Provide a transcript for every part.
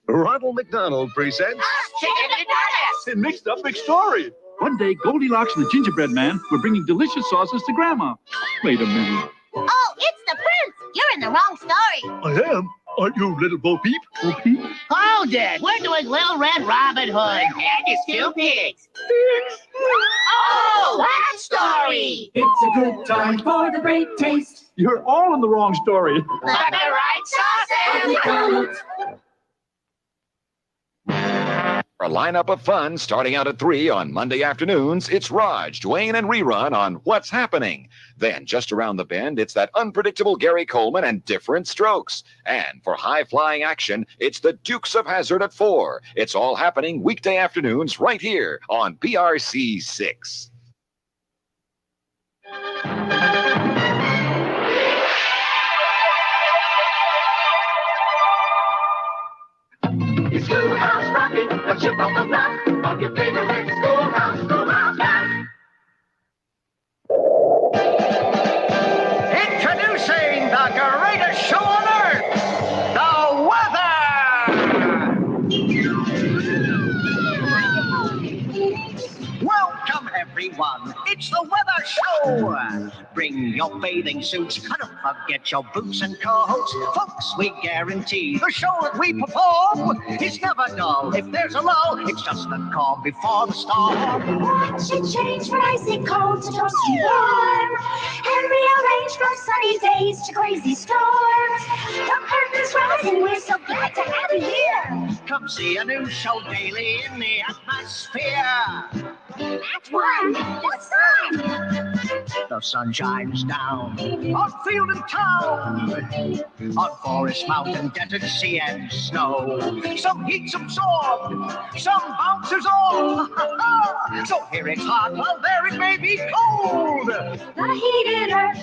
Ronald McDonald presents Chicken McNuggets! It mixed up McStory. One day, Goldilocks and the Gingerbread Man were bringing delicious sauces to Grandma. Wait a minute. Oh, it's the prince! You're in the wrong story. I am. Aren't you Little Bo Peep? Bo Peep? Hold it! We're doing Little Red Robin Hood and his two pigs. Oh, that story! It's a good time for the great taste. You're all in the wrong story. But the right sauces! McDonald's. A lineup of fun starting out at 3 on Monday afternoons. It's Raj, Dwayne, and Rerun on What's Happening. Then, just around the bend, it's that unpredictable Gary Coleman and Different Strokes. And for high-flying action, it's the Dukes of Hazzard at 4. It's all happening weekday afternoons right here on BRC 6. It's Schoolhouse Rockin', a chip on the block, on your favorite Schoolhouse Rock. Introducing the greatest show on earth, the weather! Welcome, everyone. It's the weather show. Bring your bathing suits. Don't forget your boots and coats. Folks, we guarantee the show that we perform is never dull. If there's a lull, it's just the calm before the storm. Watch it change from icy cold to toasty warm, and rearrange from sunny days to crazy storms. The curtains rise and we're so glad to have you here. Come see a new show daily in the atmosphere. Act one, the sun. The sun shines down on field and town, on forest, mountain, desert, sea, and snow. Some heat's absorbed, some bounces off. So here it's hot, while there it may be cold. The heated earth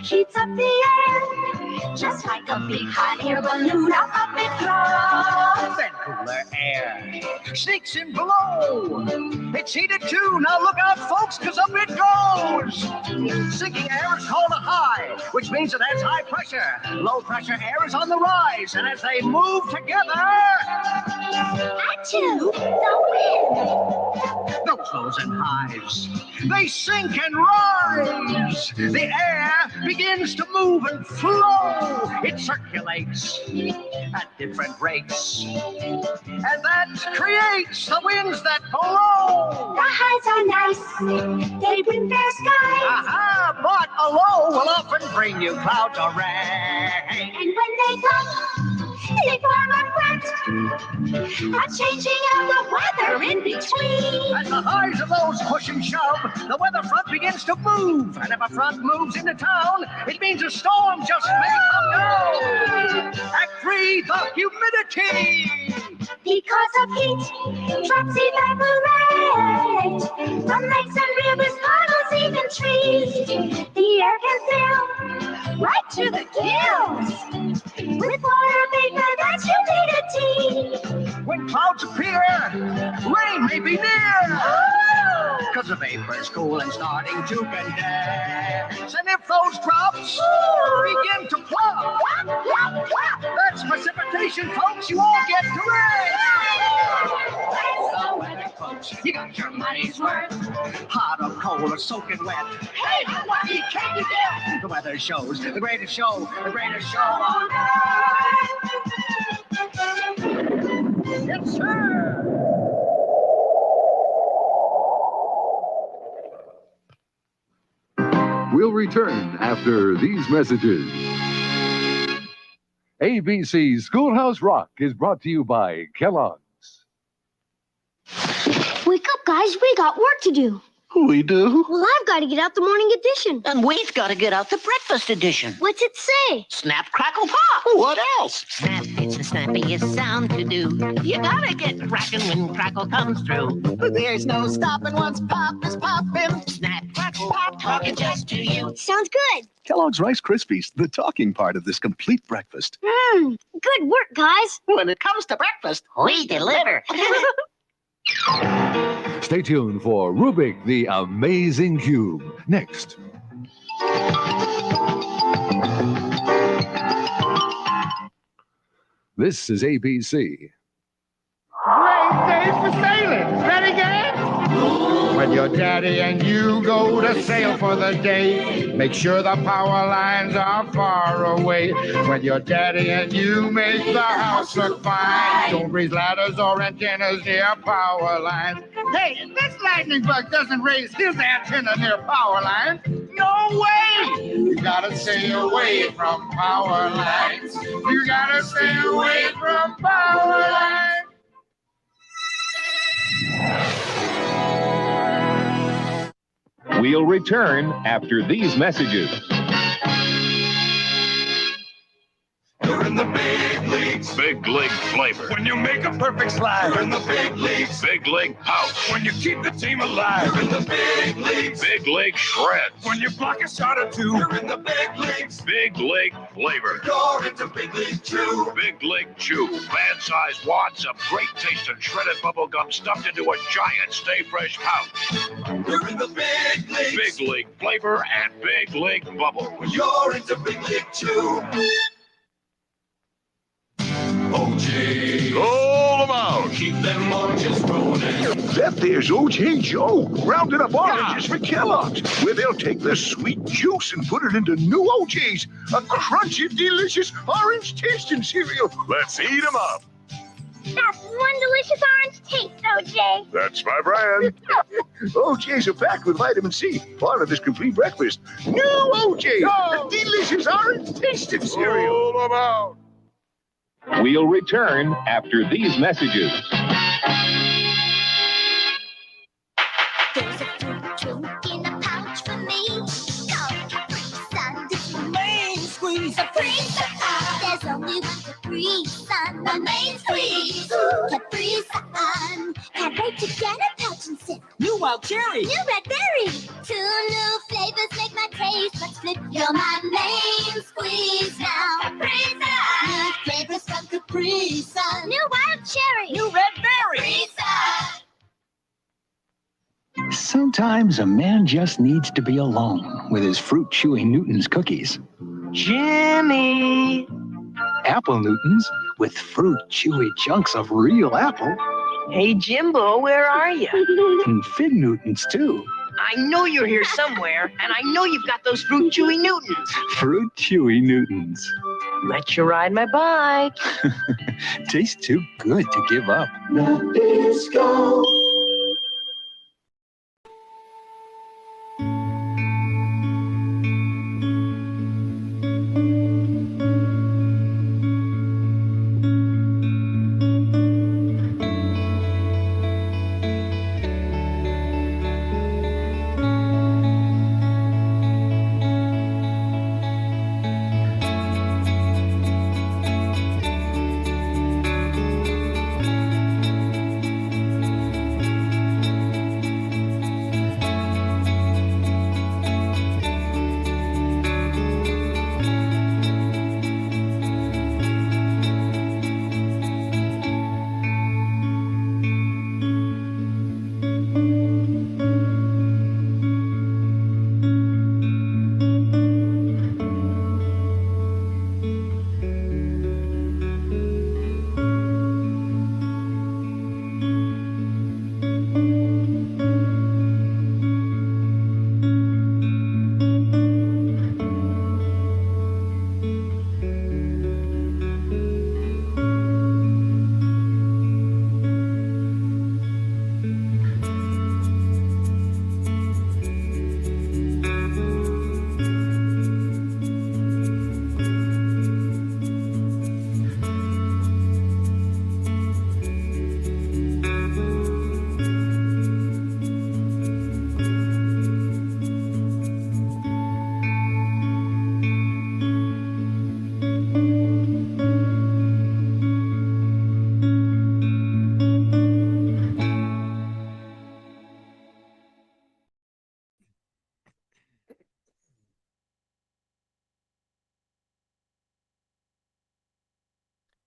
heats up the air, just like a big hot air balloon up it flows. Then cooler air sneaks in below. It's heated too, now look out folks, cause up it goes. Sinking air is called a high, which means it has high pressure. Low pressure air is on the rise, and as they move together, Achoo, the wind. those lows and highs, they sink and rise. The air begins to move and flow. It circulates at different rates, and that creates the winds that blow. The highs are nice, they bring fair skies. Aha, but a low will often bring you clouds or rain. And when they come, they form a fret, a changing of the weather in between. As the highs and lows push and shove, the weather front begins to move. And if a front moves into town, it means a storm just may come down. Act 3, the humidity. Because of heat, drops evaporate from lakes and rivers, puddles, even trees. The air can fill right to the gills with water vapor that's humidity. When clouds appear, rain may be near. Because the vapor is cool and starting to condense. And if those drops begin to plop, that's precipitation, folks. You all get drenched. So weather, folks, you got your money's worth. Hot or cold or soaking wet. Hey, what can you get? The weather shows the greatest show on earth. Yes, sir. We'll return after these messages. ABC's Schoolhouse Rock is brought to you by Kellogg's. Wake up, guys. We got work to do. We do? Well, I've got to get out the morning edition. And we've got to get out the breakfast edition. What's it say? Snap, crackle, pop. What else? Snap, it's the snappiest sound to do. You gotta get cracking when crackle comes through. There's no stopping once pop is popping. Snap, crackle, pop, talking just to you. Sounds good. Kellogg's Rice Krispies, the talking part of this complete breakfast. Good work, guys. When it comes to breakfast, we deliver. Stay tuned for Rubik the Amazing Cube next. This is ABC. Great days for sailing. Ready, gang? When your daddy and you go to sail for the day, make sure the power lines are far away. When your daddy and you make the house look fine, don't raise ladders or antennas near power lines. Hey, if this lightning bug doesn't raise his antenna near power lines, no way! You gotta stay away from power lines. You gotta stay away from power lines. We'll return after these messages. You're in the big leagues. Big league flavor. When you make a perfect slide. You're in the big leagues. Big league pouch. When you keep the team alive. You're in the big leagues. Big league shreds. When you block a shot or two. You're in the big leagues. Big league flavor. You're into big league chew. Big league chew. Band-sized wads of great taste and shredded bubble gum stuffed into a giant Stay Fresh pouch. You're in the big leagues. Big league flavor and big league bubble. You're into big league chew. OJ. Roll them out. Keep them oranges rolling. That there's OJ Joe, rounding up oranges for Kellogg's, where they'll take the sweet juice and put it into new OJs, a crunchy, delicious orange tasting cereal. Let's eat them up. That's one delicious orange taste, OJ. That's my brand. OJs are packed with vitamin C, part of this complete breakfast. New OJ, a delicious orange tasting cereal. Roll them out. We'll return after these messages. There's a fruit drink in a pouch for me. Called Capri Sun. It's the main squeeze. Capri Sun. There's only one Capri Sun. The main squeeze. Capri Sun. Can't wait to get a pouch and sip. New wild cherry. New red berry. 2 new flavors make my taste buds flip. You're my main squeeze now. Capri Sun. New flavors from Capri Sun. New wild cherry. New red berry. Capri Sun. Sometimes a man just needs to be alone with his fruit chewy Newton's cookies. Jimmy. Apple Newtons with fruit chewy chunks of real apple. Hey, Jimbo, where are you? And Fig Newtons, too. I know you're here somewhere, and I know you've got those fruit chewy Newtons. Fruit chewy Newtons. Let you ride my bike. Tastes too good to give up. Disco.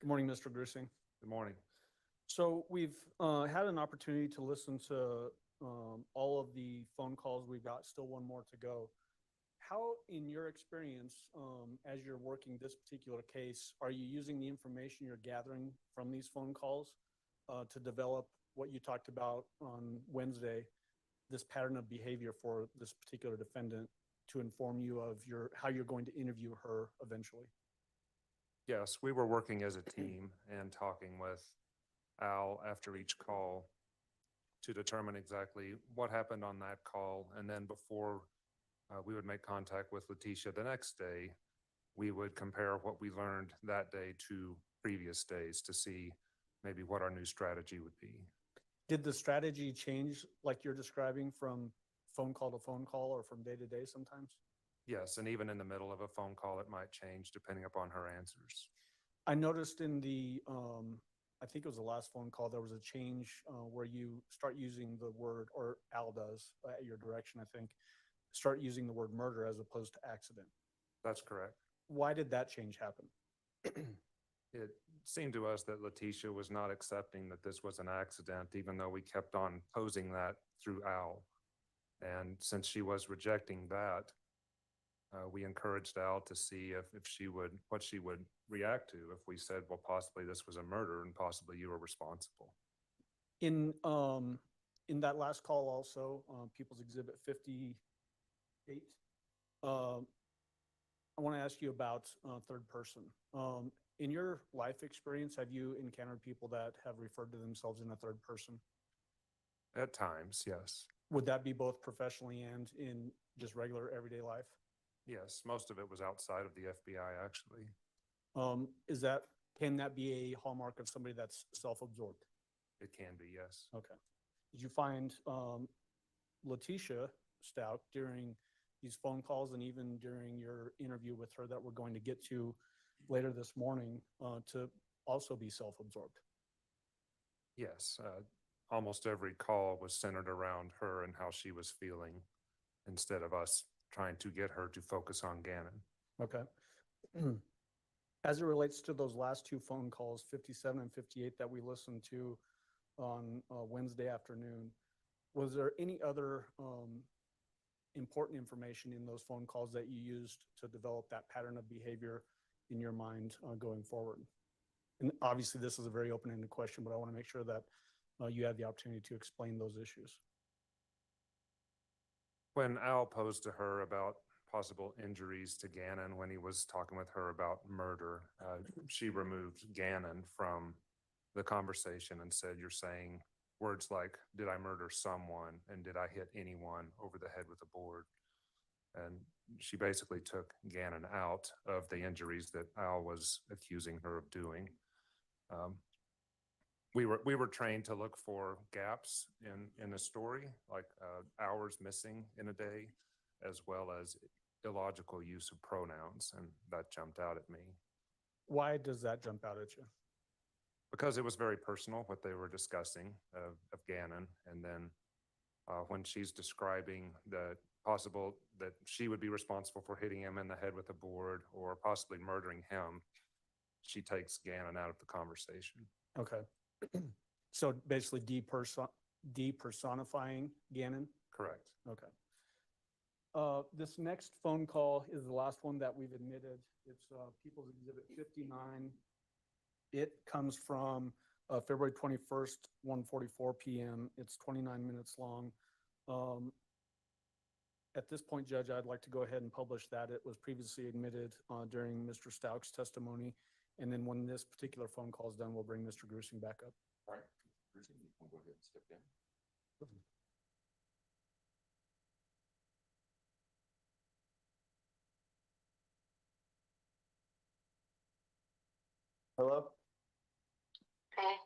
Good morning, Mr. Grissing. Good morning. So we've had an opportunity to listen to all of the phone calls we've got, still one more to go. how, in your experience, as you're working this particular case, are you using the information you're gathering from these phone calls to develop what you talked about on Wednesday, this pattern of behavior for this particular defendant, to inform you of how you're going to interview her eventually? Yes, we were working as a team and talking with Al after each call to determine exactly what happened on that call. And then before we would make contact with Letitia the next day, we would compare what we learned that day to previous days to see maybe what our new strategy would be. Did the strategy change, like you're describing, from phone call to phone call or from day to day sometimes? Yes, and even in the middle of a phone call, it might change depending upon her answers. I noticed in the, I think it was the last phone call, there was a change where you start using the word, or Al does, at your direction, I think, start using the word murder as opposed to accident. That's correct. Why did that change happen? It seemed to us that Letitia was not accepting that this was an accident, even though we kept on posing that through Al. And since she was rejecting that, we encouraged Al to see what she would react to if we said, well, possibly this was a murder and possibly you were responsible. In that last call also, People's Exhibit 58, I want to ask you about third person. In your life experience, have you encountered people that have referred to themselves in a third person? At times, yes. Would that be both professionally and in just regular everyday life? Yes, most of it was outside of the FBI, actually. Can that be a hallmark of somebody that's self-absorbed? It can be, yes. Okay. Did you find Letitia Stout during these phone calls and even during your interview with her that we're going to get to later this morning to also be self-absorbed? Yes. Almost every call was centered around her and how she was feeling instead of us trying to get her to focus on Gannon. Okay. As it relates to those last two phone calls, 57 and 58, that we listened to on Wednesday afternoon, was there any other important information in those phone calls that you used to develop that pattern of behavior in your mind going forward? And obviously this is a very open-ended question, but I want to make sure that you have the opportunity to explain those issues. When Al posed to her about possible injuries to Gannon when he was talking with her about murder, she removed Gannon from the conversation and said, you're saying words like, did I murder someone and did I hit anyone over the head with a board? And she basically took Gannon out of the injuries that Al was accusing her of doing. We were trained to look for gaps in a story, like hours missing in a day, as well as illogical use of pronouns, and that jumped out at me. Why does that jump out at you? Because it was very personal what they were discussing of Gannon, and then when she's describing the possible that she would be responsible for hitting him in the head with a board or possibly murdering him, she takes Gannon out of the conversation. Okay. So basically depersonifying Gannon? Correct. Okay. This next phone call is the last one that we've admitted. It's People's Exhibit 59. It comes from February 21st, 1:44 p.m. It's 29 minutes long. At this point, Judge, I'd like to go ahead and publish that. It was previously admitted during Mr. Stauch's testimony. And then when this particular phone call is done, we'll bring Mr. Grusing back up. All right. Grusing, you can go ahead and step down. Hello? Hey.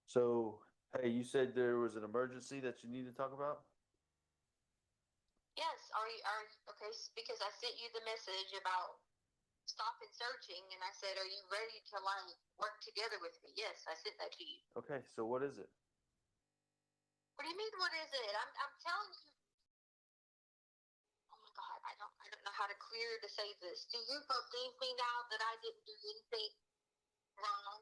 So, hey, you said there was an emergency that you need to talk about? Yes, are you okay? Because I sent you the message about stop and searching, and I said, are you ready to work together with me? Yes, I sent that to you. Okay, so what is it? What do you mean, what is it? I'm telling you. Oh my God, I don't know how to clear to say this. Do you believe me now that I didn't do anything wrong?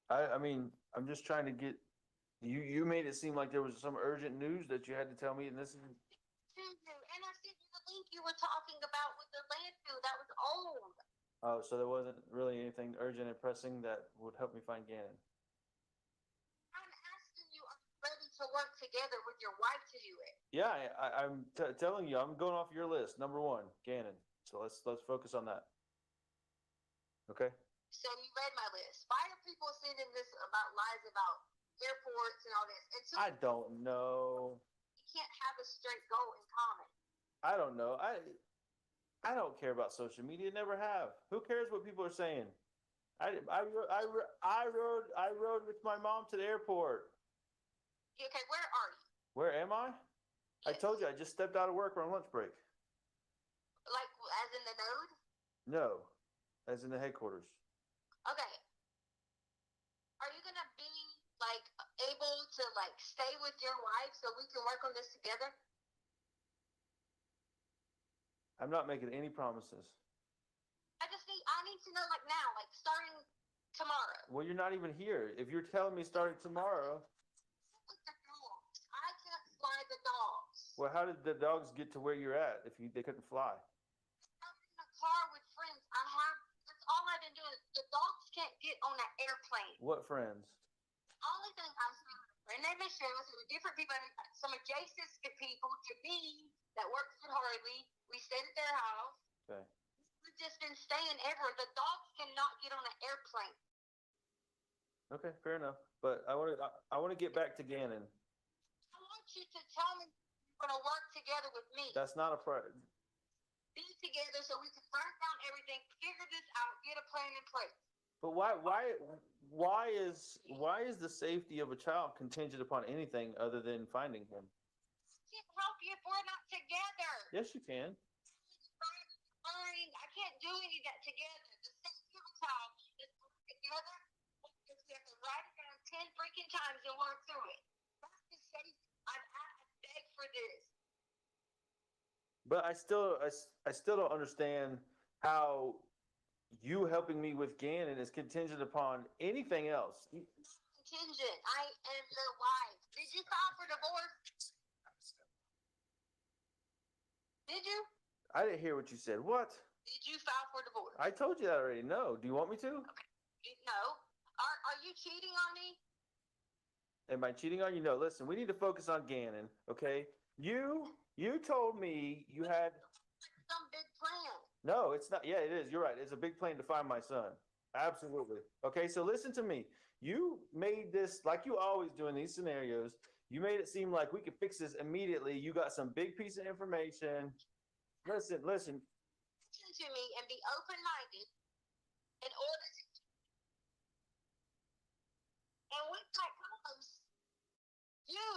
I mean, I'm just trying to get You made it seem like there was some urgent news that you had to tell me, and this is. And I sent you the link you were talking about with the landfill. That was old. Oh, so there wasn't really anything urgent and pressing that would help me find Gannon. I'm asking you, are you ready to work together with your wife to do it? Yeah, I'm telling you, I'm going off your list. Number one, Gannon. So let's focus on that. Okay. So you read my list. Why are people sending this about lies about airports and all this? And so I don't know. you can't have a straight goal in common. I don't know. I don't care about social media. Never have. Who cares what people are saying? I rode with my mom to the airport. Okay, where are you? Where am I? I told you I just stepped out of work on lunch break. Like, as in the node? No, as in the headquarters. Okay. Are you gonna be like able to like stay with your wife so we can work on this together? I'm not making any promises. I need to know like now, like starting tomorrow. Well, you're not even here. If you're telling me starting tomorrow. With the dogs. I can't fly the dogs. Well, how did the dogs get to where you're at if they couldn't fly? I'm in a car with friends. That's all I've been doing. The dogs can't get on an airplane. What friends? Only thing I'm saying, and they Michelle, so the different people, some adjacent people to me that works at Harley. We stayed at their house. Okay. We've just been staying everywhere. The dogs cannot get on an airplane. Okay, fair enough. But I want to get back to Gannon. I want you to tell me you're going to work together with me. That's not a priority. Be together so we can burn down everything, figure this out, get a plan in place. But why is the safety of a child contingent upon anything other than finding him? I can't help you if we're not together. Yes, you can. Fine. I can't do any of that together. The safety of a child is together. If we have to write it down 10 freaking times and work through it. That's the safety. I beg for this. But I still don't understand how you helping me with Gannon is contingent upon anything else. Contingent. I am your wife. Did you file for divorce? Did you? I didn't hear what you said. What? Did you file for divorce? I told you that already. No. Do you want me to? Okay. No. Are you cheating on me? Am I cheating on you? No. Listen, we need to focus on Gannon, okay? You told me you had some big plan. No, it's not. Yeah, it is. You're right. It's a big plan to find my son. Absolutely. Okay, so listen to me. You made this, like you always do in these scenarios, you made it seem like we could fix this immediately. You got some big piece of information. Listen. Listen to me and be open-minded in order to. And when that comes, you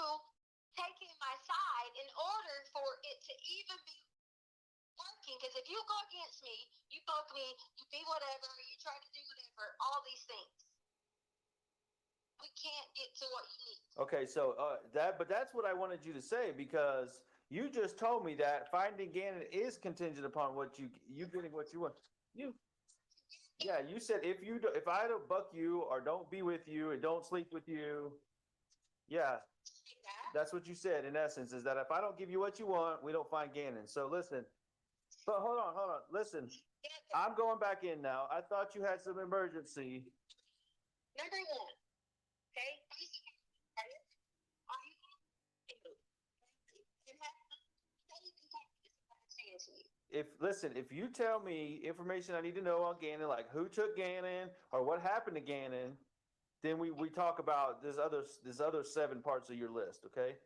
taking my side in order for it to even be working. Because if you go against me, you poke me, you be whatever, you try to do whatever, all these things. We can't get to what you need. Okay, so that's what I wanted you to say, because you just told me that finding Gannon is contingent upon what you getting what you want. You said if I don't buck you or don't be with you and don't sleep with you, yeah, that's what you said in essence, is that if I don't give you what you want, we don't find Gannon. So listen, but hold on, listen, I'm going back in now. I thought you had some emergency. Number one, okay? If you tell me information I need to know on Gannon, like who took Gannon or what happened to Gannon, then we talk about this other 7 parts of your list, okay?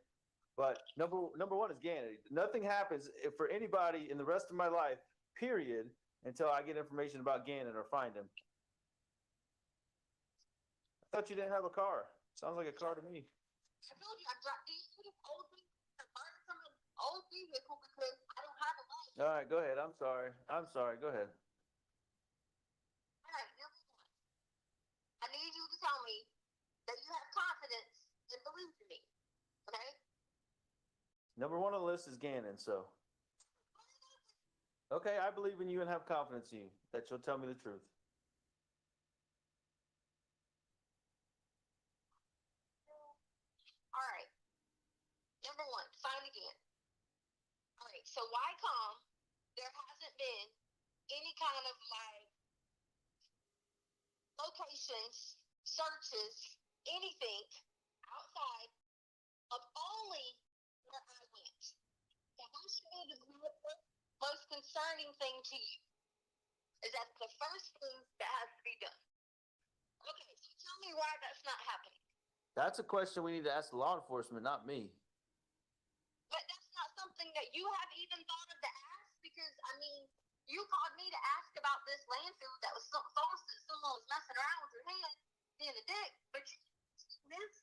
But number one is Gannon. Nothing happens for anybody in the rest of my life, period, until I get information about Gannon or find him. I thought you didn't have a car. Sounds like a car to me. I told you I dropped these old vehicle because I don't have a license. All right, go ahead. I'm sorry. Go ahead. All right, number one. I need you to tell me that you have confidence and believe in me. Okay? Number 1 on the list is Gannon, so. Okay, I believe in you and have confidence in you that you'll tell me the truth. so why come there hasn't been any kind of like locations, searches, anything outside of only where I went? That should be the most concerning thing to you. Is that the first thing that has to be done? Okay, so tell me why that's not happening. That's a question we need to ask law enforcement, not me. But that's not something that you have even thought of to ask, because I mean, you called me to ask about this landfill that was false that someone was messing around with your head in the dick. But this,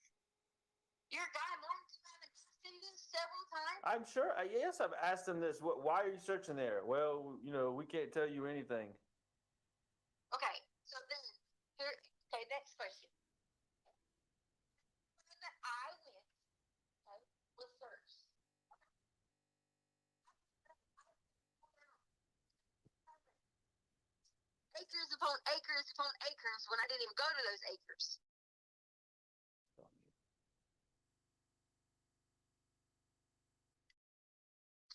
your guy Lawrence haven't asked him this several times. I'm sure. Yes, I've asked him this. Why are you searching there? Well, we can't tell you anything. Okay, so then here. Okay, next question. That I went, okay, was searched. Acres upon acres upon acres when I didn't even go to those acres.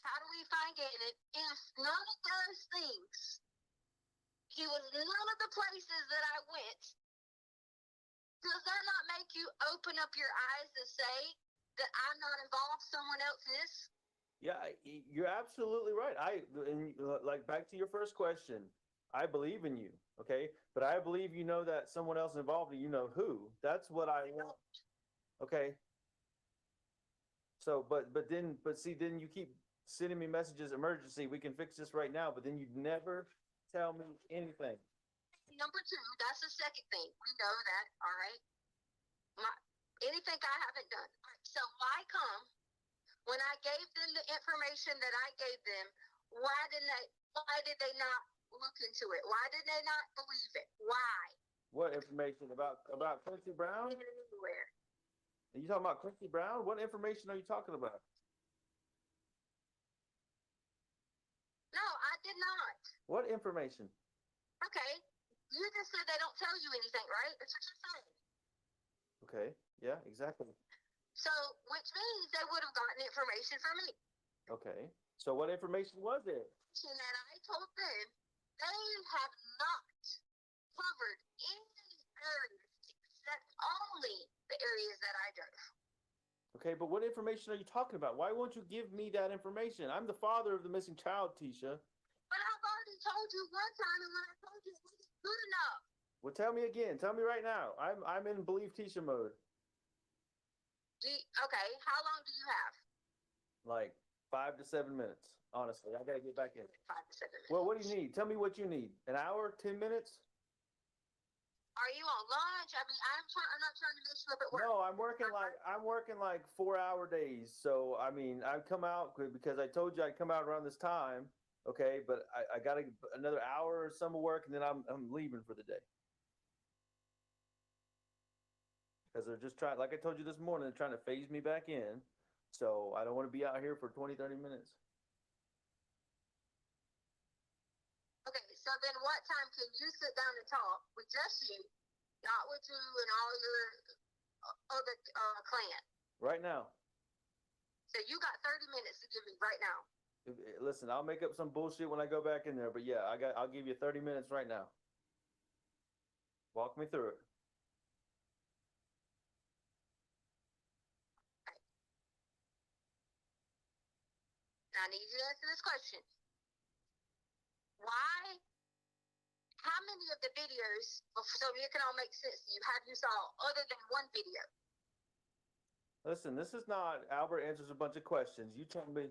How do we find Gannon if none of those things, he was none of the places that I went? Does that not make you open up your eyes and say that I'm not involved, someone else is? Yeah, you're absolutely right. Like back to your first question, I believe in you, okay? But I believe you know that someone else involved and you know who. That's what I want. Okay. So, but see, then you keep sending me messages, emergency, we can fix this right now, but then you never tell me anything. Number two, that's the second thing. We know that, all right? Anything I haven't done. All right, so why come when I gave them the information that I gave them, why did they not look into it? Why did they not believe it? Why? What information about Quincy Brown? Anywhere. Are you talking about Quincy Brown? What information are you talking about? No, I did not. What information? Okay. You just said they don't tell you anything, right? That's what you're saying. Okay. Yeah, exactly. So, which means they would have gotten information from me. Okay. So what information was it? That I told them they have not covered any areas except only the areas that I drove. Okay, but what information are you talking about? Why won't you give me that information? I'm the father of the missing child, Tisha. But I've already told you one time, and when I told you it wasn't good enough. Well, tell me again. Tell me right now. I'm in believe Tisha mode. Okay, how long do you have? Like 5 to 7 minutes. Honestly, I gotta get back in. 5 to 7 minutes. Well, what do you need? Tell me what you need. An hour? 10 minutes? Are you on lunch? I mean, I'm not trying to mess you up at work. No, I'm working like 4-hour days. So I mean, I come out because I told you I'd come out around this time. Okay, but I got another hour or some of work, and then I'm leaving for the day. Because they're just trying, like I told you this morning, they're trying to phase me back in. So I don't want to be out here for 20, 30 minutes. Okay, so then what time can you sit down and talk with just you, not with you and all your other clan? Right now. So you got 30 minutes to give me right now. Listen, I'll make up some bullshit when I go back in there, but yeah, I'll give you 30 minutes right now. Walk me through it. Now I need you to answer this question. Why? How many of the videos, so it can all make sense to you, have you saw other than one video? Listen, this is not Albert answers a bunch of questions. You tell me.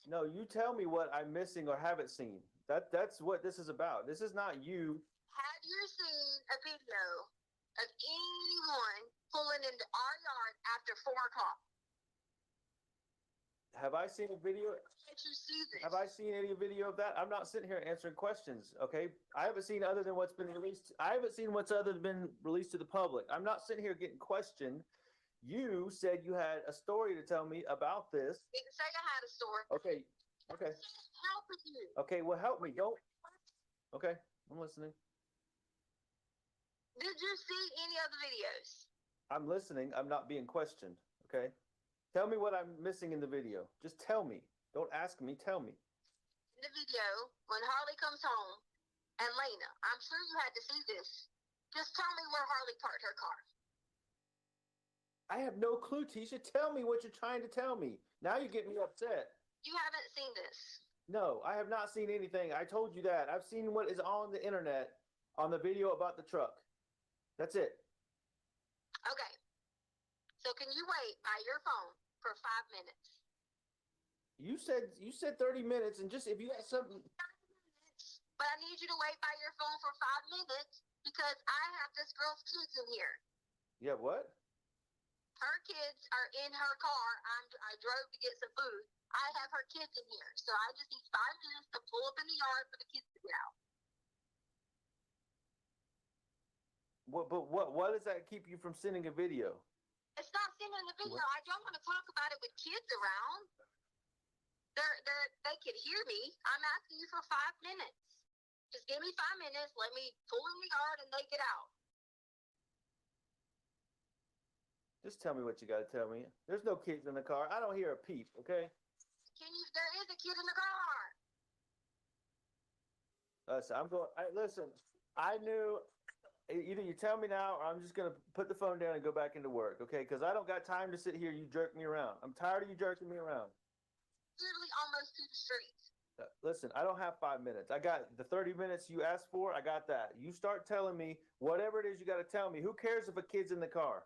No, you tell me what I'm missing or haven't seen. That's what this is about. This is not you. Have you seen a video of anyone pulling into our yard after 4 o'clock? Have I seen a video? Did you see this? Have I seen any video of that? I'm not sitting here answering questions, okay? I haven't seen other than what's been released. I haven't seen what's other than been released to the public. I'm not sitting here getting questioned. You said you had a story to tell me about this. Didn't say I had a story. Okay. Helping you. Okay, well, help me. Don't. Okay, I'm listening. Did you see any other videos? I'm listening. I'm not being questioned, okay? Tell me what I'm missing in the video. Just tell me. Don't ask me. Tell me. In the video, when Harley comes home, and Lena, I'm sure you had to see this. Just tell me where Harley parked her car. I have no clue, Tisha. Tell me what you're trying to tell me. Now you're getting me upset. You haven't seen this. No, I have not seen anything. I told you that. I've seen what is on the internet on the video about the truck. That's it. Okay. So can you wait by your phone for 5 minutes? You said 30 minutes, and just if you got something. But I need you to wait by your phone for 5 minutes because I have this girl's kids in here. Yeah, what? Her kids are in her car. I drove to get some food. I have her kids in here. So I just need 5 minutes to pull up in the yard for the kids to get out. Why does that keep you from sending a video? It's not sending the video. What? I don't want to talk about it with kids around. They could hear me. I'm asking you for 5 minutes. Just give me 5 minutes. Let me pull in the yard and they get out. Just tell me what you got to tell me. There's no kids in the car. I don't hear a peep, okay? There is a kid in the car. Listen, I knew either you tell me now or I'm just going to put the phone down and go back into work, okay? Because I don't got time to sit here. You jerk me around. I'm tired of you jerking me around. Literally almost to the street. Listen, I don't have 5 minutes. I got the 30 minutes you asked for. I got that. You start telling me whatever it is you got to tell me. Who cares if a kid's in the car?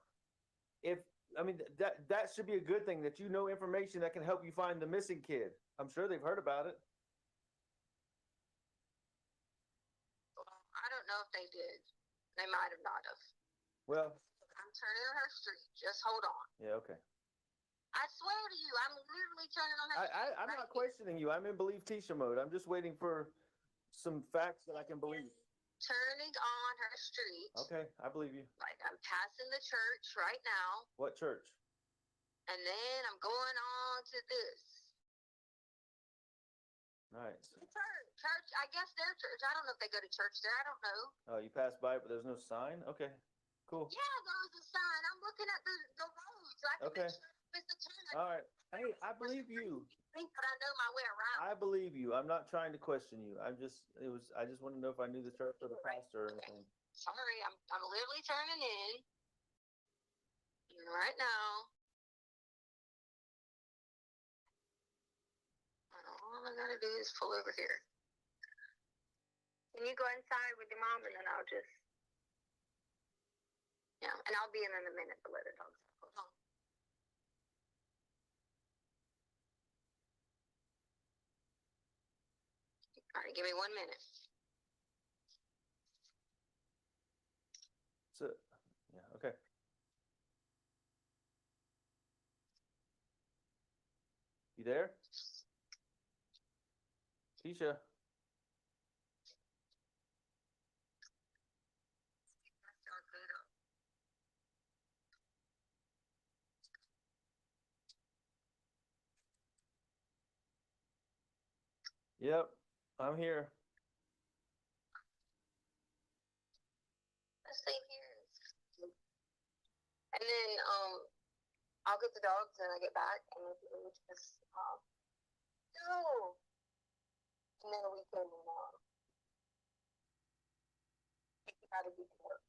That should be a good thing that you know information that can help you find the missing kid. I'm sure they've heard about it. I don't know if they did. They might have not have. Well, I'm turning on her street. Just hold on. Yeah, okay. I swear to you, I'm literally turning on her street. I'm not questioning you. I'm in believe Tisha mode. I'm just waiting for some facts that I can believe. Turning on her street. Okay, I believe you. Like I'm passing the church right now. What church? And then I'm going on to this. Nice. Church, I guess their church. I don't know if they go to church there. I don't know. Oh, you passed by it, but there's no sign? Okay, cool. Yeah, there was a sign. I'm looking at the road, so I can make sure it's the turn. All right. Hey, I believe you. Think that I know my way around. I believe you. I'm not trying to question you. I just want to know if I knew the church or the pastor or anything. Sorry, I'm literally turning in right now. All I gotta do is pull over here. Can you go inside with your mom and then I'll just, and I'll be in a minute to let the dogs out. Hold on. All right, give me 1 minute. So, yeah, okay. You there? Tisha? Yep, I'm here. Let's stay here. And then I'll get the dogs and I get back and we just no. And then we can take you out of the work.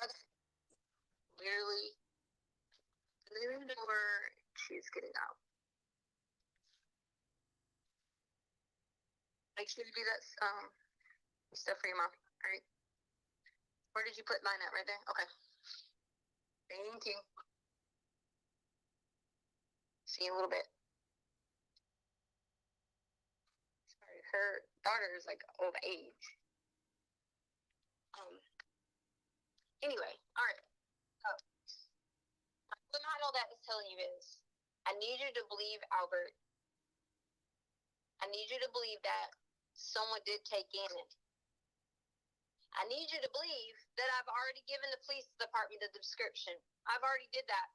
Okay. Literally leaving the door, she's getting out. Make sure you do that stuff for your mom. All right. Where did you put mine at? Right there? Okay. Thank you. See you in a little bit. Sorry, her daughter is like of age. Anyway, all right. What not all that is telling you is, I need you to believe Albert. I need you to believe that someone did take Gannon. I need you to believe that I've already given the police department the description. I've already did that.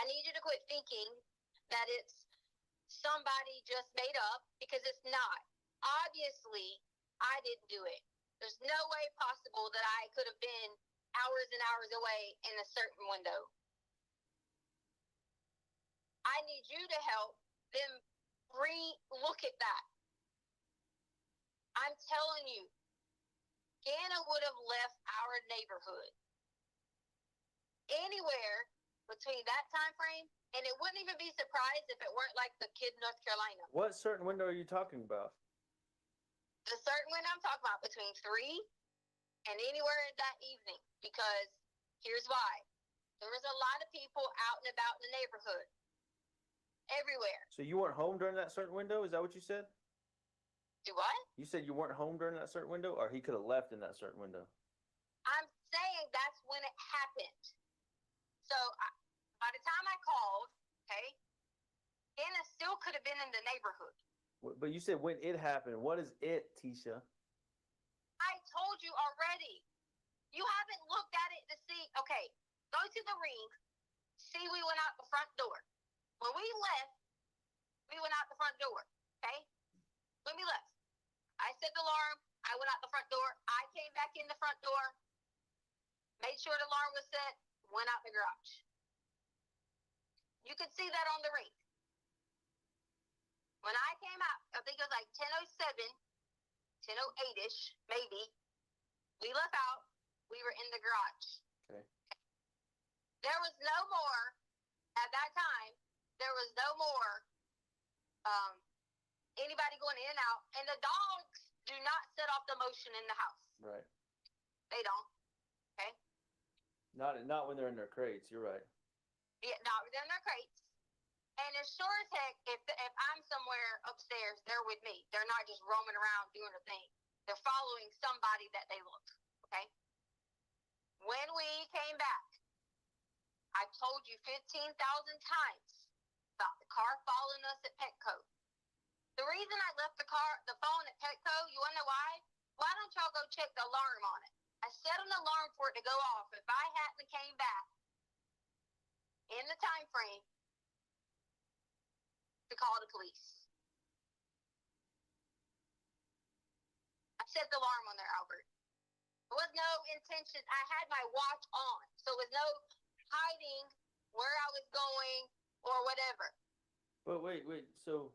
I need you to quit thinking that it's somebody just made up, because it's not. Obviously, I didn't do it. There's no way possible that I could have been hours and hours away in a certain window. I need you to help them re-look at that. I'm telling you, Gannon would have left our neighborhood anywhere between that time frame, and it wouldn't even be surprised if it weren't like the kid in North Carolina. What certain window are you talking about? The certain window I'm talking about between 3 and anywhere that evening, because here's why. There was a lot of people out and about in the neighborhood. Everywhere. So you weren't home during that certain window? Is that what you said? Do what? You said you weren't home during that certain window, or he could have left in that certain window? I'm saying that's when it happened. So by the time I called, okay, Gannon still could have been in the neighborhood. But you said when it happened. What is it, Tisha? I told you already. You haven't looked at it to see. Okay, go to the ring. See, we went out the front door. When we left, we went out the front door. Okay? When we left, I set the alarm. I went out the front door. I came back in the front door, made sure the alarm was set, went out the garage. You could see that on the ring. When I came out, I think it was like 10:07, 10:08-ish, maybe. We left out. We were in the garage. Okay. There was no more, at that time, there was no more anybody going in and out. And the dogs do not set off the motion in the house. Right. They don't. Okay? Not when they're in their crates. You're right. Yeah, not within their crates. And as sure as heck, if I'm somewhere upstairs, they're with me. They're not just roaming around doing a thing. They're following somebody that they look. Okay? When we came back, I told you 15,000 times about the car following us at Petco. The reason I left the phone at Petco, you want to know why? Why don't y'all go check the alarm on it? I set an alarm for it to go off. If I hadn't came back in the time frame to call the police. I set the alarm on there, Albert. There was no intention. I had my watch on, so there was no hiding where I was going or whatever. But wait. So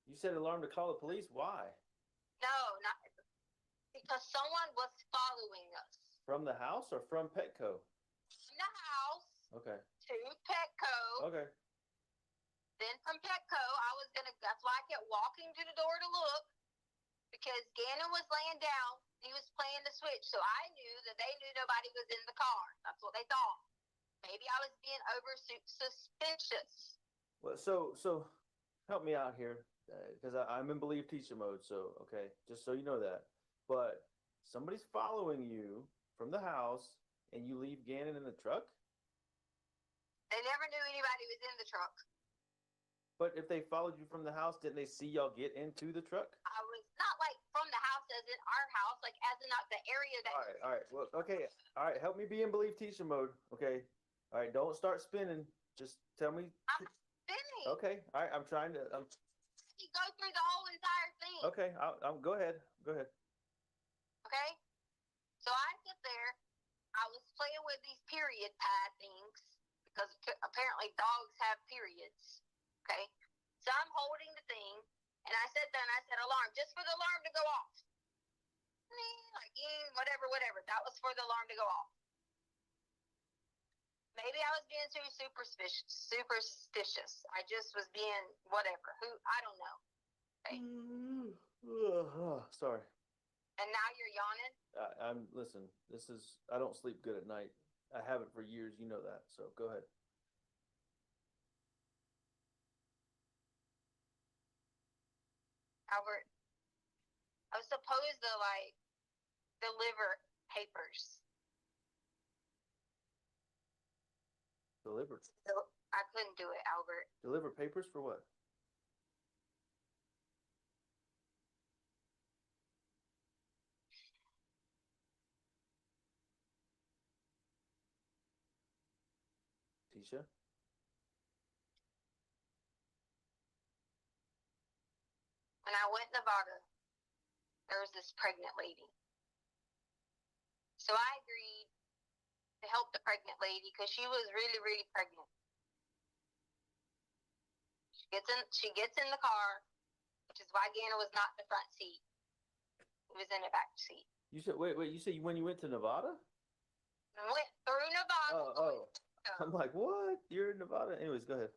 you set an alarm to call the police? Why? No, not because someone was following us. From the house or from Petco? From the house. Okay. To Petco. Okay. Then from Petco, that's why I kept walking to the door to look, because Gannon was laying down. He was playing the switch, so I knew that they knew nobody was in the car. That's what they thought. Maybe I was being over suspicious. Well, so help me out here, because I'm in believe teacher mode. So okay, just so you know that. But somebody's following you from the house, and you leave Gannon in the truck. They never knew anybody was in the truck. But if they followed you from the house, didn't they see y'all get into the truck? I was not like from the house as in our house, like as in not the area that. All right. Well, okay. All right. Help me be in believe teacher mode. Okay. All right. Don't start spinning. Just tell me. I'm spinning. Okay. All right. I'm trying to. You go through the whole entire thing. Okay. I'll go ahead. Go ahead. Okay. So I sit there. I was playing with these period pad things because apparently dogs have periods. Okay. So I'm holding the thing, and I sat there and I said alarm, just for the alarm to go off. Like, whatever. That was for the alarm to go off. Maybe I was being too superstitious. I just was being whatever. I don't know. Okay. Sorry. And now you're yawning? Listen, I don't sleep good at night. I haven't for years. You know that. So go ahead. Albert, I was supposed to deliver papers. Deliver. So I couldn't do it, Albert. Deliver papers for what? Tisha? When I went in Nevada, there was this pregnant lady. So I agreed to help the pregnant lady because she was really, really pregnant. She gets in the car, which is why Gannon was not in the front seat. He was in the back seat. You said wait. You said when you went to Nevada? I went through Nevada. Oh. I'm like, what? You're in Nevada? Anyways, go ahead.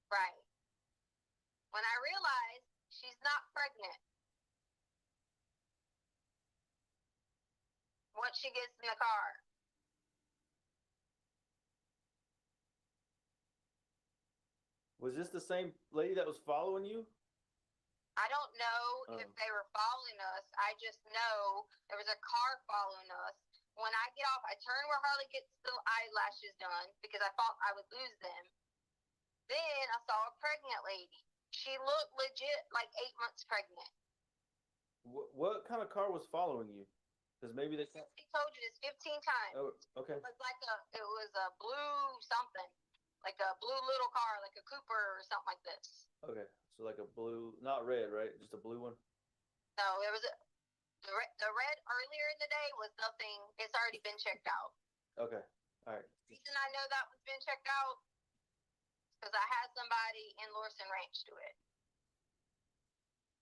Right. When I realized she's not pregnant. Once she gets in the car. Was this the same lady that was following you? I don't know if they were following us. I just know there was a car following us. When I get off, I turn where Harley gets the eyelashes done because I thought I would lose them. Then I saw a pregnant lady. She looked legit like 8 months pregnant. What kind of car was following you? Because maybe they told you this 15 times. Oh, okay. It was a blue something, like a blue little car, like a Cooper or something like this. Okay, so like a blue, not red, right? Just a blue one. No, it was the red earlier in the day was nothing. It's already been checked out. Okay, all right. The reason I know that one's been checked out because I had somebody in Lorson Ranch do it.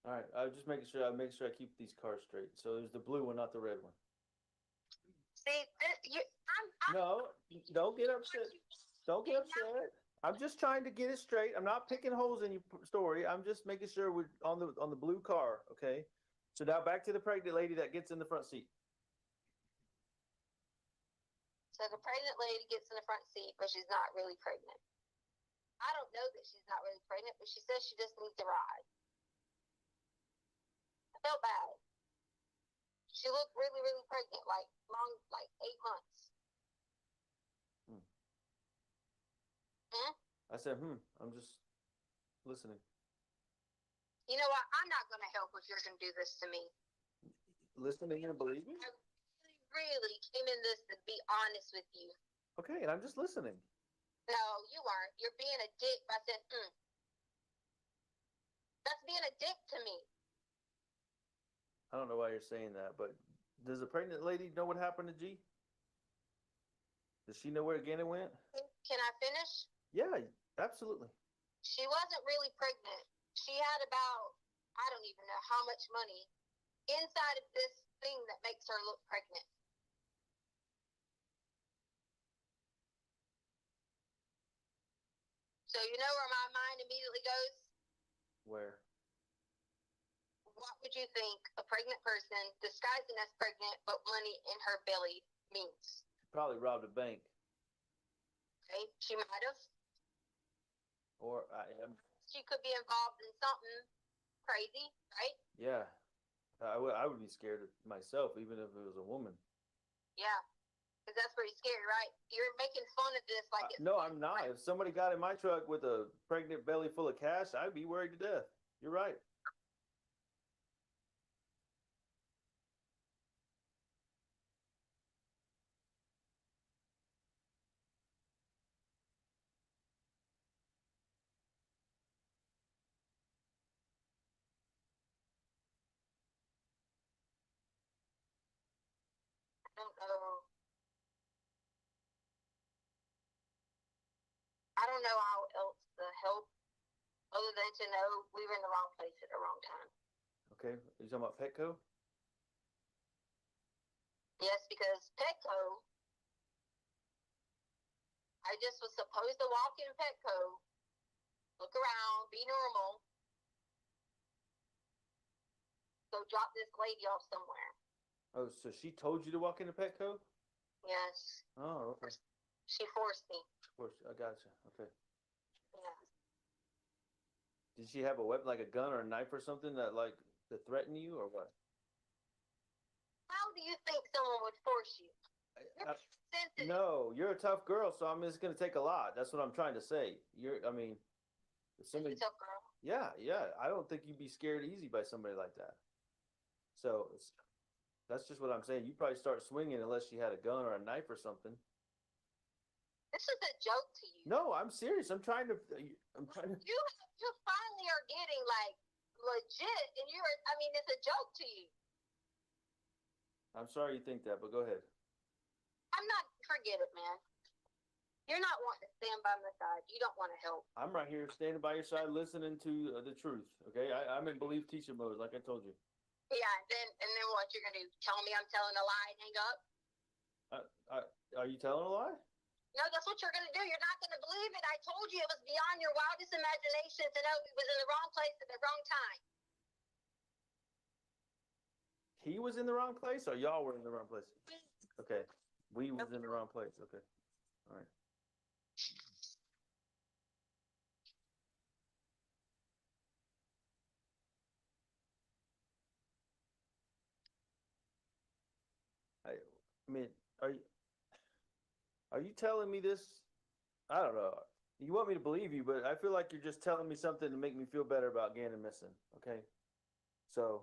All right, I was just making sure. I make sure I keep these cars straight. So there's the blue one, not the red one. See, No, don't get upset. Don't get upset. I'm just trying to get it straight. I'm not picking holes in your story. I'm just making sure we're on the blue car. Okay. So now back to the pregnant lady that gets in the front seat. So the pregnant lady gets in the front seat, but she's not really pregnant. I don't know that she's not really pregnant, but she says she just needs a ride. I felt bad. She looked really, really pregnant, like 8 months. I said, I'm just listening. You know what? I'm not going to help if you're going to do this to me. Listening and believing? I really came in this to be honest with you. Okay, and I'm just listening. No, you aren't. You're being a dick by saying, That's being a dick to me. I don't know why you're saying that, but does the pregnant lady know what happened to G? Does she know where Gannon went? Can I finish? Yeah, absolutely. She wasn't really pregnant. She had about, I don't even know how much money inside of this thing that makes her look pregnant. So you know where my mind immediately goes? Where? What would you think a pregnant person disguising as pregnant but money in her belly means? Probably robbed a bank. Okay, she might have. Or I am. She could be involved in something crazy, right? Yeah. I would be scared of myself, even if it was a woman. Yeah, because that's pretty scary, right? You're making fun of this like it's... No, I'm not. If somebody got in my truck with a pregnant belly full of cash, I'd be worried to death. You're right. I don't know how else to help other than to know we were in the wrong place at the wrong time. Okay. Are you talking about Petco? Yes, because Petco, I just was supposed to walk in Petco, look around, be normal, go drop this lady off somewhere. Oh, so she told you to walk into Petco? Yes. Oh, okay. She forced me. Of course, I gotcha. Okay. Yeah. Did she have a weapon, like a gun or a knife or something that threaten you, or what? How do you think someone would force you? You're sensitive. No, you're a tough girl, so I'm just gonna take a lot. That's what I'm trying to say. If somebody, tough girl. Yeah. I don't think you'd be scared easy by somebody like that. So that's just what I'm saying. You probably start swinging unless you had a gun or a knife or something. This is a joke to you. No, I'm serious. I'm trying to. You finally are getting like legit, and I mean, it's a joke to you. I'm sorry you think that, but go ahead. I'm not, forget it, man. You're not wanting to stand by my side. You don't want to help. I'm right here standing by your side listening to the truth, okay? I'm in belief teacher mode, like I told you. Yeah, and then what you're going to do? Tell me I'm telling a lie and hang up? Are you telling a lie? No, that's what you're going to do. You're not going to believe it. I told you it was beyond your wildest imagination to know he was in the wrong place at the wrong time. He was in the wrong place, or y'all were in the wrong place? Okay. We was in the wrong place. Okay. All right. I mean, are you telling me this? I don't know. You want me to believe you, but I feel like you're just telling me something to make me feel better about Gannon missing. Okay. So,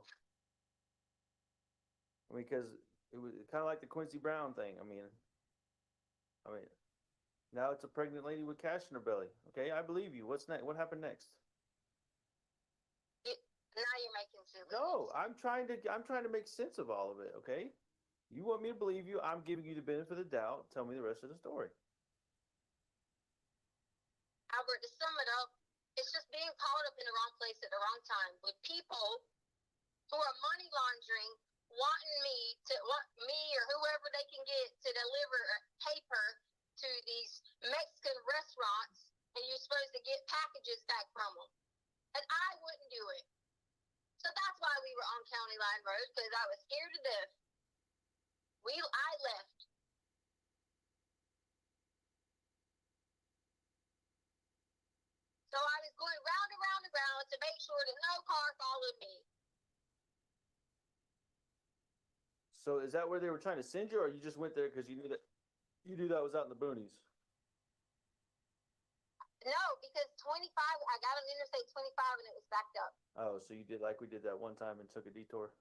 I mean, because it was kind of like the Quincy Brown thing. I mean, now it's a pregnant lady with cash in her belly. Okay, I believe you. What's next? What happened next? Now you're making sense. No, I'm trying to make sense of all of it. Okay, you want me to believe you? I'm giving you the benefit of the doubt. Tell me the rest of the story. Albert, to sum it up, it's just being caught up in the wrong place at the wrong time with people who are money laundering, wanting me or whoever they can get to deliver paper to these Mexican restaurants, and you're supposed to get packages back from them. And I wouldn't do it. So that's why we were on County Line Road, because I was scared to death. I left. So I was going round and round and round to make sure that no car followed me. So is that where they were trying to send you, or you just went there because you knew that was out in the boonies? No, because 25, I got on Interstate 25 and it was backed up. Oh, so you did like we did that one time and took a detour?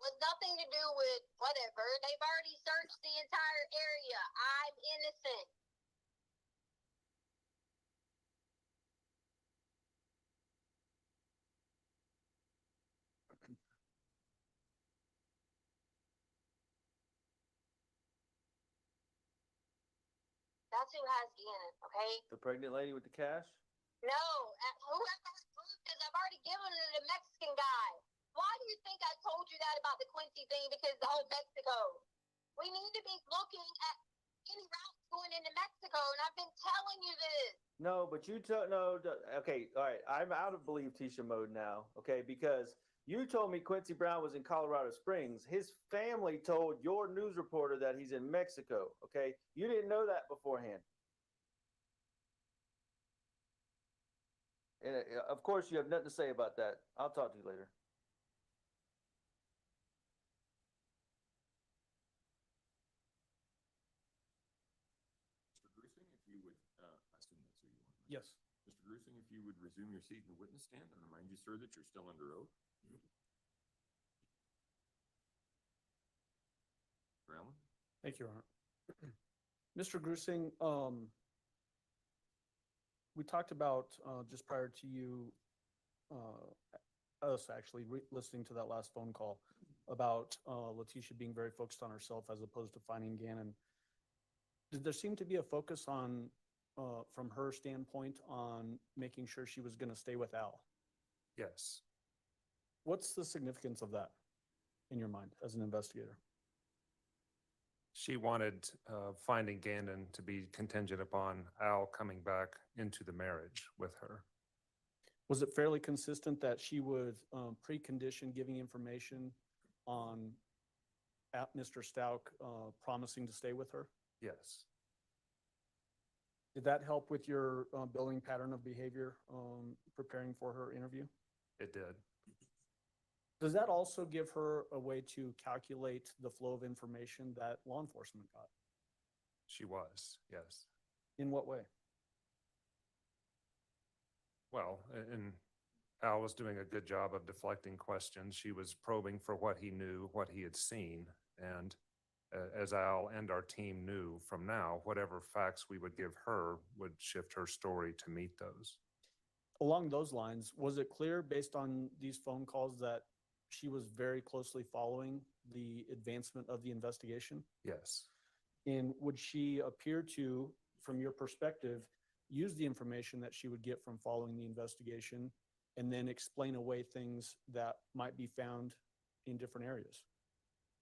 With nothing to do with whatever. They've already searched the entire area. I'm innocent. That's who has Gannon, okay? The pregnant lady with the cash? No, whoever has proof, because I've already given it to the Mexican guy. Why do you think I told you that about the Quincy thing? Because the whole Mexico. We need to be looking at any routes going into Mexico, and I've been telling you this. No, but no. Okay, all right. I'm out of believe Tisha mode now. Okay, because you told me Quincy Brown was in Colorado Springs. His family told your news reporter that he's in Mexico. Okay, you didn't know that beforehand. And of course, you have nothing to say about that. I'll talk to you later. Mr. Grusing, if you would, I assume that's who you want. Yes. Mr. Grusing, if you would resume your seat in the witness stand and remind you, sir, that you're still under oath. Mr. Allen? Thank you, Your Honor. Mr. Grusing, we talked about just prior to you, us actually listening to that last phone call about Letitia being very focused on herself as opposed to finding Gannon. Did there seem to be a focus on, from her standpoint, on making sure she was going to stay with Al? Yes. What's the significance of that in your mind as an investigator? She wanted finding Gannon to be contingent upon Al coming back into the marriage with her. Was it fairly consistent that she would precondition giving information on Mr. Stout promising to stay with her? Yes. Did that help with your building pattern of behavior preparing for her interview? It did. Does that also give her a way to calculate the flow of information that law enforcement got? She was, yes. In what way? Well, and Al was doing a good job of deflecting questions. She was probing for what he knew, what he had seen. And as Al and our team knew from now, whatever facts we would give her would shift her story to meet those. Along those lines, was it clear based on these phone calls that she was very closely following the advancement of the investigation? Yes. And would she appear to, from your perspective, use the information that she would get from following the investigation and then explain away things that might be found in different areas?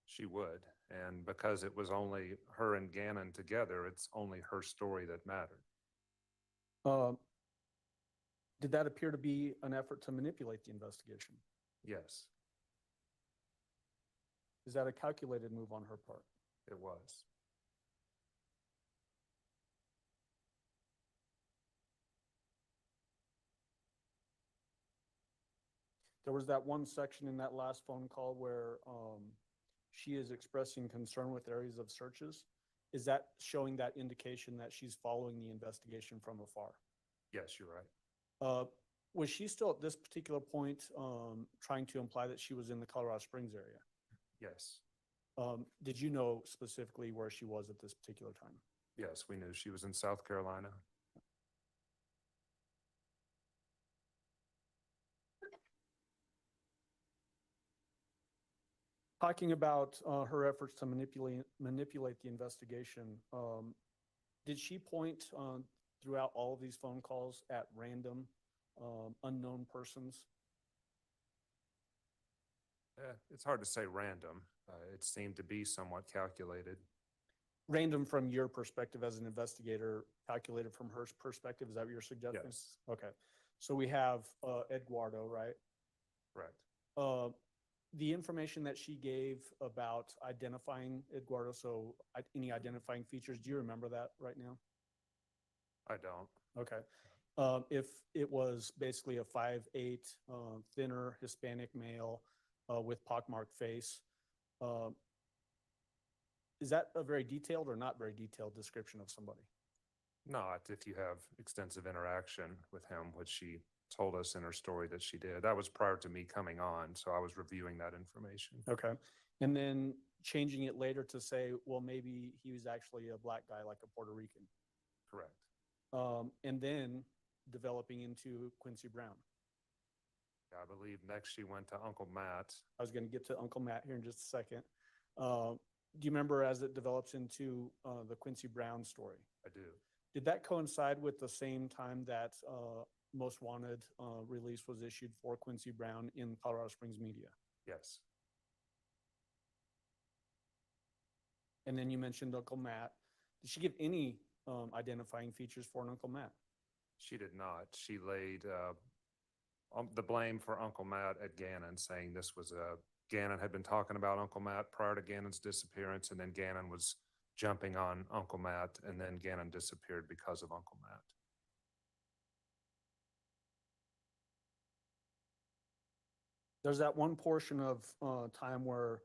She would. And because it was only her and Gannon together, it's only her story that mattered. Did that appear to be an effort to manipulate the investigation? Yes, Is that a calculated move on her part? it was. There was that one section in that last phone call where she is expressing concern with areas of searches. Is that showing that indication that she's following the investigation from afar? Yes, you're right. Was she still at this particular point trying to imply that she was in the Colorado Springs area? Yes. Did you know specifically where she was at this particular time? Yes, we knew she was in South Carolina. Talking about her efforts to manipulate the investigation, did she point throughout all of these phone calls at random unknown persons? It's hard to say random. It seemed to be somewhat calculated. Random from your perspective as an investigator, calculated from her perspective, is that what you're suggesting? Yes. Okay. So we have Eduardo, right? Correct. The information that she gave about identifying Eduardo, so any identifying features, do you remember that right now? I don't. Okay. If it was basically a 5'8", thinner Hispanic male with pockmarked face, is that a very detailed or not very detailed description of somebody? Not if you have extensive interaction with him, which she told us in her story that she did. That was prior to me coming on, so I was reviewing that information. Okay. And then changing it later to say, well, maybe he was actually a black guy, like a Puerto Rican. Correct. And then developing into Quincy Brown. I believe next she went to Uncle Matt. I was going to get to Uncle Matt here in just a second. Do you remember as it develops into the Quincy Brown story? I do. Did that coincide with the same time that Most Wanted release was issued for Quincy Brown in Colorado Springs media? Yes. And then you mentioned Uncle Matt. Did she give any identifying features for an Uncle Matt? She did not. She laid the blame for Uncle Matt at Gannon, saying this was Gannon had been talking about Uncle Matt prior to Gannon's disappearance, and then Gannon was jumping on Uncle Matt, and then Gannon disappeared because of Uncle Matt. There's that one portion of time where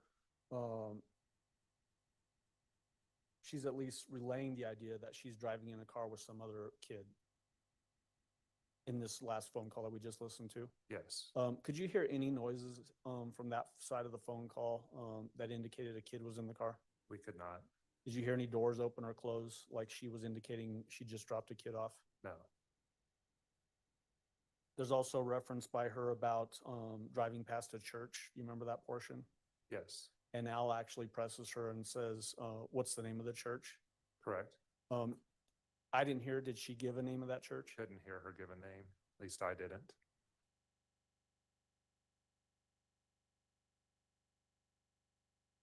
she's at least relaying the idea that she's driving in a car with some other kid in this last phone call that we just listened to. Yes. Could you hear any noises from that side of the phone call that indicated a kid was in the car? We could not. Did you hear any doors open or close like she was indicating she just dropped a kid off? No. There's also reference by her about driving past a church. You remember that portion? Yes. And Al actually presses her and says, what's the name of the church? Correct. I didn't hear, did she give a name of that church? Couldn't hear her give a name. At least I didn't.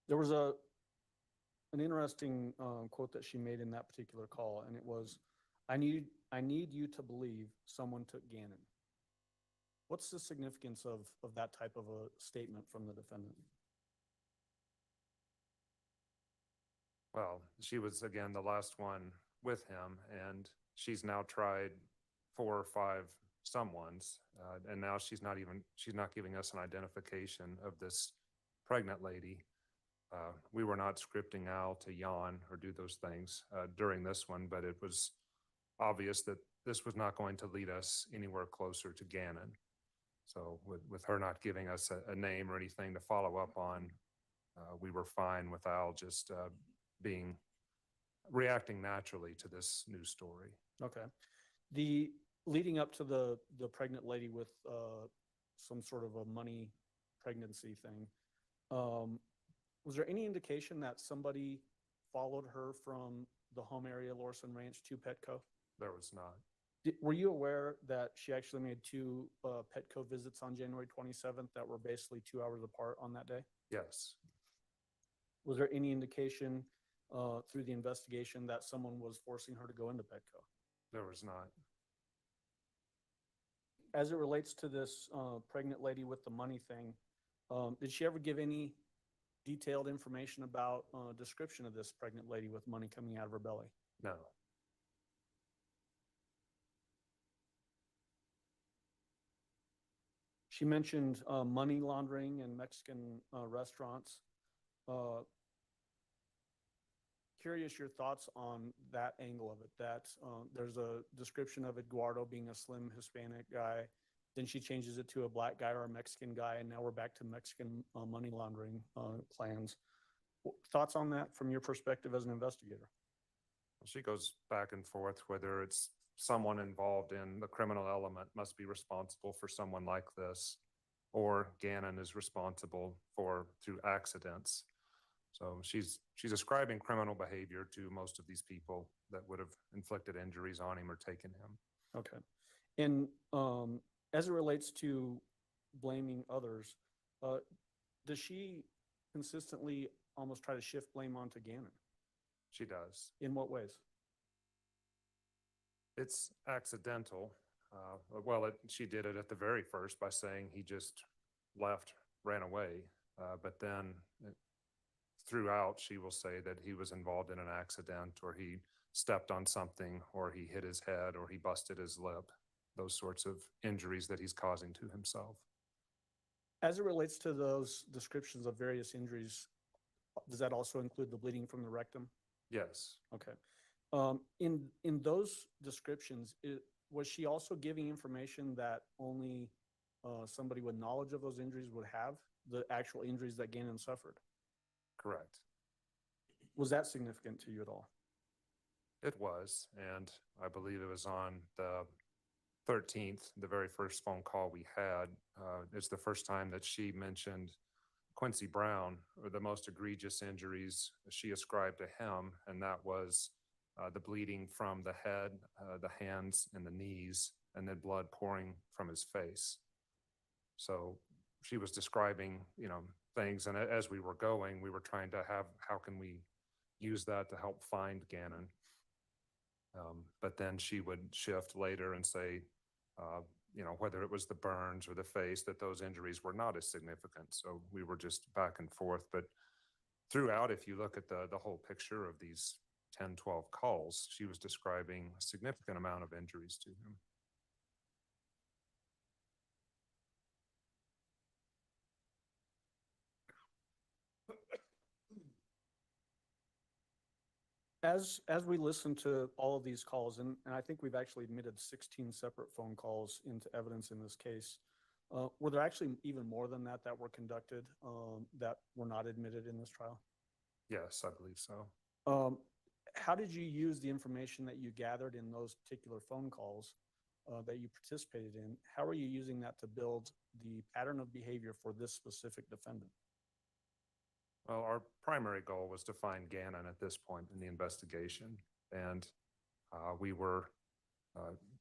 There was an interesting quote that she made in that particular call, and it was, I need you to believe someone took Gannon. What's the significance of that type of a statement from the defendant? Well, she was, again, the last one with him, and she's now tried 4 or 5 someones, and now she's not giving us an identification of this pregnant lady. We were not scripting Al to yawn or do those things during this one, but it was obvious that this was not going to lead us anywhere closer to Gannon. So with her not giving us a name or anything to follow up on, we were fine with Al just reacting naturally to this new story. Okay. The leading up to the pregnant lady with some sort of a money pregnancy thing, was there any indication that somebody followed her from the home area, Lorson Ranch, to Petco? There was not. Were you aware that she actually made two Petco visits on January 27th that were basically 2 hours apart on that day? Yes. Was there any indication through the investigation that someone was forcing her to go into Petco? There was not. As it relates to this pregnant lady with the money thing, did she ever give any detailed information about description of this pregnant lady with money coming out of her belly? No. She mentioned money laundering in Mexican restaurants. Curious your thoughts on that angle of it, that there's a description of Eduardo being a slim Hispanic guy. Then she changes it to a black guy or a Mexican guy, and now we're back to Mexican money laundering plans. Thoughts on that from your perspective as an investigator? She goes back and forth whether it's someone involved in the criminal element must be responsible for someone like this, or Gannon is responsible through accidents. So she's ascribing criminal behavior to most of these people that would have inflicted injuries on him or taken him. Okay. And as it relates to blaming others, does she consistently almost try to shift blame onto Gannon? She does. In what ways? It's accidental. She did it at the very first by saying he just left, ran away. But then throughout, she will say that he was involved in an accident, or he stepped on something, or he hit his head, or he busted his lip. Those sorts of injuries that he's causing to himself. As it relates to those descriptions of various injuries, does that also include the bleeding from the rectum? Yes. Okay. In those descriptions, was she also giving information that only somebody with knowledge of those injuries would have, the actual injuries that Gannon suffered? Correct. Was that significant to you at all? It was, and I believe it was on the 13th, the very first phone call we had. It's the first time that she mentioned Quincy Brown, or the most egregious injuries she ascribed to him, and that was the bleeding from the head, the hands, and the knees, and then blood pouring from his face. So she was describing, things, and as we were going, we were trying to how can we use that to help find Gannon? But then she would shift later and say, whether it was the burns or the face, that those injuries were not as significant. So we were just back and forth. But throughout, if you look at the whole picture of these 10, 12 calls, she was describing a significant amount of injuries to him. As we listen to all of these calls, and I think we've actually admitted 16 separate phone calls into evidence in this case, were there actually even more than that were conducted that were not admitted in this trial? Yes, I believe so. How did you use the information that you gathered in those particular phone calls that you participated in? How are you using that to build the pattern of behavior for this specific defendant? Well, our primary goal was to find Gannon at this point in the investigation, and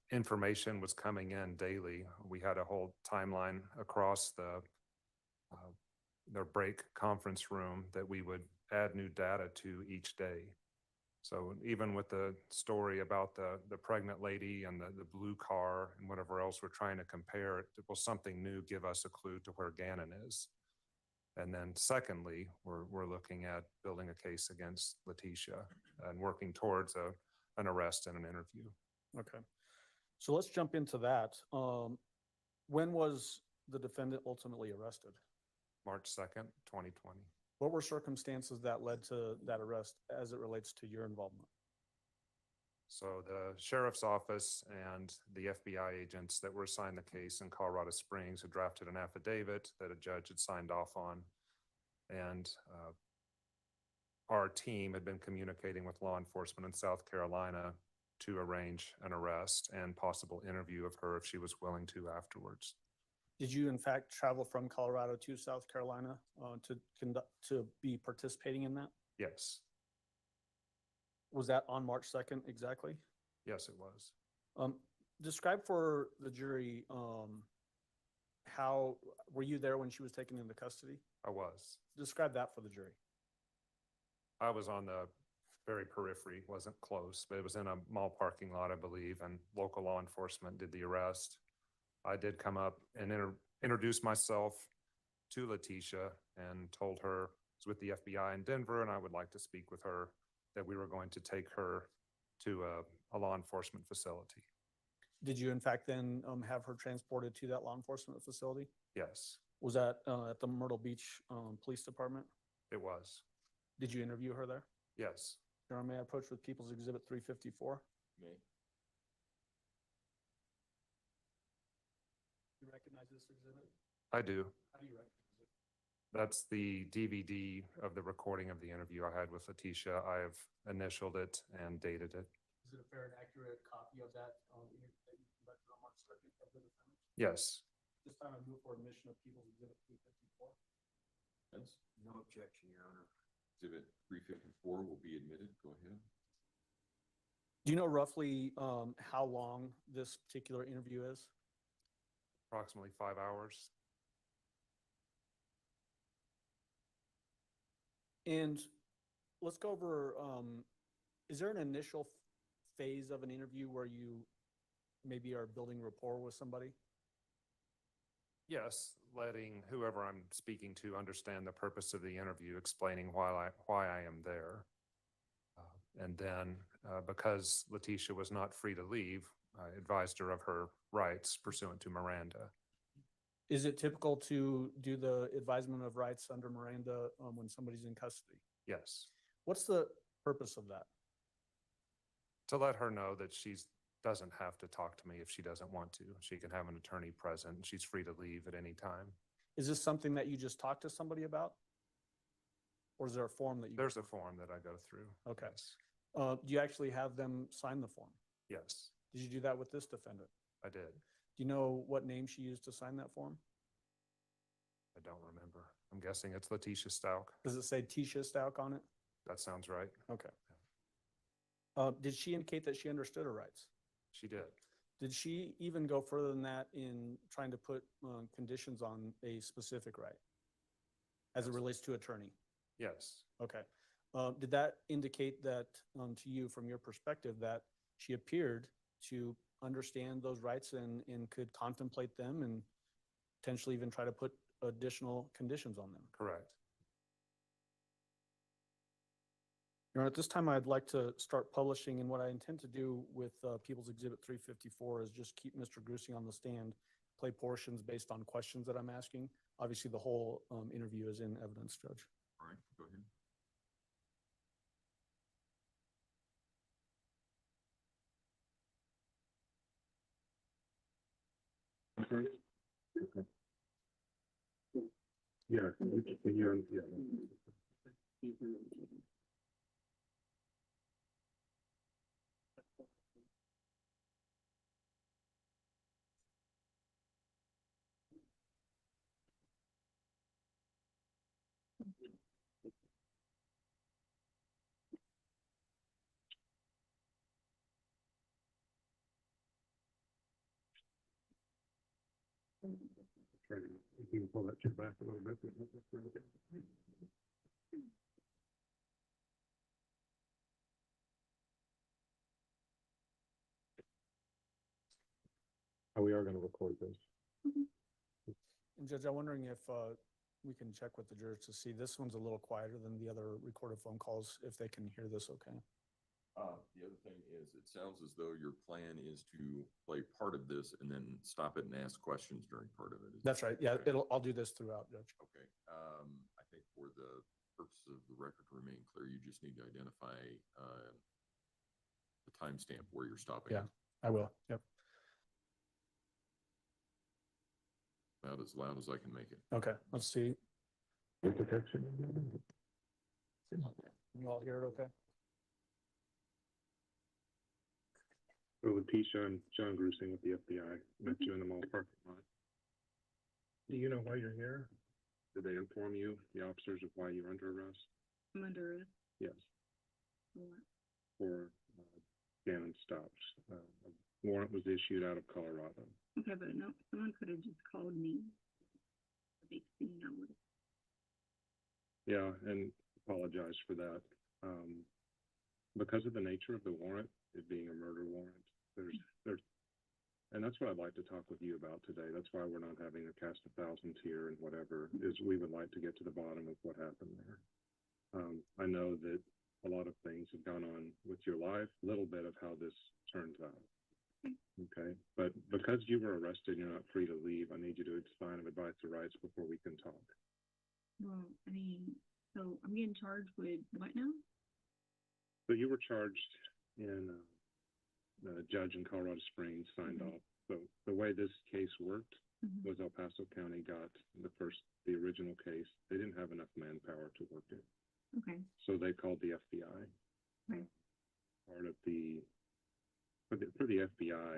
information was coming in daily. We had a whole timeline across their break conference room that we would add new data to each day. So even with the story about the pregnant lady and the blue car and whatever else we're trying to compare, it will something new give us a clue to where Gannon is. And then secondly, we're looking at building a case against Letitia and working towards an arrest and an interview. Okay. So let's jump into that. When was the defendant ultimately arrested? March 2nd, 2020. What were circumstances that led to that arrest as it relates to your involvement? So the sheriff's office and the FBI agents that were assigned the case in Colorado Springs had drafted an affidavit that a judge had signed off on. And our team had been communicating with law enforcement in South Carolina to arrange an arrest and possible interview of her if she was willing to afterwards. Did you in fact travel from Colorado to South Carolina to be participating in that? Yes. Was that on March 2nd exactly? Yes, it was. Describe for the jury how were you there when she was taken into custody? I was. Describe that for the jury. I was on the very periphery, wasn't close, but it was in a mall parking lot, I believe, and local law enforcement did the arrest. I did come up and introduce myself to Letitia and told her I was with the FBI in Denver and I would like to speak with her, that we were going to take her to a law enforcement facility. Did you in fact then have her transported to that law enforcement facility? Yes, Was that at the Myrtle Beach Police Department? it was. Did you interview her there? Yes. Your Honor, may I approach with People's Exhibit 354? May. You recognize this exhibit? I do. How do you recognize it? That's the DVD of the recording of the interview I had with Letitia. I have initialed it and dated it. Is it a fair and accurate copy of that interview that you conducted on March 2nd of the defendant? Yes. This time I move for admission of People's Exhibit 354. That's no objection, Your Honor. Exhibit 354 will be admitted. Go ahead. Do you know roughly how long this particular interview is? Approximately 5 hours. And let's go over, is there an initial phase of an interview where you maybe are building rapport with somebody? Yes, letting whoever I'm speaking to understand the purpose of the interview, explaining why I am there. And then because Letitia was not free to leave, I advised her of her rights pursuant to Miranda. Is it typical to do the advisement of rights under Miranda when somebody's in custody? Yes. What's the purpose of that? To let her know that she doesn't have to talk to me if she doesn't want to. She can have an attorney present. She's free to leave at any time. Is this something that you just talk to somebody about? Or is there a form that you? There's a form that I go through. Okay. Yes. Do you actually have them sign the form? Yes, Did you do that with this defendant? I did. Do you know what name she used to sign that form? I don't remember. I'm guessing it's Letitia Stout. Does it say Tisha Stout on it? That sounds right. Okay. Did she indicate that she understood her rights? She did. Did she even go further than that in trying to put conditions on a specific right as it relates to attorney? Yes. Okay. Did that indicate that to you from your perspective that she appeared to understand those rights and could contemplate them and potentially even try to put additional conditions on them? Correct. Your Honor, at this time, I'd like to start publishing, and what I intend to do with People's Exhibit 354 is just keep Mr. Grucy on the stand, play portions based on questions that I'm asking. Obviously, the whole interview is in evidence, Judge. All right, go ahead. Okay. Yeah, yeah. You can pull that chair back a little bit. We are going to record this. And Judge, I'm wondering if we can check with the jurors to see, this one's a little quieter than the other recorded phone calls, if they can hear this okay. The other thing is, it sounds as though your plan is to play part of this and then stop it and ask questions during part of it. That's right. Yeah, I'll do this throughout, Judge. Okay. I think for the purpose of the record to remain clear, you just need to identify the timestamp where you're stopping. Yeah, I will. Yep. About as loud as I can make it. Okay, let's see. With protection. You all hear it okay? Letitia and John Grusing with the FBI. Met you in the mall parking lot. Do you know why you're here? Did they inform you, the officers, of why you're under arrest? I'm under arrest. Yes, For what? for Gannon stops. A warrant was issued out of Colorado. Okay, but no, someone could have just called me. They seen I would. Yeah, and apologize for that. Because of the nature of the warrant, it being a murder warrant, there's, and that's what I'd like to talk with you about today. That's why we're not having a cast of thousands here and whatever, is we would like to get to the bottom of what happened there. I know that a lot of things have gone on with your life, a little bit of how this turns out. Okay, but because you were arrested, you're not free to leave. I need you to sign an advice of rights before we can talk. Well, I mean, so I'm getting charged with what now? So you were charged in, the judge in Colorado Springs signed off. So the way this case worked was El Paso County got the original case. They didn't have enough manpower to work it. Okay. So they called the FBI. Right. Part of for the FBI,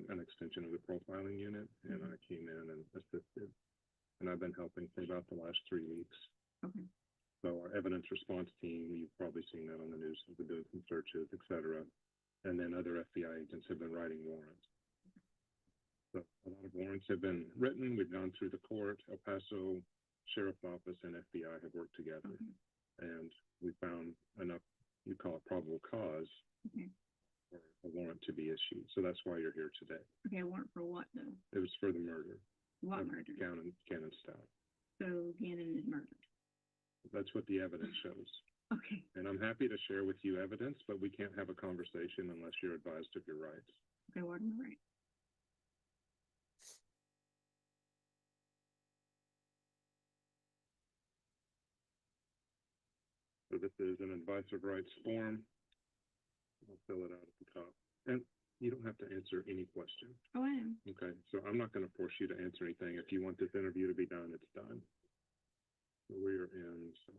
an extension of the profiling unit, and I came in and assisted. And I've been helping for about the last 3 weeks. Okay. So our evidence response team, you've probably seen that on the news, have been doing some searches, et cetera. And then other FBI agents have been writing warrants. So a lot of warrants have been written. We've gone through the court. El Paso Sheriff's Office and FBI have worked together. And we found enough, you call it probable cause, for a warrant to be issued. So that's why you're here today. Okay, warrant for what though? It was for the murder. What murder? Gannon Stout. So Gannon is murdered. That's what the evidence shows. Okay. And I'm happy to share with you evidence, but we can't have a conversation unless you're advised of your rights. Okay, what am I right? So this is an advice of rights form. I'll fill it out at the top. And you don't have to answer any question. Oh, I am. Okay, so I'm not going to force you to answer anything. If you want this interview to be done, it's done. So we're in. Okay.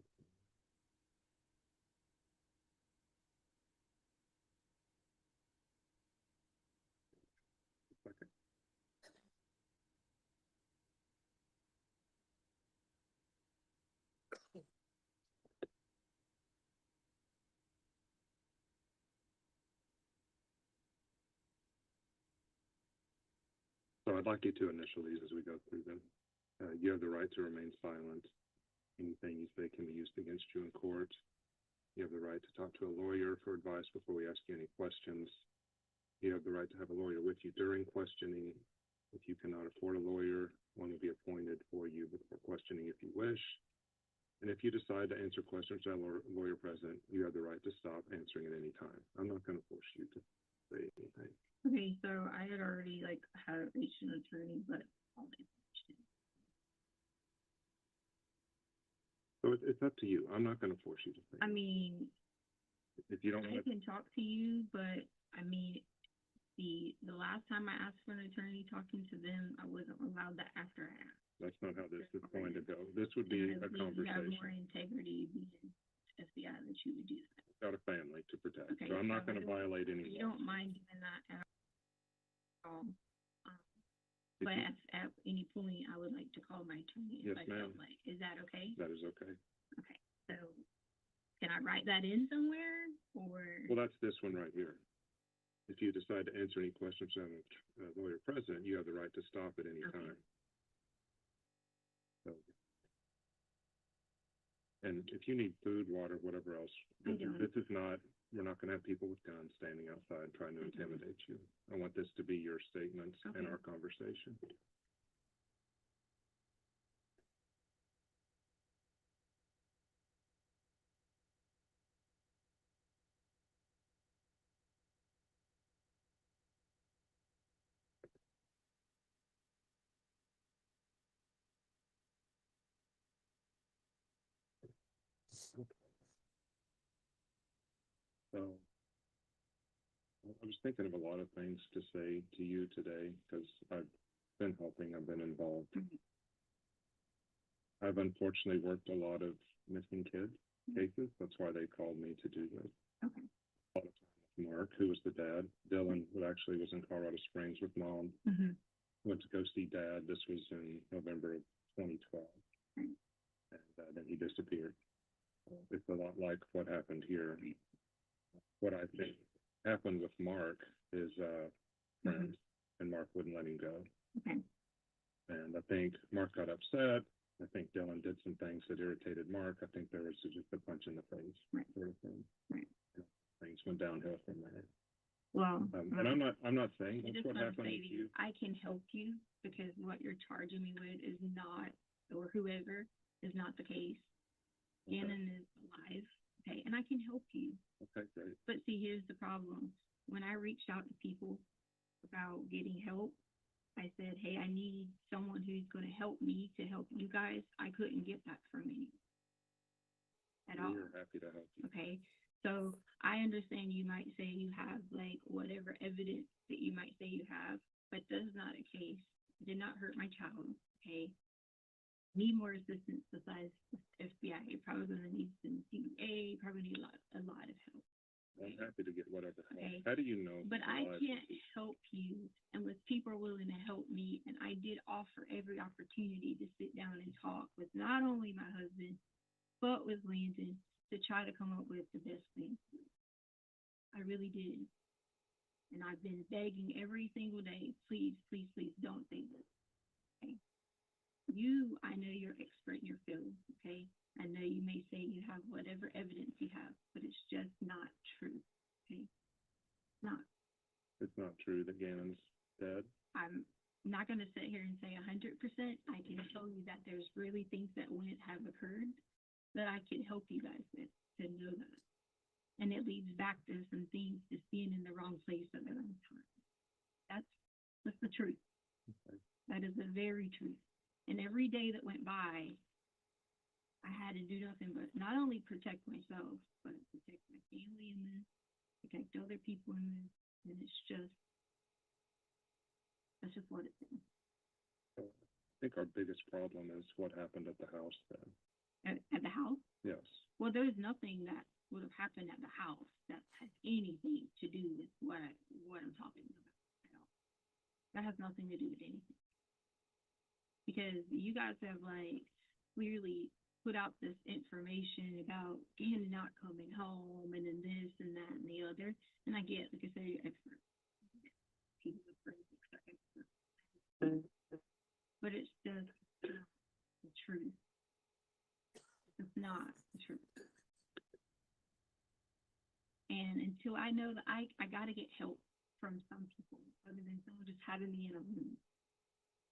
So I'd like you to initial these as we go through them. You have the right to remain silent. Anything you say can be used against you in court. You have the right to talk to a lawyer for advice before we ask you any questions. You have the right to have a lawyer with you during questioning. If you cannot afford a lawyer, one will be appointed for you before questioning if you wish. And if you decide to answer questions without a lawyer present, you have the right to stop answering at any time. I'm not going to force you to say anything. Okay, so I had already had reached an attorney, but all the information. So it's up to you. I'm not going to force you to say. I mean, if you don't I want can talk to you, but I mean, the last time I asked for an attorney talking to them, I wasn't allowed that after I asked. that's not how this is going to go. This would be And a I believe you have more conversation. integrity being FBI that you would do that. Got a family to protect, Okay, so I'm not so going to violate any You laws. don't mind doing that at all. If But you- at any point, I would like to call my attorney if Yes, I felt ma'am. like, is that okay? That is okay. Okay, so can I write that in somewhere or? Well, that's this one right here. If you decide to answer any questions from a lawyer present, you have the right to stop at any time. So, and if you need food, water, whatever else, I don't. this is not, we're not going to have people with guns standing outside trying to intimidate you. I want this to be your statements in Okay. our conversation. So I was thinking of a lot of things to say to you today because I've been helping, I've been involved. I've unfortunately worked a lot of missing kids cases. That's why they called me to do this. Okay. A lot of time Mark, who was the dad. Dylan actually was in Colorado Springs with mom. Mhm. Went to go see dad. This was in November of 2012. Right. And then he disappeared. It's a lot like what happened here. What I think happened with Mark is friends, and Mark wouldn't let him go. Okay. And I think Mark got upset. I think Dylan did some things that irritated Mark. I think there was just a punch in the face, Right. sort of thing. Right. Things went downhill from there. Well, And I'm not saying I that's just what want to happened say with to you, I can help you because what you're charging me with is not, or whoever, is not the case. Okay. Gannon is alive, okay, and I can help you. Okay, great. But see, here's the problem. When I reached out to people about getting help, I said, hey, I need someone who's going to help me to help you guys. I couldn't get that from anyone at all. We're happy to help you. Okay. So I understand you might say you have like whatever evidence that you might say you have, but that's not a case. Did not hurt my child. Okay. Need more assistance besides FBI. You're probably going to need some CBA. Probably need a lot of help. I'm happy to get whatever help. Okay. How do you know? But I live? can't help you unless people are willing to help me. And I did offer every opportunity to sit down and talk with not only my husband, but with Landon to try to come up with the best thing. I really did. And I've been begging every single day, please, please, please don't say this. Okay. You, I know you're expert in your field, okay? I know you may say you have whatever evidence you have, but it's just not true, okay? Not. It's not true that Gannon's dead. I'm not going to sit here and say 100%. I can tell you that there's really things that wouldn't have occurred that I can help you guys with to know that. And it leads back to some things, just being in the wrong place at the wrong time. That's the truth. Okay. That is the very truth. And every day that went by, I had to do nothing but not only protect myself, but protect my family in this, protect other people in this. And that's just what it's been. So I think our biggest problem is what happened at the house then. At the house? Yes. Well, there's nothing that would have happened at the house that has anything to do with what I'm talking about at all. That has nothing to do with anything. Because you guys have like clearly put out this information about Gannon not coming home and then this and that and the other. And I get, like I said, you're expert. People are pretty expert. But it's just not the truth. It's not the truth. And until I know that I got to get help from some people other than someone just having me in a room.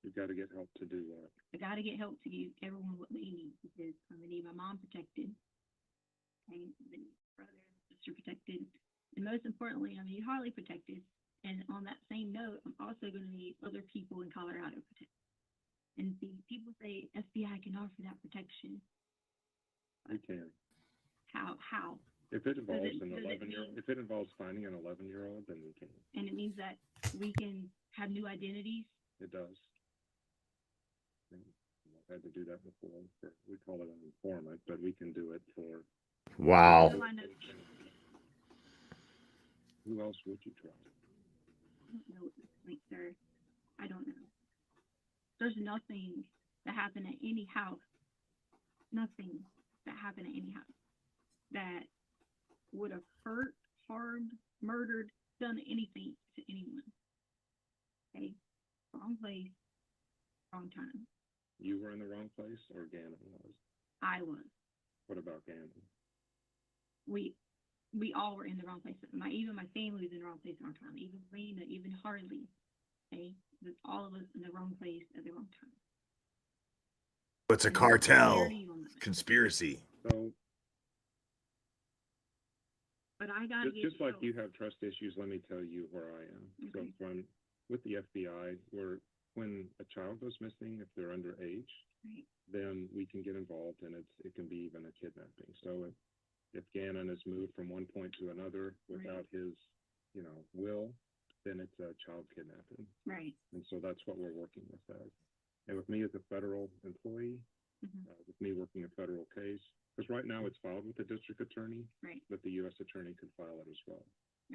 You've got to get help to do that. I got to get help to give everyone what they need because I'm going to need my mom protected, okay, my brother and sister protected, and most importantly, I'm going to need Harley protected. And on that same note, I'm also going to need other people in Colorado protected. And see, people say FBI can offer that protection. We can. How? If it involves an 11-year-old, if it involves finding an 11-year-old, then we can. And it means that we can have new identities. It does. I've had to do that before. We call it an informant, but we can do it for. Wow. Who else would you try? I don't know, like, sir. I don't know. There's nothing that happened at any house. Nothing that happened at any house that would have hurt, harmed, murdered, done anything to anyone. Okay? Wrong place, wrong time. You were in the wrong place, or Gannon was? I was. What about Gannon? We all were in the wrong place. Even my family was in the wrong place at the wrong time. Even Lena, even Harley. Okay? There's all of us in the wrong place at the wrong time. It's a cartel conspiracy. So, but I got to just like you have trust issues, let me tell you where I am. Okay. So with the FBI, when a child goes missing, if they're underage, right, then we can get involved, and it can be even a kidnapping. So if Gannon is moved from one point to another without his, will, then it's a child kidnapping. Right. And so that's what we're working with that. And with me as a federal employee, with me working a federal case, because right now it's filed with the district attorney, right, but the U.S. attorney could file it as well.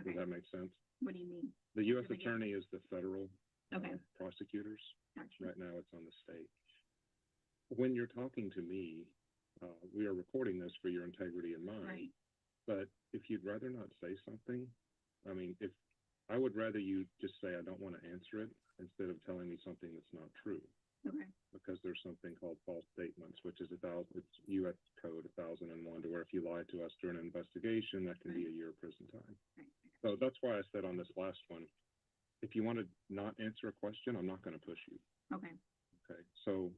Does that make sense? What do you mean? The U.S. attorney is the federal prosecutors. Gotcha. Right now, it's on the state. When you're talking to me, we are recording this for your integrity in mind. Right. But if you'd rather not say something, I mean, if I would rather you just say I don't want to answer it instead of telling me something that's not true. Okay. Because there's something called false statements, which is it's U.S. Code 1001, to where if you lie to us during an investigation, that can be a year of prison time. So that's why I said on this last one, if you want to not answer a question, I'm not going to push you. Okay. Okay. So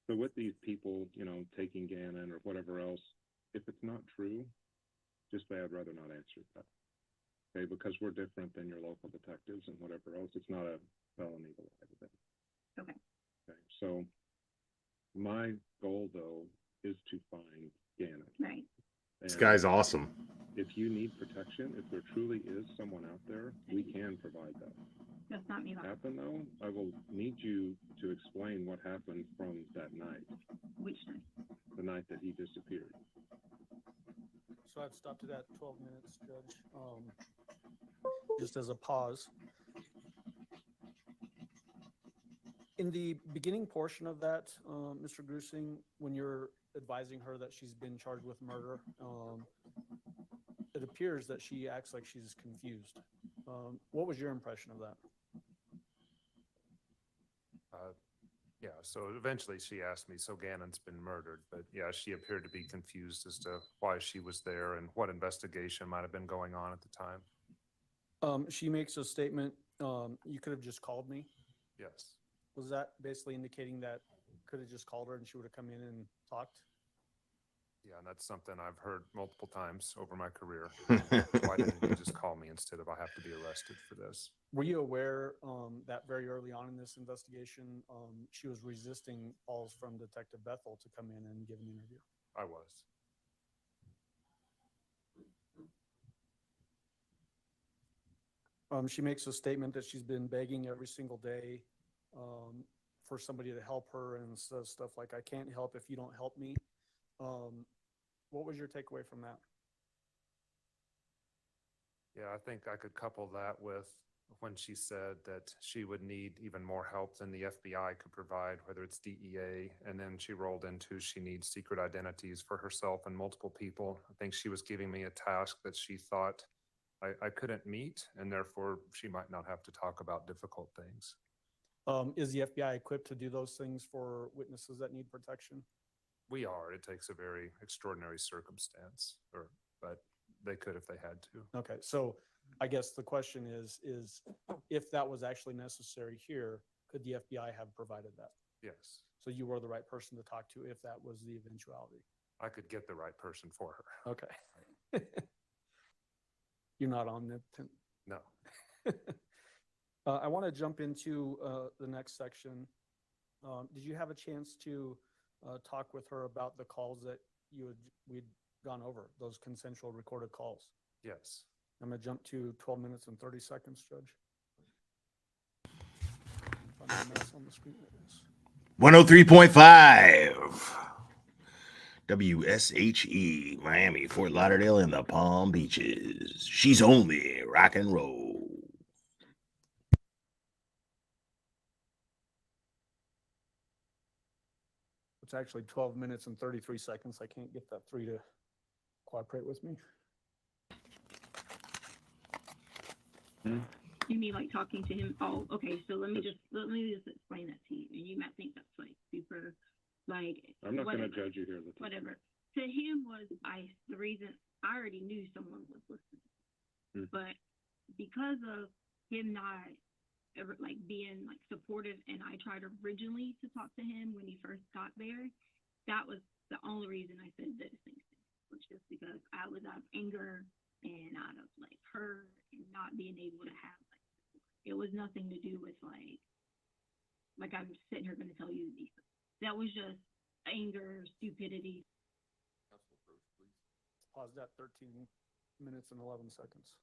with these people, taking Gannon or whatever else, if it's not true, just say I'd rather not answer that. Okay, because we're different than your local detectives and whatever else. It's not a felony to lie to them. Okay. Okay. So my goal, though, is to find Gannon. Right. This guy's awesome. If you need protection, if there truly is someone out there, we can provide that. That's not me. Happen though, I will need you to explain what happened from that night. Which night? The night that he disappeared. So I've stopped it at 12 minutes, Judge. Just as a pause. In the beginning portion of that, Mr. Grusing, when you're advising her that she's been charged with murder, it appears that she acts like she's confused. What was your impression of that? Yeah, so eventually she asked me, so Gannon's been murdered, but yeah, she appeared to be confused as to why she was there and what investigation might have been going on at the time. She makes a statement, you could have just called me. Yes. Was that basically indicating that could have just called her and she would have come in and talked? Yeah, and that's something I've heard multiple times over my career. Why didn't you just call me instead of I have to be arrested for this? Were you aware that very early on in this investigation, she was resisting calls from Detective Bethel to come in and give an interview? I was. She makes a statement that she's been begging every single day for somebody to help her and says stuff like, I can't help if you don't help me. What was your takeaway from that? Yeah, I think I could couple that with when she said that she would need even more help than the FBI could provide, whether it's DEA, and then she rolled into she needs secret identities for herself and multiple people. I think she was giving me a task that she thought I couldn't meet, and therefore she might not have to talk about difficult things. Is the FBI equipped to do those things for witnesses that need protection? We are. It takes a very extraordinary circumstance, but they could if they had to. Okay, so I guess the question is if that was actually necessary here, could the FBI have provided that? Yes. So you were the right person to talk to if that was the eventuality? I could get the right person for her. Okay. You're not omnipotent? No. I want to jump into the next section. Did you have a chance to talk with her about the calls that we'd gone over, those consensual recorded calls? Yes. I'm going to jump to 12 minutes and 30 seconds, Judge. Find a mess on the screen. There it is. 103.5 WSHE, Miami, Fort Lauderdale, and the Palm Beaches. She's only rock and roll. It's actually 12 minutes and 33 seconds. I can't get that 3 to cooperate with me. You mean like talking to him? Oh, okay. So let me just explain that to you. And you might think that's like super, like. I'm not going to judge you here. Whatever. To him was the reason I already knew someone was listening, but because of him not ever like being like supportive, and I tried originally to talk to him when he first got there. That was the only reason I said those things. Was just because I was out of anger and out of like hurt and not being able to have like it was nothing to do with like I'm sitting here going to tell you these things. That was just anger, stupidity. Pause that 13 minutes and 11 seconds.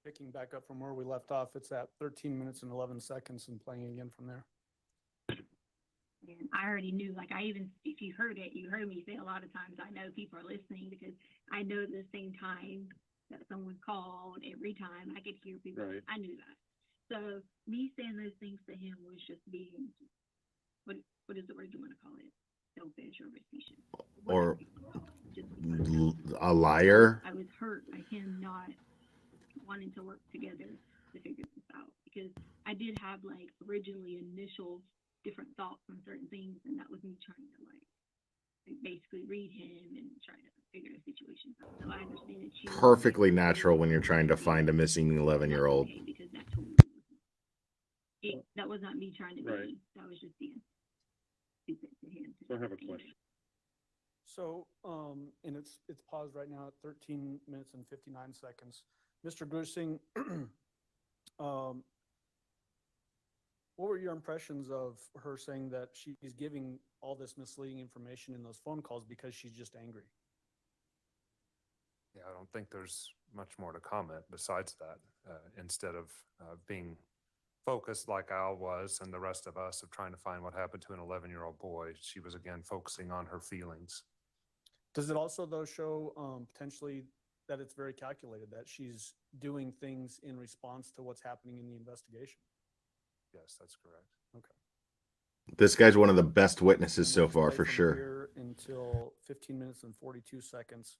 Picking back up from where we left off, it's at 13 minutes and 11 seconds and playing again from there. And I already knew, like, if you heard it, you heard me say a lot of times, I know people are listening because I know the same time that someone called, every time I could hear people. Right. I knew that. So me saying those things to him was just being, what is the word you want to call it? Selfish or facetious. Or a liar. I was hurt by him not wanting to work together to figure this out, because I did have, like, originally initial different thoughts on certain things, and that was me trying to like basically read him and try to figure the situation out. So I understand that you Perfectly natural when you're trying to find a missing 11-year-old. because that totally that was not me trying to be. Right. That was just being stupid to him. So I have a question. So, and it's paused right now at 13 minutes and 59 seconds. Mr. Grusing, what were your impressions of her saying that she's giving all this misleading information in those phone calls because she's just angry? Yeah, I don't think there's much more to comment besides that. Instead of being focused like Al was and the rest of us of trying to find what happened to an 11-year-old boy, she was again focusing on her feelings. Does it also, though, show potentially that it's very calculated, that she's doing things in response to what's happening in the investigation? Yes, that's correct. Okay. This guy's one of the best witnesses so Let's far, play for from sure. Here until 15 minutes and 42 seconds.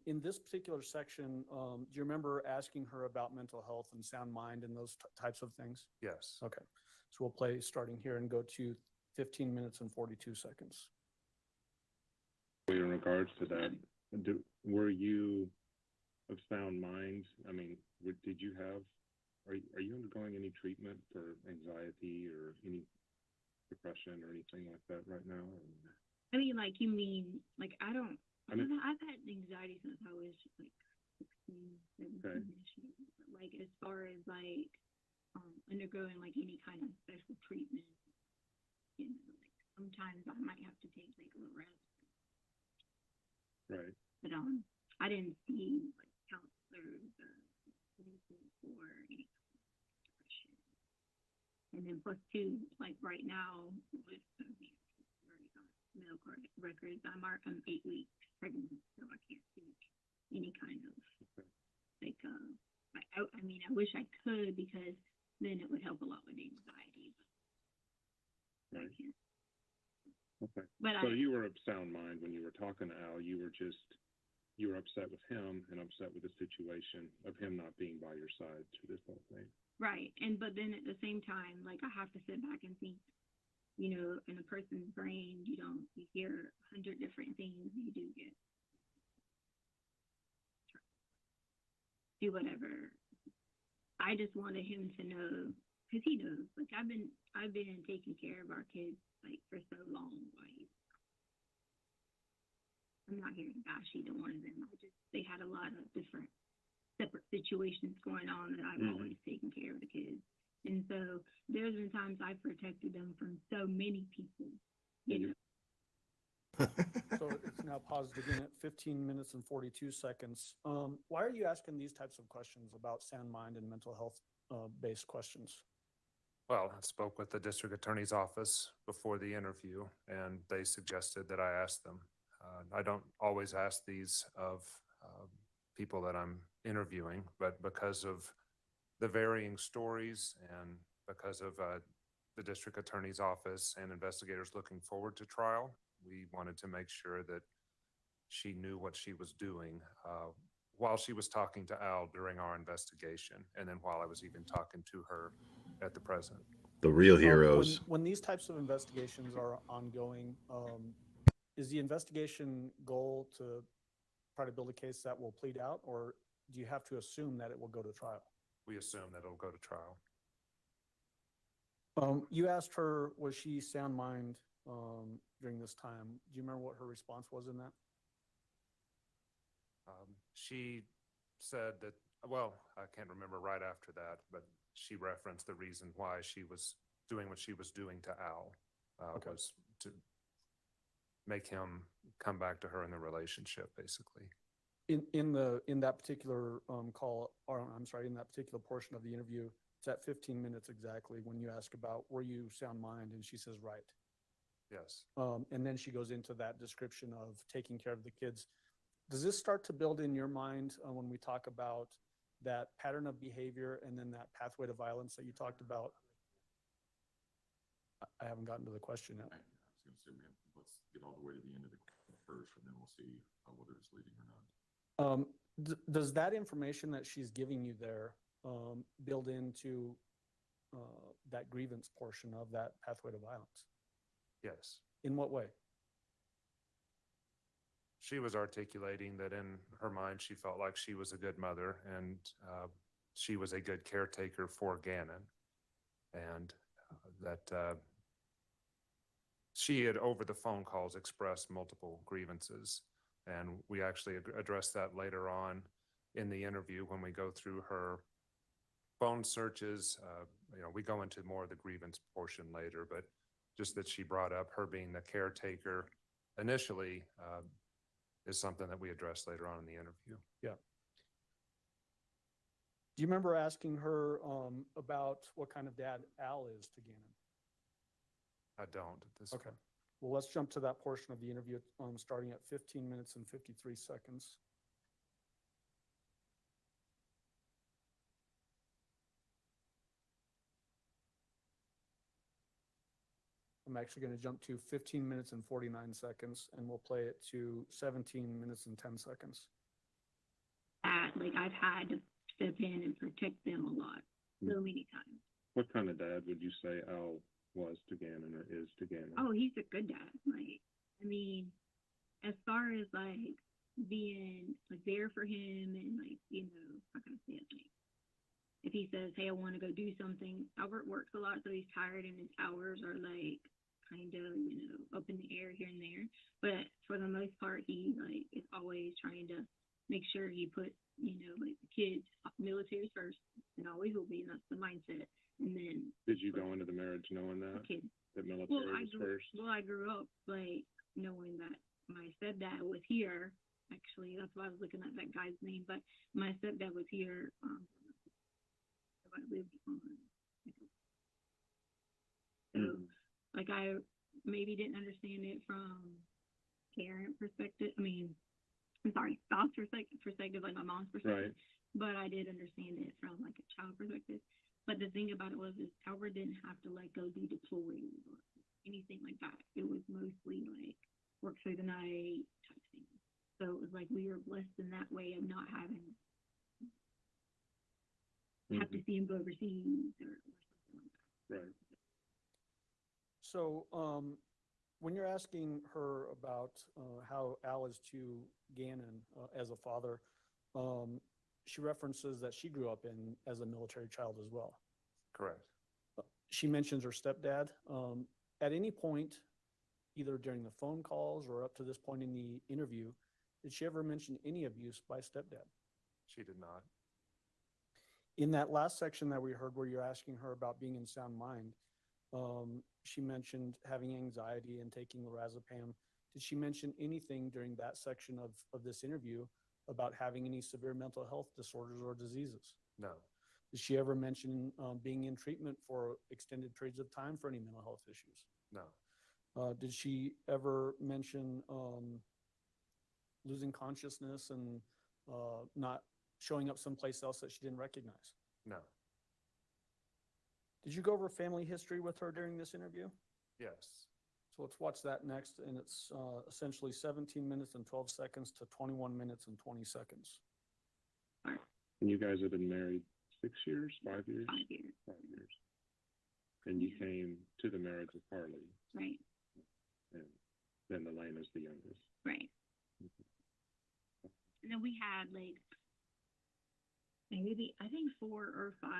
In this particular section, do you remember asking her about mental health and sound mind and those types of things? Yes. Okay. So we'll play starting here and go to 15 minutes and 42 seconds. In regards to that, were you of sound mind? I mean, did you have, are you undergoing any treatment for anxiety or any depression or anything like that right now? I mean, like, you mean, like, I've had anxiety since I was like 16, 17-ish. Like, as far as like undergoing like any kind of special treatment, you know, like sometimes I might have to take like a rest. Right. But I didn't see like counselors or anything for any depression. And then plus two, like right now with medical records, I'm 8 weeks pregnant, so I can't take any kind of like I mean, I wish I could, because then it would help a lot with anxiety. But right. I can't. Okay. But so you were of sound mind when you were talking to Al. You were upset with him and upset with the situation of him not being by your side through this whole thing. Right. But then at the same time, like, I have to sit back and think, you know, in a person's brain, you hear 100 different things. You do do whatever. I just wanted him to know, because he knows, like, I've been taking care of our kids like for so long. Like, I'm not here to bash either one of them. They had a lot of different separate situations going on that I've always taken care of the kids. And so there's been times I've protected them from so many people, you know. So it's now paused again at 15 minutes and 42 seconds. Why are you asking these types of questions about sound mind and mental health based questions? Well, I spoke with the district attorney's office before the interview, and they suggested that I ask them. I don't always ask these of people that I'm interviewing, but because of the varying stories and because of the district attorney's office and investigators looking forward to trial, we wanted to make sure that she knew what she was doing while she was talking to Al during our investigation, and then while I was even talking to her at the present. The real heroes. When these types of investigations are ongoing, is the investigation goal to try to build a case that will plead out, or do you have to assume that it will go to trial? We assume that it'll go to trial. You asked her, was she sound mind during this time? Do you remember what her response was in that? She said that, well, I can't remember right after that, but she referenced the reason why she was doing what she was doing to Al was to make him come back to her in the relationship, basically. in that particular call, or I'm sorry, in that particular portion of the interview, it's at 15 minutes exactly when you ask about were you sound mind, and she says right. Yes. And then she goes into that description of taking care of the kids. Does this start to build in your mind when we talk about that pattern of behavior and then that pathway to violence that you talked about? I haven't gotten to the question yet. I was going to say, man, let's get all the way to the end of the question first, and then we'll see whether it's leading or not. Does that information that she's giving you there build into that grievance portion of that pathway to violence? Yes. In what way? She was articulating that in her mind, she felt like she was a good mother and she was a good caretaker for Gannon, and that she had over the phone calls expressed multiple grievances. And we actually addressed that later on in the interview when we go through her phone searches. We go into more of the grievance portion later, but just that she brought up her being the caretaker initially is something that we addressed later on in the interview. Yeah. Do you remember asking her about what kind of dad Al is to Gannon? I don't at this Okay. point. Well, let's jump to that portion of the interview starting at 15 minutes and 53 seconds. I'm actually going to jump to 15 minutes and 49 seconds, and we'll play it to 17 minutes and 10 seconds. Like I've had to step in and protect them a lot, so many times. What kind of dad would you say Al was to Gannon or is to Gannon? Oh, he's a good dad. Like, I mean, as far as like being like there for him and like, how can I say it? Like, if he says, "Hey, I want to go do something," Albert works a lot, so he's tired and his hours are like kind of, up in the air here and there. But for the most part, he like is always trying to make sure he puts, like the kids, military first, and always will be, and that's the mindset. And then did you go into the marriage knowing that? Okay. That military was first? Well, I grew up like knowing that my stepdad was here. Actually, that's why I was looking at that guy's name. But my stepdad was here. I lived on. So, like, I maybe didn't understand it from parent perspective. I mean, I'm sorry, spouse perspective, like my mom's perspective. Right. But I did understand it from like a child perspective. But the thing about it was, is Albert didn't have to like go be deployed or anything like that. It was mostly like work through the night type thing. So it was like we were blessed in that way of not having have to see him go overseas or something like that. Right. So when you're asking her about how Al is to Gannon as a father, she references that she grew up as a military child as well. Correct. She mentions her stepdad. At any point, either during the phone calls or up to this point in the interview, did she ever mention any abuse by stepdad? She did not. In that last section that we heard where you're asking her about being in sound mind, she mentioned having anxiety and taking lorazepam. Did she mention anything during that section of this interview about having any severe mental health disorders or diseases? No. Did she ever mention being in treatment for extended periods of time for any mental health issues? No. Did she ever mention losing consciousness and not showing up someplace else that she didn't recognize? No. Did you go over family history with her during this interview? Yes. So let's watch that next, and it's essentially 17 minutes and 12 seconds to 21 minutes and 20 seconds. And you guys have been married 6 years, 5 years? 5 years. 5 years. And you came to the marriage with Harley. Right. And then Elena's the youngest. Right. And then we had like maybe I think 4 or 5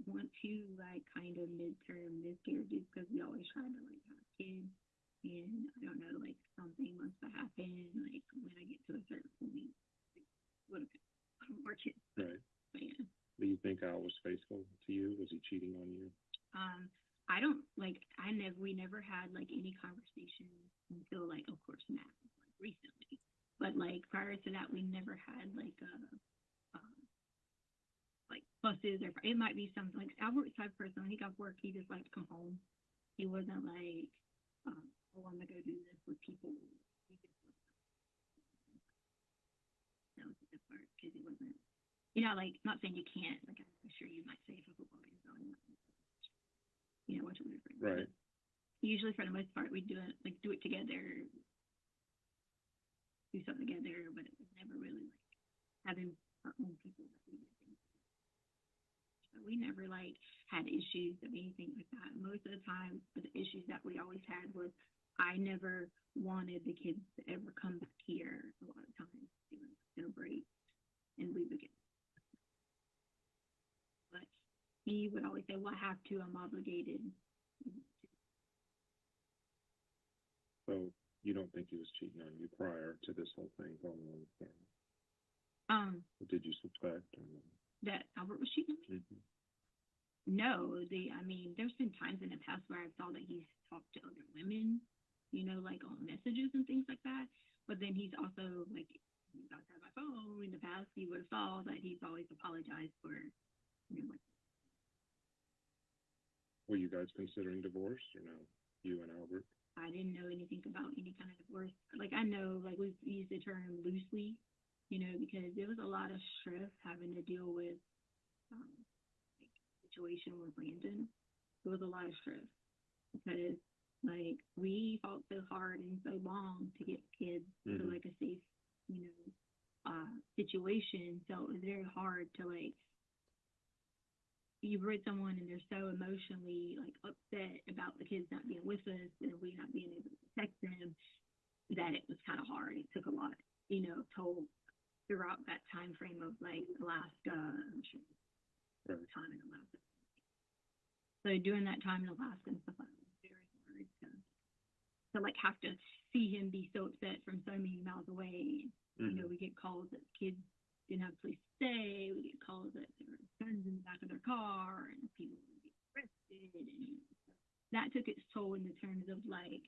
went to like kind of midterm miscarriages because we always tried to like have kids, and I don't know, like something must have happened like when I get to a certain point, like, what more kids. Right. But yeah. Do you think Al was faithful to you? Was he cheating on you? I don't like. We never had like any conversation until like, of course, now, like recently. But But like prior to that, we never had like buses, or it might be something like Albert's type of person. When he got work, he just liked to come home. He wasn't like, oh, I'm gonna go do this with people. He just that was the good part because he wasn't, like, not saying you can't. Like I'm sure you might say if a football game's on, watch it with your friends. Right. But usually, for the most part, we do it together, do something together. But it was never really like having our own people that we did things with. So we never like had issues of anything like that. Most of the time, the issues that we always had was I never wanted the kids to ever come back here. A lot of times, they would celebrate and we would get. But he would always say, "Well, I have to. I'm obligated." So you don't think he was cheating on you prior to this whole thing going on with him? Or did you suspect? That Albert was cheating on me? No, there's been times in the past where I saw that he's talked to other women, like on messages and things like that. But then he's also like, outside my phone in the past, he would have saw that he's always apologized for, like. Were you guys considering divorce or no? You and Albert? I didn't know anything about any kind of divorce. Like I know, like we use the term loosely, because there was a lot of stress having to deal with, situation with Brandon. It was a lot of stress because like we fought so hard and so long to get kids to like a safe, situation. So it was very hard to like, you've read someone and they're so emotionally like upset about the kids not being with us and we not being able to protect them that it was kind of hard. It took a lot, toll throughout that time frame of like Alaska, I'm sure time in Alaska. So during that time in Alaska and stuff like that, it was very hard to like have to see him be so upset from so many miles away. We get calls that kids didn't have a place to stay. We get calls that there were guns in the back of their car and people would get arrested. And that took its toll in the terms of like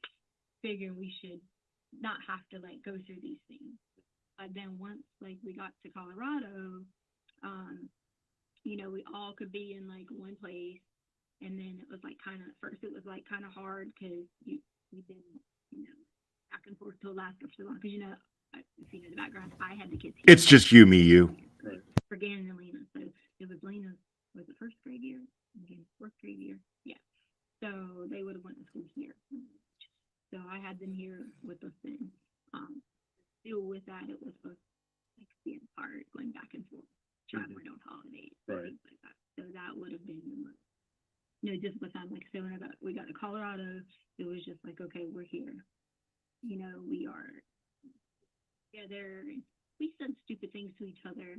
figuring we should not have to like go through these things. But then once like we got to Colorado, we all could be in like one place. And then it was like kind of, first it was like kind of hard because we've been, back and forth to Alaska for so long. Because, if you know the background, I had the kids here. It's just you, me, you. For Gannon and Lena. So it was Lena's, was it first grade year? Okay, fourth grade year. Yeah. So they would have went to school here. So I had them here with us then. Still with that, it was both like being hard, going back and forth, traveling on holidays, things like that. So that would have been the most, difficult time. Like so when we got to Colorado, it was just like, okay, we're here. We are together. We said stupid things to each other.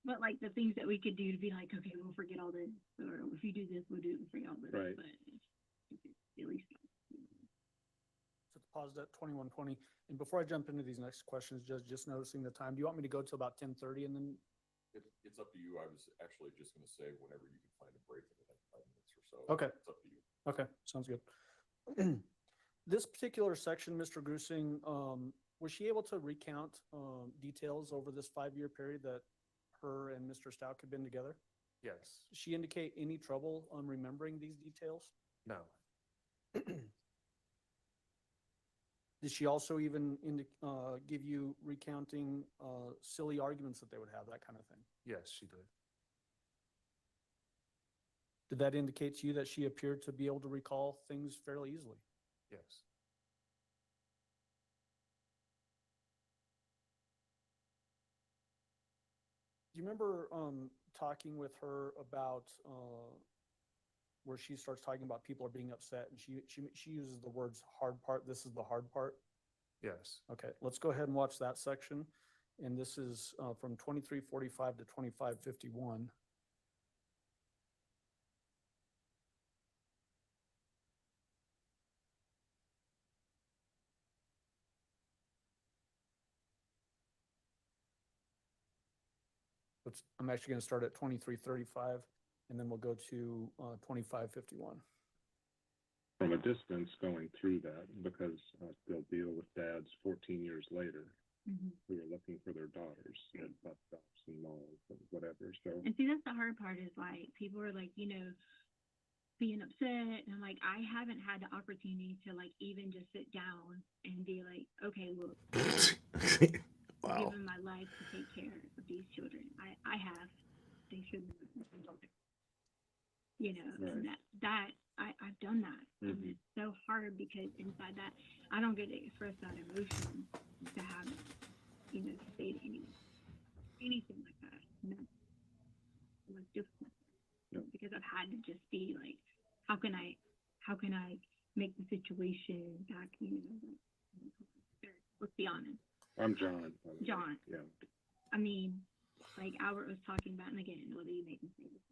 But like the things that we could do to be like, okay, we'll forget all this, or if you do this, we'll do it and forget all this. Right. But at least. So it's paused at 21:20. And before I jump into these next questions, just noticing the time. Do you want me to go till about 10:30 and then? It's up to you. I was actually just going to say whenever you can find a break in the next 5 minutes or so. Okay. It's up to you. Okay, sounds good. This particular section, Mr. Grusing, was she able to recount details over this 5-year period that her and Mr. Stout had been together? Yes. Did she indicate any trouble on remembering these details? No. Did she also even give you recounting silly arguments that they would have, that kind of thing? Yes, she did. Did that indicate to you that she appeared to be able to recall things fairly easily? Yes. Do you remember talking with her about where she starts talking about people are being upset and she uses the words hard part? This is the hard part. Yes. Okay, let's go ahead and watch that section. And this is from 23:45 to 25:51. I'm actually going to start at 23:35 and then we'll go to 25:51. from a distance going through that because they'll deal with dads 14 years later who are looking for their daughters at bus stops and malls and whatever. So, And see, that's the hard part is like people are like, you know, being upset, and I'm like, I haven't had the opportunity to like even just sit down and be like, okay, look, Wow. given my life to take care of these children, I have. They shouldn't have. You know, and I've done that. And it's so hard because inside that, I don't get to express that emotion to have, you know, to say to anything like that. No, it was difficult because I've had to just be like, how can I make the situation back? You know, like, let's be honest. I'm John. John. Yeah. I mean, like Albert was talking about, and again, whether you make mistakes.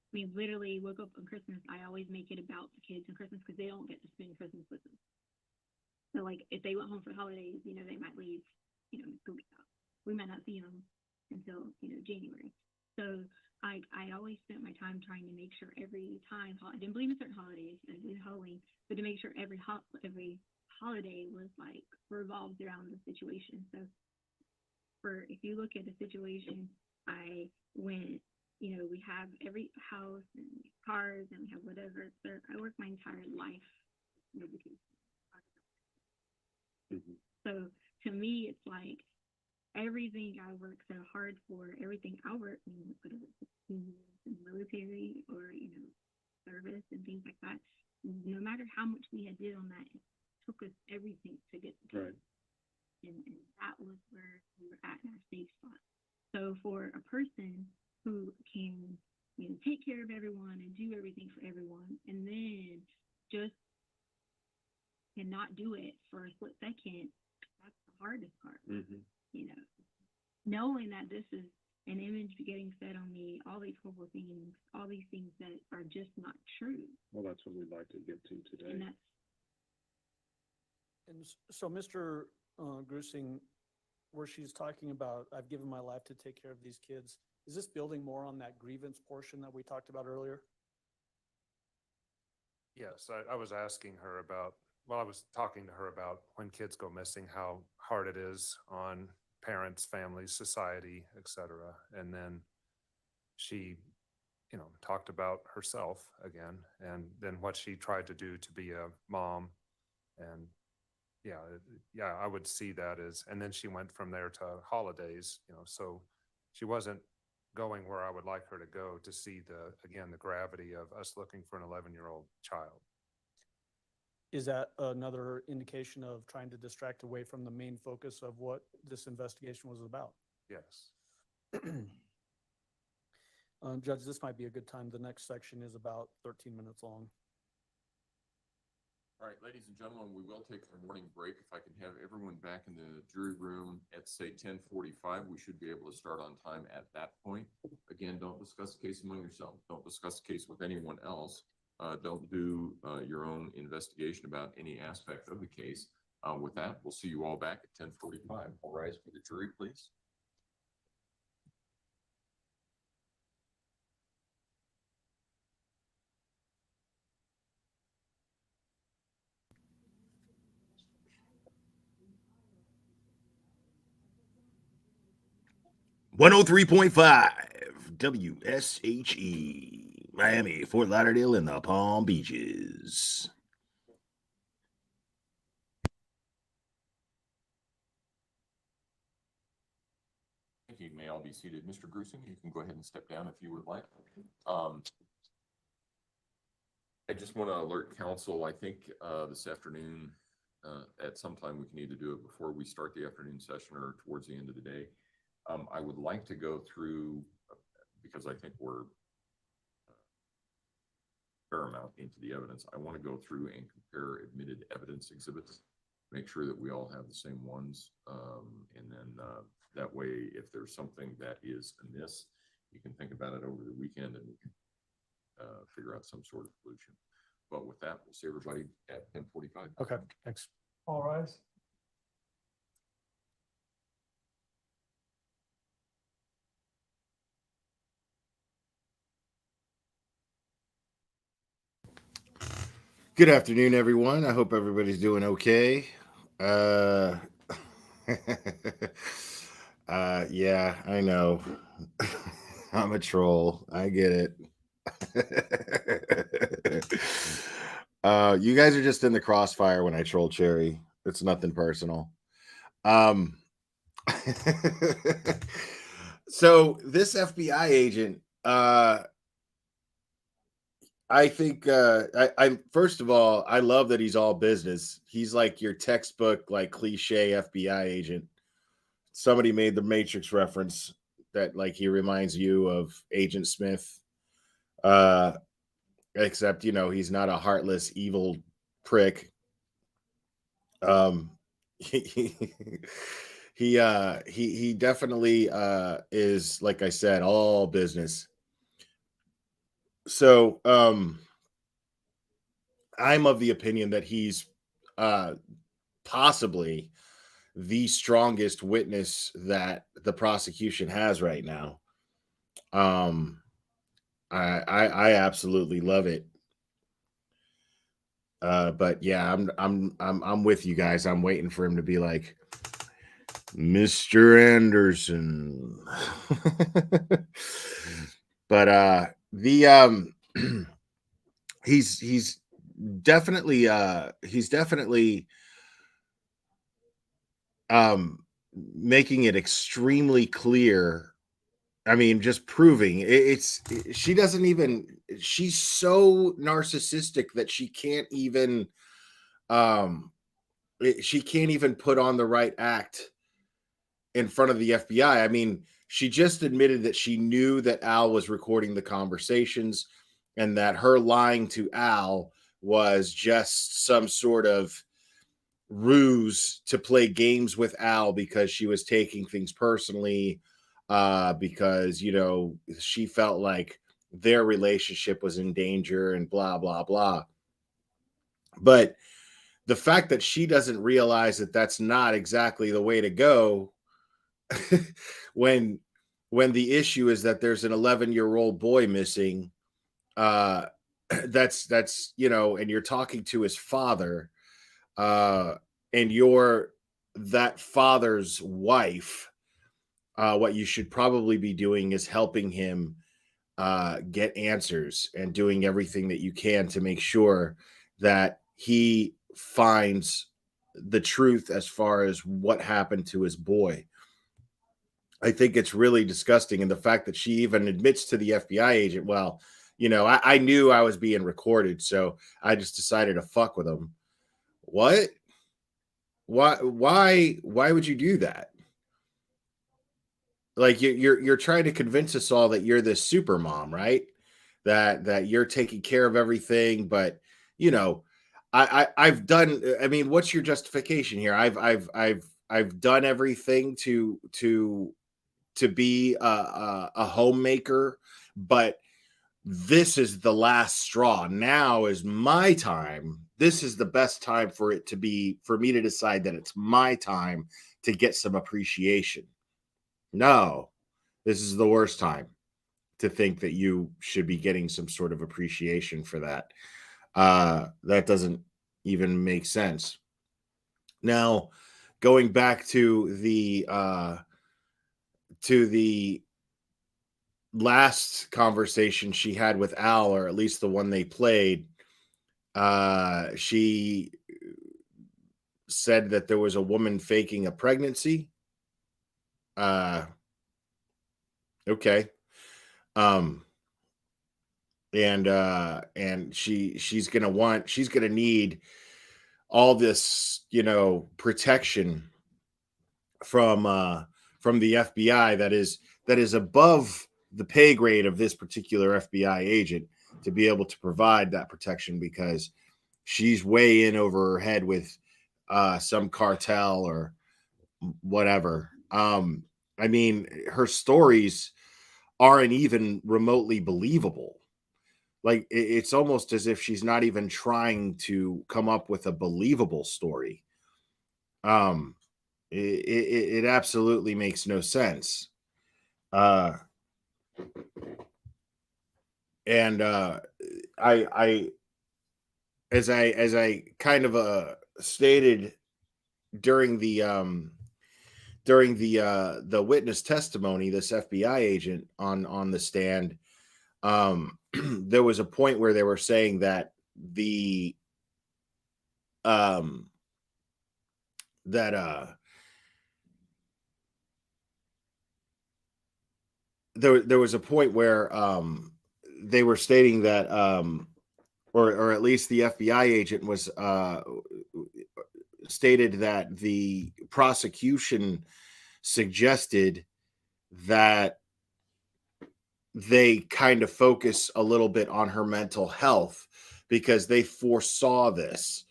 I mean, literally, woke up on Christmas. I always make it about the kids on Christmas because they don't get to spend Christmas with us. So, like, if they went home for the holidays, you know, they might leave, you know, 2 weeks out. We might not see them until, you know, January. So, I always spent my time trying to make sure every time, I didn't believe in certain holidays, I did Halloween, but to make sure every holiday was, like, revolved around the situation. So, if you look at the situation, I went, you know, we have every house and cars and we have whatever. So I worked my entire life with the kids. So to me, it's like everything I worked so hard for, everything Albert, you know, whether it's in the military or, you know, service and things like that, no matter how much we had did on that, it took us everything to get the kids. Right. And that was where we were at in our safe spot. So for a person who can, you know, take care of everyone and do everything for everyone, and then just cannot do it for a split second, that's the hardest part. You know, knowing that this is an image getting fed on me, all these horrible things, all these things that are just not true. Well, that's what we'd like to get to today. And so, Mr. Grusing, where she's talking about, I've given my life to take care of these kids, is this building more on that grievance portion that we talked about earlier? Yes, I was asking her about, well, I was talking to her about when kids go missing, how hard it is on parents, families, society, etc. And then she, you know, talked about herself again, and then what she tried to do to be a mom. And yeah, I would see that as, and then she went from there to holidays, you know, so she wasn't going where I would like her to go to see the gravity of us looking for an 11-year-old child. Is that another indication of trying to distract away from the main focus of what this investigation was about? Yes. Judge, this might be a good time. The next section is about 13 minutes long. All right, ladies and gentlemen, we will take our morning break. If I can have everyone back in the jury room at, say, 10:45, we should be able to start on time at that point. Again, don't discuss the case among yourselves. Don't discuss the case with anyone else. Don't do your own investigation about any aspect of the case. With that, we'll see you all back at 10:45. All rise for the jury, please. .5 WSHE, Miami, Fort Lauderdale, and the Palm Beaches. Thank you. You may all be seated. Mr. Grusing, you can go ahead and step down if you would like. I just want to alert council, I think this afternoon, at some time we can either do it before we start the afternoon session or towards the end of the day. I would like to go through, because I think we're fair amount into the evidence. I want to go through and compare admitted evidence exhibits, make sure that we all have the same ones. And then that way, if there's something that is amiss, you can think about it over the weekend and we can figure out some sort of solution. But with that, we'll see everybody at 10:45. Okay, thanks. All rise. Good afternoon, everyone. I hope everybody's doing okay. Uh, yeah, I know. I'm a troll. I get it. You guys are just in the crossfire when I troll Cherry. It's nothing personal. Um, so this FBI agent, I think I first of all, I love that he's all business. He's like your textbook, like cliche FBI agent. Somebody made the Matrix reference that like he reminds you of Agent Smith. Uh except he's not a heartless evil prick. Um he he definitely is, like I said, all business. So I'm of the opinion that he's possibly the strongest witness that the prosecution has right now. Um, I absolutely love it. But yeah, I'm with you guys. I'm waiting for him to be like, Mr. Anderson. But the he's definitely making it extremely clear. I mean, just proving she doesn't even, she's so narcissistic that she can't even she can't even put on the right act in front of the FBI. I mean, she just admitted that she knew that Al was recording the conversations and that her lying to Al was just some sort of ruse to play games with Al because she was taking things personally, because she felt like their relationship was in danger and blah blah blah. But the fact that she doesn't realize that that's not exactly the way to go when the issue is that there's an 11-year-old boy missing, uh that's and you're talking to his father, uh and you're that father's wife. What you should probably be doing is helping him get answers and doing everything that you can to make sure that he finds the truth as far as what happened to his boy. I think it's really disgusting. And the fact that she even admits to the FBI agent, well, I knew I was being recorded, so I just decided to fuck with him. What? Why would you do that? Like you're trying to convince us all that you're this super mom, right? That you're taking care of everything, but you know, I've done. I mean, what's your justification here? I've done everything to be a homemaker, but this is the last straw. Now is my time. This is the best time for it to be, for me to decide that it's my time to get some appreciation. No, this is the worst time to think that you should be getting some sort of appreciation for that. That doesn't even make sense. Now, going back to the last conversation she had with Al, or at least the one they played, she said that there was a woman faking a pregnancy. Okay. Um, and she's gonna need all this, protection from the FBI that is above the pay grade of this particular FBI agent to be able to provide that protection, because she's way in over her head with some cartel or whatever. I mean, her stories aren't even remotely believable. Like it's almost as if she's not even trying to come up with a believable story. Um, it absolutely makes no sense. Uh, and I as I kind of stated during the witness testimony, this FBI agent on the stand, there was a point where they were saying that the that there was a point where they were stating that or at least the FBI agent was stated that the prosecution suggested that they kind of focus a little bit on her mental health because they foresaw this.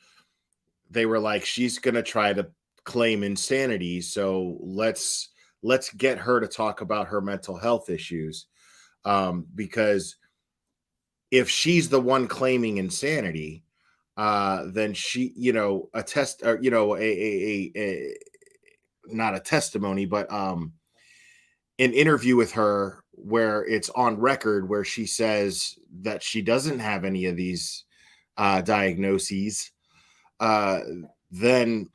They were like, she's going to try to claim insanity, so let's get her to talk about her mental health issues, because if she's the one claiming insanity, then she, a test, or a not a testimony, but an interview with her where it's on record where she says that she doesn't have any of these diagnoses, then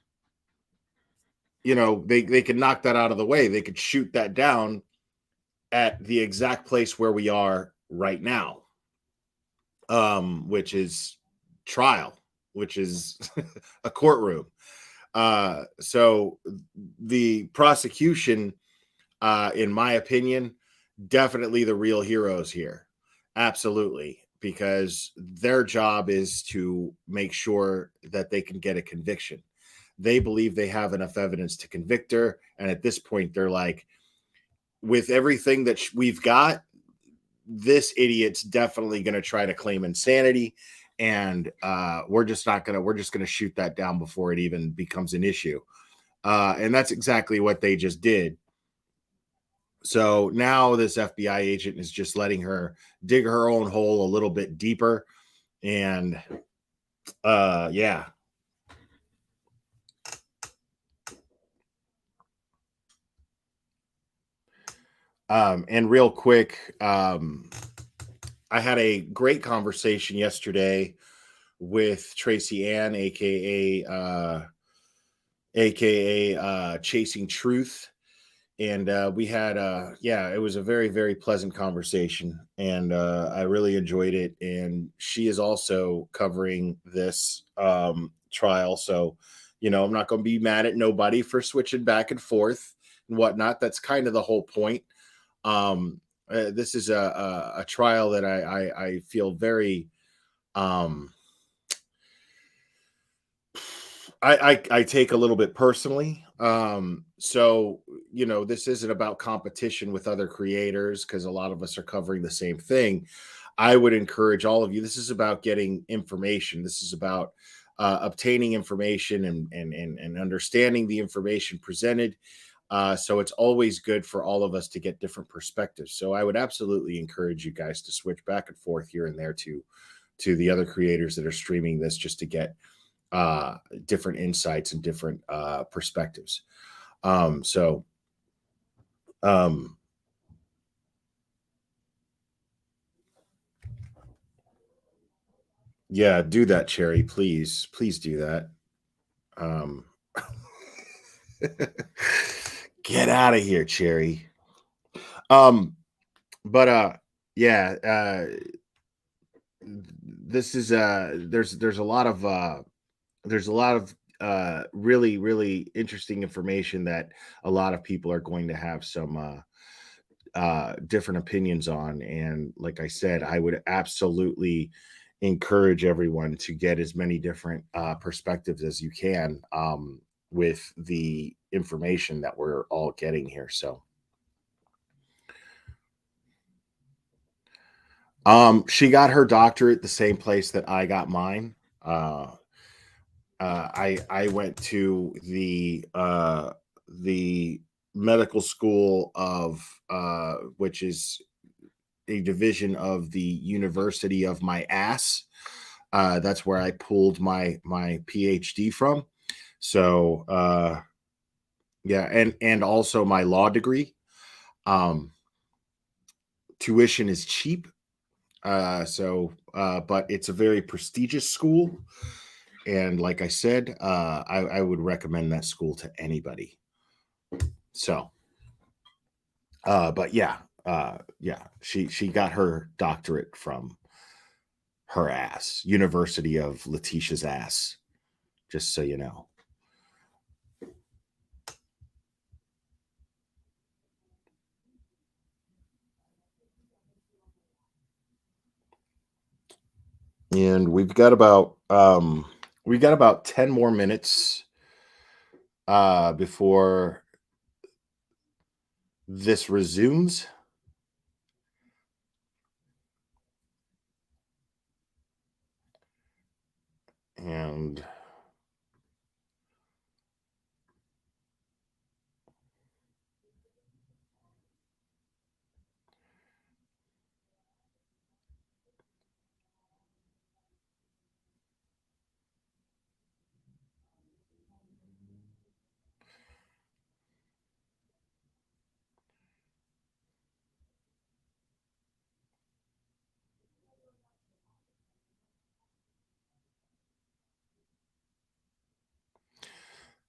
they could knock that out of the way. They could shoot that down at the exact place where we are right now, which is trial, which is a courtroom. So the prosecution, in my opinion, definitely the real heroes here. Absolutely. Because their job is to make sure that they can get a conviction. They believe they have enough evidence to convict her. And at this point, they're like, with everything that we've got, this idiot's definitely going to try to claim insanity. And we're just going to shoot that down before it even becomes an issue. And that's exactly what they just did. So now this FBI agent is just letting her dig her own hole a little bit deeper. And yeah. And real quick, I had a great conversation yesterday with Tracy Ann, aka Chasing Truth. And we had it was a very, very pleasant conversation, and I really enjoyed it. And she is also covering this trial, so I'm not going to be mad at nobody for switching back and forth and whatnot. That's kind of the whole point. This is a trial that I feel very I take a little bit personally. So, this isn't about competition with other creators because a lot of us are covering the same thing. I would encourage all of you. This is about getting information. This is about obtaining information and understanding the information presented. So it's always good for all of us to get different perspectives. So I would absolutely encourage you guys to switch back and forth here and there to the other creators that are streaming this, just to get different insights and different perspectives. Yeah, do that, Cherry. Please do that. Get out of here, Cherry. But yeah, this is there's a lot of really, really interesting information that a lot of people are going to have some different opinions on. And like I said, I would absolutely encourage everyone to get as many different perspectives as you can with the information that we're all getting here. So she got her doctorate the same place that I got mine. I went to the medical school of which is a division of the University of my ass. That's where I pulled my PhD from. So yeah, and also my law degree. Tuition is cheap. But it's a very prestigious school. And like I said, I would recommend that school to anybody. So, but yeah, she got her doctorate from her ass, University of Letitia's ass, just so you know. And we've got about 10 more minutes before this resumes. And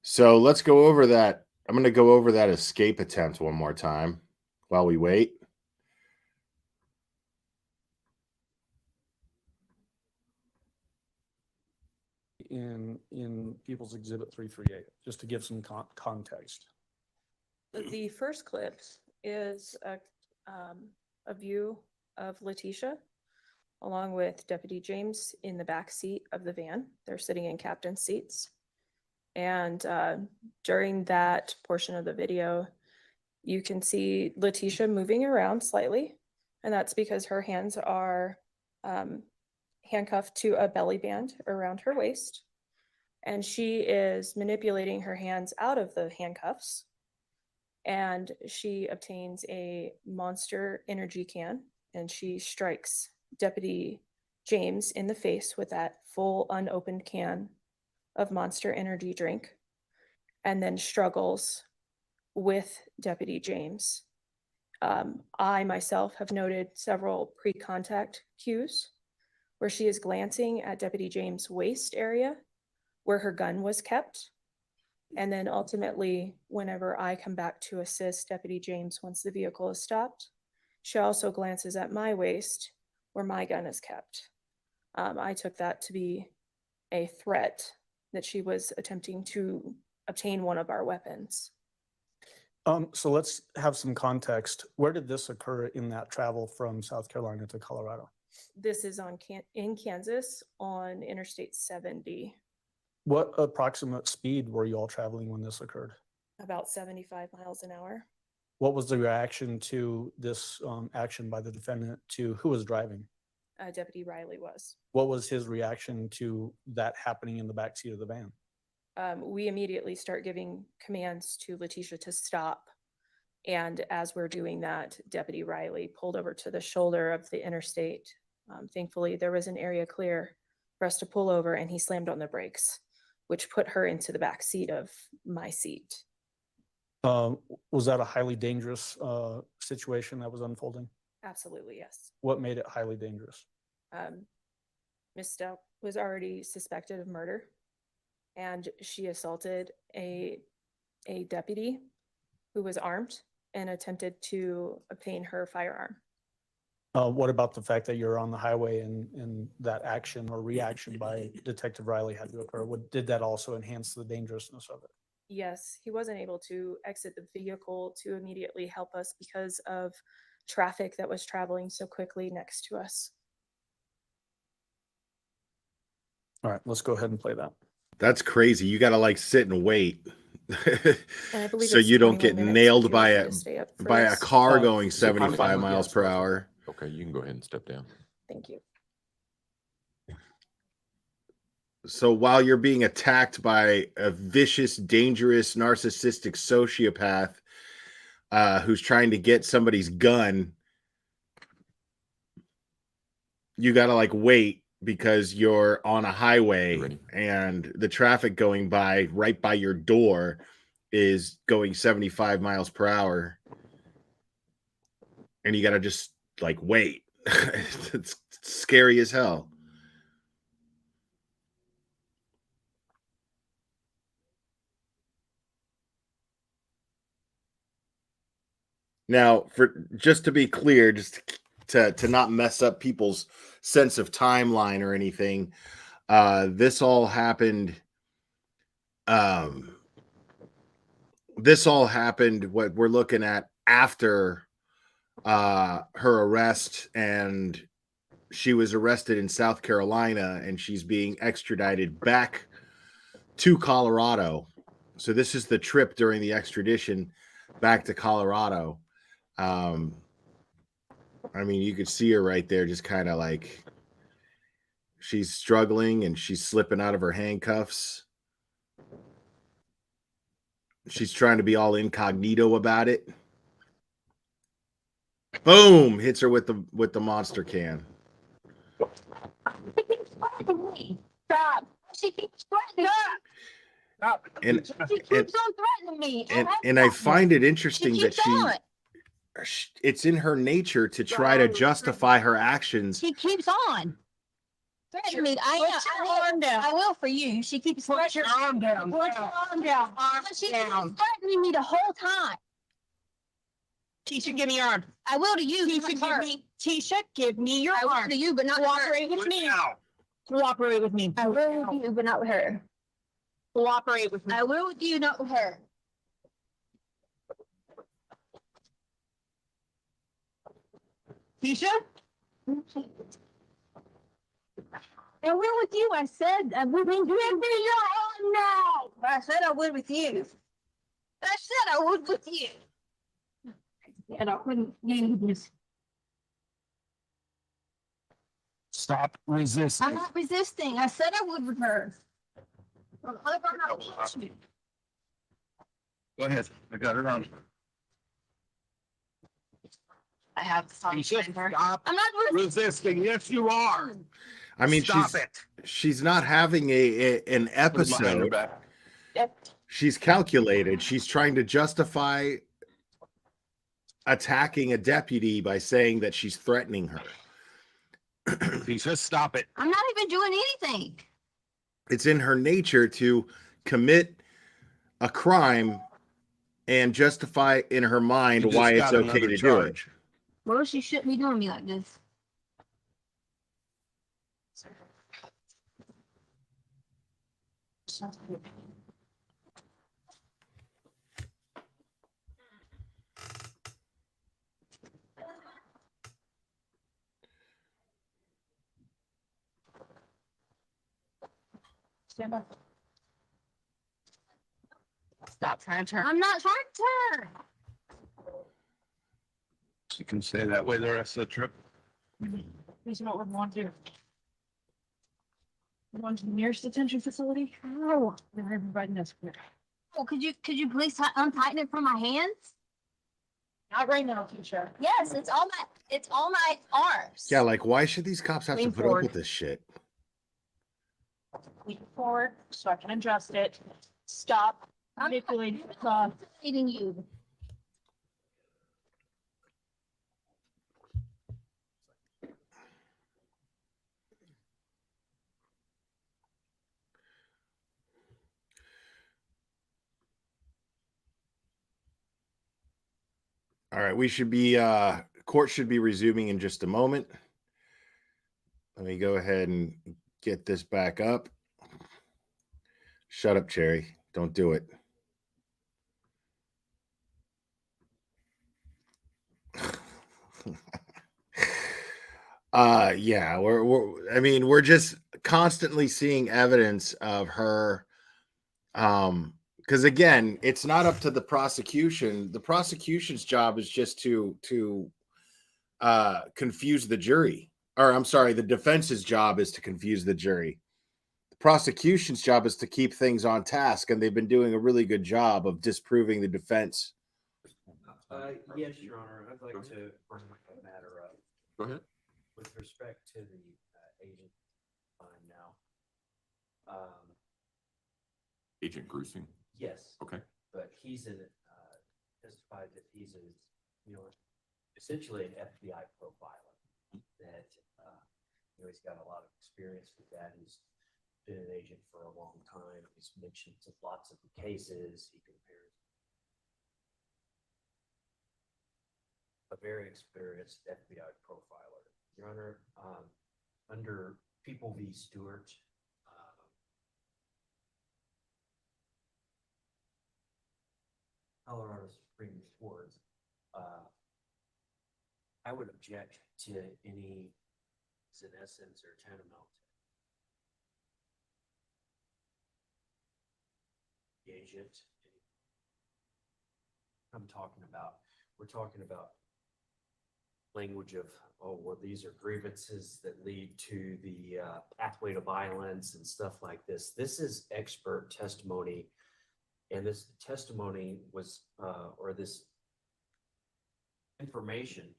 so let's go over that. I'm going to go over that escape attempt one more time while we wait. In People's Exhibit 338, just to give some context. The first clip is a view of Letitia along with Deputy James in the back seat of the van. They're sitting in captain's seats. And during that portion of the video, you can see Letitia moving around slightly. And that's because her hands are handcuffed to a belly band around her waist. And she is manipulating her hands out of the handcuffs. And she obtains a Monster Energy can and she strikes Deputy James in the face with that full unopened can of Monster Energy drink and then struggles with Deputy James. I myself have noted several pre-contact cues where she is glancing at Deputy James' waist area where her gun was kept. And then ultimately, whenever I come back to assist Deputy James once the vehicle is stopped, she also glances at my waist where my gun is kept. I took that to be a threat that she was attempting to obtain one of our weapons. So let's have some context. Where did this occur in that travel from South Carolina to Colorado? This is in Kansas on Interstate 70. What approximate speed were you all traveling when this occurred? About 75 miles an hour. What was the reaction to this action by the defendant to who was driving? Deputy Riley was. What was his reaction to that happening in the backseat of the van? We immediately start giving commands to Letitia to stop. And as we're doing that, Deputy Riley pulled over to the shoulder of the interstate. Thankfully, there was an area clear for us to pull over and he slammed on the brakes, which put her into the back seat of my seat. Was that a highly dangerous situation that was unfolding? Absolutely, yes. What made it highly dangerous? Ms. Stout was already suspected of murder, and she assaulted a deputy who was armed and attempted to obtain her firearm. What about the fact that you're on the highway and that action or reaction by Detective Riley had to occur? Did that also enhance the dangerousness of it? Yes, he wasn't able to exit the vehicle to immediately help us because of traffic that was traveling so quickly next to us. All right, let's go ahead and play that. That's crazy. You got to like sit and wait. And I believe so it's you don't 21 get minutes nailed if by you're a okay to stay up for by a this. car going So how many 75 more miles guests per was it? hour. Okay, you can go ahead and step down. Thank you. So while you're being attacked by a vicious, dangerous, narcissistic sociopath who's trying to get somebody's gun, you got to like wait because you're on a highway and the traffic going by right by your door is going 75 miles per hour. And you got to just like wait. It's scary as hell. Now, for just to be clear, just to not mess up people's sense of timeline or anything, this all happened. This all happened. What we're looking at after her arrest, and she was arrested in South Carolina, and she's being extradited back to Colorado. So this is the trip during the extradition back to Colorado. I mean, you could see her right there, just kind of like she's struggling and she's slipping out of her handcuffs. She's trying to be all incognito about it. Boom! Hits her with the monster can. Stop. She keeps threatening. Stop. And She keeps on threatening me. and I find it interesting that keeps on. it's in her nature to try to justify her actions. She keeps on. Threatening me. I will for you. She keeps put your arm down. Put your arm down. She keeps threatening me the whole time. Tisha, give me your arm. I will to you. Tisha, give me. Tisha, give me your I arm. will to you, but not to her. Cooperate with me. Cooperate with me. I will with you, but not with her. Cooperate with me. I will with you, not with her. Tisha? I will with you. I said I would with you. Give me your arm now. I said I would with you. I said I would with you. And I couldn't do this. Stop resisting. I'm not resisting. I said I would with her. Go ahead. I got it on. I have the song. Stop I'm not resisting. Yes, you are. I mean, Stop she's not having an episode. She's calculated. She's trying to justify attacking a deputy by saying that she's threatening her. Just stop it. I'm not even doing anything. It's in her nature to commit a crime and justify in her mind why it's okay to do it. Well, she shouldn't be doing me like this. Stand up. Stop trying to turn. I'm not trying to turn. You can stay that way the rest of the trip. Please know what we want to do. We're going to the nearest detention facility. No. Everybody knows. Oh, could you please untighten it from my hands? Not right now, Tisha. Yes, it's all my arms. Yeah, like why should these cops have Lean to put forward. up with this shit? Lean forward so I can adjust it. Stop manipulating the saw. Eating you. All right, we should be court should be resuming in just a moment. Let me go ahead and get this back up. Shut up, Cherry. Don't do it. Yeah, we're just constantly seeing evidence of her because again, it's not up to the prosecution. The prosecution's job is just to confuse the jury. Or I'm sorry, the defense's job is to confuse the jury. The prosecution's job is to keep things on task, and they've been doing a really good job of disproving the defense. Yes, Your Honor. I'd like to bring a matter up. Go ahead. With respect to the agent now. Agent Gruesing. Yes. Okay. But he's testified that he's essentially an FBI profiler. That You know, he's got a lot of experience with that. He's been an agent for a long time. He's mentioned lots of cases. He compares. A very experienced FBI profiler. Your Honor, under People v. Stewart, Colorado Supreme Court, I would object to any senescence or tantamount agent. We're talking about language of, oh, well, these are grievances that lead to the pathway to violence and stuff like this. This is expert testimony. And this testimony was, or this information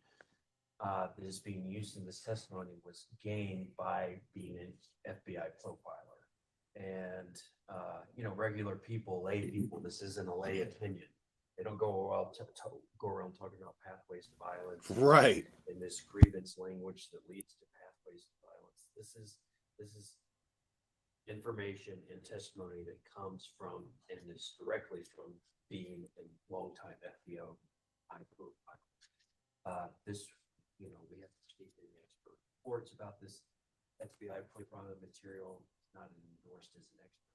that is being used in this testimony was gained by being an FBI profiler. And, you know, regular people, lay people, this isn't a lay opinion. They don't go around talking about pathways to violence. Right. In this grievance language that leads to pathways to violence. This is information and testimony that comes from, and is directly from being a longtime FBI profiler. This, you know, we have to speak to the expert reports about this FBI profiler material, not endorsed as an expert.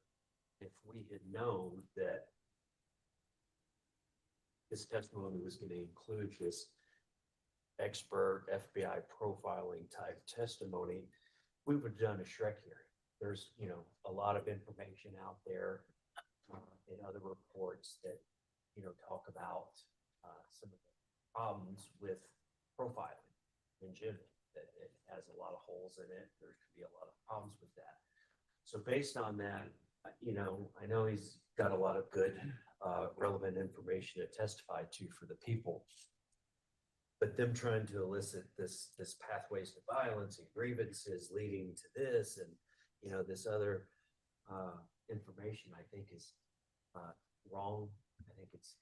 If we had known that this testimony was going to include this expert FBI profiling type testimony, we would have done a Shrek hearing. There's, you know, a lot of information out there in other reports that, you know, talk about some of the problems with profiling in general, that it has a lot of holes in it. There could be a lot of problems with that. So based on that, you know, I know he's got a lot of good relevant information to testify to for the people, but them trying to elicit this pathways to violence and grievances leading to this, and, you know, this other information, I think is wrong. I think it's,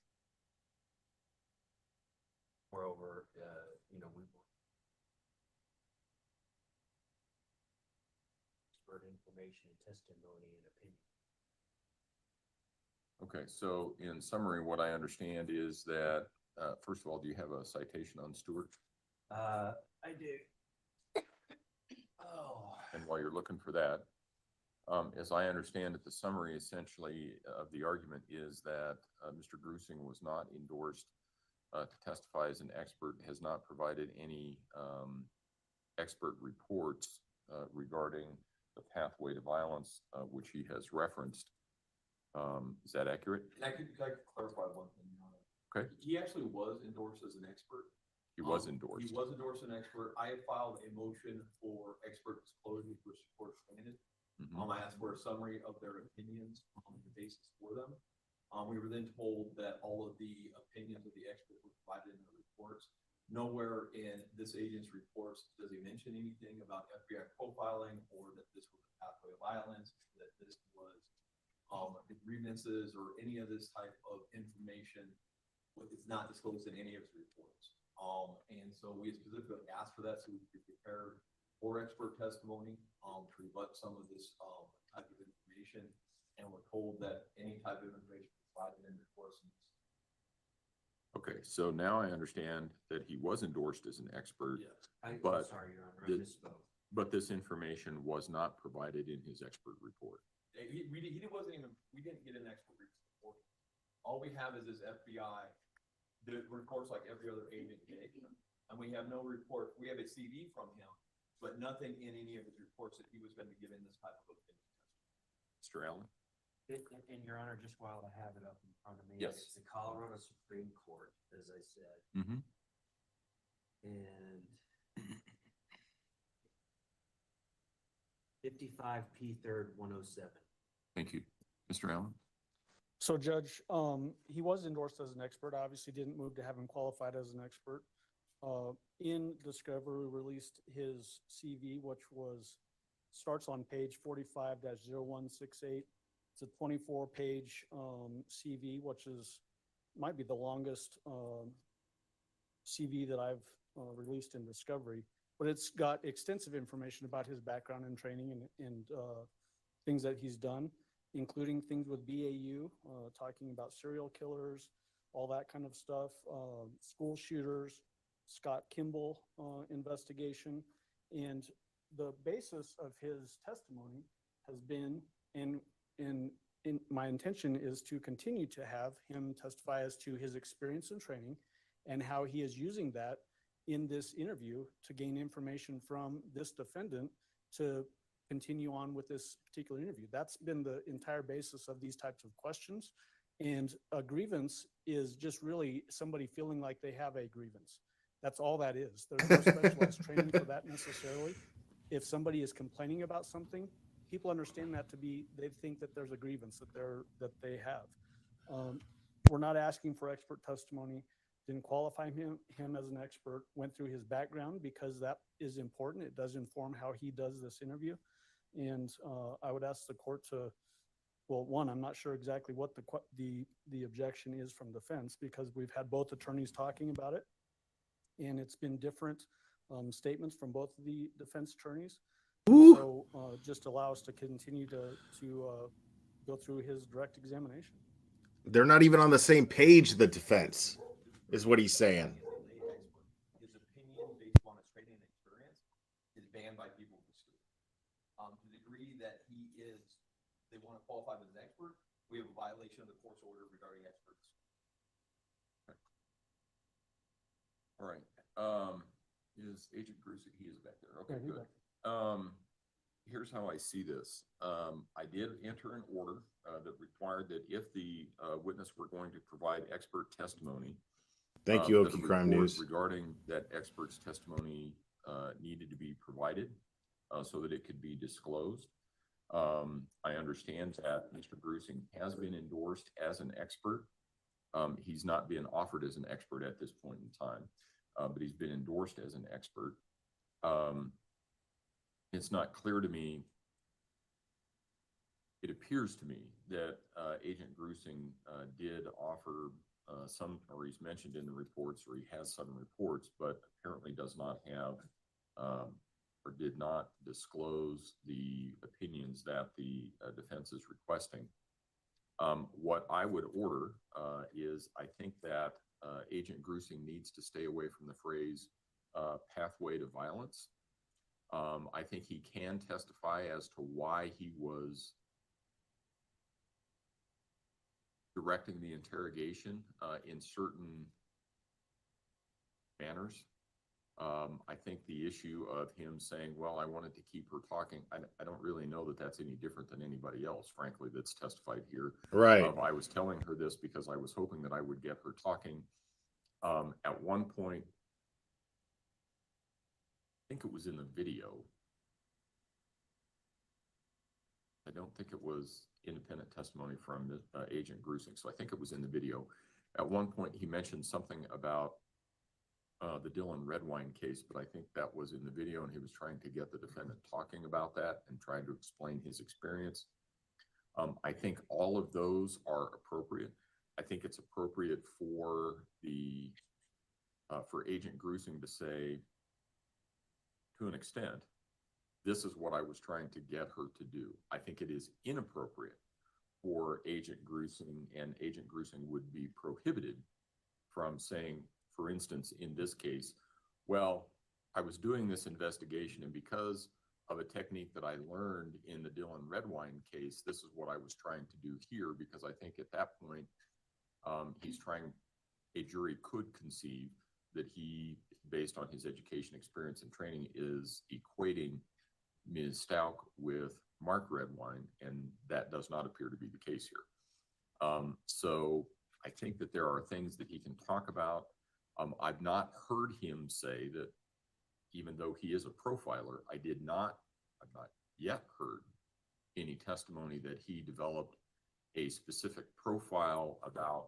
moreover, you know, we want expert information and testimony and opinion. Okay, so in summary, what I understand is that, first of all, do you have a citation on Stewart? I do. Oh. And while you're looking for that, as I understand it, the summary essentially of the argument is that Mr. Grusing was not endorsed to testify as an expert, has not provided any expert reports regarding the pathway to violence, which he has referenced. Is that accurate? I could clarify one thing, Your Honor. Okay. He actually was endorsed as an expert. He was endorsed. He was endorsed as an expert. I have filed a motion for expert disclosure, which of course granted. I asked for a summary of their opinions on the basis for them. We were then told that all of the opinions of the expert were provided in the reports. Nowhere in this agent's reports does he mention anything about FBI profiling, or that this was a pathway of violence, that this was the grievances, or any of this type of information. It's not disclosed in any of his reports. And so we specifically asked for that so we could prepare for expert testimony to rebut some of this type of information. And we're told that any type of information provided in the reports. Okay, so now I understand that he was endorsed as an expert. Yes. I'm but sorry, Your Honor, I misspoke. But this information was not provided in his expert report. We didn't get an expert report. All we have is this FBI, the reports like every other agent gave. And we have no report. We have a CV from him, but nothing in any of his reports that he was going to be given this type of opinion. Mr. Allen? And Your Honor, just while I have it up in front of me, Yes. it's the Colorado Supreme Court, as I said. And 55 P 3rd 107. Thank you. Mr. Allen? So Judge, he was endorsed as an expert, obviously didn't move to have him qualified as an expert. In Discovery, released his CV, which starts on page 45-0168. It's a 24-page CV, which might be the longest CV that I've released in Discovery. but it's got extensive information about his background and training and things that he's done, including things with BAU, talking about serial killers, all that kind of stuff, school shooters, Scott Kimball investigation. And the basis of his testimony has been, and my intention is to continue to have him testify as to his experience and training and how he is using that in this interview to gain information from this defendant to continue on with this particular interview. That's been the entire basis of these types of questions. And a grievance is just really somebody feeling like they have a grievance. That's all that is. There's no specialized training for that necessarily. If somebody is complaining about something, people understand that to be, they think that there's a grievance that they have. We're not asking for expert testimony. Didn't qualify him as an expert, went through his background because that is important. It does inform how he does this interview. And I would ask the court to, well, one, I'm not sure exactly what the objection is from defense because we've had both attorneys talking about it. And it's been different statements from both of the defense attorneys. So just allow us to continue to go through his direct examination. They're not even on the same page, the defense, is what he's saying. His opinion based on his training and experience is banned by people who sue. To the degree that they want to qualify him as an expert, we have a violation of the court's order regarding experts. All right. Is Agent Grusick, he is back there. Okay, Yeah, good. Here's how I see this. I did enter an order that required that if the witness were going to provide expert testimony, Thank you, that a Okie Crime report News. regarding that expert's testimony needed to be provided so that it could be disclosed. I understand that Mr. Grusick has been endorsed as an expert. He's not been offered as an expert at this point in time, but he's been endorsed as an expert. It's not clear to me. It appears to me that Agent Grusick did offer some, or he's mentioned in the reports, or he has some reports, but apparently does not have or did not disclose the opinions that the defense is requesting. What I would order is I think that Agent Grusick needs to stay away from the phrase pathway to violence. I think he can testify as to why he was directing the interrogation in certain manners. I think the issue of him saying, well, I wanted to keep her talking, I don't really know that that's any different than anybody else, frankly, that's testified here. Right. I was telling her this because I was hoping that I would get her talking. At one point, I think it was in the video. I don't think it was independent testimony from Agent Grusick, so I think it was in the video. At one point, he mentioned something about the Dylan Redwine case, but I think that was in the video, and he was trying to get the defendant talking about that and trying to explain his experience. I think all of those are appropriate. I think it's appropriate for for Agent Grusick to say, to an extent, this is what I was trying to get her to do. I think it is inappropriate for Agent Grusick, and Agent Grusick would be prohibited from saying, for instance, in this case, well, I was doing this investigation, and because of a technique that I learned in the Dylan Redwine case, this is what I was trying to do here, because I think at that point, a jury could conceive that he, based on his education, experience, and training, is equating Ms. Stout with Mark Redwine, and that does not appear to be the case here. So I think that there are things that he can talk about. I've not heard him say that, even though he is a profiler, I've not yet heard any testimony that he developed a specific profile about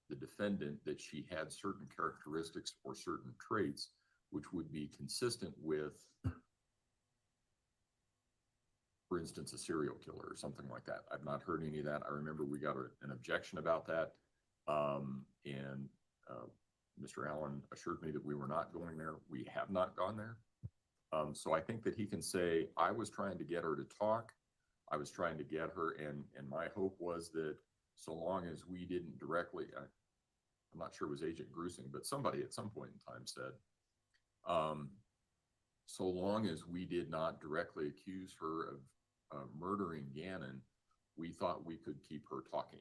the defendant, that she had certain characteristics or certain traits which would be consistent with, for instance, a serial killer or something like that. I've not heard any of that. I remember we got an objection about that, and Mr. Allen assured me that we were not going there. We have not gone there. So I think that he can say, I was trying to get her to talk. I was trying to get her, and my hope was that so long as we didn't directly, I'm not sure it was Agent Grusing, but somebody at some point in time said, so long as we did not directly accuse her of murdering Gannon, we thought we could keep her talking.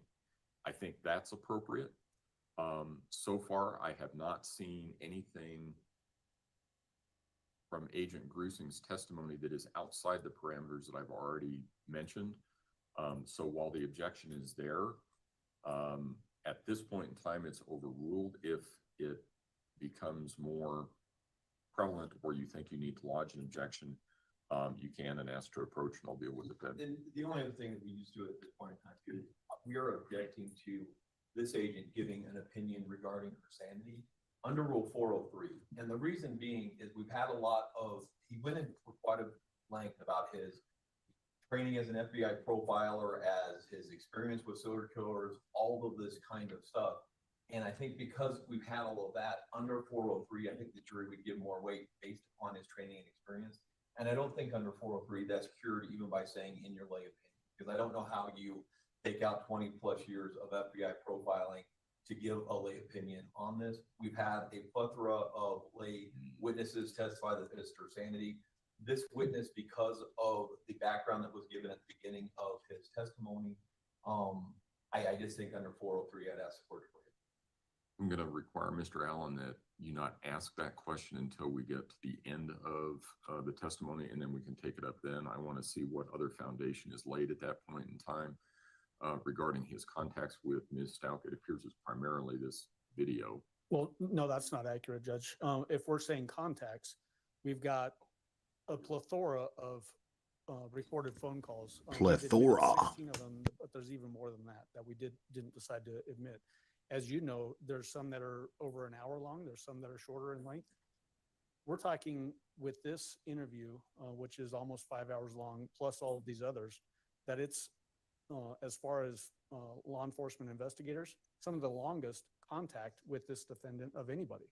I think that's appropriate. So far, I have not seen anything from Agent Grusing's testimony that is outside the parameters that I've already mentioned. So while the objection is there, at this point in time, it's overruled. If it becomes more prevalent or you think you need to lodge an objection, you can and ask to approach, and I'll deal with it then. And the only other thing that we just do at this point in time is we are objecting to this agent giving an opinion regarding her sanity under Rule 403. And the reason being is we've had a lot of, he went into quite a length about his training as an FBI profiler, as his experience with serial killers, all of this kind of stuff. And I think because we've had all of that under 403, I think the jury would give more weight based upon his training and experience. And I don't think under 403 that's cured even by saying in your lay opinion, because I don't know how you take out 20 plus years of FBI profiling to give a lay opinion on this. We've had a plethora of lay witnesses testify that it's her sanity. This witness, because of the background that was given at the beginning of his testimony, I just think under 403, I'd ask the court to go ahead. I'm going to require, Mr. Allen, that you not ask that question until we get to the end of the testimony, and then we can take it up then. I want to see what other foundation is laid at that point in time. Regarding his contacts with Ms. Stout, it appears it's primarily this video. Well, no, that's not accurate, Judge. If we're saying contacts, we've got a plethora of recorded phone calls. Plethora. 16 of them, but there's even more than that we didn't decide to admit. As you know, there's some that are over an hour long. There's some that are shorter in length. We're talking with this interview, which is almost 5 hours long, plus all of these others, that it's as far as law enforcement investigators, some of the longest contact with this defendant of anybody.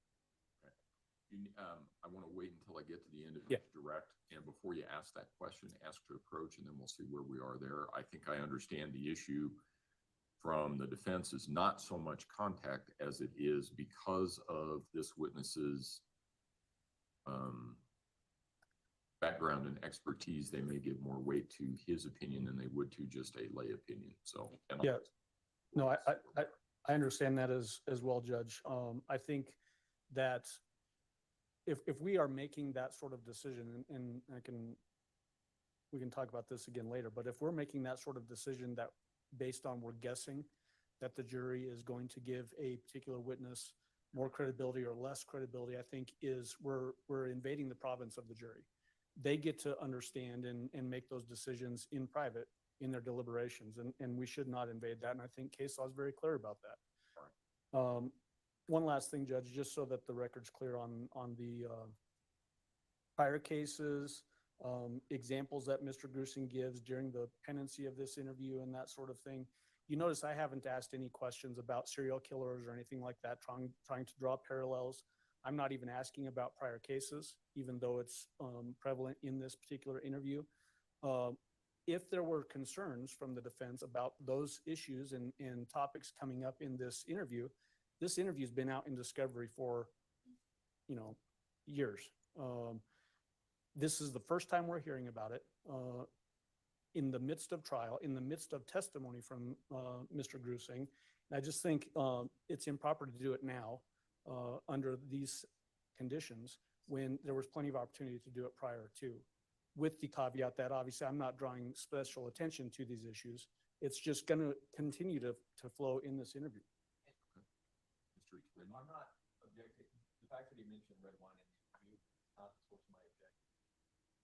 I want to wait until I get to the end of Yeah. direct, and before you ask that question, ask to approach, and then we'll see where we are there. I think I understand the issue from the defense is not so much contact as it is because of this witness's background and expertise. They may give more weight to his opinion than they would to just a lay opinion. So, Yeah, no, I understand that as well, Judge. I think that if we are making that sort of decision, and we can talk about this again later, but if we're making that sort of decision that based on we're guessing that the jury is going to give a particular witness more credibility or less credibility, I think we're invading the province of the jury. They get to understand and make those decisions in private in their deliberations, and we should not invade that. And I think case law is very clear about that. One last thing, Judge, just so that the record's clear on the prior cases, examples that Mr. Grusing gives during the pendency of this interview and that sort of thing. You notice I haven't asked any questions about serial killers or anything like that, trying to draw parallels. I'm not even asking about prior cases, even though it's prevalent in this particular interview. If there were concerns from the defense about those issues and topics coming up in this interview's been out in discovery for, years. This is the first time we're hearing about it in the midst of trial, in the midst of testimony from Mr. Grusing. And I just think it's improper to do it now under these conditions when there was plenty of opportunity to do it prior to, with the caveat that obviously I'm not drawing special attention to these issues. It's just going to continue to flow in this interview. I'm not objecting. The fact that he mentioned red wine in the interview is not the source of my objection.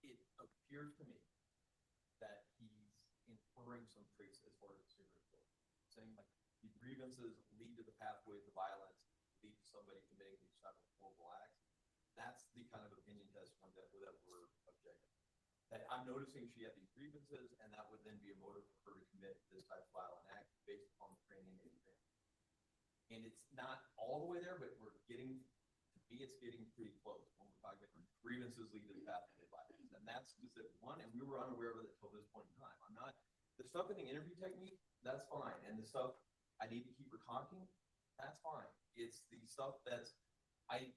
It appears to me that he's inferring some traits as far as a serial killer, saying like the grievances lead to the pathway to violence, lead to somebody committing these type of horrible acts. That's the kind of opinion testimony that we're objecting. That I'm noticing she had these grievances, and that would then be a motive for her to commit this type of violent act based upon the training and exam. And it's not all the way there, but we're getting to me, it's getting pretty close when we're talking grievances lead to path to violence. And that's specific one, and we were unaware of it until this point in time. I'm not, the stuff in the interview technique, that's fine. And the stuff I need to keep her talking, that's fine. It's the stuff that's, I've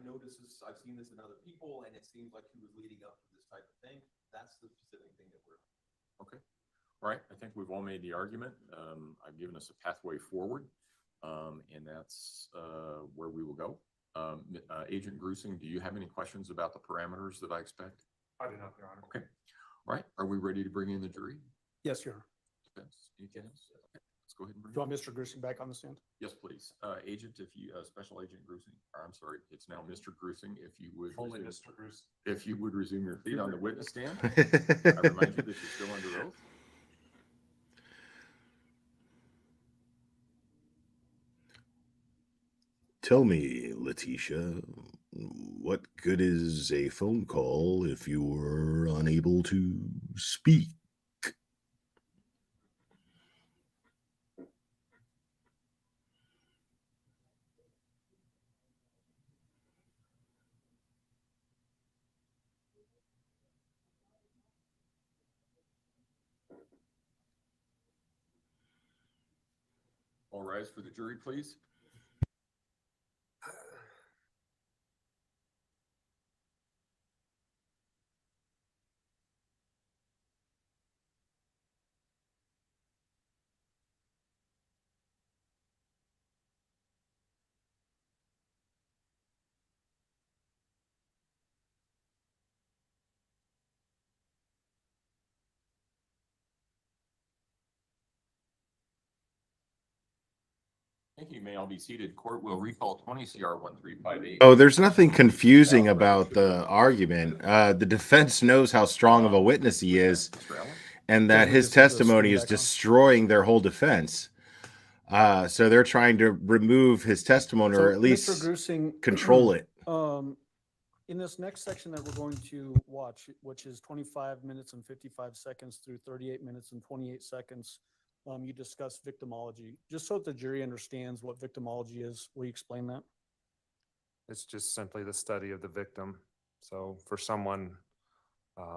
noticed this, I've seen this in other people, and it seems like he was leading up to this type of thing. That's the specific thing that we're. Okay. All right. I think we've all made the argument. I've given us a pathway forward, and that's where we will go. Agent Grusing, do you have any questions about the parameters that I expect? I do not, Your Honor. Okay. All right. Are we ready to bring in the jury? Yes, Your Honor. Defense, anything else? Okay. Let's go ahead and bring. Do you want Mr. Grusing back on the stand? Yes, please. Agent, if you, Special Agent Grusing, or I'm sorry, it's now Mr. Grusing, if you would. Only resume- Mr. Grusing. If you would resume your feet on the witness stand. I remind you that you're still under oath. Tell me, Letitia, what good is a phone call if you're unable to speak? All rise for the jury, please. Thank you. May all be seated. Court will recall 20 CR 1358. Oh, there's nothing confusing about the argument. The defense knows how strong of a witness he is, and that his testimony is destroying their whole defense. So they're trying to remove his testimony, or at least Mr. Grusing, control it. In this next section that we're going to watch, which is 25 minutes and 55 seconds through 38 minutes and 28 seconds, you discuss victimology. Just so that the jury understands what victimology is, will you explain that? It's just simply the study of the victim. So for someone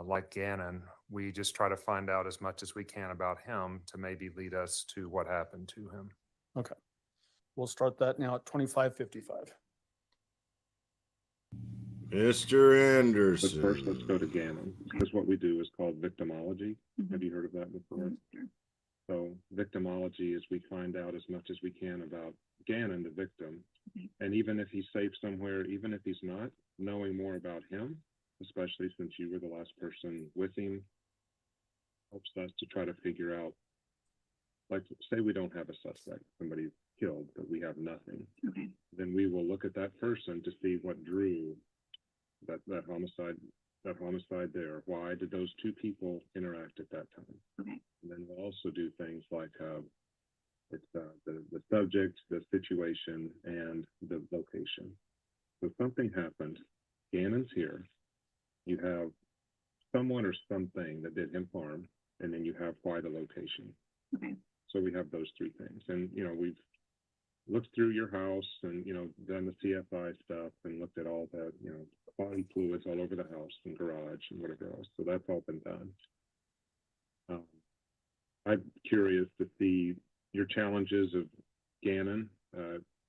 like Gannon, we just try to find out as much as we can about him to maybe lead us to what happened to him. Okay. We'll start that now at 25:55. Mr. Anderson. But first, let's go to Gannon, because what we do is called victimology. Have you heard of that before? So victimology is we find out as much as we can about Gannon, the victim. And even if he's safe somewhere, even if he's not, knowing more about him, especially since you were the last person with him, helps us to try to figure out, like, say we don't have a suspect, somebody killed, but we have nothing. Okay. Then we will look at that person to see what drew that homicide there. Why did those two people interact at that time? Okay. And then we'll also do things like it's the subject, the situation, and the location. So something happened. Gannon's here. You have someone or something that did him harm, and then you have why the location. Okay. So we have those three things. And, we've looked through your house and, done the CFI stuff and looked at all the, body fluids all over the house and garage and whatever else. So that's all been done. I'm curious to see your challenges of Gannon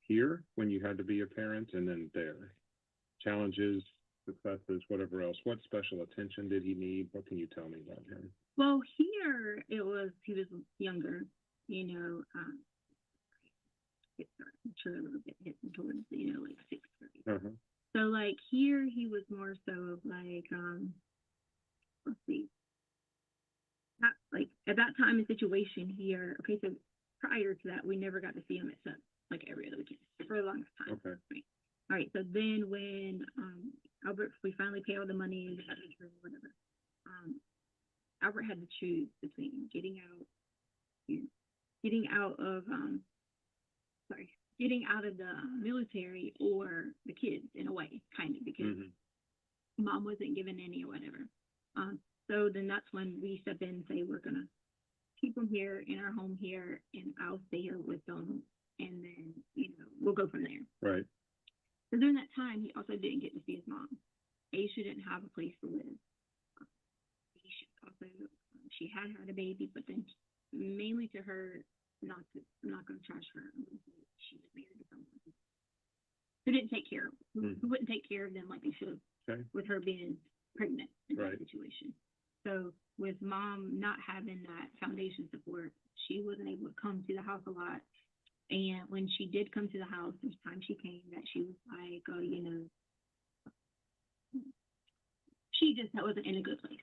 here when you had to be a parent, and then there. Challenges, successes, whatever else. What special attention did he need? What can you tell me about him? Well, here he was younger, mature a little bit, hitting towards, like 6th grade. So like here he was more so of like, let's see. Not, like at that time and situation here, okay, so prior to that, we never got to see him except like every other weekend for the longest time. Okay. Right. All right, so then when Albert, we finally paid all the money and got the or whatever, Albert had to choose between getting out of the military or the kids in a way, kind of, because mom wasn't given any or whatever. So then that's when we step in and say, we're going to keep them here in our home here, and I'll stay here with them. And then, we'll go from there. Right. So during that time, he also didn't get to see his mom. Aisha didn't have a place to live. Aisha also, she had a baby, but then mainly to her, I'm not going to trash her. She was married to someone who didn't take care of, who wouldn't take care of them like they should, with her being pregnant in that situation. So with mom not having that foundation support, she wasn't able to come to the house a lot. And when she did come to the house, there's times she came that she was like, oh, you know, she just wasn't in a good place.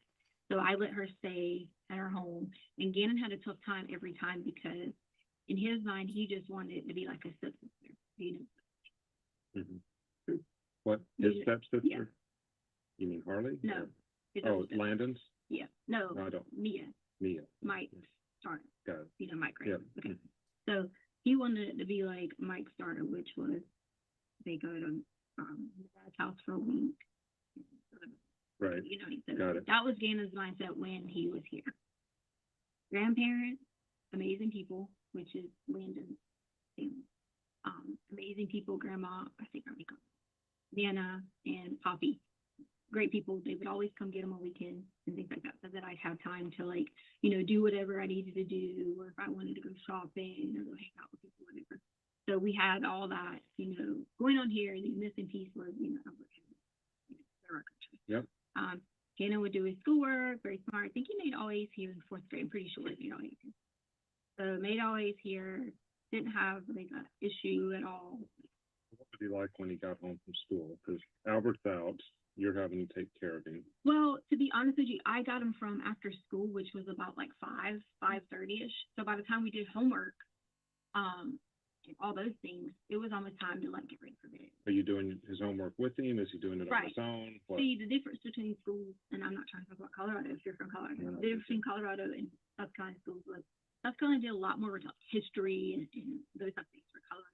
So I let her stay at her home. And Gannon had a tough time every time because in his mind, he just wanted it to be like a stepsister, you know. What, his Yeah. stepsister? Yeah. You mean Harley? No. his Oh, other stepsister. Landon's? Yeah. No. No, I don't. Mia. Mia. Mike Starner. Got it. You know, Mike, right? Yep. Okay. So he wanted it to be like Mike Starner, which was they go to dad's house for a week. Right. You know, so Got it. that was Gannon's mindset when he was here. Grandparents, amazing people, which is Landon's family. Amazing people, grandma, I think I make up, Nana and Poppy. Great people. They would always come get them on weekends and things like that, so that I'd have time to, like, you know, do whatever I needed to do, or if I wanted to go shopping or go hang out with people, whatever. So we had all that, you know, going on here. And the missing piece was, you know, Yep. Gannon would do his schoolwork, very smart. I think he made all A's here in fourth grade. I'm pretty sure he made all A's here. So made all A's here, didn't have like an issue at all. What would he like when he got home from school? Because Albert's out, you're having to take care of him. Well, to be honest with you, I got him from after school, which was about like 5:30ish. So by the time we did homework, and all those things, it was almost time to like get ready for bed. Are you doing his homework with him? Is he doing it on his own? What? See, the difference between schools, and I'm not trying to talk about Colorado if you're from Colorado, the difference between Colorado and South Carolina schools was South Carolina did a lot more with history and those type of things. For Colorado,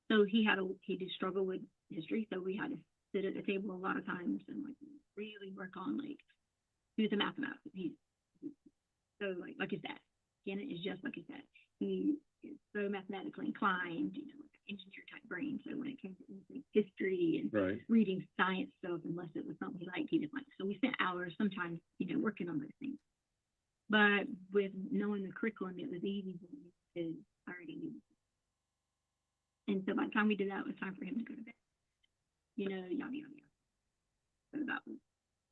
so he did struggle with history, so we had to sit at the table a lot of times and like really work on like he was a mathematics. So like his dad. Gannon is just like his dad. He is so mathematically inclined, you know, like an engineer type brain. So when it came to history and reading science stuff, unless it was something he liked, he didn't like. So we spent hours sometimes, you know, working on those things. But with knowing the curriculum, it was easy because I already knew. And so by the time we did that, it was time for him to go to bed. You know, yada, yada, yada. So that was.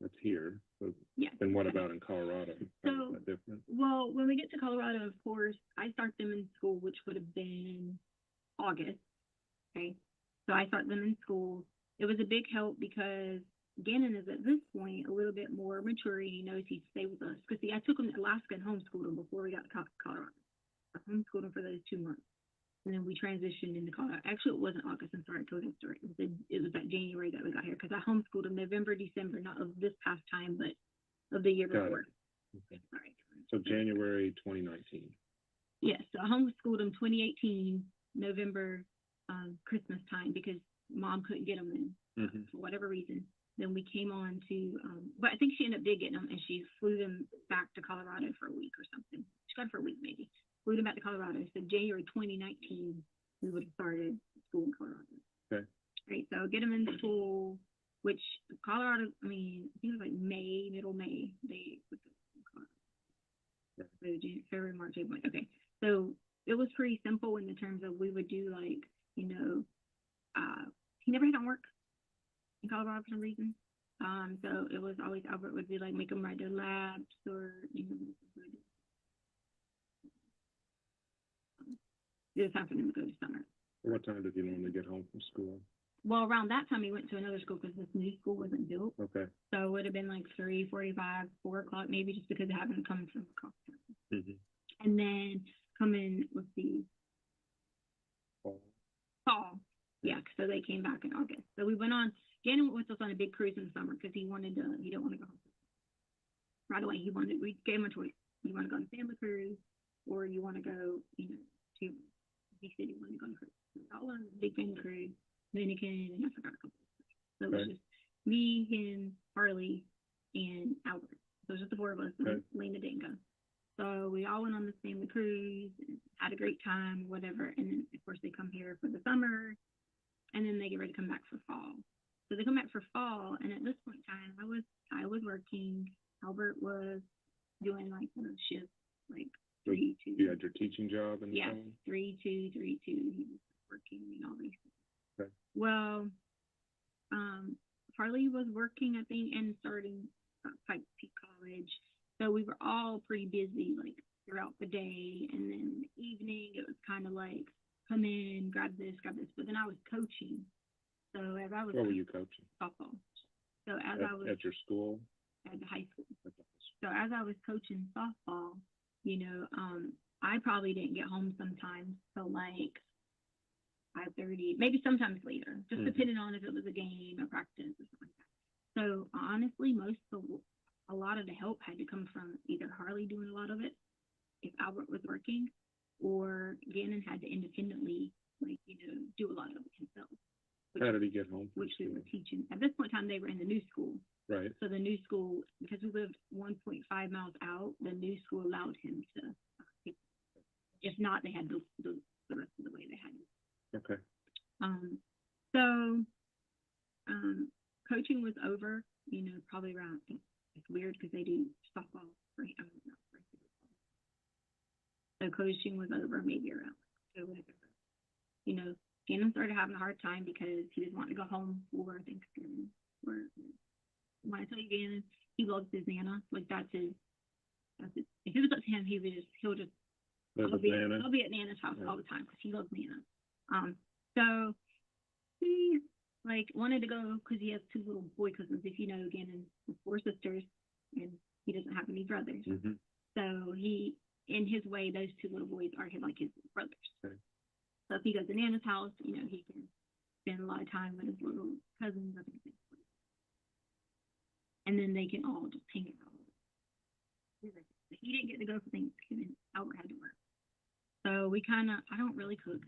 That's here. So, yeah. Then what about in Colorado? How is that different? Well, when we get to Colorado, of course, I start them in school, which would have been August. Okay. So I start them in school. It was a big help because Gannon is at this point a little bit more mature. He knows he'd stay with us. Because see, I took him to Alaska and homeschooled him before we got to Colorado. I homeschooled him for those 2 months. And then we transitioned into Colorado. Actually, it wasn't August. I'm sorry, I told you the story. It was that January that we got here because I homeschooled him November, December, not of this past time, but of the year before. Okay. All right. So January 2019. Yes, so I homeschooled him 2018, November, Christmas time because mom couldn't get him in for whatever reason. Then we came on to, but I think she ended up getting him and she flew them back to Colorado for a week or something. She got him for a week maybe. Flew them back to Colorado. So January 2019, we would have started school in Colorado. Okay. Right, so get them in school, which Colorado, I mean, I think it was like May, middle May, they put them in Colorado. So February, March, April, okay. So it was pretty simple in the terms of we would do like, you know, he never had homework in Colorado for some reason. So it was always Albert would be like make them write their labs or, you know, it was time for them to go to summer. What time did you normally get home from school? Well, around that time, he went to another school because this new school wasn't built. Okay. So it would have been like 3:45, 4 o'clock, maybe just because it happened to come from across town. And then coming with the fall. Yeah, so they came back in August. So we went on, Gannon went with us on a big cruise in the summer because he didn't want to go home. Right away, we gave him a choice. You want to go on a family cruise or you want to go, you know, to, he said he wanted to go on a cruise. So I went on a big family cruise, Dominican, and I forgot a couple of stuff. So it was just me, him, Harley, and Albert. So it was just the 4 of us. And Lena didn't go. So we all went on the family cruise, and had a great time, whatever. And then, of course, they come here for the summer, and then they get ready to come back for fall. So they come back for fall, and at this point in time, I was working. Albert was doing like the shift, like So 3 2. you had your teaching job and Yeah, so on? 3 2 3 2. He was working and all these things. Okay. Well, Harley was working, I think, and starting Pikes Peak College. So we were all pretty busy, like throughout the day, and then in the evening it was kind of like come in, grab this, grab this. But then I was coaching. So as I was What were you coaching? softball. So as I was At your school? at the high school. So as I was coaching softball, I probably didn't get home sometimes till like 5:30, maybe sometimes later, just depending on if it was a game or practice or something like that. So honestly, a lot of the help had to come from either Harley doing a lot of it, if Albert was working, or Gannon had to independently, do a lot of it himself. How did he get home? Which we were teaching. At this point in time, they were in the new school. Right. So the new school, because we lived 1.5 miles out, the new school allowed him to. If not, they had the rest of the way they had it. Okay. So coaching was over. Probably around. It's weird because they do softball. So coaching was over maybe around. So whatever. Gannon started having a hard time because he was wanting to go home for Thanksgiving. When I tell you Gannon, he loves his Nana. Like that's his. If it was up to him, he'll just. I'll be at Nana's house all the time because he loves Nana. So he wanted to go because he has 2 little boy cousins. If you know, Gannon has 4 sisters, and he doesn't have any brothers. Mm-hmm. So he, in his way, those 2 little boys are like his brothers. Okay. So if he goes to Nana's house, he can spend a lot of time with his little cousins. And then they can all just hang out. He didn't get to go for Thanksgiving. Albert had to work. So I don't really cook.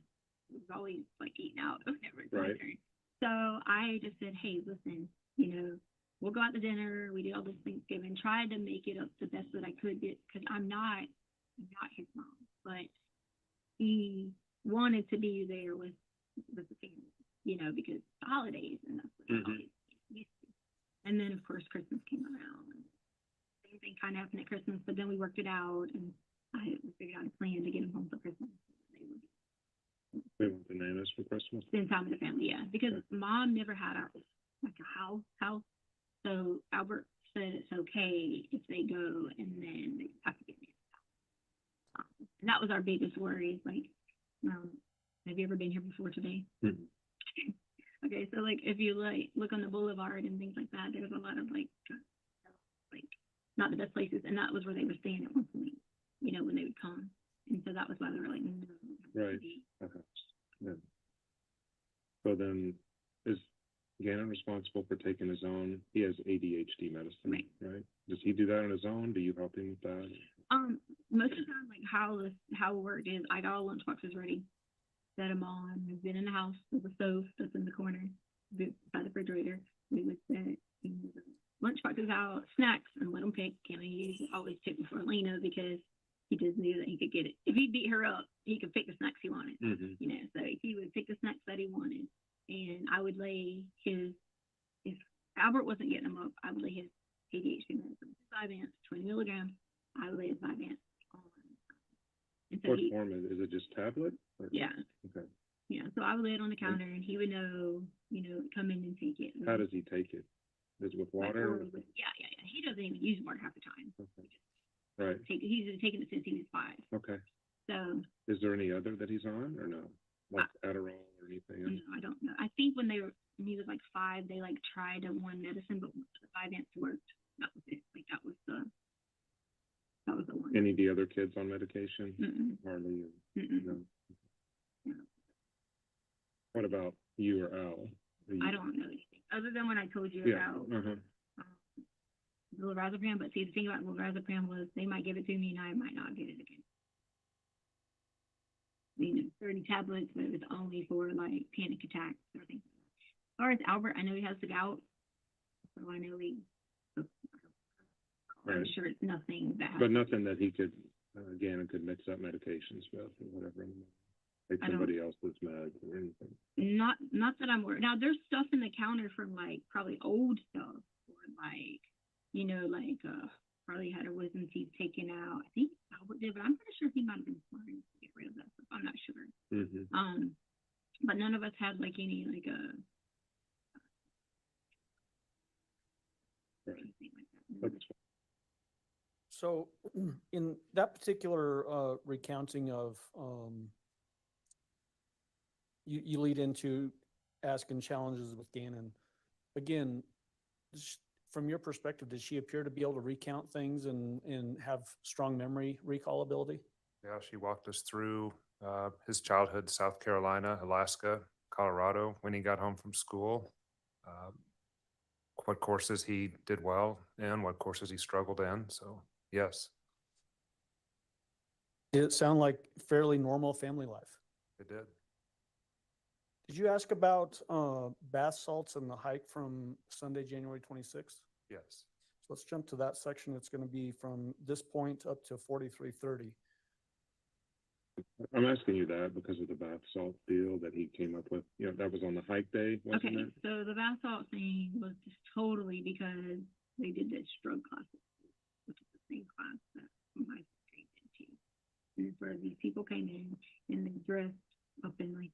It was always like eating out whenever it's my turn. So I just said, hey, listen, we'll go out to dinner. We did all this Thanksgiving, tried to make it up the best that I could because I'm not his mom, but he wanted to be there with the family, because the holidays and that's what he always used to. And then of course Christmas came around. And same thing kind of happened at Christmas, but then we worked it out and I figured out a plan to get him home for Christmas. They went to Nana's for Christmas? Spend time with the family, yeah. Because Mom never had a house. So Albert said it's okay if they go and then they have to get me a house. And that was our biggest worry. Have you ever been here before today? Mm-hmm. Okay, so if you look on the boulevard and things like that, there's a lot of not the best places, and that was where they were staying at one point. When they would come, and so that was why they were like, no. Right. Okay. Yeah. So then, is Gannon responsible for taking his own? He has ADHD medicine, right? Does he do that on his own? Do you help him with that? Most of the time, how it worked is I got all lunchboxes ready, set them on. We've been in the house with the stove that's in the corner by the refrigerator. We would set lunchboxes out, snacks, and let them pick. And he always picked before Lena because he just knew that he could get it. If he beat her up, he could pick the snacks he wanted. Mm-hmm. So he would pick the snacks that he wanted, and I would lay his. If Albert wasn't getting them up, I would lay his ADHD medicine, 5 amps, 20 milligrams. I would lay his 5 amps on. And so what form is it? Is it just tablet? Or? Yeah. Okay. Yeah. So I would lay it on the counter, and he would know, come in and take it. How does he take it? Is it with water? Yeah. He doesn't even use water half the time. Okay. Right. He's been taking it since he was 5. Okay. So. Is there any other that he's on or no? Like Adderall or anything else? No, I don't know. I think when he was 5, they tried one medicine, but the 5 amps worked. That was it. That was the one. Any of the other kids on medication? Mm-mm. Hardly. Mm-mm. No. No. What about you or Al? I don't know anything other than what I told you about lorazepam. But see, the thing about lorazepam was they might give it to me and I might not get it again. 30 tablets, but it was only for panic attacks or things like that. As far as Albert, I know he has the gout, so I know I'm sure it's nothing that. But nothing that he could Gannon could mix up medications with or whatever. Take I don't- somebody else's meds or anything. Not that I'm worried. Now there's stuff in the counter from like probably old stuff or like, probably had her wisdom teeth taken out. I think Albert did, but I'm pretty sure he might have been smart enough to get rid of that stuff. I'm not sure. Mm-hmm. But none of us had like any anything like that. So in that particular recounting of, you lead into asking challenges with Gannon. Again, from your perspective, does she appear to be able to recount things and have strong memory recall ability? Yeah, she walked us through his childhood, South Carolina, Alaska, Colorado, when he got home from school, what courses he did well in, what courses he struggled in. So, yes, Did it sound like fairly normal family life? it did. Did you ask about bath salts and the hike from Sunday, January 26th? Yes. So let's jump to that section. It's going to be from this point up to 4330. I'm asking you that because of the bath salt deal that he came up with. You know, that was on the hike day, wasn't Okay, it? so the bath salt thing was just totally because they did this drug class, which is the same class that my sister did too. And it's where these people came in and they dressed up in like,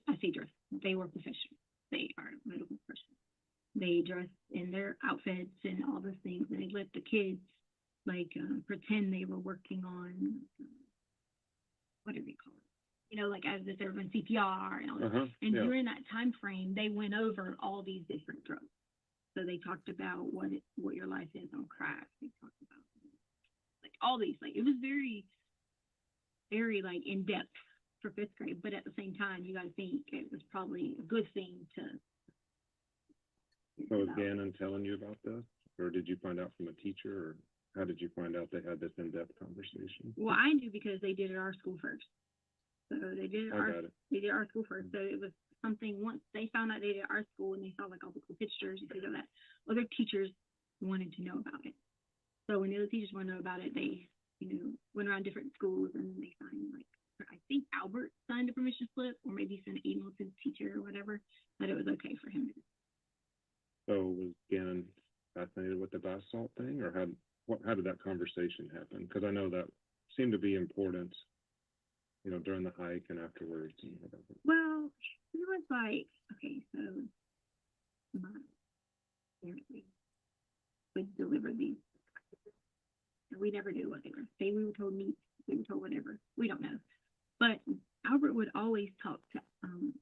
I say dressed, they were professionals. They are medical professionals. They dressed in their outfits and all those things, and they let the kids pretend they were working on, what do they call it? You know, like as if they were doing CPR and all that. And yeah. during that time frame, they went over all these different drugs. So they talked about what your life is on crack. They talked about like all these, like it was very, very like in depth for fifth grade. But at the same time, you got to think it was probably a good thing to. So was Gannon telling you about this, or did you find out from a teacher, or how did you find out they had this in-depth conversation? Well, I knew because they did it at our school first. So they did it they did our school first. So it was something, once they found out they did our school and they saw like all the cool pictures and things like that, other teachers wanted to know about it. So when the other teachers wanted to know about it, they, went around different schools and they signed I think Albert signed a permission slip, or maybe sent an email to the teacher or whatever, that it was okay for him to do. So was Gannon fascinated with the bath salt thing, or how did that conversation happen? Because I know that seemed to be important, during the hike and afterwards. And whatever. Well, it was like, okay, so my parents would deliver these. And we never knew what they were. Say we were told meat, we were told whatever. We don't know. But Albert would always talk to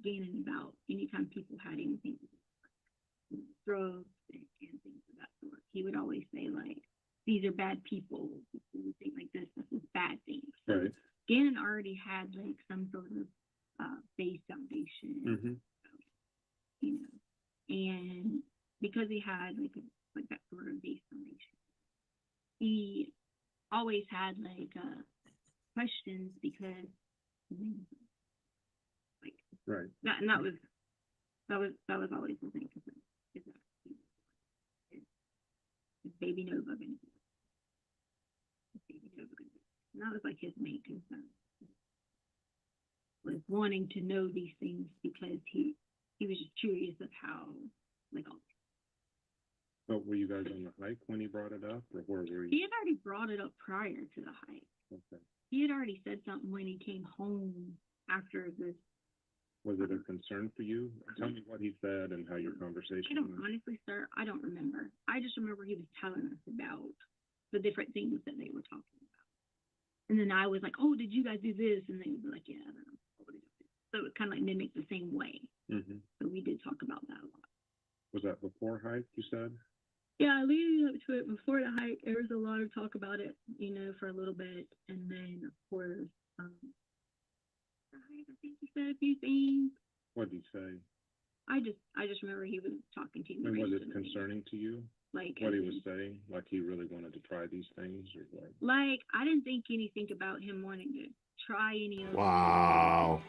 Gannon about anytime people had anything, drugs and things of that sort. He would always say like, these are bad people, anything like this is bad things. So right. Gannon already had like some sort of base foundation, and because he had like that sort of base foundation, he always had questions because right. That was always the thing. Is baby Nova going to be? Baby Nova going to be? And that was like his main concern, was wanting to know these things because he was just curious of how all. So were you guys on the hike when he brought it up, or where were you? He had already brought it up prior to the hike. Okay. He had already said something when he came home after this. Was it a concern for you? Tell me what he said and how your conversation went. Honestly, sir, I don't remember. I just remember he was telling us about the different things that they were talking about. And then I was like, oh, did you guys do this? And they would be like, yeah, I don't know. So it kind of like mimicked the same way. Mm-hmm. So we did talk about that a lot. Was that before hike, you said? Yeah, leading up to it, before the hike, there was a lot of talk about it, for a little bit. And then, of course, I think he said a few things. What did he say? I just remember he was talking to me. And was it concerning to you? Like what he was saying? Like he really wanted to try these things, or what? Like I didn't think anything about him wanting to try any of Wow.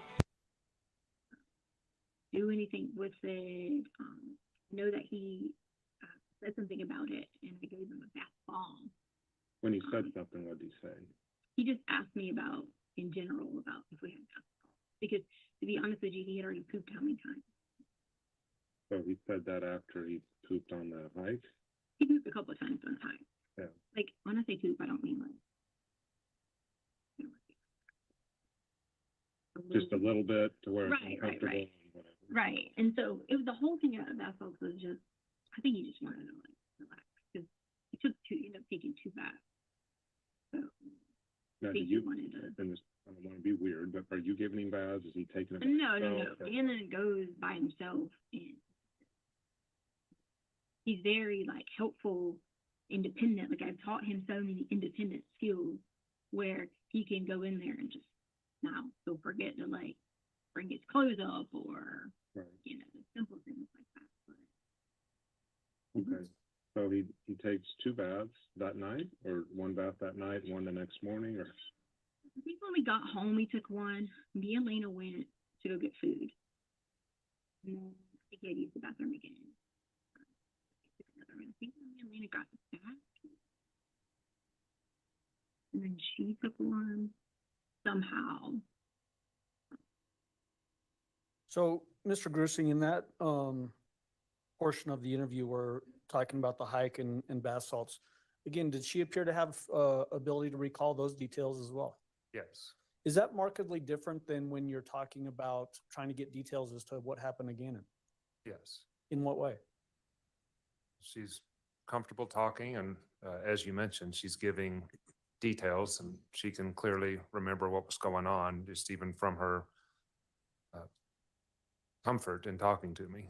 do anything with it. Know that he said something about it, and I gave him a bath bomb. When he said something, what did he say? he just asked me about, in general, about if we had basketball. Because to be honest with you, he had already pooped how many times? So he said that after he pooped on the hike? He pooped a couple of times on the hike. Yeah. Like, when I say poop, I don't mean like. Just a little bit to where it's Right, right, uncomfortable right. and whatever. Right. And so it was the whole thing about basketball was just, I think he just wanted to like relax because he ended up taking 2 baths. So Now, I do think you, he wanted to. and this, I don't want to be weird, but are you giving him baths? Is he taking them? No. Gannon goes by himself, and he's very like helpful, independent. Like I've taught him so many independent skills where he can go in there and just now he'll forget to like bring his clothes up or simple things like that. Okay. So he takes 2 baths that night, or 1 bath that night, 1 the next morning, or? I think when we got home, we took one. Me and Lena went to go get food. And then I think he had used the bathroom again. I think me and Lena got back. And then she took one somehow. So, Mr. Grusing, in that portion of the interview, we're talking about the hike and bath salts. Again, did she appear to have ability to recall those details as well? Yes. Is that markedly different than when you're talking about trying to get details as to what happened to Gannon? Yes. In what way? She's comfortable talking, and as you mentioned, she's giving details, and she can clearly remember what was going on, just even from her comfort in talking to me.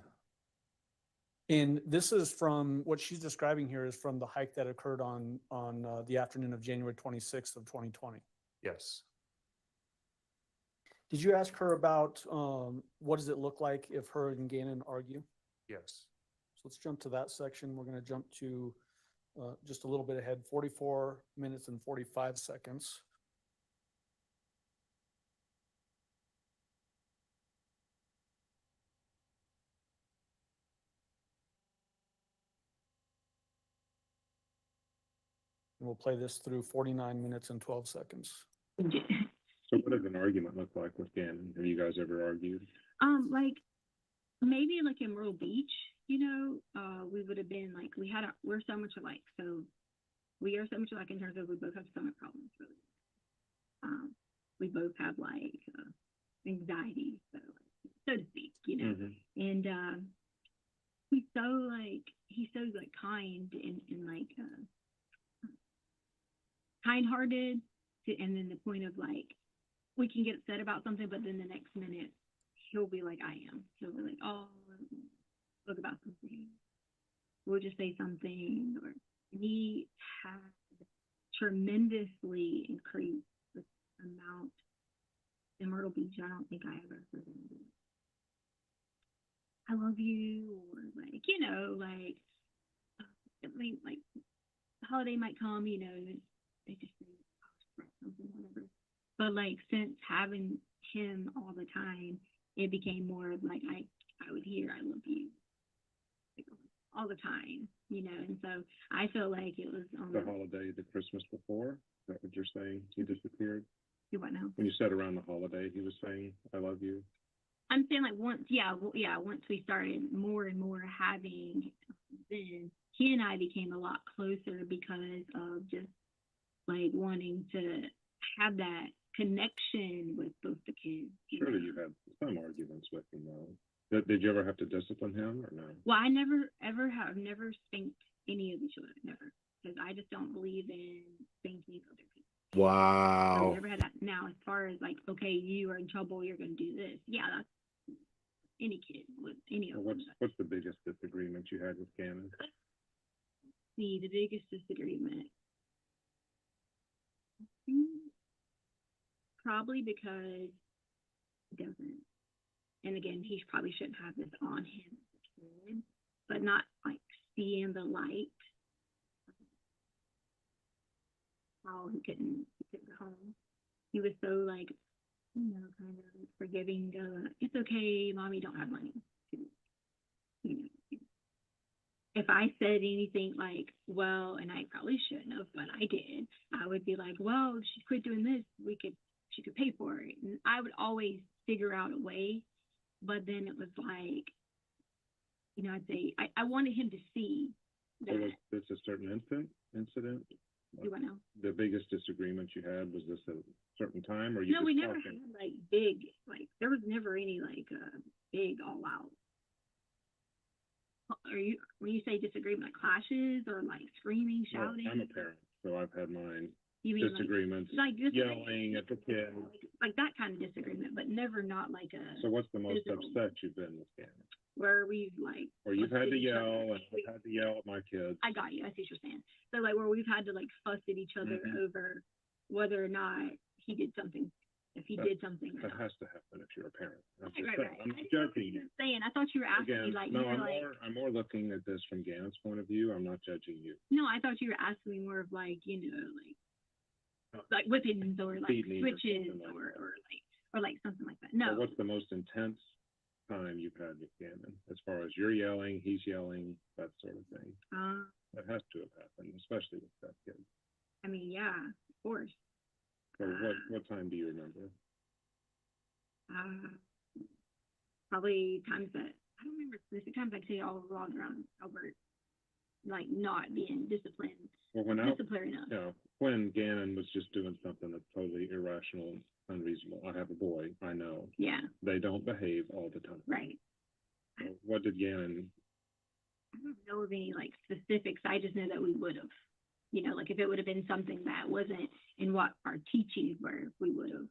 And this is from what she's describing here is from the hike that occurred on the afternoon of January 26th of 2020. Yes. Did you ask her about what does it look like if her and Gannon argue? Yes. So let's jump to that section. We're going to jump to just a little bit ahead, 44 minutes and 45 seconds. And we'll play this through 49 minutes and 12 seconds. So what does an argument look like with Gannon? Have you guys ever argued? Like maybe like in Myrtle Beach, we would have been like we're so much alike. So we are so much alike in terms of we both have stomach problems, really. We both have like anxiety, so to speak, And he's so kind and like kind-hearted, and then the point of like we can get upset about something, but then the next minute he'll be like I am. He'll be like, oh, look about something. We'll just say something, or he had tremendously increased the amount in Myrtle Beach. I don't think I ever heard him. I love you, or like I mean, like the holiday might come, they just say something, whatever. But like since having him all the time, it became more of like I would hear I love you like, all the time, and so I feel like it was on The holiday, the Christmas before? Is that what you're saying? He disappeared? You what now? When you said around the holiday, he was saying, I love you. I'm saying like once we started more and more having, then he and I became a lot closer because of just like wanting to have that connection with both the kids. Surely you had some arguments with him though. Did you ever have to discipline him or no? Well, I never spanked any of the children, never, because I just don't believe in spanking other people. Wow. So I never had that. Now, as far as like, okay, you are in trouble, you're going to do this. Yeah, that's any kid with any of them. What's the biggest disagreement you had with Gannon? The biggest disagreement. Probably because he doesn't. And again, he probably shouldn't have this on him as a kid, but not like seeing the light. How he couldn't go home. He was so like, kind of forgiving. It's okay, mommy don't have money. if I said anything like, well, and I probably shouldn't have, but I did, I would be like, well, if she quit doing this, she could pay for it. And I would always figure out a way. But then it was like, I'd say, I wanted him to see that. So was this a certain incident? Do I know? The biggest disagreement you had, was this a certain time, or you No, just we never talking? had like big, like there was never any like big all out. When you say disagreement, like clashes or like screaming, Well, shouting? I'm a parent, so I've had mine. You mean Disagreements, like yelling at the kid. like that kind of disagreement, but never not like a. So what's the most physical, upset you've been with Gannon? where we've like. Or you've had to fussed at each other. yell, and I've had to yell at my kids. I got you. I see what you're saying. So like where we've had to like fuss at each other over whether or not he did something. If he did something. That has to happen if you're a parent. Right. I'm not judging you. Saying, I thought you were asking me like. No, you were I'm more looking at this from Gannon's point of view. I'm not judging you. No, I thought you were asking me more of like, like whippings or like switches or like something like that. No. So what's the most intense time you've had with Gannon, as far as you're yelling, he's yelling, that sort of thing? That has to have happened, especially with that kid. I mean, yeah, of course. So what time do you remember? Probably times that I don't remember specific times. I say all around Albert, like not being disciplined. Well, disciplined enough. Yeah, when Gannon was just doing something that's totally irrational and unreasonable. I have a boy, I know. Yeah. They don't behave all the time. Right. So what did Gannon? I don't know of any like specifics. I just know that we would have, like if it would have been something that wasn't in what our teachings were, we would have, of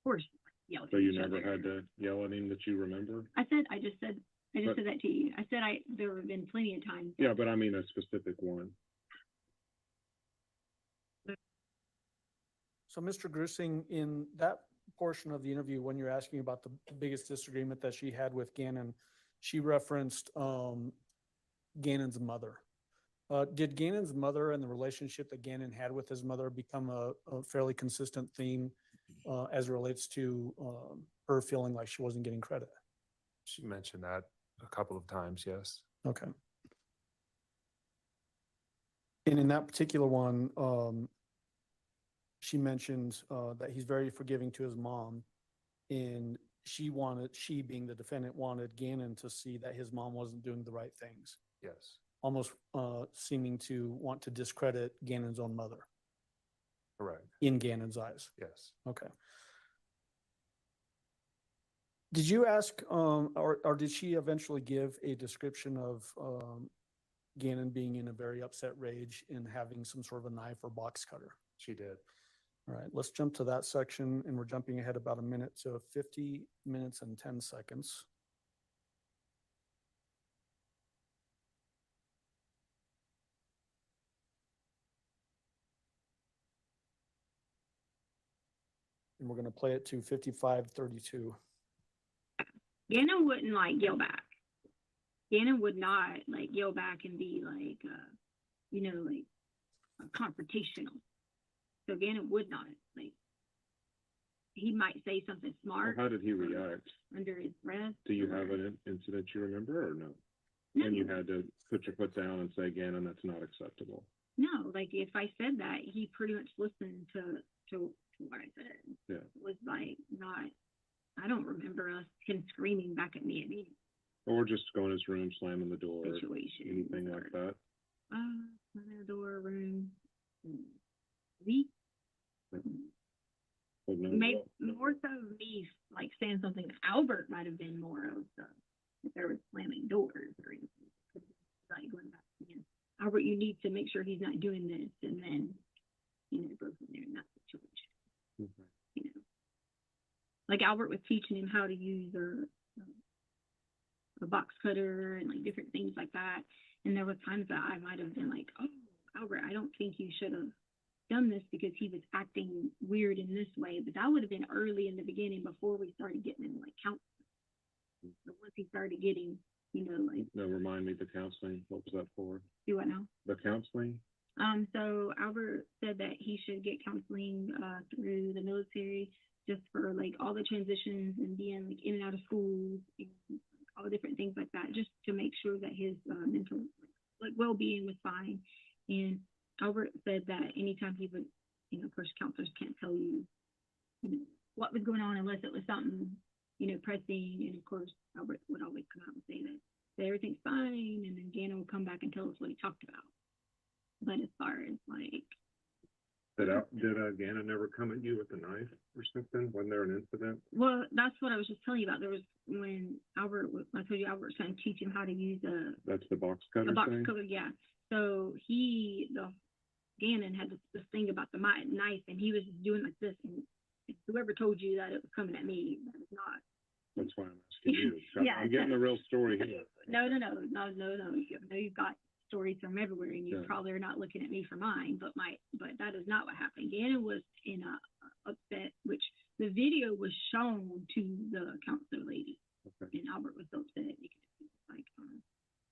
course, yelled. So you never had to yell at him that you remember? I just said that to you. I said there have been plenty of times. Yeah, but I mean a specific one. So, Mr. Grusing, in that portion of the interview, when you're asking about the biggest disagreement that she had with Gannon, she referenced Gannon's mother. Did Gannon's mother and the relationship that Gannon had with his mother become a fairly consistent theme as it relates to her feeling like she wasn't getting credit? She mentioned that a couple of times, yes. Okay. And in that particular one, she mentioned that he's very forgiving to his mom, and she being the defendant, wanted Gannon to see that his mom wasn't doing the right things. Yes. Almost seeming to want to discredit Gannon's own mother. Correct. In Gannon's eyes. Yes. Okay. Did you ask, or did she eventually give a description of Gannon being in a very upset rage and having some sort of a knife or box cutter? She did. All right, let's jump to that section, and we're jumping ahead about a minute, so 50 minutes and 10 seconds. And we're going to play it to 55:32. Gannon wouldn't like yell back. Gannon would not like yell back and be like, like confrontational. So Gannon would not like. He might say something smart. Well, how did he react? Under his breath. Do you have an incident you remember, or no? When you had to put your foot down and say, Gannon, that's not acceptable. No, like if I said that, he pretty much listened to what I said. Yeah. It was like not. I don't remember him screaming back at me. Or just going to his room, slamming the door, situation, anything like that. The door, room, me. Well, no, Maybe more so me like saying something. Albert might have been more of the if there was slamming doors or anything. Like going back again. Albert, you need to make sure he's not doing this, and then go from there in that situation. Okay. Like Albert was teaching him how to use a box cutter and like different things like that. And there were times that I might have been like, "Oh, Albert, I don't think you should have done this because he was acting weird in this way." But that would have been early in the beginning before we started getting him like counseling. So once he started getting, like. No, remind me the counseling. What was that for? Do what now? The counseling. So Albert said that he should get counseling through the military, just for like all the transitions and being like in and out of schools and all the different things like that, just to make sure that his mental like well-being was fine. And Albert said that anytime he would, you know, of course, counselors can't tell you, you know, what was going on unless it was something, you know, pressing. And of course, Albert would always come out and say that everything's fine, and then Gannon would come back and tell us what he talked about. But as far as like, Did Gannon ever come at you with a knife or something? Wasn't there an incident? well, that's what I was just telling you about. There was when Albert, I told you Albert was trying to teach him how to use That's the box cutter a box thing? cutter, yeah. So Gannon had this thing about the knife, and he was just doing like this, and whoever told you that it was coming at me, that is not. That's why I'm asking you. Yeah, I'm getting the real story here. No. You've got stories from everywhere, and you probably are not looking at me for mine, but that is not what happened. Gannon was in a upset, which the video was shown to the counselor lady, and Albert was so upset because he was like,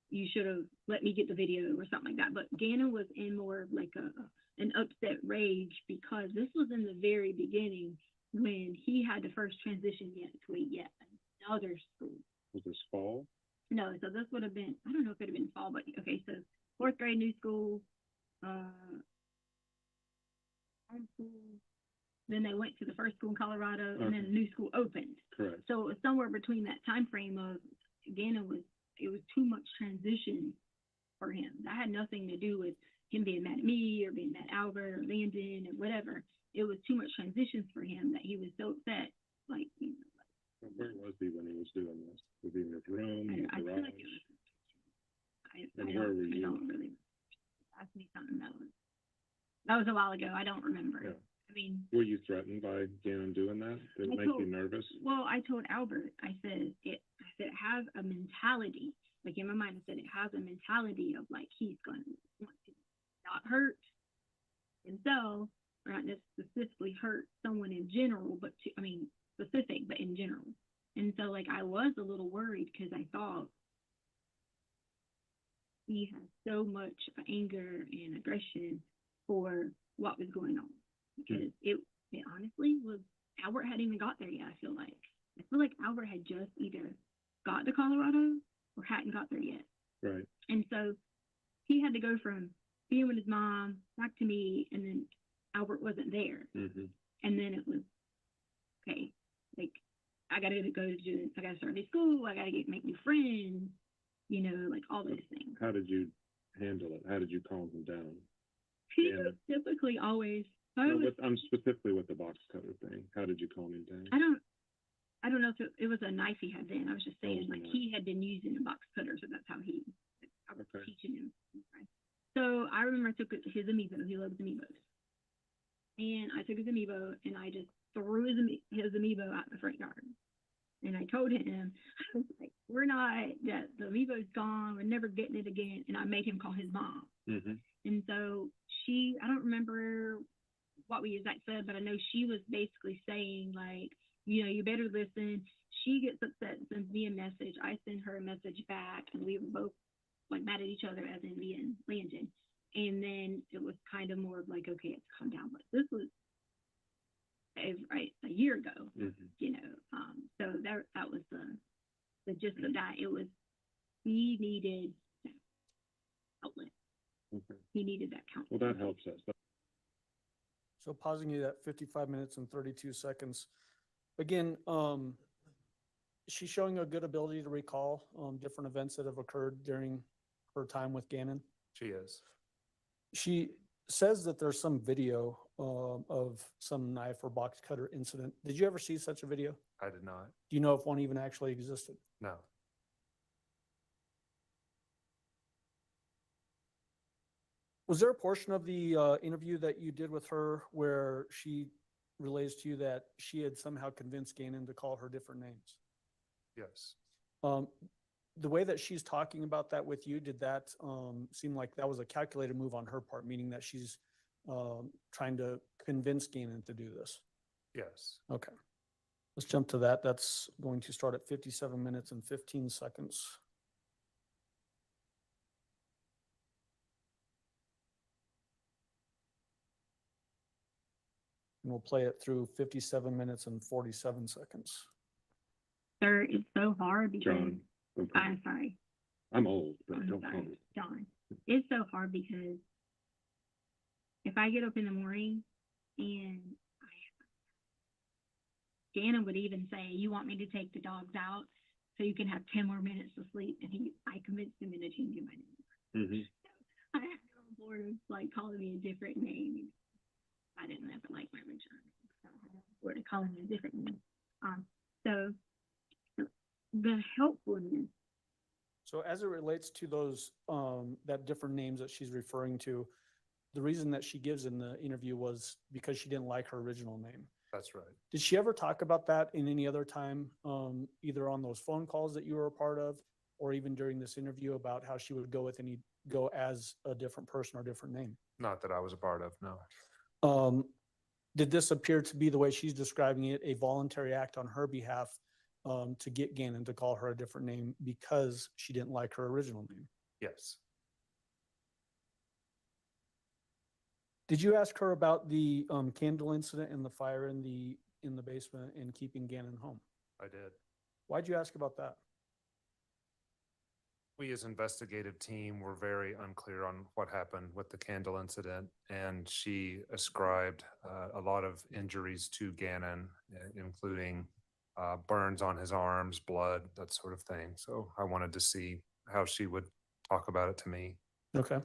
you should have let me get the video or something like that. But Gannon was in more of like an upset rage because this was in the very beginning when he had to first transition to another school. Was this fall? No, so this would have been, I don't know if it would have been fall, but okay, so 4th grade, new school, high school, then they went to the first school in Colorado, and then a new school opened. Correct. So it was somewhere between that time frame of it was too much transition for him. That had nothing to do with him being mad at me or being mad at Albert or Landon or whatever. It was too much transitions for him that he was so upset. Like, you know, Where was he when he was doing this? Was he in his room, in the I feel garage? like it was. And where were I you? don't really. Ask me something that was a while ago. I don't remember. Yeah. I mean, Were you threatened by Gannon doing that? Did it make you nervous? Well, I told Albert, I said it has a mentality. Like in my mind, I said it has a mentality of like he's going to want to not hurt himself, or not just specifically hurt someone in general, but specific, but in general. And so like I was a little worried because I thought he had so much anger and aggression for what was going on. Because it honestly was, Albert hadn't even got there yet, I feel like Albert had just either got to Colorado or hadn't got there yet. Right. And so he had to go from being with his mom back to me, and then Albert wasn't there. Mm-hmm. And then it was, okay, like, I got to start new school, I got to make new friends, you know, like all those things. How did you handle it? How did you calm him down? He was typically always, I'm specifically with the box cutter thing. How did you calm him down? I don't know if it was a knife he had then. I was just saying, like, he had been using a box cutter, so that's how I was teaching him. Right? So I remember I took his amiibo. He loves amiibos. And I took his amiibo, and I just threw his amiibo out the front yard. And I told him, I was like, the amiibo's gone. We're never getting it again. And I made him call his mom. Mm-hmm. And so I don't remember what we exactly said, but I know she was basically saying, like, you know, you better listen. She gets upset and sends me a message. I send her a message back, and we were both like mad at each other, as in me and Landon. And then it was kind of more of like, okay, it's calm down. But this was a year ago, you know. So that was the gist of that. It was, he needed that outlet. Okay. He needed that counsel. Well, that helps us. So pausing you at 55 minutes and 32 seconds. Again, she's showing a good ability to recall different events that have occurred during her time with Gannon. She is. She says that there's some video of some knife or box cutter incident. Did you ever see such a video? I did not. Do you know if one even actually existed? No. Was there a portion of the interview that you did with her where she relays to you that she had somehow convinced Gannon to call her different names? Yes. The way that she's talking about that with you, did that seem like that was a calculated move on her part, meaning that she's trying to convince Gannon to do this? Yes. Okay. Let's jump to that. That's going to start at 57 minutes and 15 seconds. And we'll play it through 57 minutes and 47 seconds. Sir, it's so hard because John, I'm sorry. I'm old, but don't call me. John, it's so hard because if I get up in the morning and Gannon would even say, "You want me to take the dogs out so you can have 10 more minutes of sleep?" And I convinced him into changing my name. I had to go on board of like calling me a different name. I didn't ever like my original name, so I had to go on board of calling me a different name. So the helpfulness. So as it relates to those that different names that she's referring to, the reason that she gives in the interview was because she didn't like her original name. That's right. Did she ever talk about that in any other time, either on those phone calls that you were a part of, or even during this interview about how she would go as a different person or different name? Not that I was a part of, no. Did this appear to be the way she's describing it, a voluntary act on her behalf to get Gannon to call her a different name because she didn't like her original name? Yes. Did you ask her about the candle incident and the fire in the basement and keeping Gannon home? I did. Why'd you ask about that? We as investigative team were very unclear on what happened with the candle incident, and she ascribed a lot of injuries to Gannon, including burns on his arms, blood, that sort of thing. So I wanted to see how she would talk about it to me. Okay.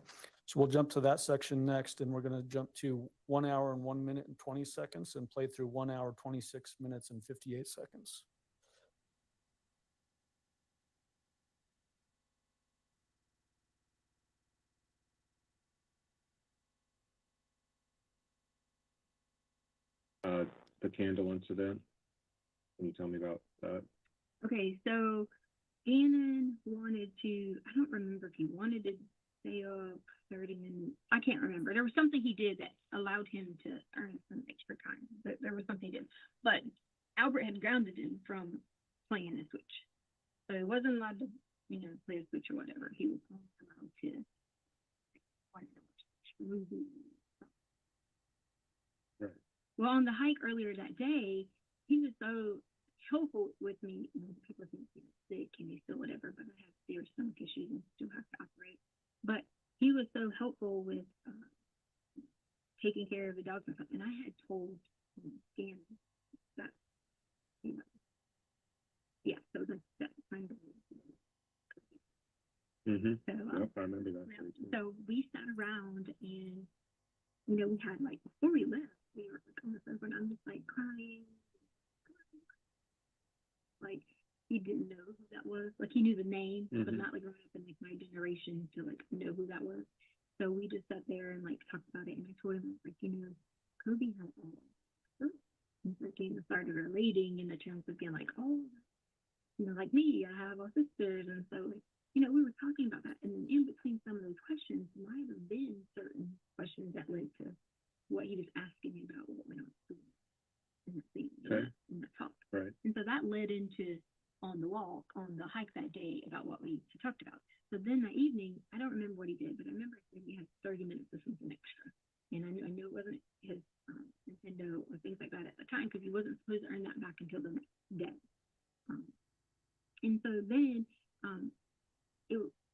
So we'll jump to that section next, and we're going to jump to 1 hour and 1 minute and 20 seconds and play through 1 hour, 26 minutes and 58 seconds. The candle incident. Can you tell me about that? Okay, so Gannon wanted to, I don't remember if he wanted to stay up 30 minutes. I can't remember. There was something he did that allowed him to earn some extra time. There was something he did. But Albert had grounded him from playing the Switch. So he wasn't allowed to, play a Switch or whatever. He was only allowed to watch movies. Right. Well, on the hike earlier that day, he was so helpful with me. People think he's sick and he's still whatever, but I have serious stomach issues and still have to operate. But he was so helpful with taking care of the dogs and stuff. And I had told Gannon that, yeah, so that's kind of. So, yep, I remember that. So we sat around and, we had like, before we left, we were like on the sofa and I'm just like crying. Like he didn't know who that was. Like he knew the name, but not like growing up in like my generation to like know who that was. So we just sat there and like talked about it. And I told him like, Kobe had all and started relating in the terms of being like, oh, like me, I have all sisters, and so like, we were talking about that. And then in between some of those questions might have been certain questions that led to what he was asking me about what went on in the scene, in the talk. Right. And so that led into on the walk, on the hike that day about what we talked about. So then that evening, I don't remember what he did, but I remember he had 30 minutes of something extra. And I knew it wasn't his Nintendo or things like that at the time because he wasn't supposed to earn that back until the next day. And so then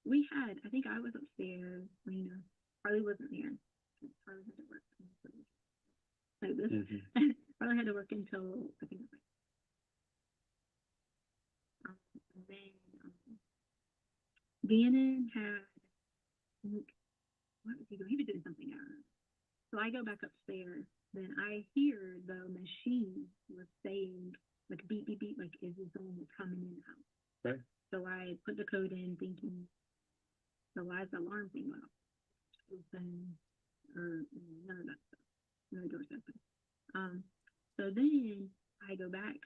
we had, I think I was upstairs, Harley wasn't there. Harley had to work. Like this. Harley had to work until, I think it was like, and then Gannon had, what was he doing? He was doing something, I don't know. So I go back upstairs, then I hear the machine was saying, like beep, beep, beep, like is this someone that's coming in the house? Right. So I put the code in thinking, so why is the alarm thing off? Open, or none of that stuff. No doors open. So then I go back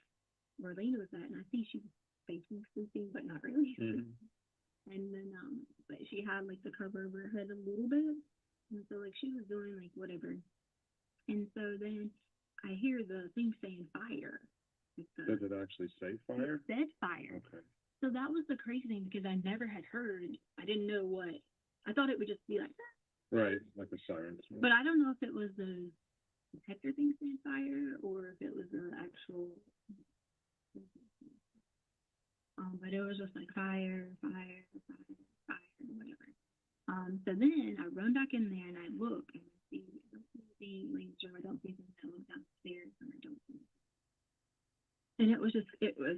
where Lena was at, and I see she was faking sleeping, but not really. And then, but she had like the cover over her head a little bit, and so like she was doing like whatever. And so then I hear the thing saying fire. Does it actually say fire? It said fire. Okay. So that was the crazy thing because I never had heard. I didn't know what. I thought it would just be like that. Right, like a siren. But I don't know if it was the detector thing saying fire or if it was the actual. But it was just like fire, fire, fire, fire, whatever. So then I run back in there and I look and I see, I don't see anything leaves or I don't see anything. I look downstairs and I don't see anything. And it was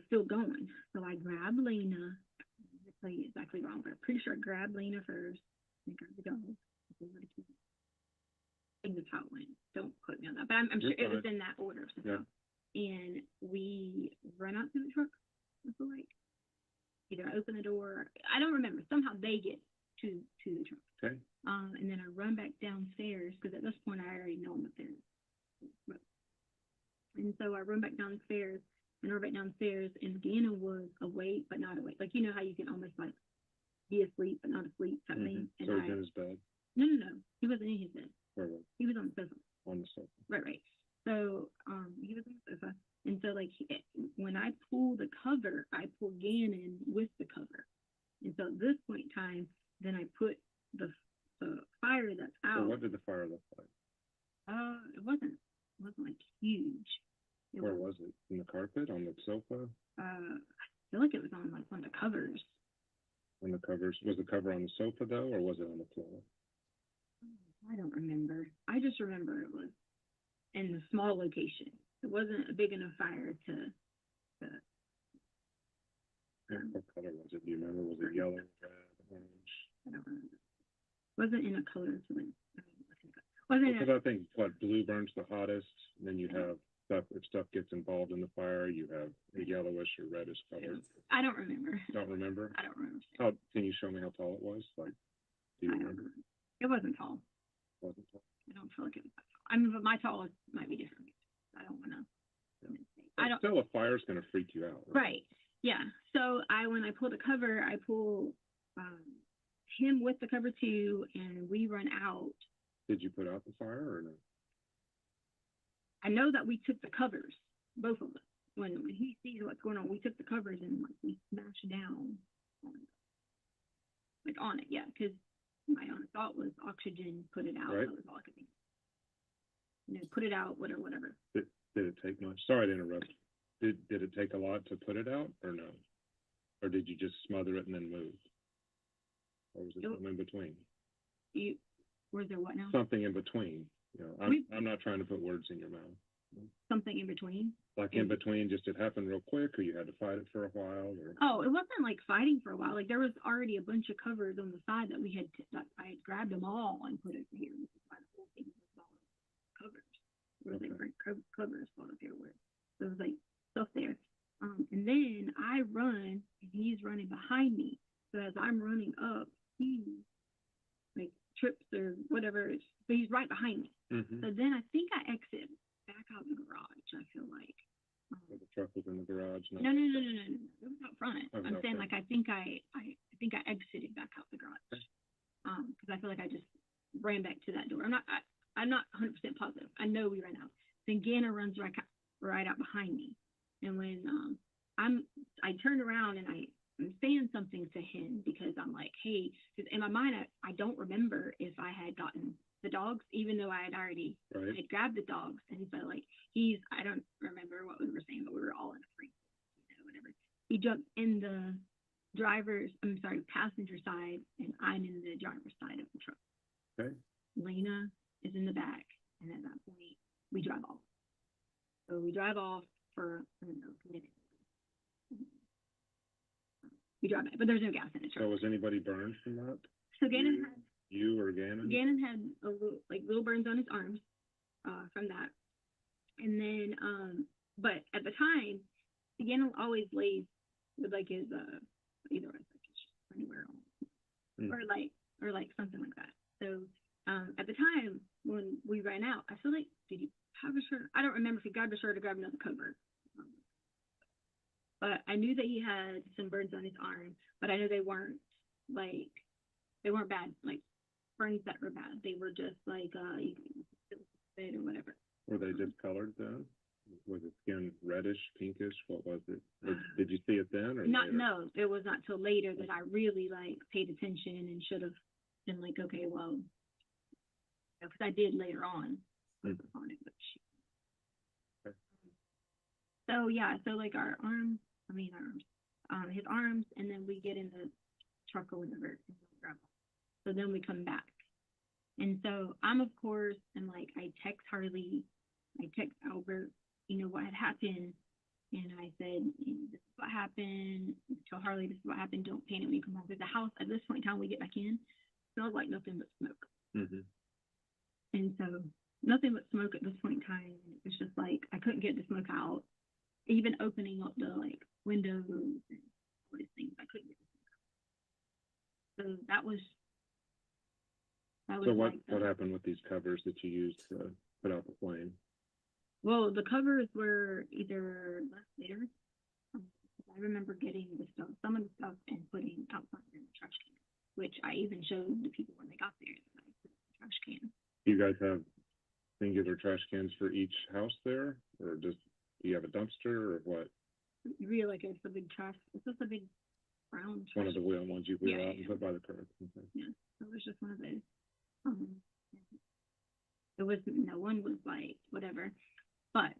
still going. So I grabbed Lena. I tell you exactly wrong, but I'm pretty sure I grabbed Lena first. And grabbed the dog. I think that's how it went. Don't quote me on that. But I'm sure it was in that order. Somehow. Yeah. And we run out to the truck. I feel like either I open the door. I don't remember. Somehow they get to the truck. Okay. And then I run back downstairs because at this point I already know I'm up there. And so I run back downstairs and Gannon was awake but not awake. Like, you know how you can almost like be asleep but not asleep type thing. And so he's in his bed? No. He wasn't in his bed. Where was he? He was on the sofa. On the sofa. Right. So he was on the sofa. And so like when I pull the cover, I pull Gannon with the cover. And so at this point in time, then I put the fire that's out. So what did the fire look like? It wasn't like huge. Where was it? In the carpet? On the sofa? I feel like it was on like one of the covers. On the covers? Was the cover on the sofa though, or was it on the floor? I don't remember. I just remember it was in a small location. It wasn't a big enough fire to what color was it? Do you remember? Was it yellow, red, orange? I don't remember. It wasn't in a color to like. Because I think blue burns the hottest. And then you have stuff. If stuff gets involved in the fire, you have a yellowish or reddish color. I don't remember. Don't remember? I don't remember. How can you show me how tall it was? Like, do you remember? It wasn't tall. Wasn't tall. I don't feel like it was that tall. I mean, but my tallest might be different. I don't want to. Yeah. Still, a fire's going to freak you out. Right. Yeah. So when I pull the cover, I pull him with the cover too, and we run out. Did you put out the fire or no? I know that we took the covers, both of us. When he sees what's going on, we took the covers and like we smashed down on it. Yeah, because my honest thought was oxygen, put it out. Right. That was all I could think. Put it out, whatever. Did it take much? Sorry to interrupt. Did it take a lot to put it out or no? Or did you just smother it and then move? Or was it something in between? Was there what now? Something in between. You know, I'm not trying to put words in your mouth. Something in between? Like in between, just it happened real quick, or you had to fight it for a while? Or? Oh, it wasn't like fighting for a while. Like there was already a bunch of covers on the side that I had grabbed them all and put it here. This is why the whole thing was all covers. Where they bring covers all up here where there was like stuff there. And then I run and he's running behind me. So as I'm running up, he like trips or whatever, but he's right behind me. Mm-hmm. So then I think I exit back out the garage. I feel like the truck was in the garage. No. It was out front. I'm saying like I think I exited back out the garage. Because I feel like I just ran back to that door. I'm not 100% positive. I know we ran out. Then Gannon runs right out behind me, and when I turned around and I'm saying something to him because I'm like, hey, because in my mind I don't remember if I had gotten the dogs, even though I had already had grabbed the dogs. And so like I don't remember what we were saying, but we were all in a freak, whatever. He jumped in the passenger side, and I'm in the driver's side of the truck. Okay. Lena is in the back, and at that point we drive off. So we drive off for a minute. We drive back, but there's no gas in the truck. So was anybody burned from that? So Gannon had you or Gannon? Gannon had little burns on his arms from that, and then but at the time, Gannon always lays with like his either anywhere or like something like that. So at the time when we ran out, I feel like did he have a shirt? I don't remember if he grabbed a shirt or grabbed another cover. But I knew that he had some burns on his arm, but I know they weren't bad, like burns that were bad. They were just like you can feel or whatever. Were they discolored then? Was it skin reddish, pinkish? What was it? Or did you see it then? Or no, it was not till later that I really like paid attention and should have been like, okay, well, because I did later on on it. But so yeah, so like his arms, and then we get in the truck or whatever. So then we come back. And so I'm, of course, and like, I text Harley, I text Albert, what had happened. And I said, this is what happened. Tell Harley, this is what happened. Don't panic when you come home. Because the house, at this point in time, we get back in, smells like nothing but smoke. Mm-hmm. And so nothing but smoke at this point in time. It's just like, I couldn't get the smoke out. Even opening up the like windows and all these things, I couldn't get the smoke out. So that was So like what happened with these covers that you used to put out the flame? well, the covers were either left there. I remember getting the stuff, some of the stuff, and putting outside in the trash can, which I even showed the people when they got there that I put in the trash can. Do you guys have singular trash cans for each house there, or do you have a dumpster, or what? Really, like it's a big trash. It's just a big brown trash. One of the wheel ones you wheel out and Yeah. put by the curb. Okay. Yeah, so it was just one of those. It was no one was like whatever, but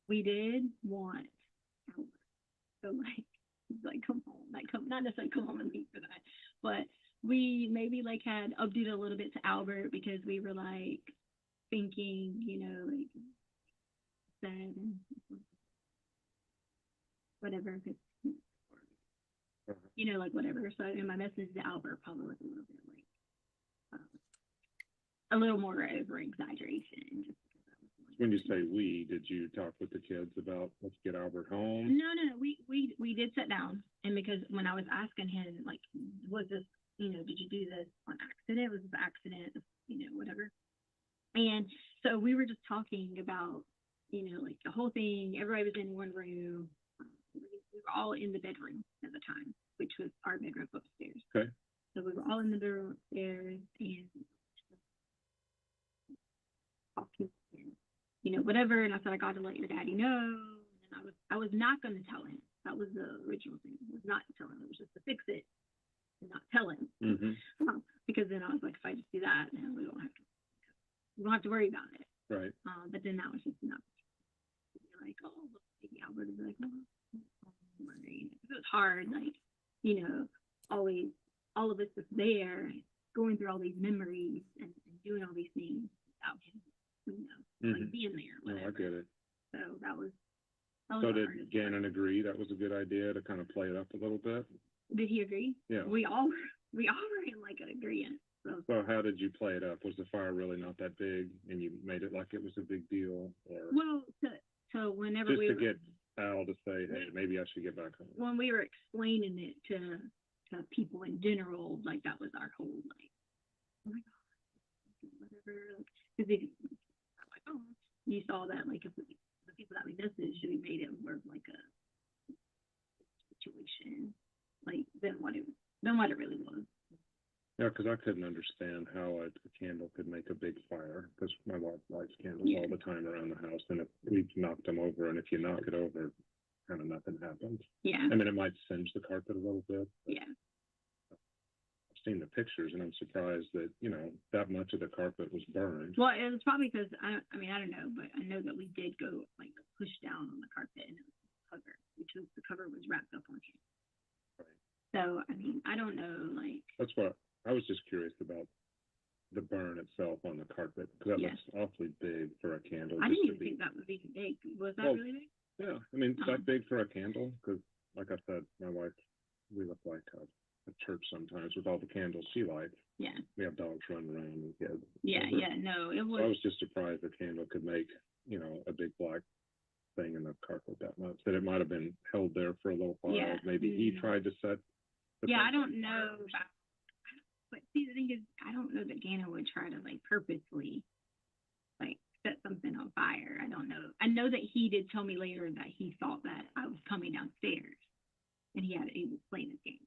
we did want Albert. So like come home, not necessarily come home and meet for that, but we maybe like had updated a little bit to Albert because we were like thinking, like sad and whatever, like whatever. So in my message to Albert probably was a little bit like a little more over exaggeration. Just When you say we, did you talk with the kids about let's get Albert home? No. We did sit down, and because when I was asking him, like, was this, did you do this on accident? Was this an accident? Whatever. And so we were just talking about, like the whole thing. Everybody was in one room. We were all in the bedroom at the time, which was our bedroom upstairs. Okay. So we were all in the bedroom upstairs and talking, and, whatever. And I said, I got to let your daddy know. And I was not going to tell him. That was the original thing. I was not to tell him. It was just to fix it and not tell him. Mm-hmm. Because then I was like, if I just do that, then we don't have to worry about it. Right. But then that was just enough. Like, oh, look, maybe Albert would be like, oh, don't worry. It was hard, like, always, all of us was there, going through all these memories and doing all these things without him, like being there. Whatever. I get it. So that was So did Gannon agree that was a good idea to kind of play it up a little bit? Did he agree? Yeah. We all were in like an agreement. So how did you play it up? Was the fire really not that big, and you made it like it was a big deal, or well, so whenever just we to were, get Al to say, hey, maybe I should get back home? when we were explaining it to people in general, like that was our whole like, oh my god, whatever. Because like, oh, you saw that like if the people that we messaged, we made it more of like a situation, like than what it really was. Yeah, because I couldn't understand how a candle could make a big fire, because my wife lights candles all the time around the house, and if we knocked them over, and if you knock it over, kind of nothing happens. Yeah. I mean, it might singe the carpet a little bit. Yeah. I've seen the pictures, and I'm surprised that, that much of the carpet was burned. Well, it was probably because, I don't know, but I know that we did go, like, push down on the carpet, and it was cover, the cover was wrapped up on it. Right. So, I mean, I don't know, like. That's what I was just curious about, the burn itself on the carpet, because that looks awfully big for a candle. I didn't even think that was even big. Was that really big? Yeah, I mean, it's that big for a candle, because, like I said, my wife, we look like a church sometimes with all the candles she lights. Yeah. We have dogs running around and kids. Yeah, no, it was. I was just surprised a candle could make, a big black thing in the carpet that much. That it might have been held there for a little while. Yeah. Maybe he tried to set. I don't know. But see, the thing is, I don't know that Gannon would try to like purposely, like set something on fire. I don't know. I know that he did tell me later that he thought that I was coming downstairs, and he was playing his game.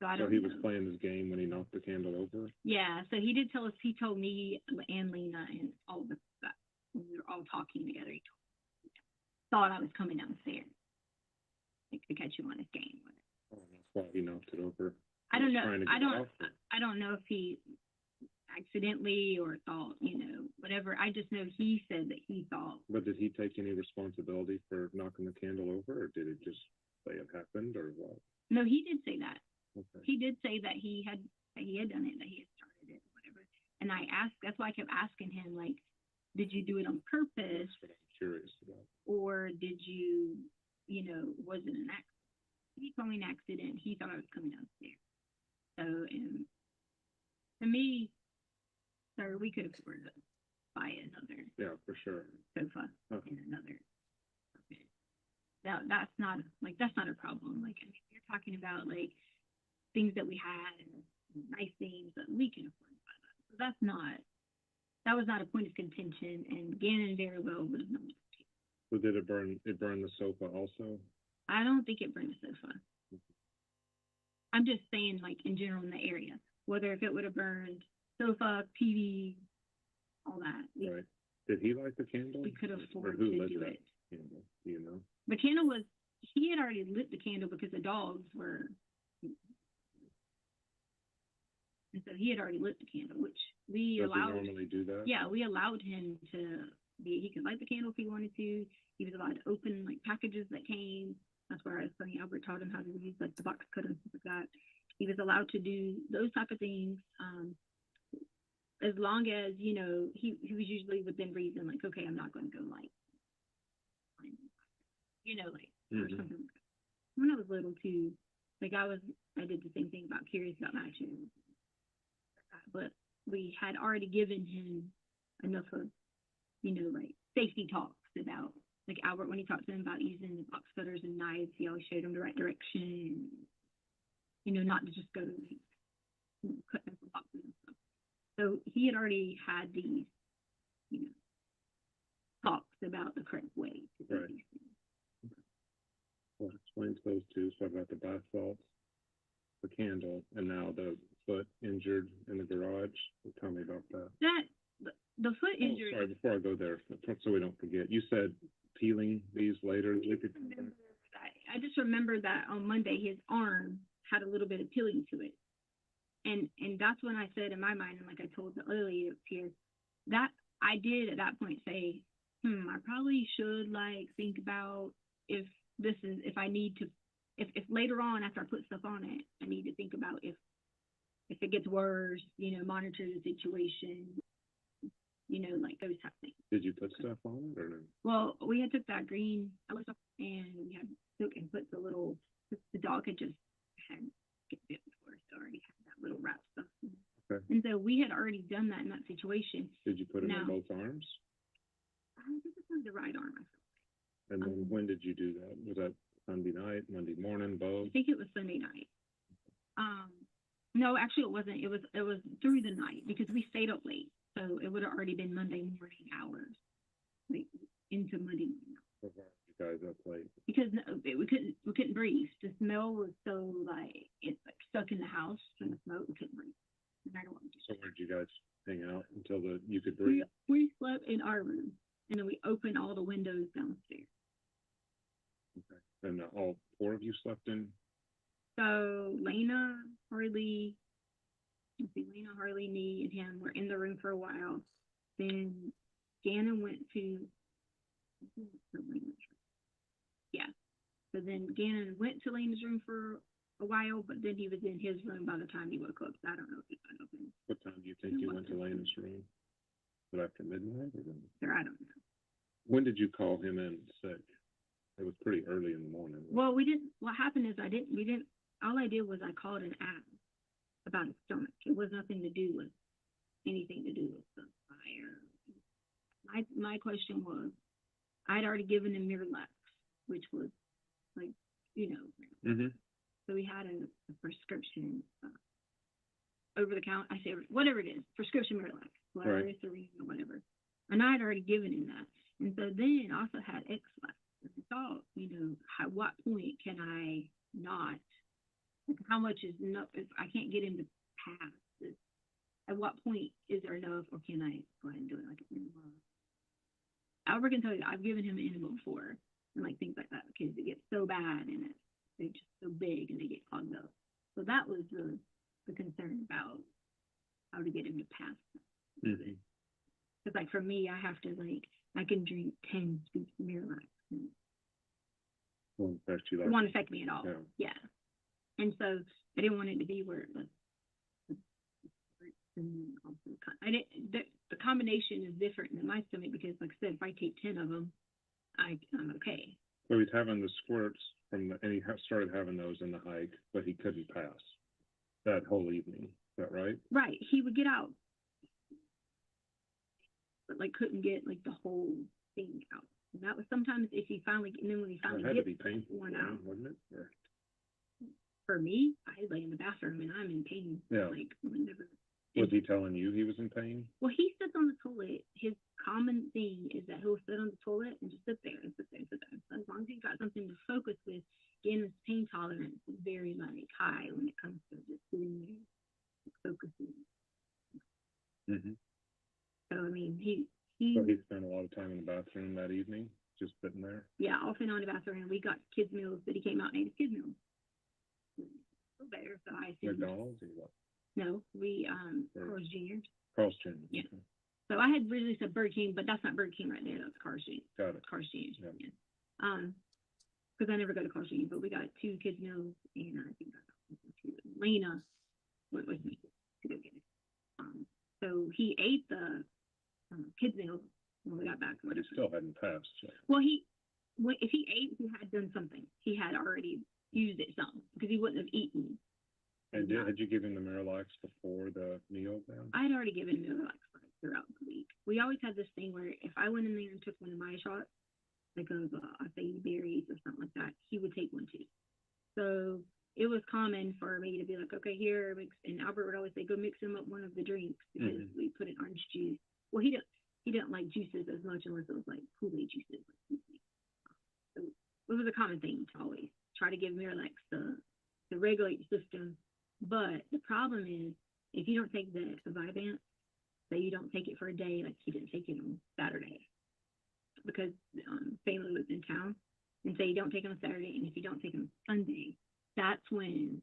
So I don't. So he was playing his game when he knocked the candle over? Yeah, so he did tell us, he told me and Lena and all of us that when we were all talking together, he thought I was coming downstairs, like to catch him on his game. Oh, that's why he knocked it over. I don't know. I don't know if he accidentally or thought, whatever. I just know he said that he thought. But did he take any responsibility for knocking the candle over, or did it just say it happened, or what? No, he did say that. Okay. He did say that he had done it, that he had started it, whatever. And I asked, that's why I kept asking him, like, did you do it on purpose? That's what I'm curious about. Or did you, was it an accident? He told me an accident. He thought I was coming downstairs. So, to me, sir, we could afford to buy another Yeah, for sure. sofa Okay. and another carpet. That's not a problem. Like, I mean, you're talking about like things that we had and nice things that we can afford to buy that. So that was not a point of contention, and Gannon very well would have known. So did it burn? It burned the sofa also? I don't think it burned the sofa. I'm just saying, like, in general in the area, whether if it would have burned sofa, TV, all that. Right. Did he light the candle? We could Or afford who to lit do that it. candle? Do you know? The candle was, he had already lit the candle because the dogs were, and so he had already lit the candle, which we Does he allowed. normally do that? Yeah, we allowed him to he could light the candle if he wanted to. He was allowed to open like packages that came. That's where I was telling Albert taught him how to use like the box cutter and stuff like that. He was allowed to do those type of things. As long as, he was usually within reason, like, okay, I'm not going to go like, or Mhm. something like that. When I was little too, like I did the same thing about curious about matching, but we had already given him enough of, like safety talks about, like Albert, when he talked to him about using the box cutters and knives, he always showed him the right direction, not to just go like, cut them from boxes and stuff. So he had already had these, talks about the correct way to do Right. these things. Well, explains those two. So I've got the bath salts, the candle, and now the foot injured in the garage. Tell me about that. The foot injury. Oh, sorry, before I go there, so we don't forget, you said peeling these later. I just remember that on Monday his arm had a little bit of peeling to it, and that's when I said in my mind, and like I told the earlier here, that I did at that point say, I probably should like think about if I need to, if later on after I put stuff on it, I need to think about if it gets worse, monitor the situation, like those type of things. Did you put stuff on it or no? Well, we had took that green and we had took and put the dog had just had get bit before, so already had that little wrap stuff. Okay. And so we had already done that in that situation. Did you put it Now, on both arms? I think it was the right arm. And then when did you do that? Was that Sunday night, Monday morning, both? I think it was Sunday night. No, actually it wasn't. It was through the night because we stayed up late, so it would have already been Monday morning hours, like into Monday morning. You guys up late? Because we couldn't breathe. The smell was so like it's like stuck in the house from the smoke. We couldn't breathe. No matter what we did. So where'd you guys hang out until you could breathe? We slept in our room, and then we opened all the windows downstairs. Okay. And all four of you slept in? So Lena, Harley, me, and him were in the room for a while. Then Gannon went to, So then Gannon went to Lena's room for a while, but then he was in his room by the time he woke up. So I don't know if he got open. What time do you think you went to Lena's room? Was it after midnight or then? Sure, I don't know. When did you call him in sick? It was pretty early in the morning. Well, what happened is all I did was I called and asked about his stomach. It was nothing to do with anything to do with the fire. My question was, I'd already given him Miralax, which was like, Mm-hmm. So we had a prescription over the counter. I say whatever it is, prescription Miralax, Right. or whatever. And I'd already given him that. And so then I also had X-Lax. And I thought, at what point can I not? Like, how much is enough? If I can't get him to pass this, at what point is there enough, or can I go ahead and do it like an enema? Albert can tell you, I've given him an enema before, and like things like that, because it gets so bad and they're just so big and they get clogged up. So that was the concern about how to get him to pass. Mm-hmm. Because like for me, I have to I can drink 10 scoops of Miralax. Won't affect you. It won't affect me at all. Yeah. Yeah. And so I didn't want it to be where like, I didn't, the combination is different in my stomach because, like I said, if I take 10 of them, I'm okay. So he's having the squirts and he started having those in the hike, but he couldn't pass that whole evening. Is that right? Right. He would get out, but like couldn't get like the whole thing out. And that was sometimes if he finally, and then when he finally It had to be gets painful, one out. wasn't it? Or, For me, I lay in the bathroom and I'm in pain. Yeah. Like whenever. was he telling you he was in pain? Well, he sits on the toilet. His common thing is that he'll sit on the toilet and just sit there and sit there and sit there. So as long as he's got something to focus with, again, his pain tolerance is very like high when it comes to just sitting there focusing. Mm-hmm. So I mean, So he spent a lot of time in the bathroom that evening, just sitting there. yeah, off and on the bathroom. We got kids meals, but he came out and ate his kids meals. Better, so I assumed. McDonald's or what? No, we Carl's Jr. Carl's Jr. Yeah. So I had originally said Burger King, but that's not Burger King right there. That's Carl's Jr. Got it. Carl's Jr. Yeah. Yeah. Because I never go to Carl's Jr., but we got 2 kids meals, and I think Lena went with me to go get it. So he ate the kids meals when we got back. But he still hadn't passed. So. Well, if he ate, he had done something. He had already used it some because he wouldn't have eaten. And had you given the Miralax before the meal then? I had already given him Miralax throughout the week. We always had this thing where if I went in there and took one of my shots, like of I say berries or something like that, he would take one too. So it was common for me to be like, okay, here, mix, and Albert would always say, go mix him up one of the drinks because we put in orange juice. Well, he didn't like juices as much unless it was like Kool-Aid juices. So it was a common thing to always try to give Miralax to regulate the system. But the problem is, if you don't take the Vyvanse, say you don't take it for a day, like he didn't take it on Saturday, because family was in town, and say you don't take it on Saturday, and if you don't take it on Sunday, that's when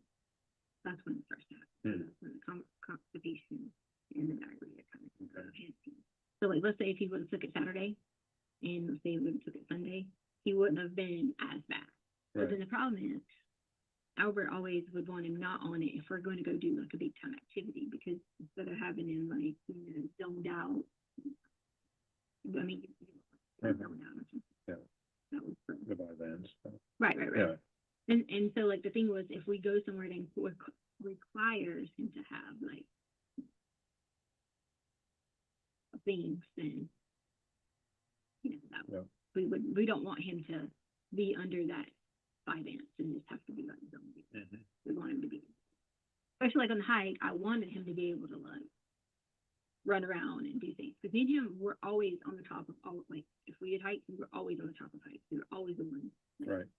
it starts to happen. That's when the constipation and the diarrhea kind of comes out of hand. So like, let's say if he would have took it Saturday, and let's say he would have took it Sunday, he wouldn't have been as bad. But then the problem is, Albert always would want him not on it if we're going to go do like a big time activity, because instead of having him like, zoned out, I mean, zoned out or something. Yeah. That was the Vyvanse. right. Yeah. And so like the thing was, if we go somewhere that requires him to have like things, then that we don't want him to be under that Vyvanse and just have to be like zombie. We want him to be, especially like on the hike, I wanted him to be able to like run around and do things, because me and him were always on the top of all, like if we had hiked, we were always on the top of hikes. We were always the ones like,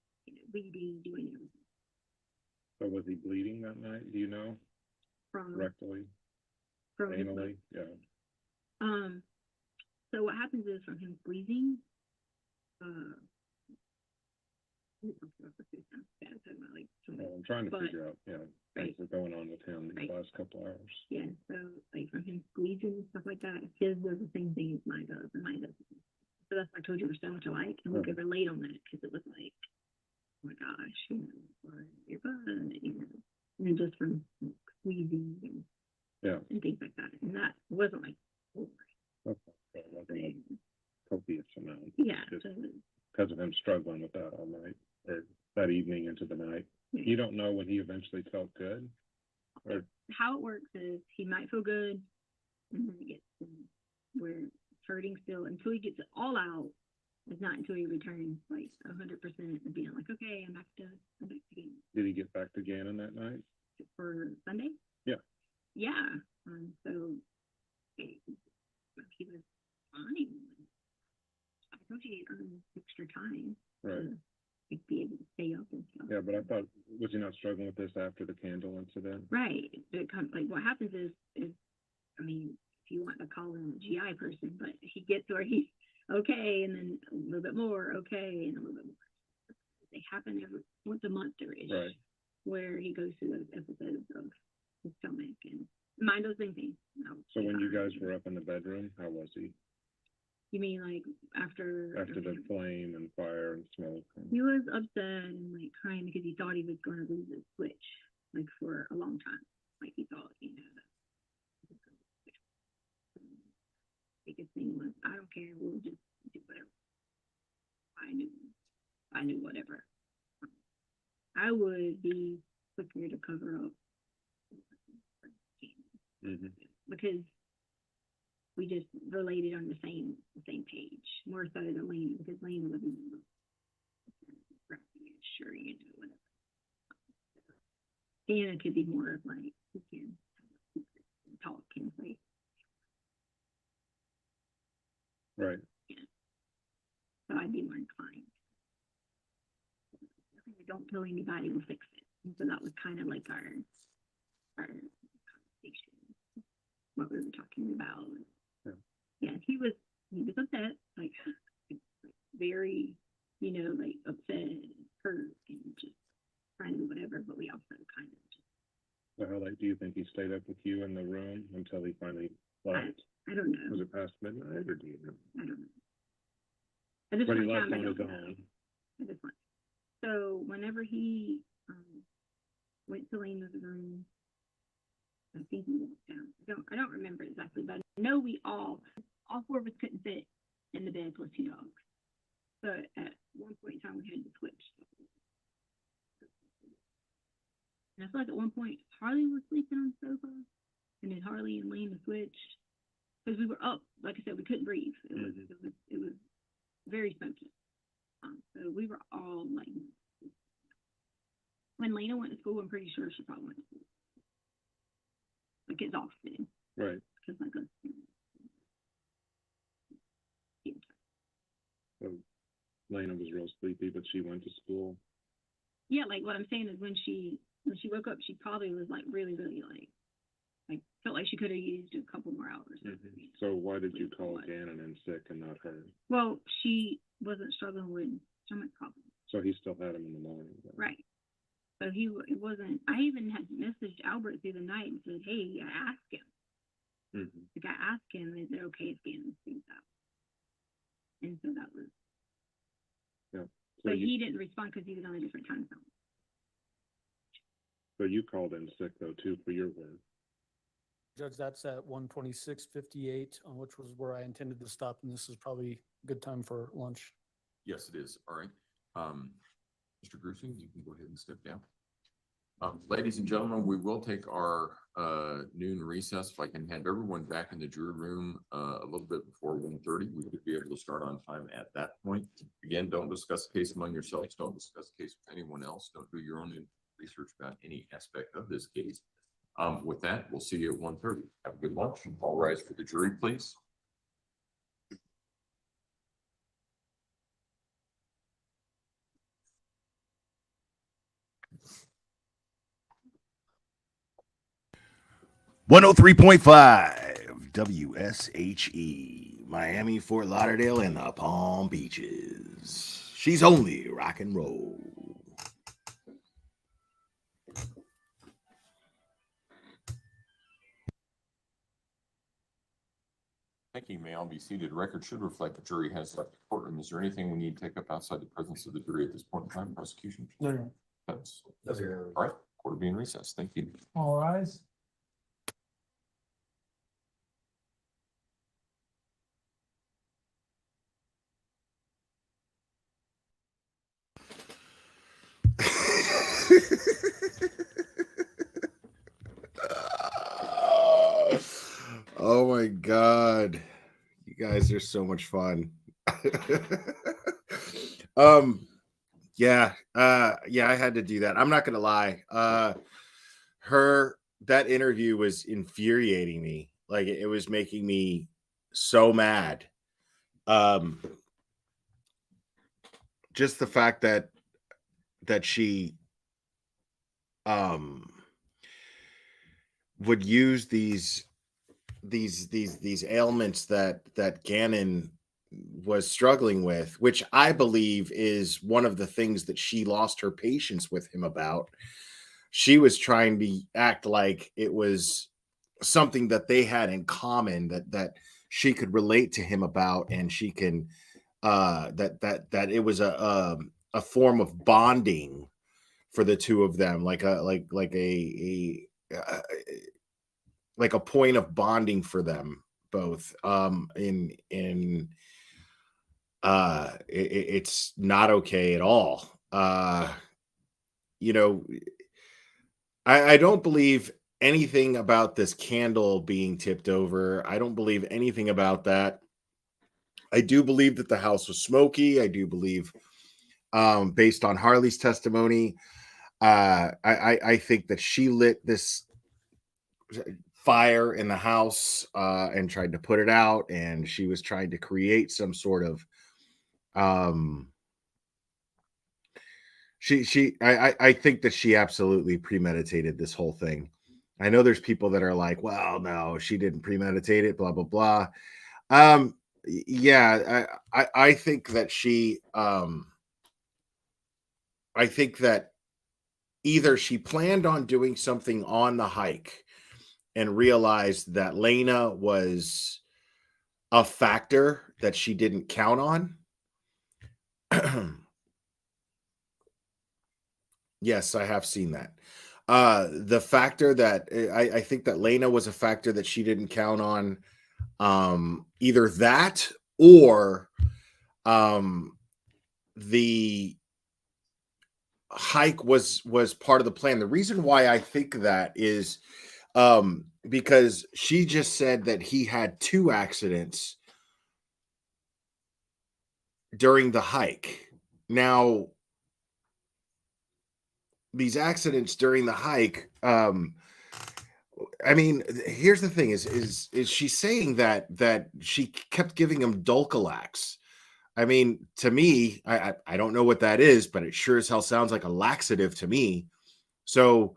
leading, doing everything. So was he bleeding that night? Do you know? From rectally, from anally, yeah. So what happens is from him squeezing, I'm trying to figure out, things are going on with him these last couple hours. Yeah, so like from him squeezing and stuff like that, his does the same thing as mine does, and mine doesn't. So that's why I told you we're so much alike, and we could relate on that, because it was like, oh my gosh, or your butt, and just from squeezing and things like that, and that wasn't like copious amount. Yeah, just because of him struggling with that all night, or that evening into the night. You don't know when he eventually felt good, or how it works is he might feel good, and then it gets where it's hurting still until he gets it all out. It's not until he returns like 100% and being like, okay, I'm back to game. Did he get back to Gannon that night? For Sunday? Yeah. Yeah. So he was fine. I thought he earned extra time to be able to stay up and stuff. Yeah, but I thought, was he not struggling with this after the candle incident? Right. Like what happens is, I mean, if you want to call him a GI person, but he gets where he's okay, and then a little bit more okay, and a little bit more. They happen every once a month ish, where he goes through those episodes of his stomach, and mine does the same thing. So when you guys were up in the bedroom, how was he? You mean like after the flame and fire and smoke? He was upset and like crying because he thought he was going to lose his switch. like for a long time. Like he thought, you know, the biggest thing was, I don't care, we'll just do whatever. I knew whatever. I would be quicker to cover up because we just related on the same page, more so than Lena, because Lena was sure, you know, whatever. Gannon could be more of like, he can talk and say. Right. So I'd be more inclined. Don't tell anybody, we'll fix it. And so that was kind of like our conversation, what we were talking about. Yeah, he was upset, like very, you know, like upset and hurt and just trying to do whatever, but we also kind of just. So how late do you think he stayed up with you in the room until he finally left? I don't know. Was it past midnight or do you know? I don't know. I just But he went left down, on I his don't know. own. I just went. So whenever he went to Lena's room, I think he walked down. I don't remember exactly, but I know we all four of us couldn't fit in the bed plus 2 dogs. So at one point in time we had to switch. And I feel like at one point Harley was sleeping on the sofa, and then Harley and Lena switched because we were up. Like I said, we couldn't breathe. It was very smoky. So we were all like, when Lena went to school, I'm pretty sure she probably went to school. Like exhausted. Right. Because like So Lena was real sleepy, but she went to school. yeah, like what I'm saying is when she woke up, she probably was like really, really like felt like she could have used a couple more hours. So why did you call Gannon in sick and not her? Well, she wasn't struggling with stomach problems. So he still had him in the morning. Then. Right. So it wasn't, I even had messaged Albert through the night and said, hey, I asked him. Like I asked him, is it okay if Gannon things out? And so that was, yeah. but he didn't respond because he was on a different time zone. So you called in sick though too for your work. Judge, that's at 1:26:58, which was where I intended to stop, and this is probably a good time for lunch. Yes, it is. All right. Mr. Gruesing, you can go ahead and step down. Ladies and gentlemen, we will take our noon recess. If I can have everyone back in the jury room a little bit before 1:30, we could be able to start on time at that point. Again, don't discuss the case among yourselves. Don't discuss the case with anyone else. Don't do your own research about any aspect of this case. With that, we'll see you at 1:30. Have a good lunch. All rise for the jury, please. .5 WSHE, Miami, Fort Lauderdale, and the Palm Beaches. She's only rock and roll. Thank you. May all be seated. Record should reflect the jury has left the courtroom. Is there anything we need to take up outside the presence of the jury at this point in time? Prosecution? No. That's all right. Court will be in recess. Thank you. All rise. Oh my God. You guys are so much fun. Yeah, I had to do that. I'm not gonna lie. That interview was infuriating me. Like it was making me so mad. Just the fact that she would use these ailments that Gannon was struggling with, which I believe is one of the things that she lost her patience with him about. She was trying to act like it was something that they had in common, that she could relate to him about, and she can that it was a form of bonding for the two of them, like a point of bonding for them both. It's not okay at all. You know, I don't believe anything about this candle being tipped over. I don't believe anything about that. I do believe that the house was smoky. I do believe, based on Harley's testimony, I think that she lit this fire in the house and tried to put it out, and she was trying to create some sort of I think that she absolutely premeditated this whole thing. I know there's people that are like, well, no, she didn't premeditate it, blah blah blah. Yeah, I think that I think that either she planned on doing something on the hike and realized that Lena was a factor that she didn't count on. Yes, I have seen that. The factor that I think that Lena was a factor that she didn't count on. Either that or the hike was part of the plan. The reason why I think that is because she just said that he had 2 accidents during the hike. Now, these accidents during the hike, I mean, here's the thing: is she saying that she kept giving him Dulcolax? I mean, to me, I don't know what that is, but it sure as hell sounds like a laxative to me. So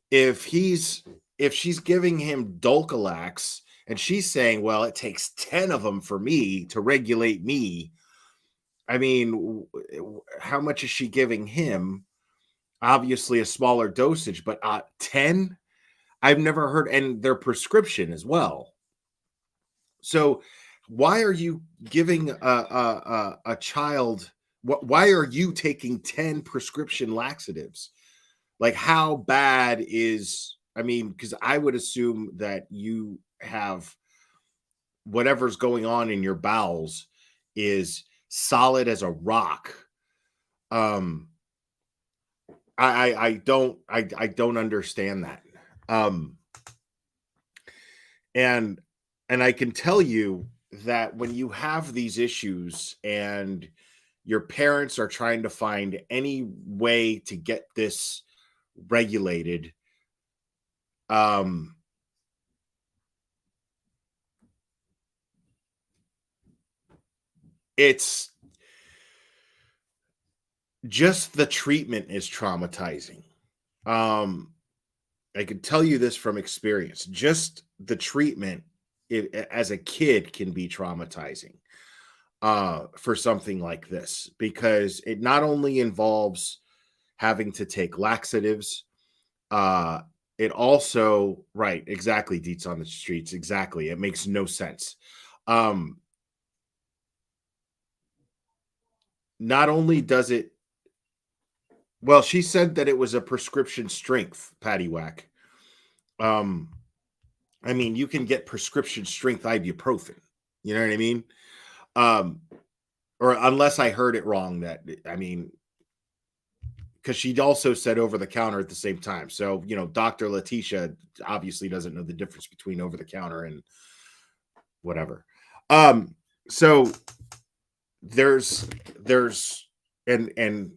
if she's giving him Dulcolax and she's saying, well, it takes 10 of them for me to regulate me. I mean, how much is she giving him? Obviously a smaller dosage, but 10? I've never heard, and their prescription as well. So why are you giving a child, why are you taking 10 prescription laxatives? Like, how bad is, I mean, because I would assume that you have whatever's going on in your bowels is solid as a rock. I don't understand that. And I can tell you that when you have these issues and your parents are trying to find any way to get this regulated, it's just the treatment is traumatizing. I can tell you this from experience. Just the treatment as a kid can be traumatizing for something like this, because it not only involves having to take laxatives, it also, right, exactly, Deets on the streets, exactly. It makes no sense. Not only does it, well, she said that it was a prescription strength, Patty Whack. I mean, you can get prescription strength ibuprofen. You know what I mean? Or unless I heard it wrong, that, I mean, because she also said over the counter at the same time. So, you know, Dr. Letitia obviously doesn't know the difference between over the counter and whatever. So there's and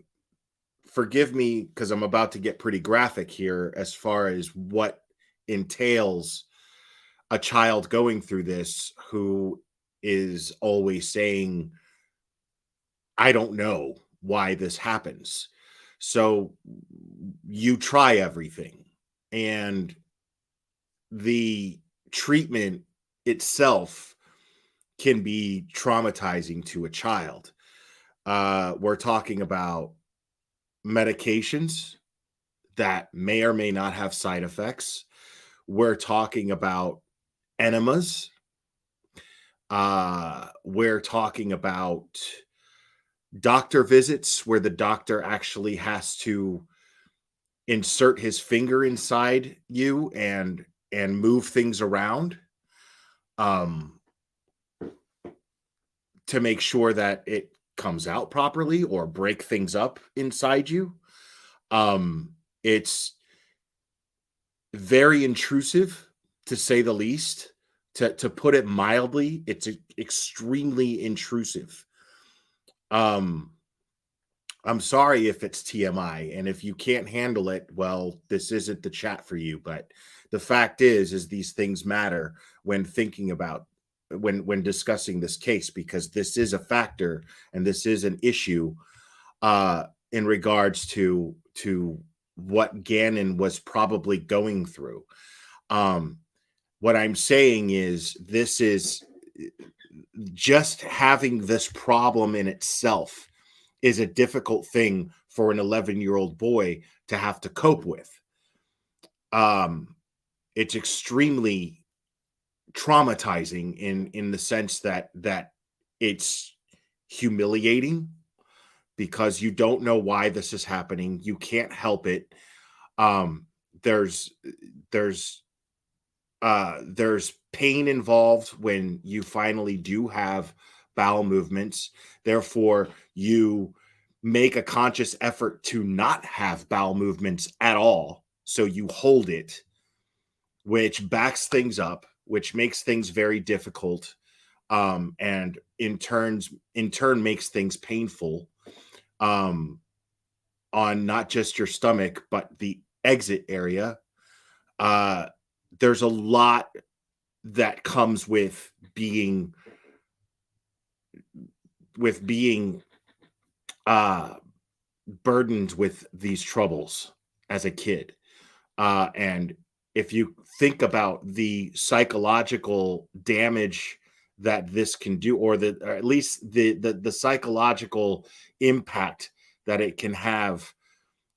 forgive me because I'm about to get pretty graphic here as far as what entails a child going through this who is always saying, I don't know why this happens. So you try everything, and the treatment itself can be traumatizing to a child. We're talking about medications that may or may not have side effects. We're talking about enemas. We're talking about doctor visits where the doctor actually has to insert his finger inside you and move things around to make sure that it comes out properly or break things up inside you. It's very intrusive, to say the least. To put it mildly, it's extremely intrusive. I'm sorry if it's TMI, and if you can't handle it, well, this isn't the chat for you. But the fact is these things matter when thinking about when discussing this case, because this is a factor and this is an issue in regards to what Gannon was probably going through. What I'm saying is this is just having this problem in itself is a difficult thing for an 11-year-old boy to have to cope with. It's extremely traumatizing in the sense that it's humiliating because you don't know why this is happening. You can't help it. There's pain involved when you finally do have bowel movements. Therefore, you make a conscious effort to not have bowel movements at all. So you hold it, which backs things up, which makes things very difficult, and in turn makes things painful on not just your stomach, but the exit area. There's a lot that comes with being burdened with these troubles as a kid. And if you think about the psychological damage that this can do, or at least the psychological impact that it can have,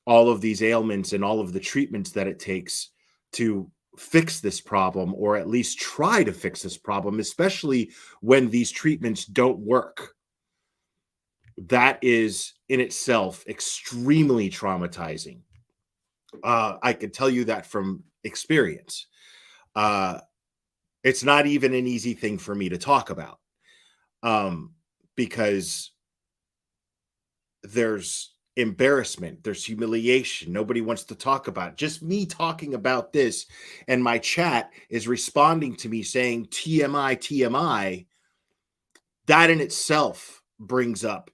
all of these ailments and all of the treatments that it takes to fix this problem, or at least try to fix this problem, especially when these treatments don't work. That is in itself extremely traumatizing. I can tell you that from experience. It's not even an easy thing for me to talk about, because there's embarrassment, there's humiliation. Nobody wants to talk about it. Just me talking about this, and my chat is responding to me saying TMI, TMI. That in itself brings up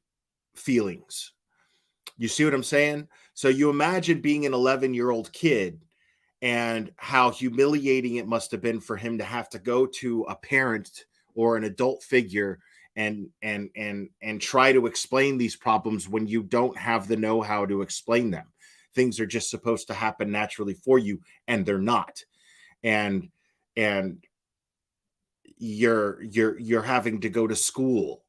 feelings. You see what I'm saying? So you imagine being an 11-year-old kid and how humiliating it must have been for him to have to go to a parent or an adult figure and try to explain these problems when you don't have the know-how to explain them. Things are just supposed to happen naturally for you, and they're not. And you're having to go to school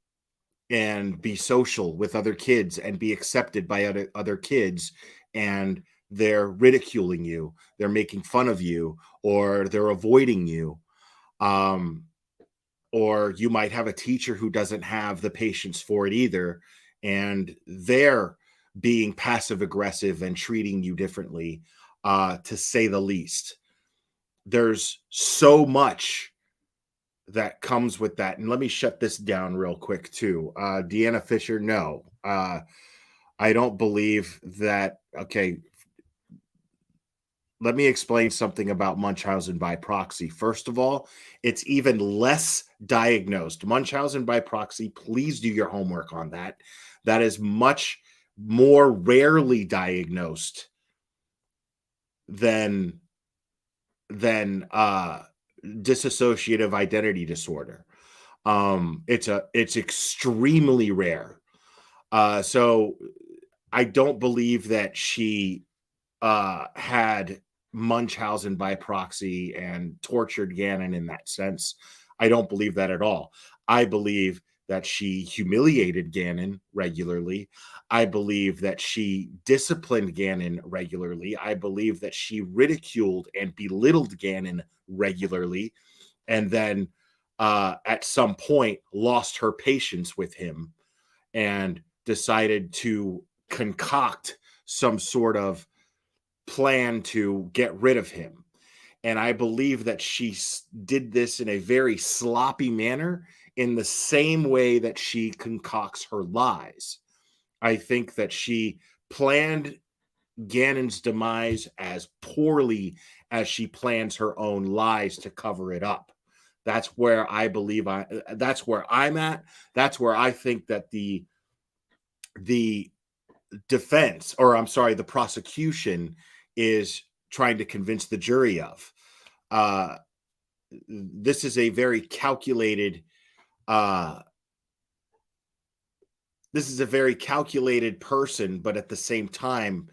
and be social with other kids and be accepted by other kids, and they're ridiculing you, they're making fun of you, or they're avoiding you. Or you might have a teacher who doesn't have the patience for it either, and they're being passive aggressive and treating you differently, to say the least. There's so much that comes with that. And let me shut this down real quick too. Deanna Fisher, no. I don't believe that. Okay. Let me explain something about Munchausen by proxy. First of all, it's even less diagnosed. Munchausen by proxy, please do your homework on that. That is much more rarely diagnosed than dissociative identity disorder. It's extremely rare. So I don't believe that she had Munchausen by proxy and tortured Gannon in that sense. I don't believe that at all. I believe that she humiliated Gannon regularly. I believe that she disciplined Gannon regularly. I believe that she ridiculed and belittled Gannon regularly, and then at some point lost her patience with him and decided to concoct some sort of plan to get rid of him. And I believe that she did this in a very sloppy manner, in the same way that she concocts her lies. I think that she planned Gannon's demise as poorly as she plans her own lies to cover it up. That's where I believe that's where I'm at. That's where I think that the defense, or I'm sorry, the prosecution is trying to convince the jury of. This is a very calculated person, but at the same time,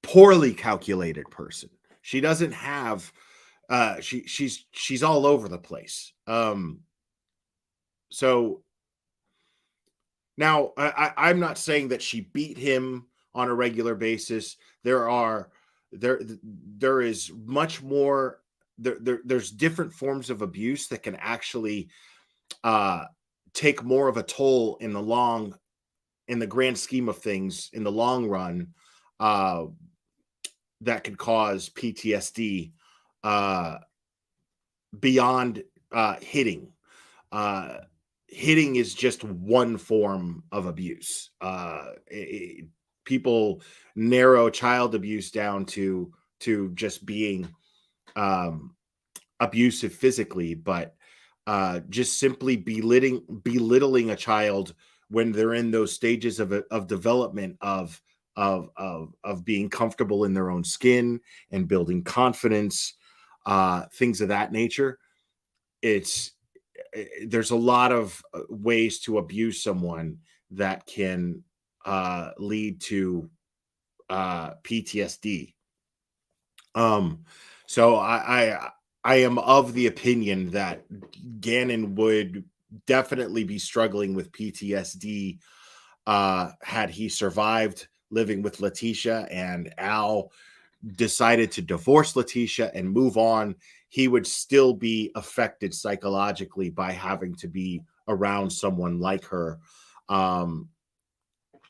poorly calculated person. She doesn't have she's all over the place. So now I'm not saying that she beat him on a regular basis. There is much more. There's different forms of abuse that can actually take more of a toll in the grand scheme of things, in the long run, that could cause PTSD beyond hitting. Hitting is just one form of abuse. People narrow child abuse down to just being abusive physically, but just simply belittling a child when they're in those stages of development of being comfortable in their own skin and building confidence, things of that nature. There's a lot of ways to abuse someone that can lead to PTSD. So I am of the opinion that Gannon would definitely be struggling with PTSD had he survived living with Letitia and Al decided to divorce Letitia and move on. He would still be affected psychologically by having to be around someone like her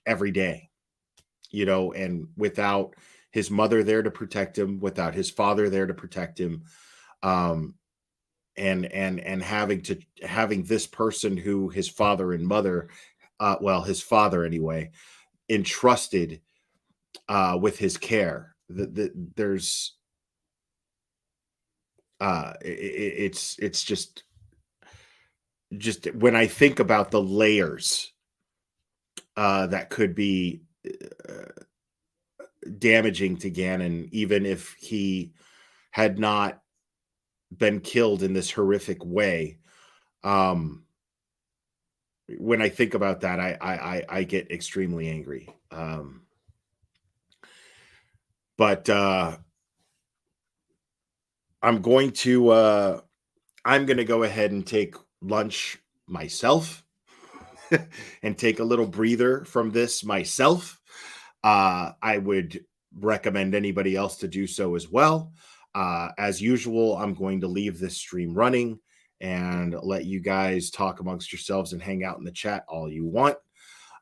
every day, and without his mother there to protect him, without his father there to protect him, and having this person who his father and mother, his father anyway, entrusted with his care. There's it's just when I think about the layers that could be damaging to Gannon, even if he had not been killed in this horrific way. When I think about that, I get extremely angry. But I'm going to go ahead and take lunch myself and take a little breather from this myself. I would recommend anybody else to do so as well. As usual, I'm going to leave this stream running and let you guys talk amongst yourselves and hang out in the chat all you want.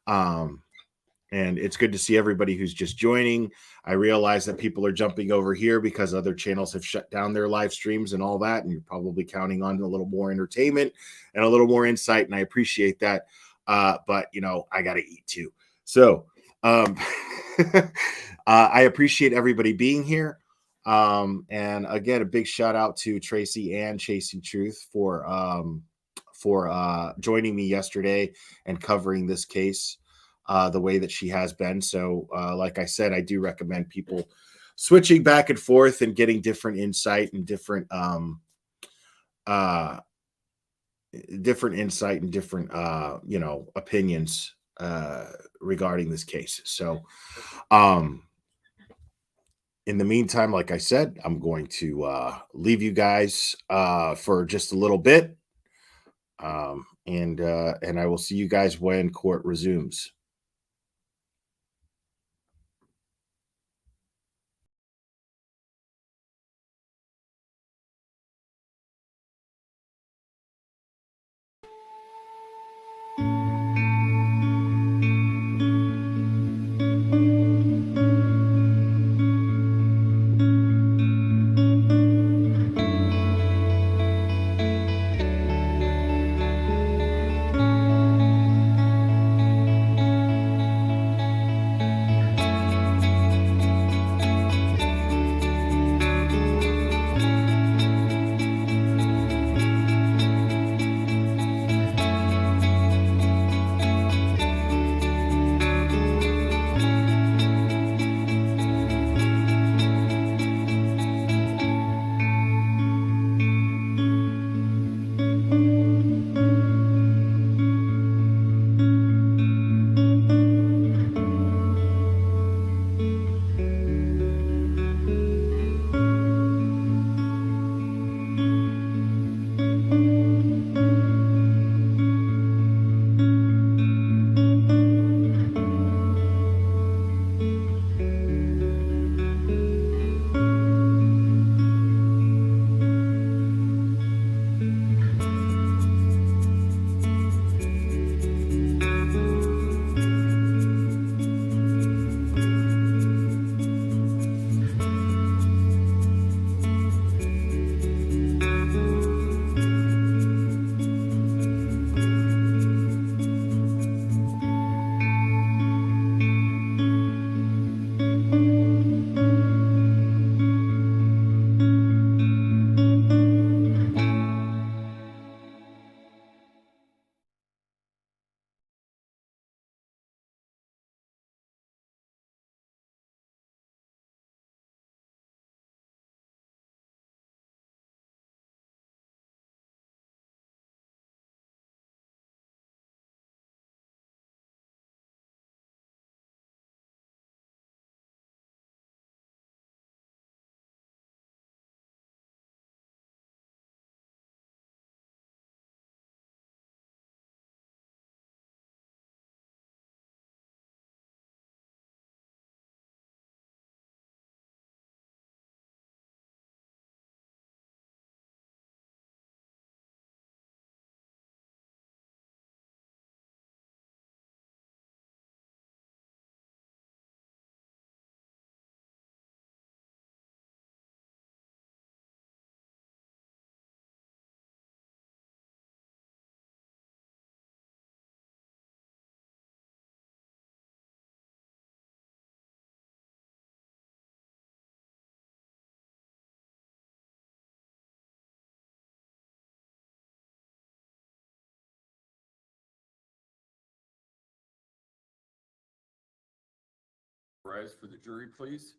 And it's good to see everybody who's just joining. I realize that people are jumping over here because other channels have shut down their live streams and all that, and you're probably counting on a little more entertainment and a little more insight, and I appreciate that. But I got to eat too. So I appreciate everybody being here. And again, a big shout out to Tracy and Chasing Truth for joining me yesterday and covering this case the way that she has been. So like I said, I do recommend people switching back and forth and getting different insight and different opinions regarding this case. So in the meantime, like I said, I'm going to leave you guys for just a little bit. And I will see you guys when court resumes. eyes for the jury, please.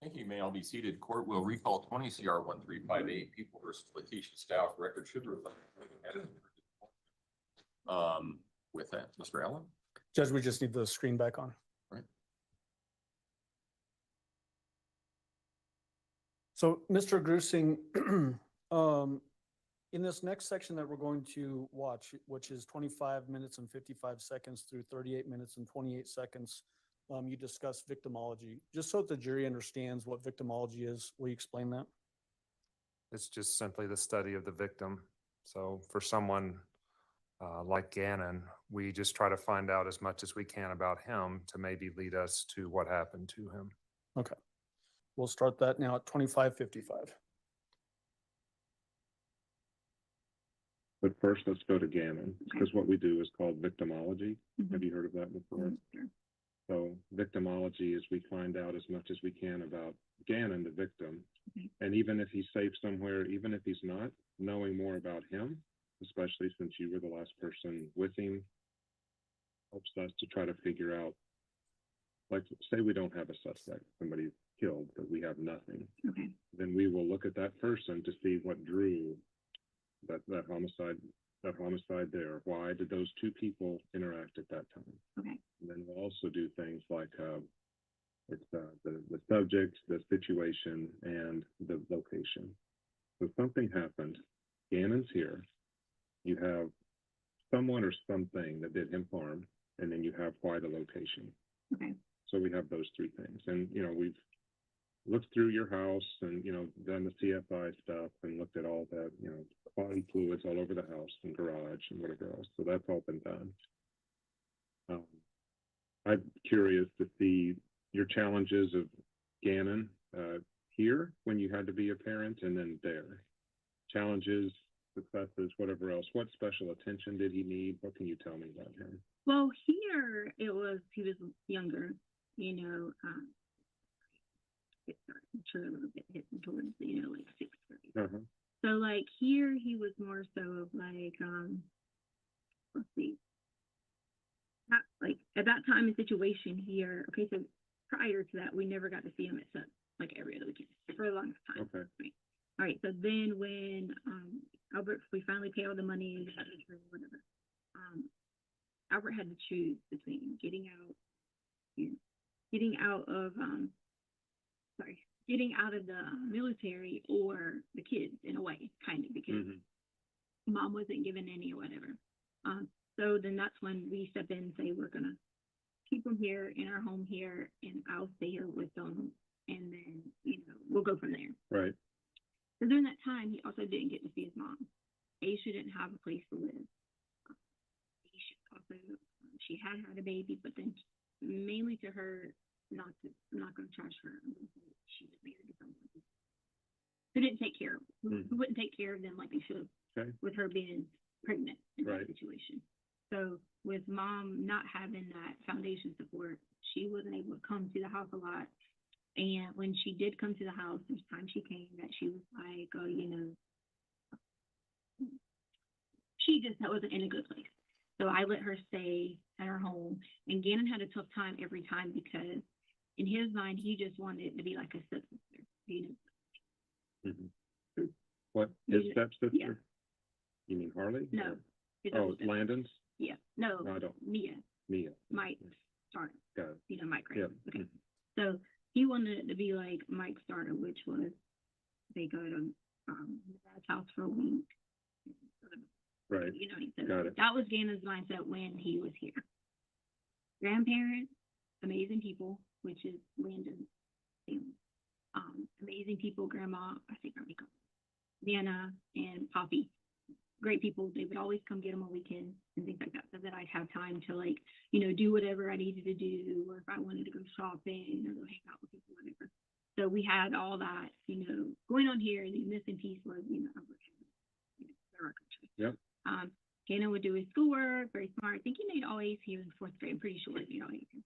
Thank you. You may all be seated. Court will recall 20 CR 1358, People versus Letitia Staff. Record should reflect. With that, Mr. Allen. Judge, we just need the screen back on. Right. So, Mr. Grusing, in this next section that we're going to watch, which is 25 minutes and 55 seconds through 38 minutes and 28 seconds, you discuss victimology. Just so that the jury understands what victimology is, will you explain that? It's just simply the study of the victim. So for someone like Gannon, we just try to find out as much as we can about him to maybe lead us to what happened to him. Okay. We'll start that now at 25:55. But first, let's go to Gannon, because what we do is called victimology. Mhm. Have you heard of that before? Sure. So victimology is we find out as much as we can about Gannon, the victim. Okay. And even if he's safe somewhere, even if he's not, knowing more about him, especially since you were the last person with him, helps us to try to figure out, like, say we don't have a suspect, somebody killed, but we have nothing. Okay. Then we will look at that person to see what drew that homicide there. Why did those two people interact at that time? Okay. And then we'll also do things like it's the subject, the situation, and the location. So something happened. Gannon's here. You have someone or something that did him harm, and then you have why the location. Okay. So we have those three things. And, we've looked through your house and, done the CFI stuff and looked at all that, body fluids all over the house and garage and whatever else. So that's all been done. I'm curious to see your challenges of Gannon here when you had to be a parent, and then there. Challenges, successes, whatever else. What special attention did he need? What can you tell me about him? Well, here he was younger, mature a little bit, hitting towards, like sixth grade. Uh-huh. So like here he was more so of like, let's see. Not, like at that time and situation here, okay, so prior to that, we never got to see him except like every other weekend for a long time. Okay. Right. All right. So then when Albert, we finally pay all the money or whatever, Albert had to choose between getting out of the military or the kids in a way, kind of, because mom wasn't given any or whatever. So then that's when we step in and say, we're going to keep them here in our home here, and I'll stay here with them. And then, we'll go from there. Right. So during that time, he also didn't get to see his mom. Aisha didn't have a place to live. She had a baby, but then mainly to her, I'm not going to trash her. She was married to someone who didn't take care of them, who wouldn't take care of them like they should, with her being pregnant in that situation. So with mom not having that foundation support, she wasn't able to come to the house a lot. And when she did come to the house, there's time she came that she was like, she just wasn't in a good place. So I let her stay at her home. And Gannon had a tough time every time because in his mind, he just wanted it to be like a stepsister. What, his stepsister? Yeah. You mean Harley? No. Oh, Landon's? Yeah. No, I don't. Mia. Mike Starter. Got it. Mike, right? Yeah. Okay. So he wanted it to be like Mike Starter, which was they go to his dad's house for a week. Right. He said Got it. that was Gannon's mindset when he was here. Grandparents, amazing people, which is Landon's family. Amazing people, Grandma, I think Nana and Poppy. Great people. They would always come get him on weekends and things like that, so that I'd have time to do whatever I needed to do, or if I wanted to go shopping or go hang out with people, So we had all that, going on here. The missing piece was, Albert had, the record check. Yep. Gannon would do his schoolwork, very smart. I think he made all A's here in 4th grade. I'm pretty sure he made all A's here.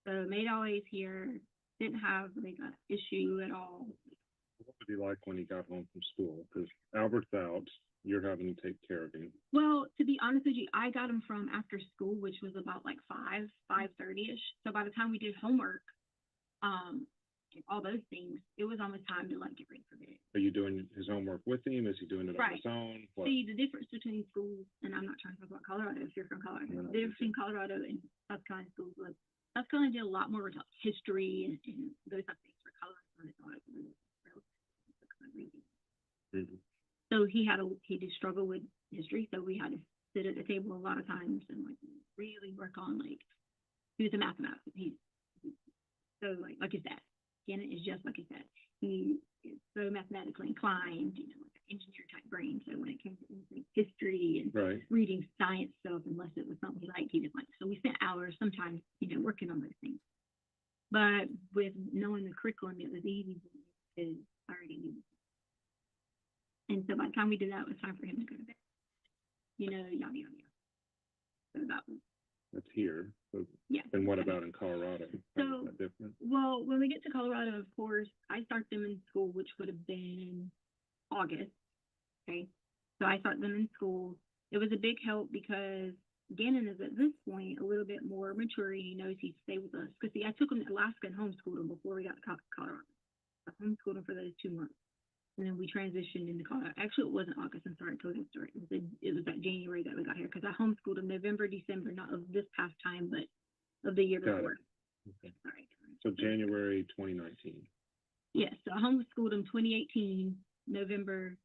So made all A's here, didn't have like an issue at all. What was he like when he got home from school? Because Albert's out, you're having to take care of him. Well, to be honest with you, I got him from after school, which was about like 5:30ish. So by the time we did homework, and all those things, it was almost time to like get ready for bed. Are you doing his homework with him? Is he doing it on Right. his own? What? See, the difference between schools, and I'm not trying to talk about Colorado if you're from Colorado, the difference between Colorado and South Carolina schools was South Carolina did a lot more with like history and those type of things. For Colorado, it's all like reading. Mhm. So he did struggle with history, so we had to sit at the table a lot of times and like really work on like he was a mathematician. So like you said, Gannon is just like you said. He is so mathematically inclined, like an engineer type brain. So when it came to history and Right. reading science stuff, unless it was something he liked, he didn't like. So we spent hours sometimes, working on those things. But with knowing the curriculum, it was easy because I already knew. And so by the time we did that, it was time for him to go to bed. Yada yada yada. So that was. That's here. So, yeah. And what about in Colorado? How So, is that different? well, when we get to Colorado, of course, I start them in school, which would have been August. Okay. So I start them in school. It was a big help because Gannon is at this point a little bit more mature. He knows he'd stay with us. Because see, I took him to Alaska and homeschooled him before we got to Colorado. I homeschooled him for those 2 months. And then we transitioned into Colorado. Actually, it wasn't August. I'm sorry, I told you the story. It was that January that we got here because I homeschooled him November, December, not of this past time, but of the year Got it. before. Okay. All right. So January 2019. Yes, so I homeschooled him 2018, November,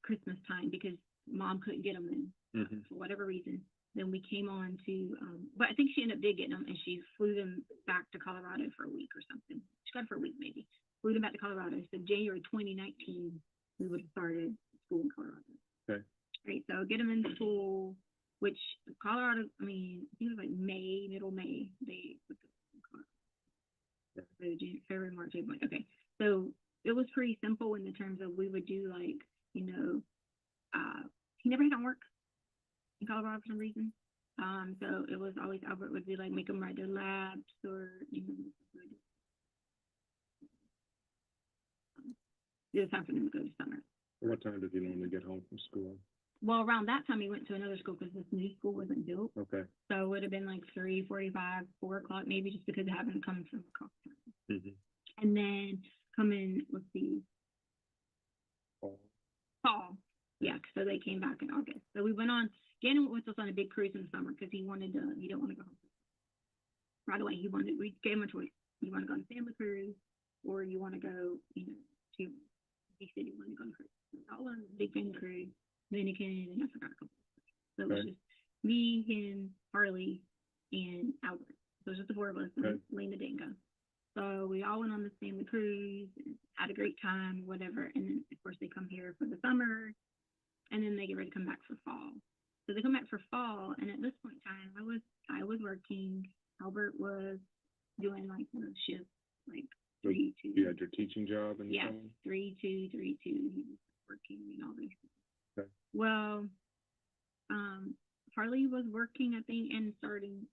Christmas time because mom couldn't get him then for whatever reason. Then we came on to, but I think she ended up getting him and she flew them back to Colorado for a week or something. She got him for a week maybe. Flew them back to Colorado. So January 2019, we would have started school in Colorado. Okay. Right, so get them in school, which Colorado, I think it was like middle May, they would go in Colorado. So January, February, March, April, May. Okay. So it was pretty simple in the terms of we would do like, he never had homework in Colorado for some reason. So it was always Albert would be like make them write their labs or it was time for them to go to summer. What time did he normally get home from school? Well, around that time he went to another school because this new school wasn't built. Okay. So it would have been like 3:45, 4 o'clock maybe, just because of having to come from across town. Mm-hmm. And then come in, let's see, fall. Yeah, so they came back in August. So we went on. Gannon went with us on a big cruise in the summer because he didn't want to go home. Right away, we gave him a choice. You want to go on a family cruise, or you want to go, to. He said he wanted to go on a cruise. So I went on a big family cruise, Dominican, and I forgot a couple. So it was just me, him, Harley, and Albert. So it was just the 4 of us. And Lena didn't go. So we all went on this family cruise, and had a great time, whatever. And then of course they come here for the summer, and then they get ready to come back for fall. So they come back for fall, and at this point in time, I was working. Albert was doing like the shift, like 3 2. You had your teaching job and yeah, 3 2 3 2. He was working and all these things. Okay. Well, Harley was working, I think, and starting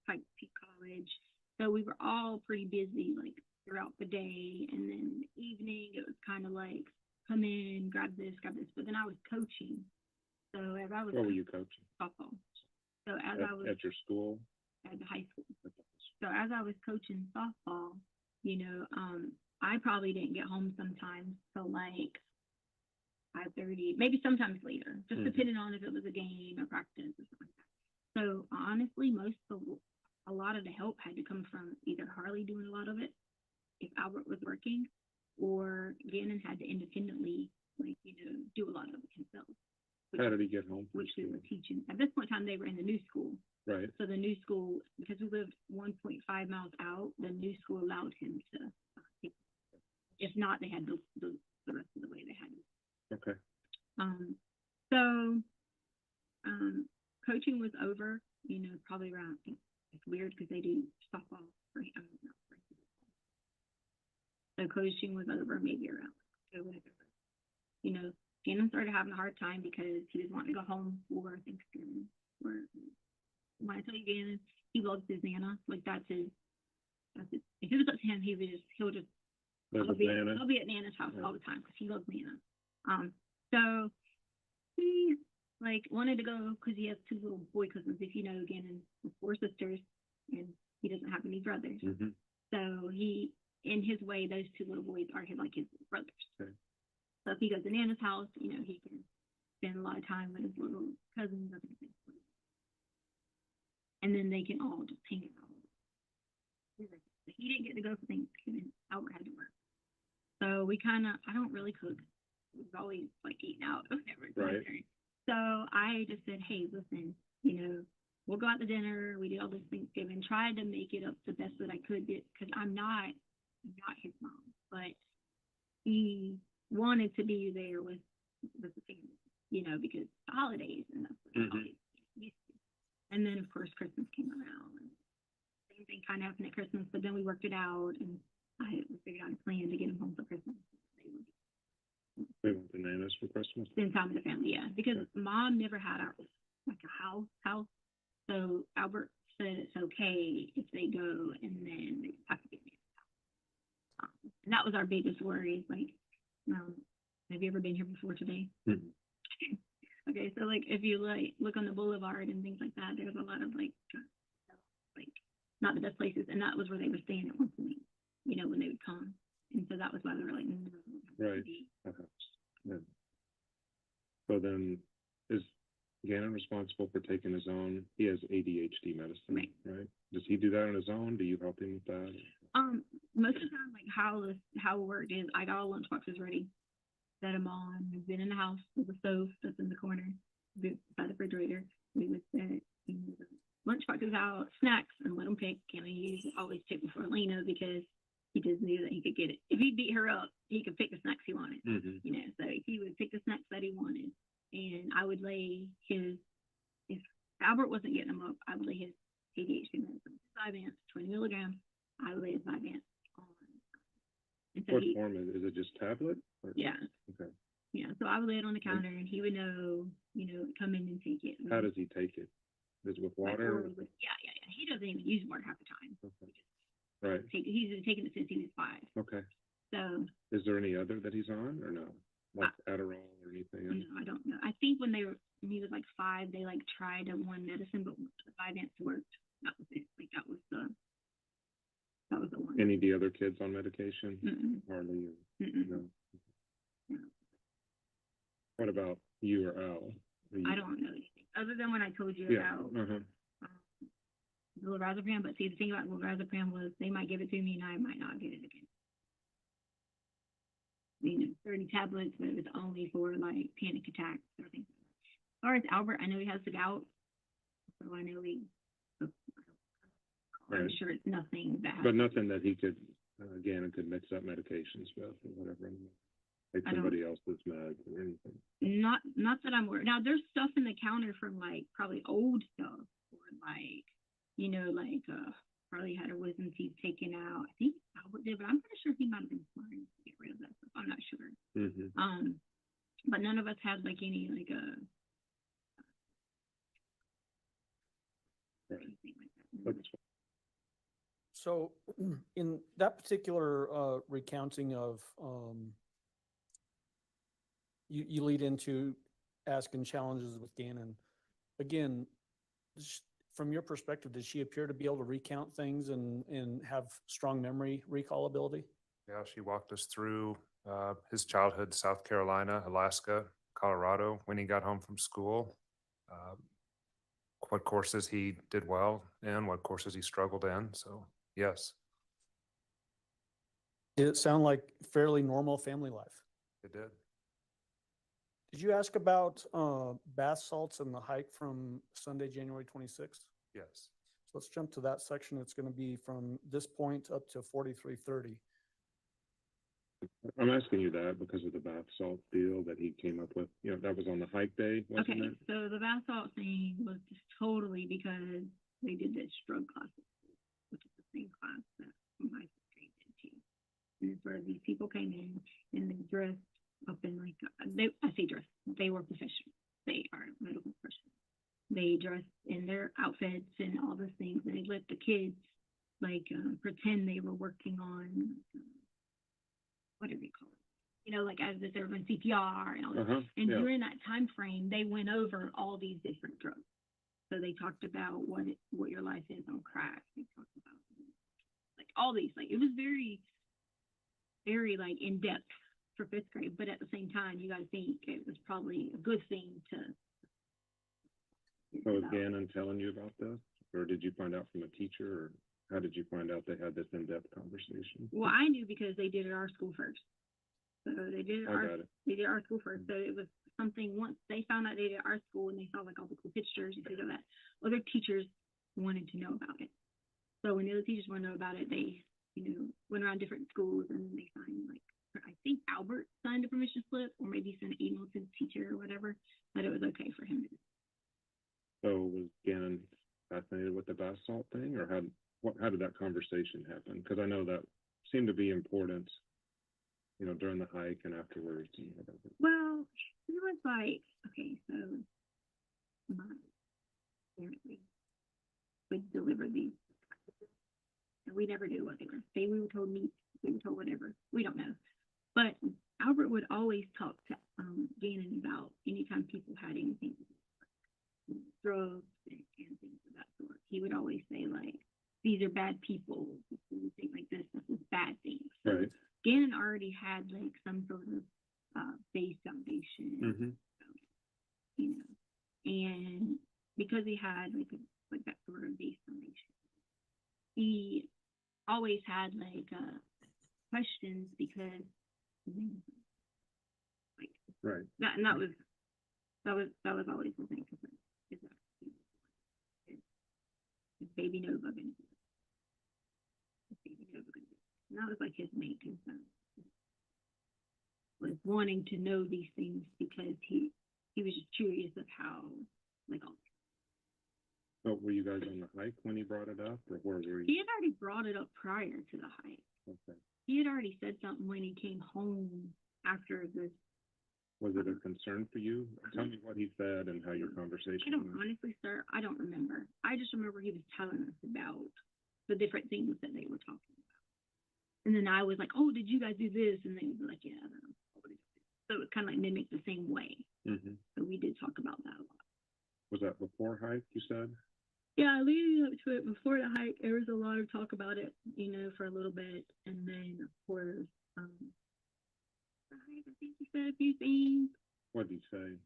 Pike Peak College. So we were all pretty busy, like throughout the day, and then in the evening it was kind of like come in, grab this. But then I was coaching. So as I was, what were you coaching? Softball. So as I was at your school, at the high school. So as I was coaching softball, I probably didn't get home sometimes till like 5:30, maybe sometimes later, just depending on if it was a game or practice or something like that. So honestly, a lot of the help had to come from either Harley doing a lot of it, if Albert was working, or Gannon had to independently, do a lot of it himself. How did he get home? Which we were teaching. At this point in time, they were in the new school. Right. So the new school, because we lived 1.5 miles out, the new school allowed him to take. If not, they had the rest of the way they had it. Okay. So coaching was over, probably around, it's weird because they do softball for him. So coaching was over maybe around October. You know, Gannon started having a hard time because he was wanting to go home for Thanksgiving. Or when I tell you Gannon, he loves his Nana. Like that's his. If it was up to him, he'll just Live with Nana. he'll be at Nana's house all the time because he loves Nana. So he like wanted to go because he has two little boy cousins. If you know, Gannon has 4 sisters, and he doesn't have any brothers. Mm-hmm. So he, in his way, those 2 little boys are like his brothers. Okay. So if he goes to Nana's house, you know, he can spend a lot of time with his little cousins. And then they can all just hang out. He didn't get to go for Thanksgiving. Albert had to work. So we I don't really cook. We've always like eating out whenever it's Right. dinner. So I just said, hey, listen, you know, we'll go out to dinner. We did all this Thanksgiving, tried to make it up the best that I could because I'm not his mom, but he wanted to be there with the family, you know, because holidays and that's what holidays used to. And then of course Christmas came around and same thing kind of happened at Christmas, but then we worked it out and I figured out a plan to get him home for Christmas. We went to Nana's for Christmas. Spend time with the family, yeah, because mom never had a house. So Albert said it's okay if they go and then they have to get me a house. And that was our biggest worry. Like, have you ever been here before today? Mm-hmm. Okay, so like if you like look on the boulevard and things like that, there's a lot of like not the best places, and that was where they were staying at one point. You know, when they would come, and so that was why they were like, right. Yeah. So then, is Gannon responsible for taking his own? He has ADHD medicine, right? Does he do that on his own? Do you help him with that? Most of the time, like how it worked is I got all lunchboxes ready, set them on. We've been in the house with the stove that's in the corner by the refrigerator. We would set lunchboxes out, snacks, and let him pick. And he always pick before Lena because he just knew that he could get it. If he beat her up, he could pick the snacks he wanted. Mm-hmm. You know, so he would pick the snacks that he wanted, and I would lay his. If Albert wasn't getting them up, I would lay his ADHD medicine, 5 amps, 20 milligrams. I would lay his 5 amps on. And so What form is it? Just tablet? Or? Yeah. Okay. Yeah, so I would lay it on the counter, and he would know, you know, come in and take it. How does he take it? Is it with water? Yeah. He doesn't even use water half the time. Okay. Right. He's been taking it since he was 5. Okay. So. Is there any other that he's on or no? Like Adderall or anything? No, I don't know. I think when he was like 5, they like tried one medicine, but the 5 amps worked. That was it. Like that was the one. Any of the other kids on medication? Mm-mm. Harley? Or, Mm-mm. No. What about you or Al? I don't know anything other than when I told you about the lorazepam. But see, the thing about lorazepam was they might give it to me and I might not get it again. You know, 30 tablets, but it was only for like panic attacks or things. As far as Albert, I know he has the gout, so I know I'm sure it's nothing bad. But nothing that he could, Gannon could mix up medications with or whatever. Like somebody else's meds or anything. Not that I'm worried. Now there's stuff in the counter from like probably old stuff or like, you know, like probably had her wisdom teeth taken out. I think Albert did, but I'm pretty sure he might have been smart to get rid of that stuff. I'm not sure. Mm-hmm. But none of us had like any like anything like that. So in that particular recounting of you lead into asking challenges with Gannon. Again, from your perspective, did she appear to be able to recount things and have strong memory recall ability? Yeah, she walked us through his childhood, South Carolina, Alaska, Colorado, when he got home from school, what courses he did well in, what courses he struggled in. So, yes. Did it sound like fairly normal family life? It did. Did you ask about bath salts and the hike from Sunday, January 26th? Yes. So let's jump to that section. It's going to be from this point up to 4330. I'm asking you that because of the bath salt deal that he came up with. You know, that was on the hike day, wasn't it? So the bath salt thing was just totally because they did this drug class, which is the same class that my sister did too. And it's where these people came in and they dressed up in like, I say dressed, they were professionals. They are medical professionals. They dressed in their outfits and all those things, and they let the kids like pretend they were working on whatever you call it, you know, like as if they were doing CPR and all that. And during that time frame, they went over all these different drugs. So they talked about what your life is on crack. They talked about like all these, like it was very, very like in depth for fifth grade. But at the same time, you got to think it was probably a good thing to. So was Gannon telling you about this, or did you find out from a teacher, or how did you find out they had this in-depth conversation? Well, I knew because they did it at our school first. So they did it our school first. So it was something, once they found out they did it at our school and they saw like all the cool pictures and things like that, other teachers wanted to know about it. So when the other teachers wanted to know about it, they, you know, went around different schools and they signed like, I think Albert signed a permission slip, or maybe sent an email to the teacher or whatever, that it was okay for him to do. So was Gannon fascinated with the bath salt thing, or how did that conversation happen? Because I know that seemed to be important, you know, during the hike and afterwards. And whatever. Well, he was like, okay, so my parents would deliver these, and we never knew what they were. Say we were told meat, we were told whatever. We don't know. But Albert would always talk to Gannon about anytime people had anything, drugs and things of that sort. He would always say like, these are bad people, things like this is bad things. So right. Gannon already had like some sort of base foundation, you know, and because he had like that sort of base foundation, he always had like questions because like right. that was always the thing. Baby Nova and that was like his main concern, was wanting to know these things because he was just curious of how like all. So were you guys on the hike when he brought it up, or where were you? He had already brought it up prior to the hike. Okay. He had already said something when he came home after this. Was it a concern for you? Tell me what he said and how your conversation I don't went. honestly, sir. I don't remember. I just remember he was telling us about the different things that they were talking about. And then I was like, oh, did you guys do this? And they would be like, yeah, I don't know. So it was kind of like mimicked the same way. So we did talk about that a lot. Was that before hike, you said? Yeah, leading up to it, before the hike, there was a lot of talk about it, you know, for a little bit. And then, of course, I think he said a few things. What did he say?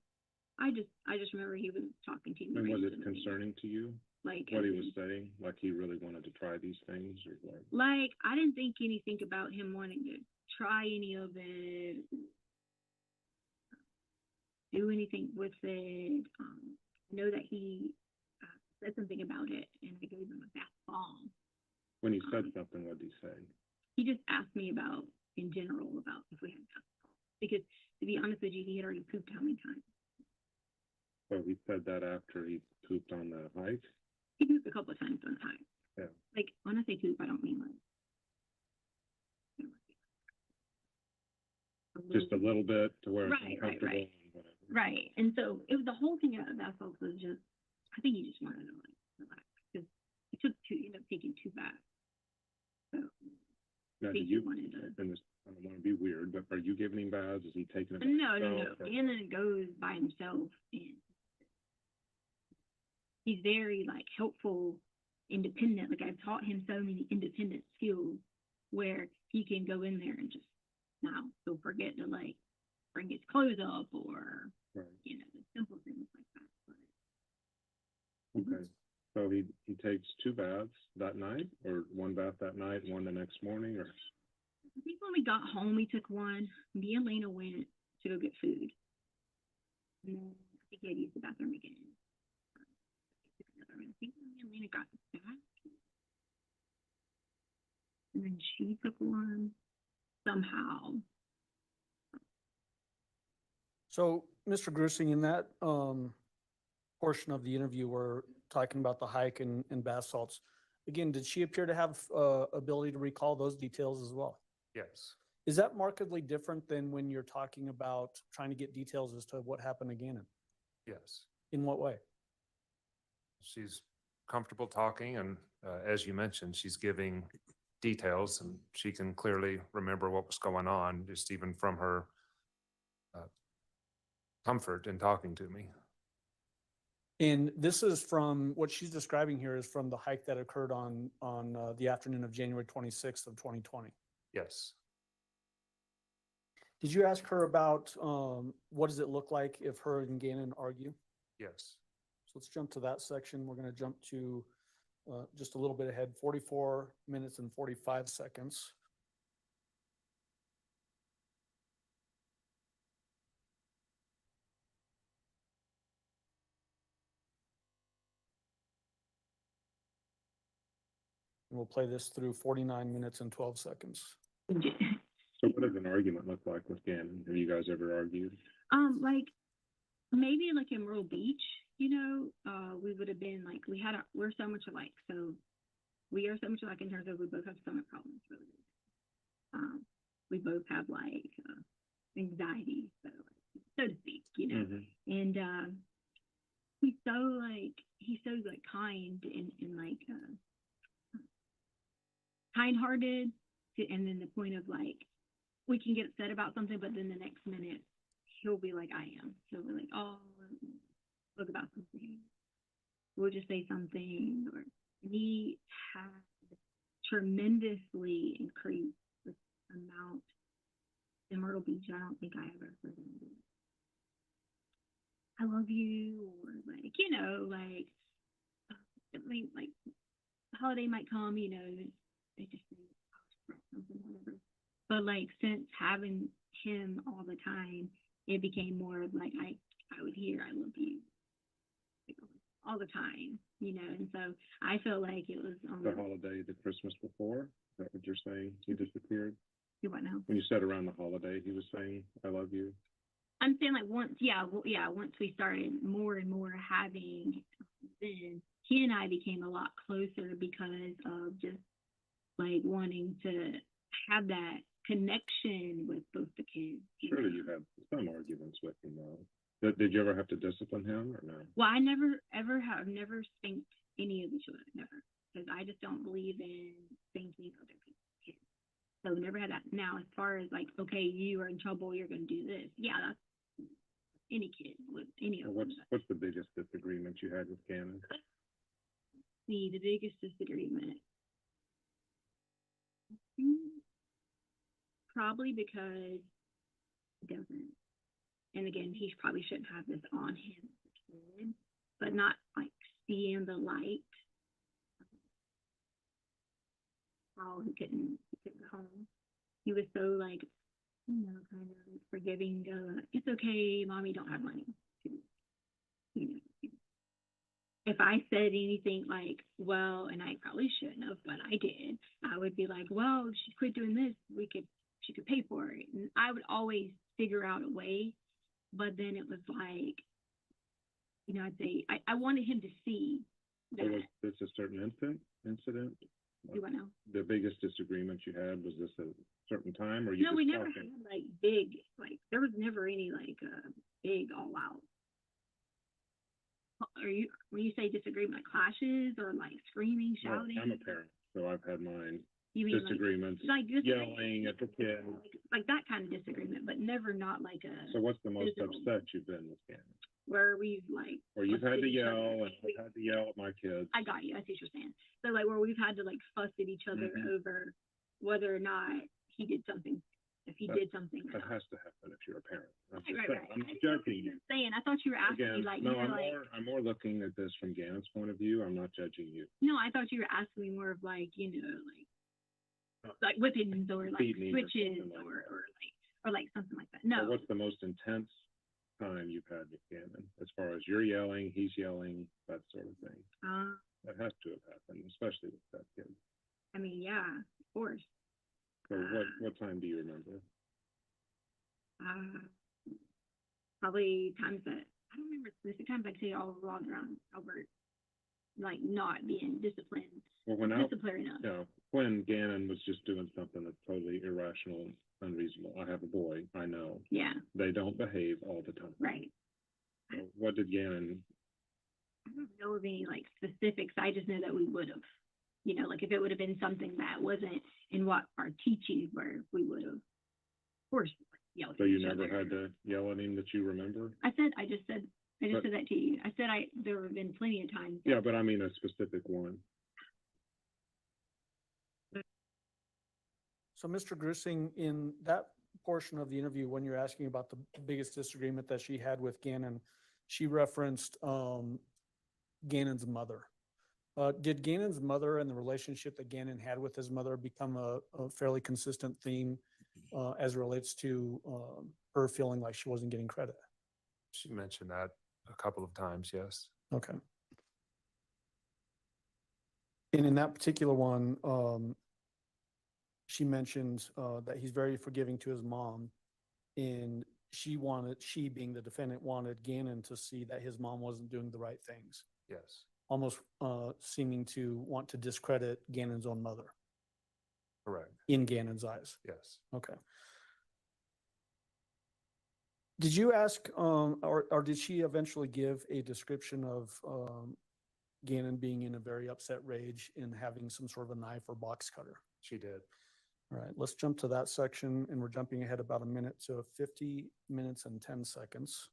I just remember he was talking to me. And was it concerning to you? Like what he was saying? Like he really wanted to try these things, or what? Like I didn't think anything about him wanting to try any of it, do anything with it. I know that he said something about it, and I gave him a bath bomb. When he said something, what did he say? He just asked me about, in general, about if we had bath bombs. Because to be honest with you, he had already pooped how many times? So he said that after he pooped on the hike? He pooped a couple of times on the hike. Yeah. Like when I say poop, I don't mean like. Just a little bit to where it's Right. uncomfortable. Right. And so it was the whole thing about that folks was just, I think he just wanted to like relax because he ended up taking 2 baths. So now, I think he wanted to. And this, I don't want to be weird, but are you giving him baths? Is he taking it? No. And then it goes by himself, and he's very like helpful, independent. Like I've taught him so many independent skills where he can go in there and just now he'll forget to like bring his clothes up or you know, the simple things like that. But okay. So he takes 2 baths that night, or 1 bath that night, 1 the next morning, or? I think when we got home, we took 1. Me and Lena went to go get food. And then I think he had used the bathroom again. I think me and Lena got back. And then she took 1 somehow. So, Mr. Grissing, in that portion of the interview, we're talking about the hike and bath salts. Again, did she appear to have ability to recall those details as well? Yes. Is that markedly different than when you're talking about trying to get details as to what happened to Gannon? Yes. In what way? She's comfortable talking, and as you mentioned, she's giving details, and she can clearly remember what was going on, just even from her comfort in talking to me. And this is from what she's describing here is from the hike that occurred on the afternoon of January 26th of 2020. Yes. Did you ask her about what does it look like if her and Gannon argue? Yes. So let's jump to that section. We're going to jump to just a little bit ahead, 44 minutes and 45 seconds. And we'll play this through 49 minutes and 12 seconds. So what does an argument look like with Gannon? Have you guys ever argued? Like maybe like in Myrtle Beach, you know, we would have been like, we're so much alike. So we are so much alike in terms of we both have stomach problems, really. We both have like anxiety, so to speak, you know. And he's so kind and like kind-hearted, and then the point of like we can get upset about something, but then the next minute he'll be like I am. So we're like, oh, look about something. We'll just say something, or he has tremendously increased the amount in Myrtle Beach. I don't think I ever heard him do it. I love you, or like, you know, like I mean, like the holiday might come, you know, they just say something, whatever. But like since having him all the time, it became more of like I would hear I love you all the time, you know. And so I feel like it was The holiday, the Christmas before? Is that what you're saying? He disappeared? You what now? When you said around the holiday, he was saying, I love you. I'm saying like once we started more and more having, then he and I became a lot closer because of just like wanting to have that connection with both the kids. Surely you had some arguments with him though. Did you ever have to discipline him or no? Well, I never spanked any of the children, never, because I just don't believe in spanking other people's kids. So never had that. Now, as far as like, okay, you are in trouble, you're going to do this. Yeah, that's any kid with any of them. What's the biggest disagreement you had with Gannon? The biggest disagreement. Probably because he doesn't. And again, he probably shouldn't have this on him as a kid, but not like seeing the light. How he couldn't go home. He was so like, you know, kind of forgiving. It's okay, mommy don't have money. You know, if I said anything like, well, and I probably shouldn't have, but I did, I would be like, well, if she quit doing this, she could pay for it. And I would always figure out a way. But then it was like, you know, I'd say, I wanted him to see that. So was this a certain incident? Do I know? The biggest disagreement you had, was this a certain time or you No, just we never talking? had like big, like there was never any like big all out. When you say disagreement, like clashes or like screaming, shouting? Well, I'm a parent, so I've had mine. You mean disagreements, like yelling at the kid. Like that kind of disagreement, but never not like a. So what's the most physical, upset you've been with Gannon? Where we've like. Or you've had to each other. yell, and I've had to yell at my kids. I got you. I see what you're saying. So like where we've had to like fuss at each other over whether or not he did something. If he did something. That has to happen if you're a parent. Right. I'm not judging you. I thought you were asking me like. No, I'm more looking at this from Gannon's point of view. I'm not judging you. No, I thought you were asking me more of like, you know, like whippings or like switches or like something like that. No. So what's the most intense time you've had with Gannon, as far as you're yelling, he's yelling, that sort of thing? That has to have happened, especially with that kid. I mean, yeah, of course. So what time do you remember? Probably times that I don't remember specific times. I say all around Albert, like not being disciplined. Well, when disciplinary enough. You know, when Gannon was just doing something that's totally irrational and unreasonable. I have a boy, I know. Yeah, They don't behave all the time. right. So what did Gannon, I don't know of any like specifics. I just know that we would have, you know, like if it would have been something that wasn't in what our teachings were, we would have, of course, yelled. so at you each never other. had to yell at him that you remember? I just said But- that to you. I said there have been plenty of times. Yeah, but I mean a specific one. So, Mr. Grissing, in that portion of the interview, when you're asking about the biggest disagreement that she had with Gannon, she referenced Gannon's mother. Did Gannon's mother and the relationship that Gannon had with his mother become a fairly consistent theme as it relates to her feeling like she wasn't getting credit? She mentioned that a couple of times, yes. Okay. And in that particular one, she mentioned that he's very forgiving to his mom, and she being the defendant, wanted Gannon to see that his mom wasn't doing the right things, Yes, almost seeming to want to discredit Gannon's own mother correct. in Gannon's eyes. Yes. Okay. Did you ask, or did she eventually give a description of Gannon being in a very upset rage and having some sort of a knife or box cutter? She did. All right, let's jump to that section, and we're jumping ahead about a minute, so 50 minutes and 10 seconds.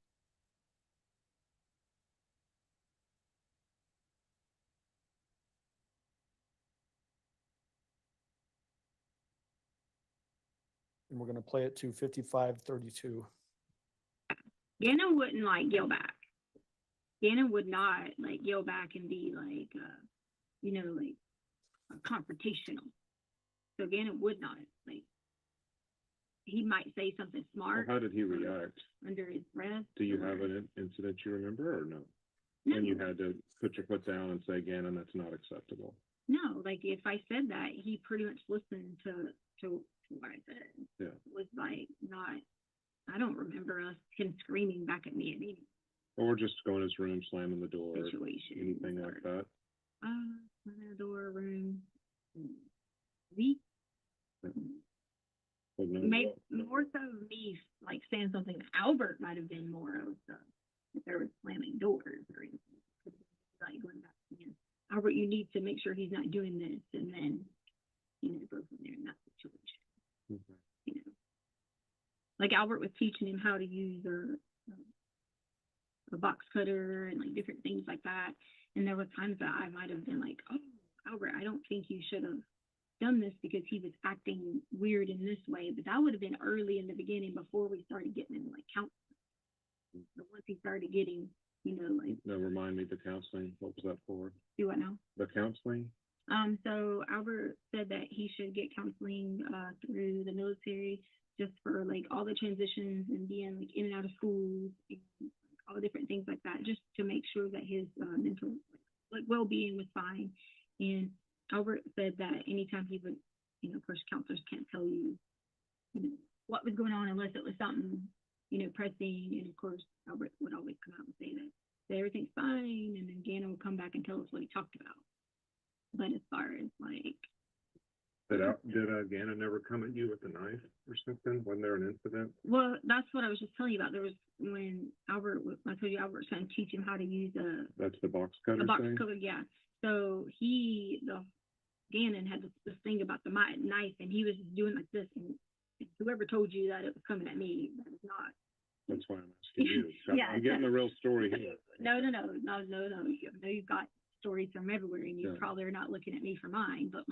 And we're gonna play it to 55:32. Gannon wouldn't like yell back. Gannon would not like yell back and be like, you know, like confrontational. So Gannon would not like. He might say something Well, smart how did he react? under his breath. Do you have an incident you remember or no? No. And you had to put your foot down and say, Gannon, that's not acceptable. No, like if I said that, he pretty much listened to what I said. Yeah. It was like not. I don't remember him screaming back at me at any Or just go in his room, slamming the door, situation. anything like that. In the door room. Me? Well, no, Maybe more so me like saying something. Albert might have been more of the if there was slamming doors or anything. Like going back to him. Albert, you need to make sure he's not doing this, and then you know go from there in that situation. Okay. You know, like Albert was teaching him how to use a box cutter and like different things like that. And there were times that I might have been like, "Oh, Albert, I don't think you should have done this because he was acting weird in this way." But that would have been early in the beginning before we started getting into like counseling. But once he started getting, you know, like Now remind me the counseling. What was that for? do what now? The counseling? So Albert said that he should get counseling through the military just for like all the transitions and being like in and out of school and all the different things like that, just to make sure that his mental like well-being was fine. And Albert said that anytime he would, you know, of course counselors can't tell you, you know, what was going on unless it was something, you know, pressing. And of course Albert would always come out and say that everything's fine, and then Gannon would come back and tell us what he talked about. But as far as like, Did Gannon ever come at you with a knife or something? Wasn't there an incident? well, that's what I was just telling you about. There was when Albert, I told you Albert was trying to teach him how to use That's the box cutter a box thing? cutter, yeah. So Gannon had this thing about the knife, and he was doing like this, and whoever told you that it was coming at me, that is not. That's why I'm asking you. Yeah, I'm getting the real story here. No. You've got stories from everywhere, and you Yeah. probably are not looking at me for mine, but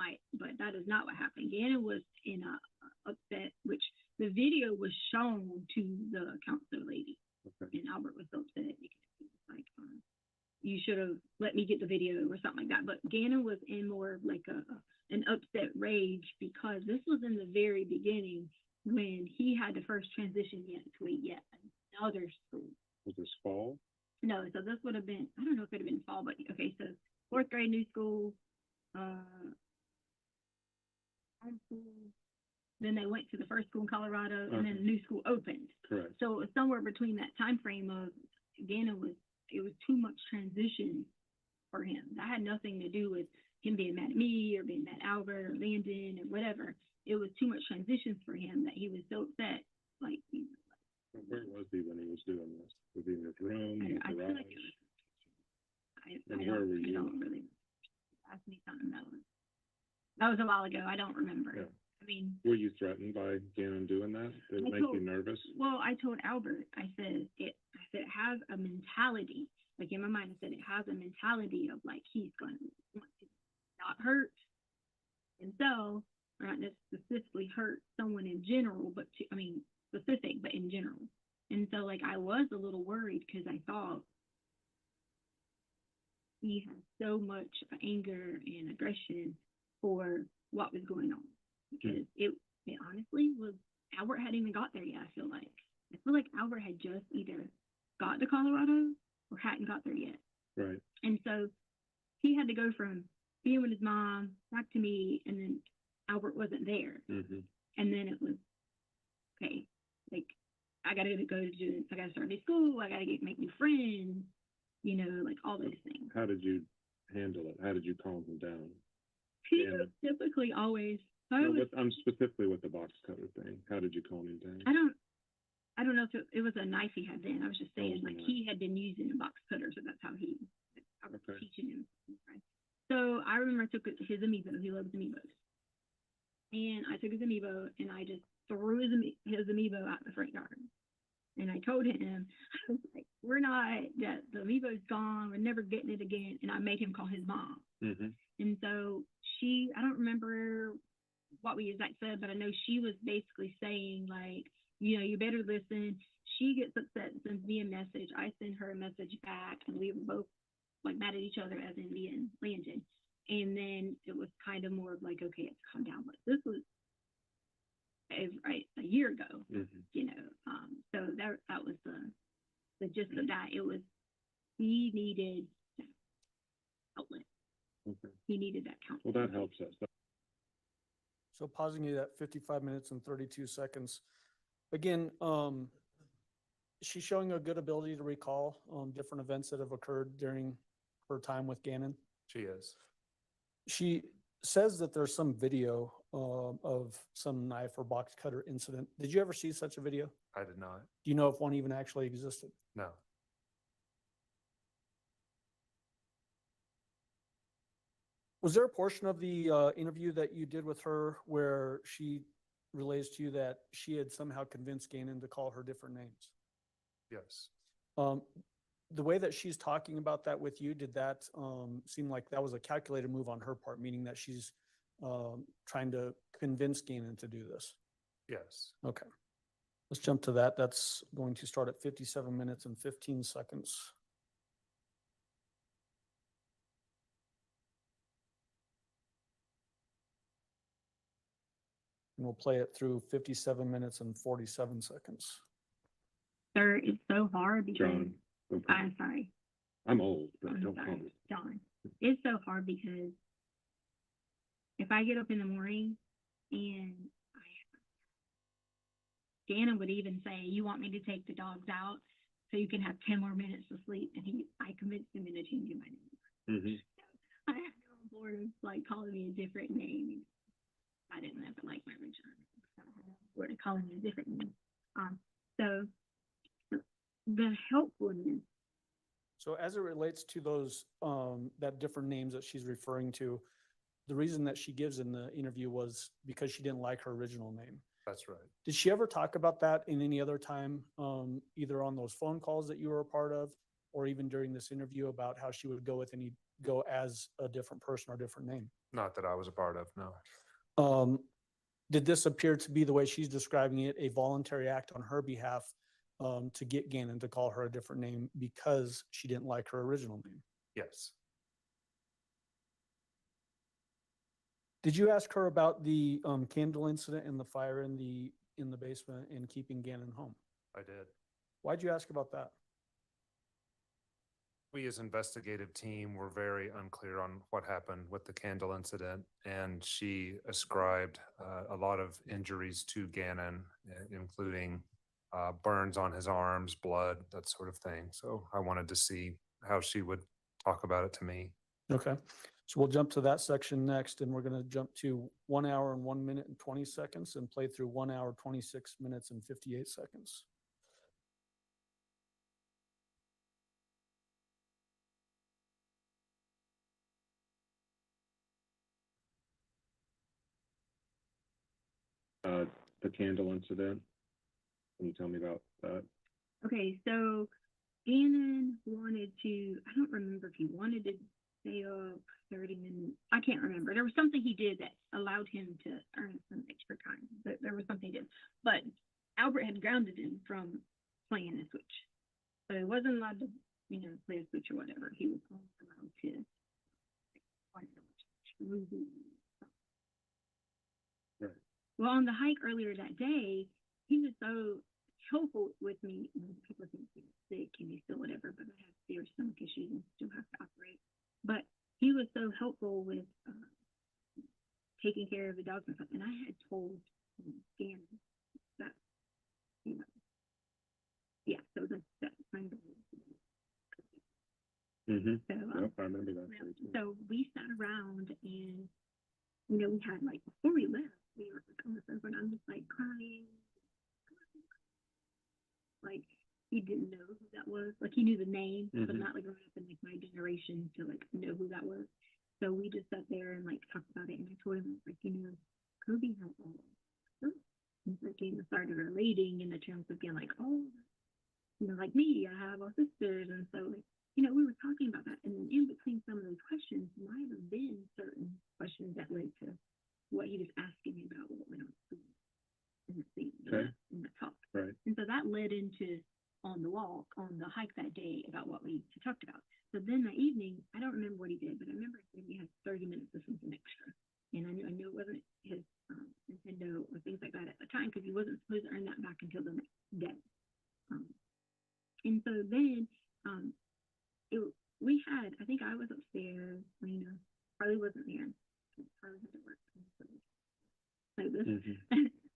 that is not what happened. Gannon was in a upset, which the video was shown to the counselor lady, Okay. and Albert was so upset because he was like, you should have let me get the video or something like that. But Gannon was in more of like an upset rage because this was in the very beginning when he had to first transition to another school. Was this fall? No, so this would have been, I don't know if it would have been fall, but okay, so 4th grade, new school, high school, then they went to the first school in Colorado, and then the new school opened. Correct. So it was somewhere between that time frame of Gannon it was too much transition for him. That had nothing to do with him being mad at me or being mad at Albert or Landon or whatever. It was too much transitions for him that he was so upset. Like, Where was he when he was doing this? Was he in his room, his I feel garage? like And where were I you? don't really ask me something that was a while ago. I don't remember. Yeah. I mean, Were you threatened by Gannon doing that? Did it make you nervous? Well, I told Albert, I said it has a mentality. Like in my mind, I said it has a mentality of like he's going to want to not hurt himself, or not just specifically hurt someone in general, but specific, but in general. And so like I was a little worried because I thought he had so much anger and aggression for what was going on. Because it honestly was, Albert hadn't even got there yet, I feel like Albert had just either got to Colorado or hadn't got there yet. Right. And so he had to go from being with his mom back to me, and then Albert wasn't there. Mm-hmm. And then it was, okay, like, I got to start new school, I got to make new friends, like all those things. How did you handle it? How did you calm him down? He was typically always, I'm specifically with the box cutter thing. How did you calm him down? I don't know if it was a knife he had then. I was just saying, like, he had been using a box cutter, so that's how I was teaching him. Right? So I remember I took his amiibo. He loves amiibos. And I took his amiibo, and I just threw his amiibo out the front yard. And I told him, I was like, the amiibo's gone. We're never getting it again. And I made him call his mom. Mm-hmm. And so I don't remember what we exactly said, but I know she was basically saying, like, you better listen. She gets upset and sends me a message. I send her a message back, and we were both like mad at each other, as in being Landon. And then it was kind of more of like, okay, it's calm down. But this was a year ago, so that was the gist of that. It was, he needed outlet. Okay. He needed that count. Well, that helps us. So pausing you at 55 minutes and 32 seconds. Again, she's showing a good ability to recall different events that have occurred during her time with Gannon. She is. She says that there's some video of some knife or box cutter incident. Did you ever see such a video? I did not. Do you know if one even actually existed? No. Was there a portion of the interview that you did with her where she relays to you that she had somehow convinced Gannon to call her different names? Yes. The way that she's talking about that with you, did that seem like that was a calculated move on her part, meaning that she's trying to convince Gannon to do this? Yes. Okay. Let's jump to that. That's going to start at 57 minutes and 15 seconds. And we'll play it through 57 minutes and 47 seconds. Sir, it's so hard because John, I'm sorry. I'm old, but I'm don't call sorry, me. John. It's so hard because if I get up in the morning and Gannon would even say, "You want me to take the dogs out so you can have 10 more minutes to sleep?" And I convinced him into changing my name. Mm-hmm. I had no board of like calling me a different name. I didn't ever like my original name, so I had a board of calling me a different name. So the helpfulness. So as it relates to those that different names that she's referring to, the reason that she gives in the interview was because she didn't like her original name. That's right. Did she ever talk about that in any other time, either on those phone calls that you were a part of, or even during this interview about how she would go as a different person or different name? Not that I was a part of, no. Did this appear to be the way she's describing it, a voluntary act on her behalf to get Gannon to call her a different name because she didn't like her original name? Yes. Did you ask her about the candle incident and the fire in the basement and keeping Gannon home? I did. Why'd you ask about that? We as investigative team were very unclear on what happened with the candle incident, and she ascribed a lot of injuries to Gannon, including burns on his arms, blood, that sort of thing. So I wanted to see how she would talk about it to me. Okay. So we'll jump to that section next, and we're going to jump to 1 hour and 1 minute and 20 seconds and play through 1 hour, 26 minutes and 58 seconds. The candle incident. Can you tell me about that? Okay, so Gannon wanted to, I don't remember if he wanted to stay up 30 minutes. I can't remember. There was something he did that allowed him to earn some extra time. There was something he did. But Albert had grounded him from playing the Switch. So he wasn't allowed to, play a Switch or whatever. He was only allowed to watch movies. Right. Well, on the hike earlier that day, he was so helpful with me. People think he's sick and he's still whatever, but I have serious stomach issues and still have to operate. But he was so helpful with taking care of the dogs and stuff. And I had told Gannon that, yeah, so that's kind of. Mm-hmm. So, yep, I remember that. So we sat around and, we had before we left, we were on the sofa and I'm just crying. He didn't know who that was. He knew the name, but not growing up in my generation to know who that was. So we just sat there and talked about it. And I told him, Kobe has all this. And started relating in the terms of being like me, I have all sisters. And so, we were talking about that. And then in between some of those questions might have been certain questions that led to what he was asking me about what went on in the scene, in the talk. Right. And so that led into on the walk, on the hike that day about what we talked about. So then that evening, I don't remember what he did, but I remember he had 30 minutes of something extra. And I knew it wasn't his Nintendo or things like that at the time because he wasn't supposed to earn that back until the next day. And so then we had, I think I was upstairs, Harley wasn't there. Harley had to work. Like this.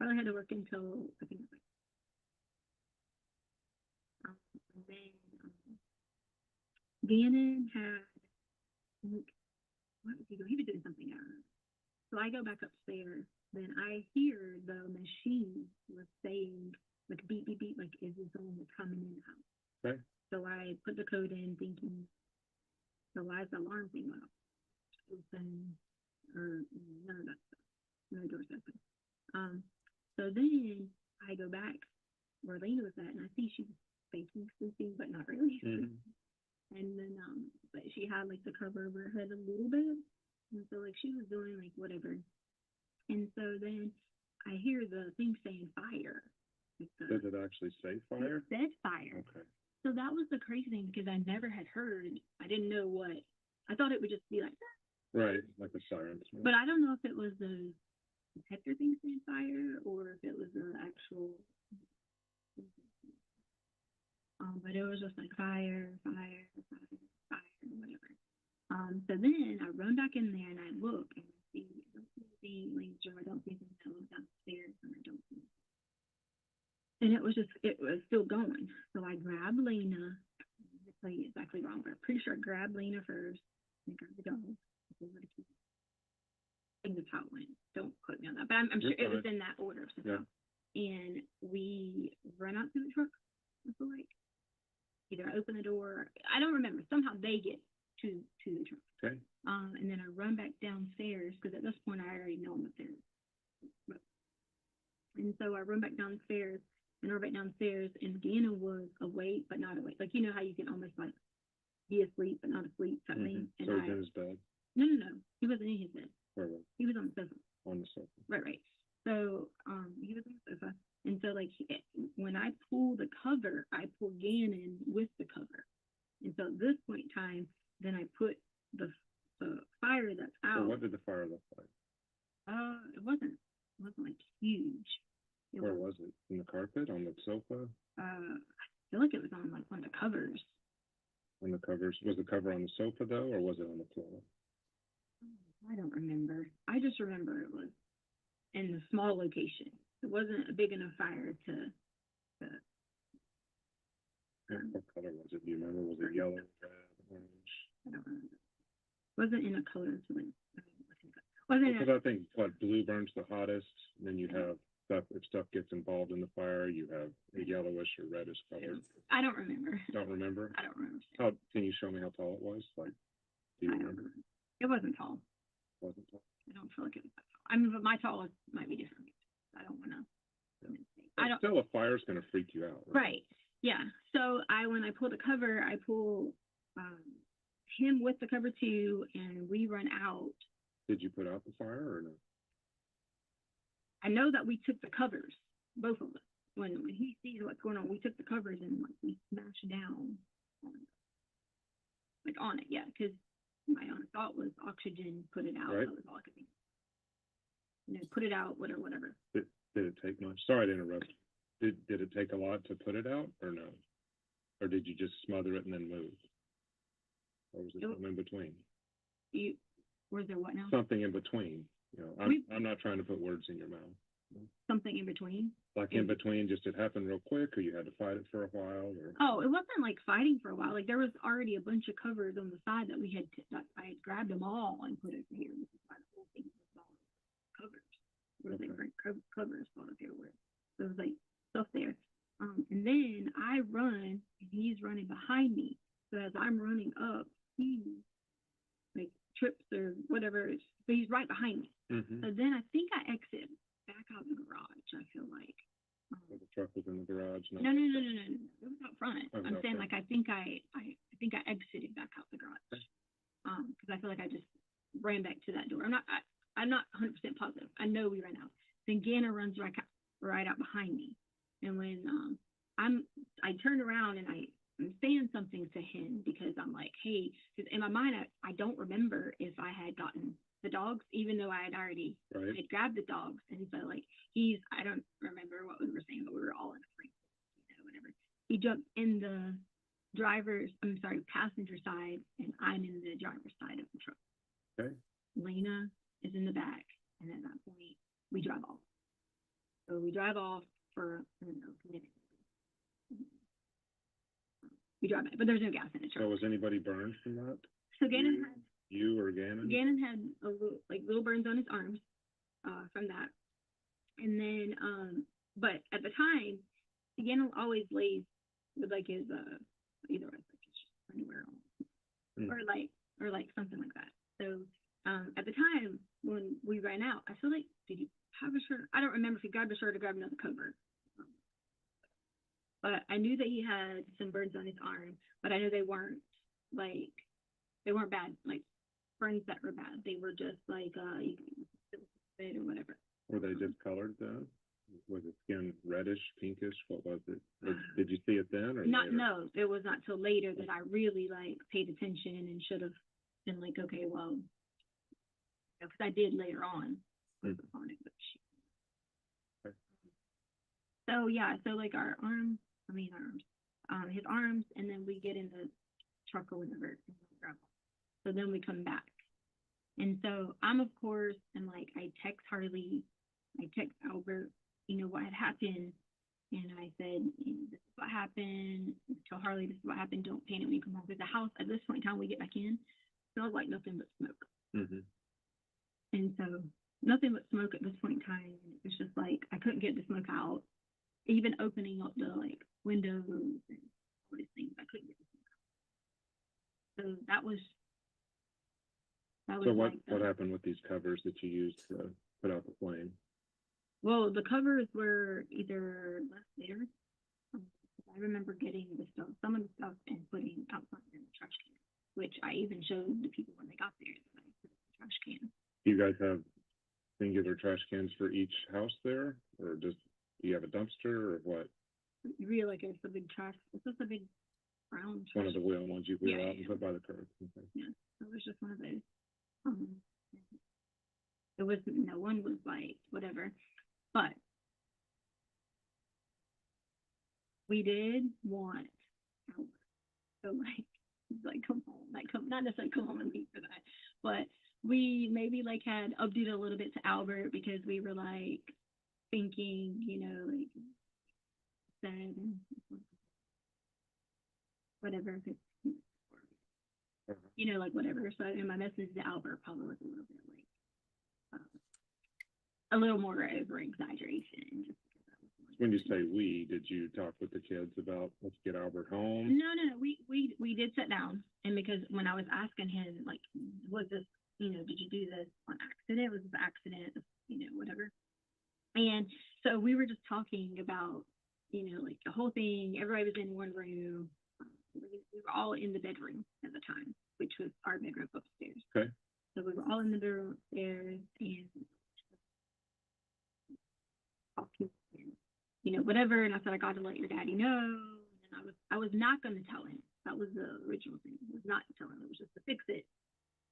Harley had to work until, I think it was and then Gannon had, what was he doing? He was doing something else. So I go back upstairs, then I hear the machine was saying, beep, beep, beep, is this someone was coming in the house? Okay. So I put the code in thinking, so why is the alarm thing off? Open, or none of that stuff. No doors open. So then I go back where Lena was at, and I see she was faking sleeping, but not really. And then, but she had the cover over her head a little bit, and so she was doing whatever. And so then I hear the thing saying fire. Does it actually say fire? It said fire. Okay. So that was the crazy thing because I never had heard. I didn't know what. I thought it would just be like that. Right, like a siren. But I don't know if it was the detector thing saying fire or if it was the actual. But it was just fire, fire, fire, fire, whatever. So then I run back in there and I look and I see, I don't see anything laser, I don't see anything that was downstairs, and I don't see. And it was still going. So I grabbed Lena. I tell you exactly wrong, but I'm pretty sure I grabbed Lena first and grabbed the dog. I think that's how it went. Don't quote me on that, but I'm sure it was in that order. Somehow. Yeah. And we run out to the truck. I feel like either I open the door. I don't remember. Somehow they get to the truck. Okay. And then I run back downstairs because at this point I already know I'm upstairs. And so I run back downstairs and Gannon was awake but not awake. You know how you can almost be asleep but not asleep type thing. And so he's in his bed? No. He wasn't in his bed. Where was he? He was on the sofa. On the sofa. Right. So he was on the sofa. And so when I pull the cover, I pull Gannon with the cover. And so at this point in time, then I put the fire that's out. So what did the fire look like? It wasn't huge. Where was it? In the carpet? On the sofa? I feel like it was on one of the covers. On the covers? Was the cover on the sofa though, or was it on the floor? I don't remember. I just remember it was in the small location. It wasn't a big enough fire to. What color was it? Do you remember? Was it yellow, red, orange? I don't remember. Wasn't in a color. So like, wasn't in Because a, I think what blue burns the hottest, then you have stuff, if stuff gets involved in the fire, you have a yellowish or reddish color. I don't remember. Don't remember? I don't remember. How, can you show me how tall it was? Like, do you I don't remember? remember. It wasn't tall. Wasn't tall? I don't feel like it was that tall. I mean, but my tall might be different. I don't want to. I don't. Still, a fire's going to freak you out. Right. Yeah. So when I pull the cover, I pull him with the cover too, and we run out. Did you put out the fire or no? I know that we took the covers, both of us. When he sees what's going on, we took the covers and like we smashed down, on it. Yeah, because my honest thought was oxygen, put it out. Right. That was all I could think. Put it out, whatever. Did it take much? Sorry to interrupt. Did it take a lot to put it out or no? Or did you just smother it and then move? Or was it something in between? Was there what now? Something in between. You know, I'm not trying to put words in your mouth. Something in between. Like in between, just it happened real quick, or you had to fight it for a while, or Oh, it wasn't like fighting for a while. Like there was already a bunch of covers on the side that we had. I had grabbed them all and put it here. This is why the whole thing was all covers. What are they different covers all up here? Where so it was like stuff there. And then I run, and he's running behind me. So as I'm running up, he like trips or whatever. But he's right behind me. Mm-hmm. So then I think I exit back out the garage. I feel like. The truck was in the garage. No. It was out front. Oh, I'm saying okay. like I think I exited back out the garage. Because I feel like I just ran back to that door. I'm not 100% positive. I know we ran out. Then Gannon runs right out behind me. And when I turned around and I'm saying something to him because I'm like, hey, because in my mind I don't remember if I had gotten the dogs, even though I had already had grabbed the dogs. And so like I don't remember what we were saying, but we were all in a freak, whatever. He jumped in the passenger side, and I'm in the driver's side of the truck. Okay. Lena is in the back, and at that point we drive off. So we drive off for a minute. We drive back, but there's no gas in the truck. So was anybody burned from that? So Gannon had You or Gannon? Gannon had little burns on his arms from that. And then but at the time, Gannon always lays with like his either anywhere or like something like that. So at the time when we ran out, I feel like, did he have a shirt? I don't remember if he grabbed a shirt or grabbed another cover. But I knew that he had some burns on his arm, but I knew they weren't bad, like burns that were bad. They were just like you can feel or whatever. Were they discolored then? Was it skin reddish, pinkish? What was it? Or did you see it then? Or later? No, it was not till later that I really like paid attention and should have been like, okay, well, because I did later on. On it, but so yeah, so like his arms, and then we get in the truck or whatever. So then we come back. And so I'm, of course, and like I text Harley, I text Albert, what had happened. And I said, this is what happened. Tell Harley this is what happened. Don't panic when you come home. Because the house, at this point in time, we get back in, smells like nothing but smoke. Mm-hmm. And so nothing but smoke at this point in time. And it was just like, I couldn't get the smoke out. Even opening up the like windows and all these things, I couldn't get the smoke out. So that was so what happened with these covers that you used to put out the flame? Well, the covers were either left there. I remember getting some of the stuff and putting outside in the trash can, which I even showed the people when they got there that I put in the trash can. Do you guys have singular trash cans for each house there, or do you have a dumpster, or what? Really, like it's a big trash. It's just a big brown trash. One of the wheel ones you wheel out and Yeah. put by the curb. Okay. Yeah, it was just one of those. It was no one was like whatever, but we did want Albert. So like come home, not necessarily come home and meet for that, but we maybe like had updated a little bit to Albert because we were like thinking, like sad and whatever. you know, like whatever. So in my message to Albert probably was a little bit like a little more over exaggeration. When you say we, did you talk with the kids about let's get Albert home? No. We did sit down, and because when I was asking him, like, was this, you know, did you do this on accident? Was this an accident? You know, whatever. And so we were just talking about, you know, like the whole thing. Everybody was in one room. We were all in the bedroom at the time, which was our bedroom upstairs. Okay. So we were all in the bedroom upstairs and talking, and, you know, whatever. And I said, I got to let your daddy know. And I was not going to tell him. That was the original thing. I was not to tell him. It was just to fix it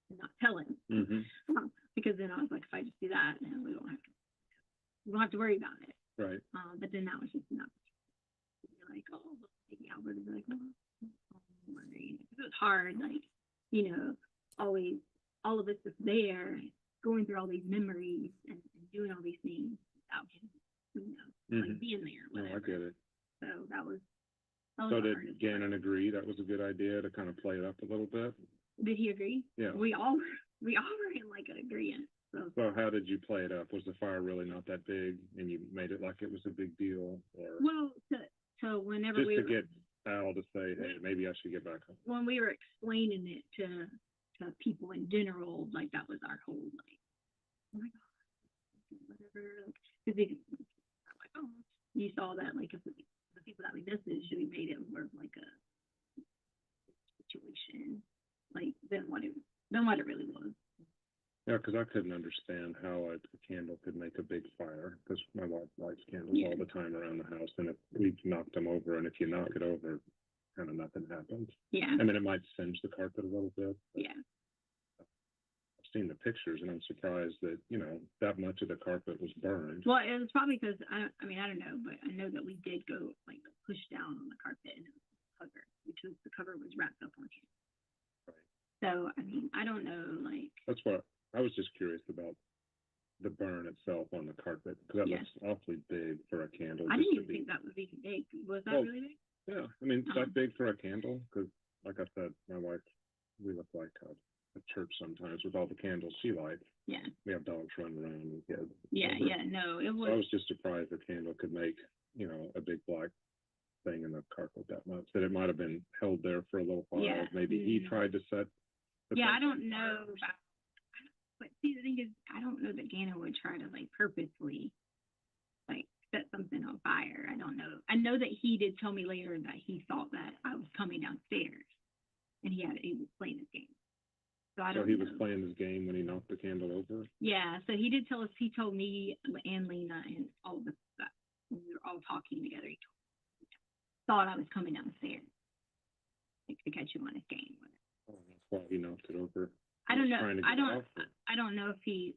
and not tell him. Because then I was like, if I just do that, then we don't have to worry about it. Right. But then that was just enough. Like, oh, maybe Albert would be like, oh, it was hard, like, you know, always all of us is there, going through all these memories and doing all these things without him, you know, like being there. No, I get it. So that was So did Gannon agree that was a good idea to kind of play it up a little bit? Did he agree? Yeah. We all were in like an agreement. So how did you play it up? Was the fire really not that big, and you made it like it was a big deal, or well, so whenever just we to were, get Al to say, hey, maybe I should get back home? when we were explaining it to people in general, like that was our whole like, oh my god, whatever. Because I'm like, oh, you saw that, like if the people that we messaged, we made it more of like a situation, like than what it really was. Yeah, because I couldn't understand how a candle could make a big fire, because my wife lights candles all the time around the house, and if we knocked them over, and if you knock it over, kind of nothing happens. Yeah. I mean, it might singe the carpet a little bit. Yeah. I've seen the pictures, and I'm surprised that, you know, that much of the carpet was burned. Well, it was probably because I don't know, but I know that we did go like push down on the carpet and it was covered, which was the cover was wrapped up on it. Right. So I mean, I don't know, like. That's what I was just curious about, the burn itself on the carpet, because that looks awfully big for a candle. I didn't even think that was even big. Was that really big? Yeah, I mean, it's that big for a candle, because like I said, my wife, we look like a church sometimes with all the candles she lights. Yeah. We have dogs running around and kids. Yeah, no, it was. So I was just surprised a candle could make, you know, a big black thing in the carpet that much, that it might have been held there for a little while. Yeah. Maybe he tried to set. I don't know. But see, the thing is, I don't know that Gannon would try to like purposely like set something on fire. I don't know. I know that he did tell me later that he thought that I was coming downstairs and he was playing his game. So I don't know. So he was playing his game when he knocked the candle over? Yeah, so he did tell us, he told me and Lena and all of us that when we were all talking together, he thought I was coming downstairs like, to catch him on his game. Oh, that's why he knocked it over. I don't know. I don't know if he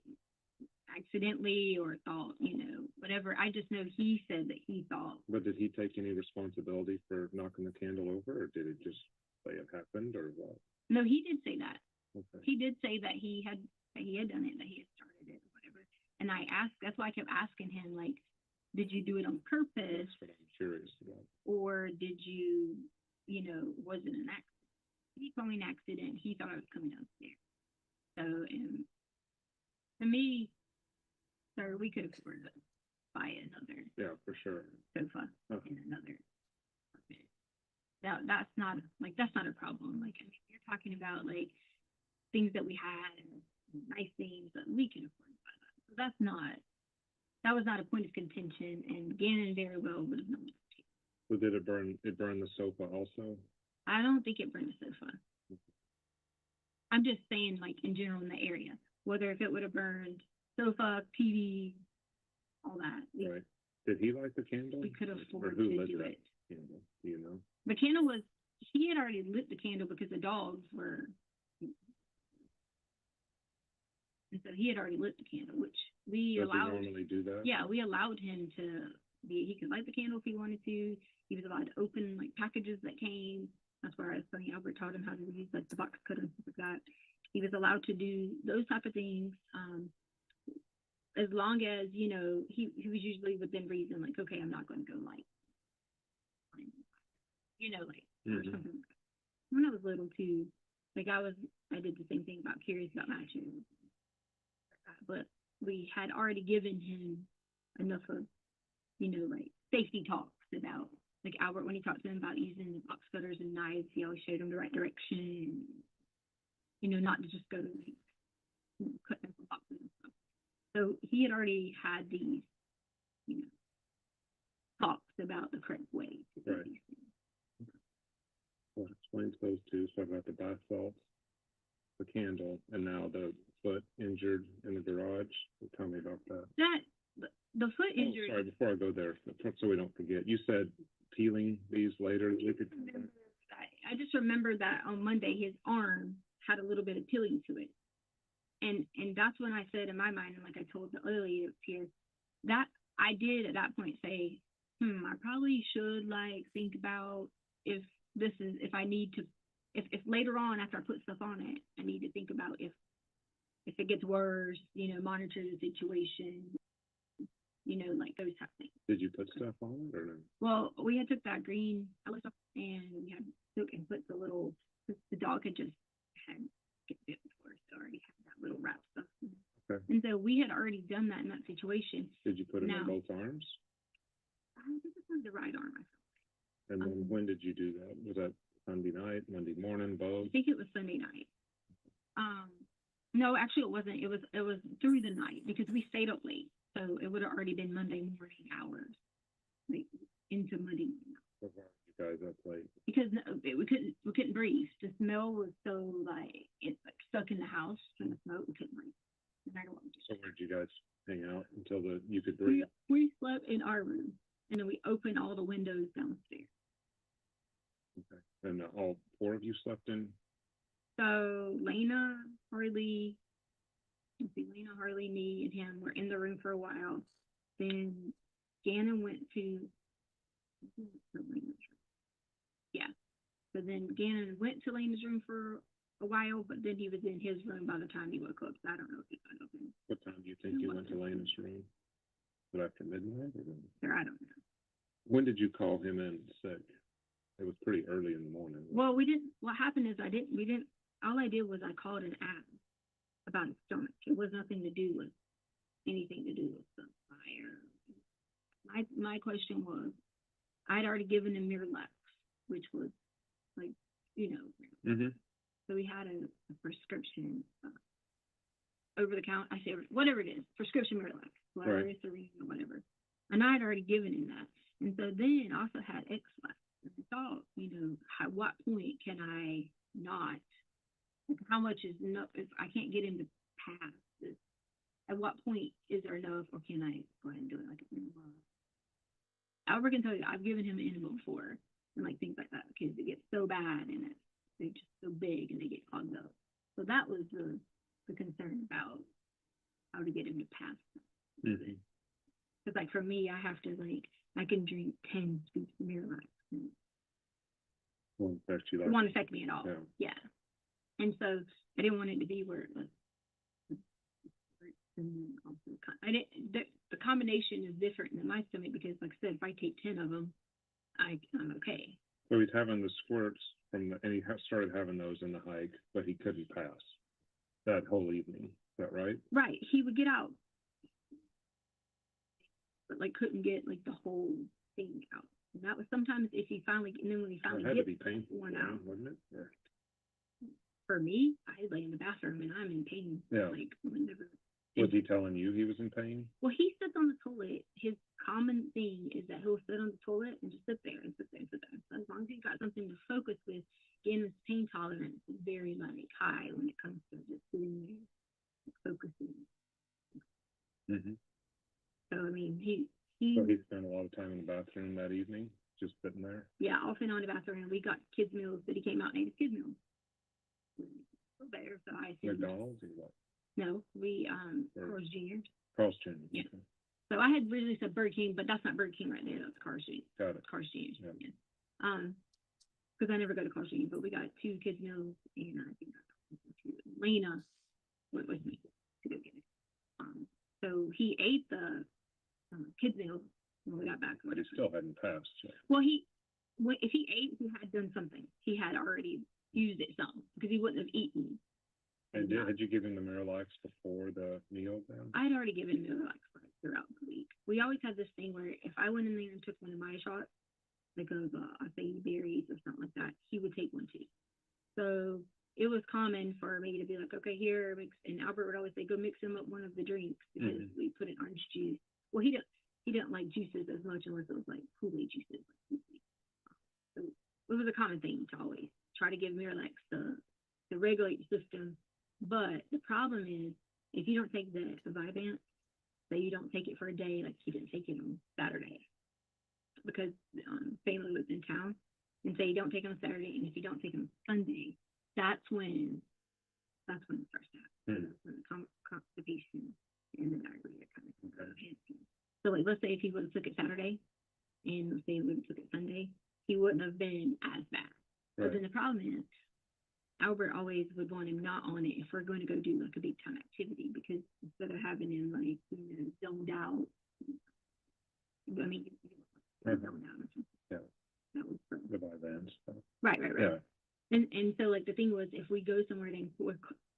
accidentally or thought, you know, whatever. I just know he said that he thought. But did he take any responsibility for knocking the candle over, or did it just say it happened, or what? No, he did say that. Okay. He did say that he had done it, that he had started it, or whatever. And I asked. That's why I kept asking him, like, did you do it on purpose? That's what I'm curious about. Or did you, you know, was it an accident? He told me an accident. He thought I was coming downstairs. So, and to me, sir, we could afford to buy another. Yeah, for sure. Sofa and another carpet. That's not a problem. Like, I mean, you're talking about like things that we had and nice things that we can afford to buy that. So that was not a point of contention, and Gannon very well would have known that. So did it burn? It burned the sofa also? I don't think it burned the sofa. I'm just saying, like, in general in the area, whether if it would have burned sofa, TV, all that. Right. Did he light the candle? We could afford to do it. Candle? Do you know? The candle he had already lit the candle because the dogs were, and so he had already lit the candle, which we Does allowed. he normally do that? Yeah, we allowed him he could light the candle if he wanted to. He was allowed to open like packages that came. That's where I was telling Albert taught him how to use like the box cutter and stuff like that. He was allowed to do those type of things. As long as, you know, he was usually within reason, like, okay, I'm not going to go like, you know, like, or something like that. When I was little too, Like I did the same thing about curious about matching, but we had already given him enough of, like safety talks about, like Albert, when he talked to him about using the box cutters and knives, he always showed him the right direction, not to just go to cut them from boxes and stuff. So he had already had these, talks about the correct way to do Right. these things. Well, it explains those two. So I've got the bath salts, the candle, and now the foot injured in the garage. Tell me about that. The foot injury. Oh, sorry, before I go there, so we don't forget, you said peeling these later. I just remember that on Monday his arm had a little bit of peeling to it, and that's when I said in my mind, and like I told the other lady up here, that I did at that point say, I probably should think about if I need to, if later on after I put stuff on it, I need to think about if it gets worse, monitor the situation, like those type of things. Did you put stuff on it or no? Well, we had took that green stuff and we had took and put the little, the dog had just had get bit before, so already had that little wrap stuff. Okay. And so we had already done that in that situation. Did you put it Now, on both arms? I think it was the right arm. And then when did you do that? Was that Sunday night, Monday morning, both? I think it was Sunday night. No, actually it wasn't. It was through the night because we stayed up late. So it would have already been Monday morning hours, like into Monday morning. So why were you guys up late? Because we couldn't breathe. The smell was so it's stuck in the house from the smoke. We couldn't breathe. No matter what we did. So where did you guys hang out until you could breathe? We slept in our room and then we opened all the windows downstairs. Okay. And all four of you slept in? So Lena, Harley, me, and him were in the room for a while. Then Gannon went to, So then Gannon went to Lena's room for a while, but then he was in his room by the time he woke up. So I don't know if he got open. What time do you think you went to Lena's room? Was it after midnight? Or I don't know. When did you call him in sick? It was pretty early in the morning. Well, what happened is all I did was I called and asked about his stomach. It was nothing to do with anything to do with the fire. My question was, I'd already given him Miralax, which was Mm-hmm. So we had a prescription over the counter. I say whatever it is, prescription Miralax, whatever it's or whatever. And I'd already given him that. And so then I also had X-Lax. And I thought, at what point can I not? How much is enough? If I can't get him to pass this, at what point is there enough, or can I go ahead and do it like a Albert can tell you, I've given him an enema before, and things like that, because it gets so bad and they're just so big and they get clogged up. So that was the concern about how to get him to pass. Mm-hmm. Because for me, I have to I can drink 10 scoops of Miralax. Won't affect you. It won't affect me at all. Yeah. And so I didn't want it to be where the combination is different than my stomach because, like I said, if I take 10 of them, I'm okay. So he's having the squirts and he started having those in the hike, but he couldn't pass that whole evening. Is that right? Right. He would get out, but couldn't get the whole thing out. And that was sometimes if he finally, and then when he finally it had gets to be painful one out, wasn't it? Or... For me, I lay in the bathroom and I'm in pain. Yeah. Whenever. Was he telling you he was in pain? Well, he sits on the toilet. His common thing is that he'll sit on the toilet and just sit there and sit there and sit there. So as long as he's got something to focus with, again, his pain tolerance is very high when it comes to just sitting there and focusing. Mm-hmm. So I mean, So he spent a lot of time in the bathroom that evening, just sitting there. Yeah, off and on the bathroom. We got kids meals, but he came out and ate his kids meals. There, so I said McDonald's or what? No, we Carl's Jr. Carl's Jr. Yeah. So I had really said Burger King, but that's not Burger King right there. That's Carl's Jr. Got it. Carl's Jr. Yeah. Because I never go to Carl's Jr. But we got 2 kids meals, and I think Lena went with me to go get it. So he ate the kids meal when we got back. But he still hadn't passed. So. Well, if he ate, he had done something. He had already used it some because he wouldn't have eaten. And had you given the Miralax before the meal then? I had already given him Miralax throughout the week. We always had this thing where if I went in there and took one of my shots, like of I say berries or something like that, he would take one too. So it was common for me to be like, okay, here, mix, and Albert would always say, go mix him up one of the drinks because we put in orange juice. Well, he didn't like juices as much unless it was like Kool-Aid juices. So it was a common thing to always try to give Miralax to regulate the system. But the problem is if you don't take the Vyvanse, say you don't take it for a day, like he didn't take it on Saturday because family was in town, and say you don't take it on Saturday, and if you don't take it on Sunday, that's when it starts to happen. That's when the constipation and the diarrhea kind of goes hand in hand. So like let's say if he would have took it Saturday and let's say he would have took it Sunday, he wouldn't have been as bad. Right. But then the problem is Albert always would want him not on it if we're going to go do like a big time activity, because instead of having him like, zoned out, I mean, zoned out. Yeah. That was the Vyvanse stuff. Right. Yeah. And so like the thing was, if we go somewhere that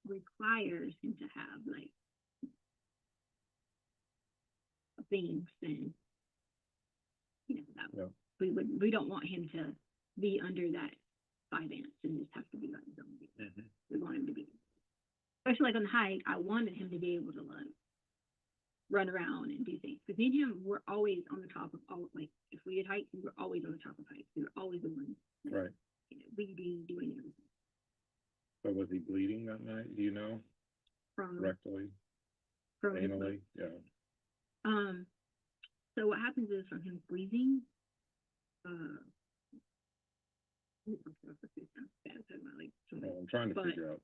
requires him to have like things, then that we don't want him to be under that Vyvanse and just have to be like zombie. We want him to be, especially like on the hike. I wanted him to be able to like run around and do things because me and him were always on the top of all. Like if we had hikes, we were always on the top of hikes. We were always the ones, like, leading, doing everything. So was he bleeding that night? Do you know? From rectally, from anally, yeah. So what happens is from him squeezing, I'm trying to figure out,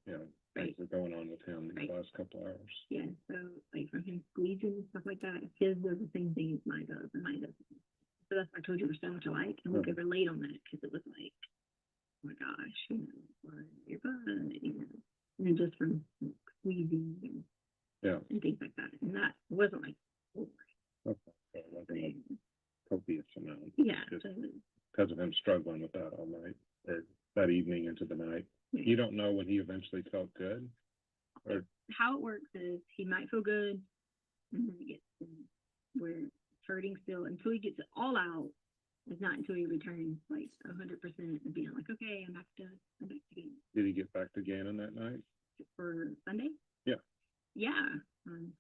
things are going on with him these last couple hours. Yeah, so like from him squeezing and stuff like that, his does the same thing as mine does, and mine doesn't. So that's why I told you we're so much alike, and we could relate on that because it was like, oh my gosh, your butt, and then just from squeezing and things like that, and that wasn't like Copious amount. Yeah, because of him struggling with that all night, or that evening into the night. Yeah. You don't know when he eventually felt good, or how it works is he might feel good, and then he gets where it's hurting still until he gets it all out. It's not until he returns like 100% and being like, okay, I'm back to Gannon. Did he get back to Gannon that night? For Sunday? Yeah. Yeah.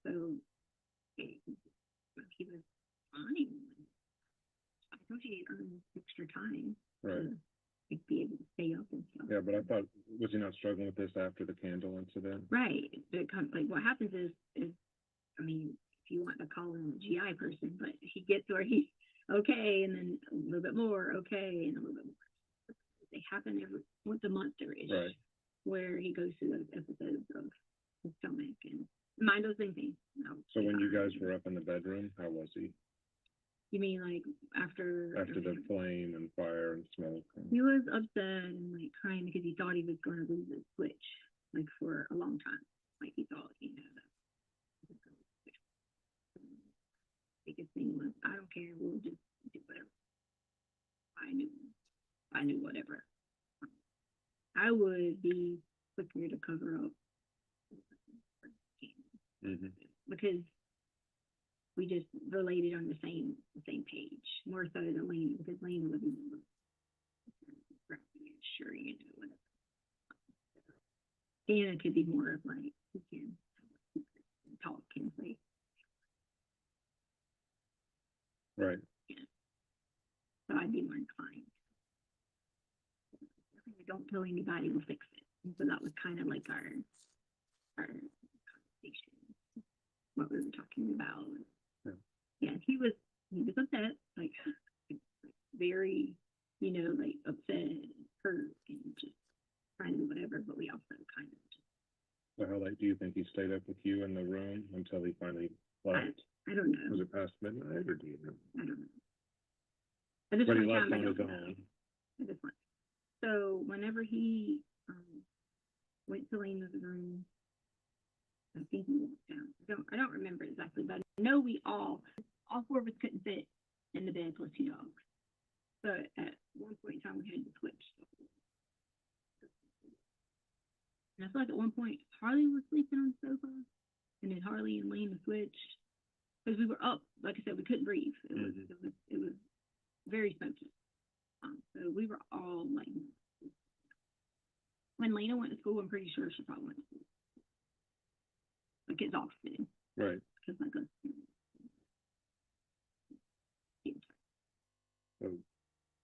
So he was fine. I thought he earned extra time to be able to stay up and stuff. Yeah, but I thought, was he not struggling with this after the candle incident? Right. Like what happens is I mean, if you want to call him a GI person, but he gets where he's okay, and then a little bit more okay, and a little bit more. They happen every once a month ish, where he goes through those episodes of his stomach and mind those same things. So when you guys were up in the bedroom, how was he? You mean like after the flame and fire and smoke? He was upset and like crying because he thought he was going to lose his switch, like for a long time. Like he thought, that the biggest thing was, I don't care, we'll just do whatever. I knew whatever. I would be quicker to cover up because we just related on the same page, more so than Lane, because Lane would be sure, whatever. Gannon could be more of like, he can talk and say. Right. Yeah. So I'd be more inclined. Don't tell anybody, we'll fix it. And so that was kind of like our conversation, what we were talking about. Yeah, he was upset, like very, like upset and hurt and just trying to do whatever, but we also kind of just. So how late do you think he stayed up with you in the room until he finally left? I don't know. Was it past midnight, or do you know? I don't know. I just but he went left down, on I his don't own. know. I just went. So whenever he went to Lena's room, I think he walked down. I don't remember exactly, but I know we all four of us couldn't fit in the bed plus 2 dogs. So at one point in time we had to switch. And I feel like at one point Harley was sleeping on the sofa, and then Harley and Lena switched because we were up. Like I said, we couldn't breathe. It was very smoky. So we were all like, when Lena went to school, I'm pretty sure she probably went to school, like exhausted. Right. Because like So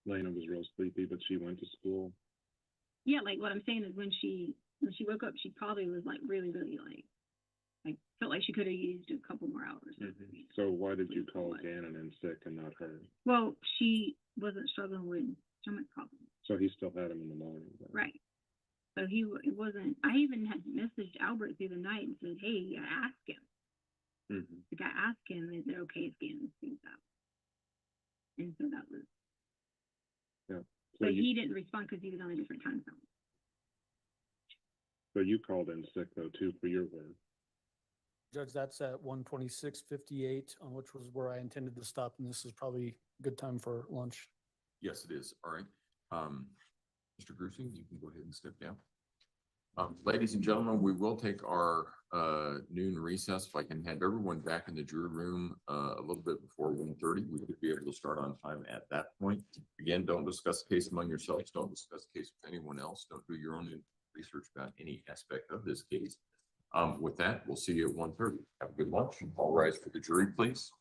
Lena was real sleepy, but she went to school. yeah, like what I'm saying is when she woke up, she probably was like really like felt like she could have used a couple more hours. So why did you call Gannon in sick and not her? Well, she wasn't struggling with stomach problems. So he still had him in the morning. Then. Right. So it wasn't, I even had messaged Albert through the night and said, hey, I asked him. Like I asked him, and they said, okay, it's Gannon, things out. And so that was, yeah. but he didn't respond because he was on a different time zone. So you called in sick though too for your work. Judge, that's at 1:26:58, which was where I intended to stop, and this is probably a good time for lunch. Yes, it is. All right. Mr. Gruesing, you can go ahead and step down. Ladies and gentlemen, we will take our noon recess. If I can have everyone back in the jury room a little bit before 1:30, we could be able to start on time at that point. Again, don't discuss the case among yourselves. Don't discuss the case with anyone else. Don't do your own research about any aspect of this case. With that, we'll see you at 1:30. Have a good lunch. All rise for the jury, please.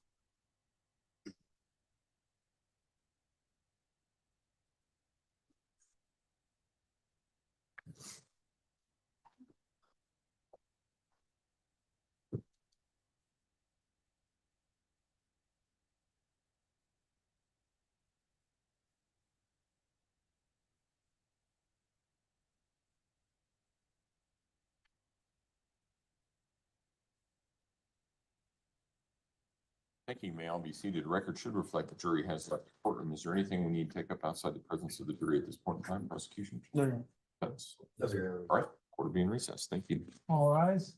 Thank you. May all be seated. Record should reflect the jury has left the courtroom. Is there anything we need to take up outside the presence of the jury at this point in time? Prosecution? No. That's all right. Court will be in recess. Thank you. All rise.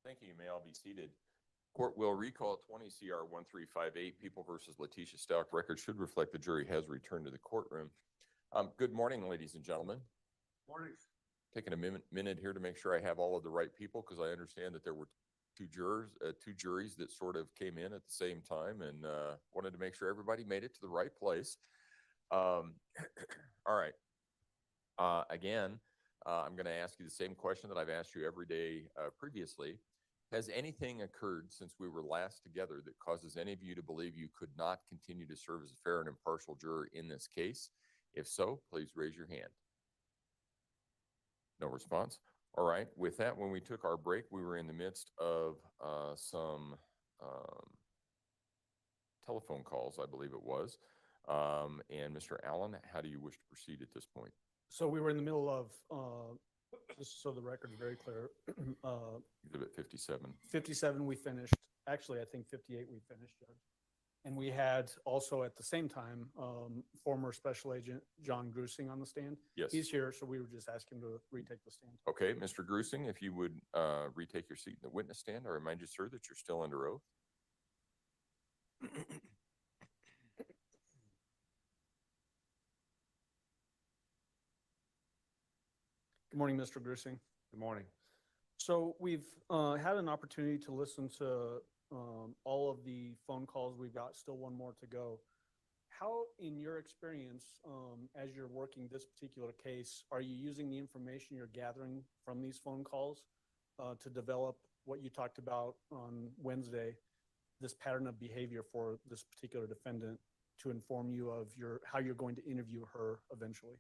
Thank you. You may all be seated. Court will recall 20 CR 1358, People versus Letitia Stout. Record should reflect the jury has returned to the courtroom. Good morning, ladies and gentlemen. Morning. Taking a minute here to make sure I have all of the right people, because I understand that there were two juries that sort of came in at the same time, and wanted to make sure everybody made it to the right place. All right. Again, I'm going to ask you the same question that I've asked you every day previously. Has anything occurred since we were last together that causes any of you to believe you could not continue to serve as a fair and impartial juror in this case? If so, please raise your hand. No response. All right. With that, when we took our break, we were in the midst of some telephone calls, I believe it was. And Mr. Allen, how do you wish to proceed at this point? So we were in the middle of, just so the record's very clear, Exhibit 57. 57 we finished. Actually, I think 58 we finished, Judge. And we had also at the same time, former Special Agent John Grusing on the stand. Yes. He's here, so we were just asking him to retake the stand. Okay, Mr. Grusing, if you would retake your seat in the witness stand, I remind you, sir, that you're still under oath. Good morning, Mr. Grusing. Good morning. So we've had an opportunity to listen to all of the phone calls. We've got still one more to go. How, in your experience, as you're working this particular case, are you using the information you're gathering from these phone calls to develop what you talked about on Wednesday, this pattern of behavior for this particular defendant, to inform you of how you're going to interview her eventually?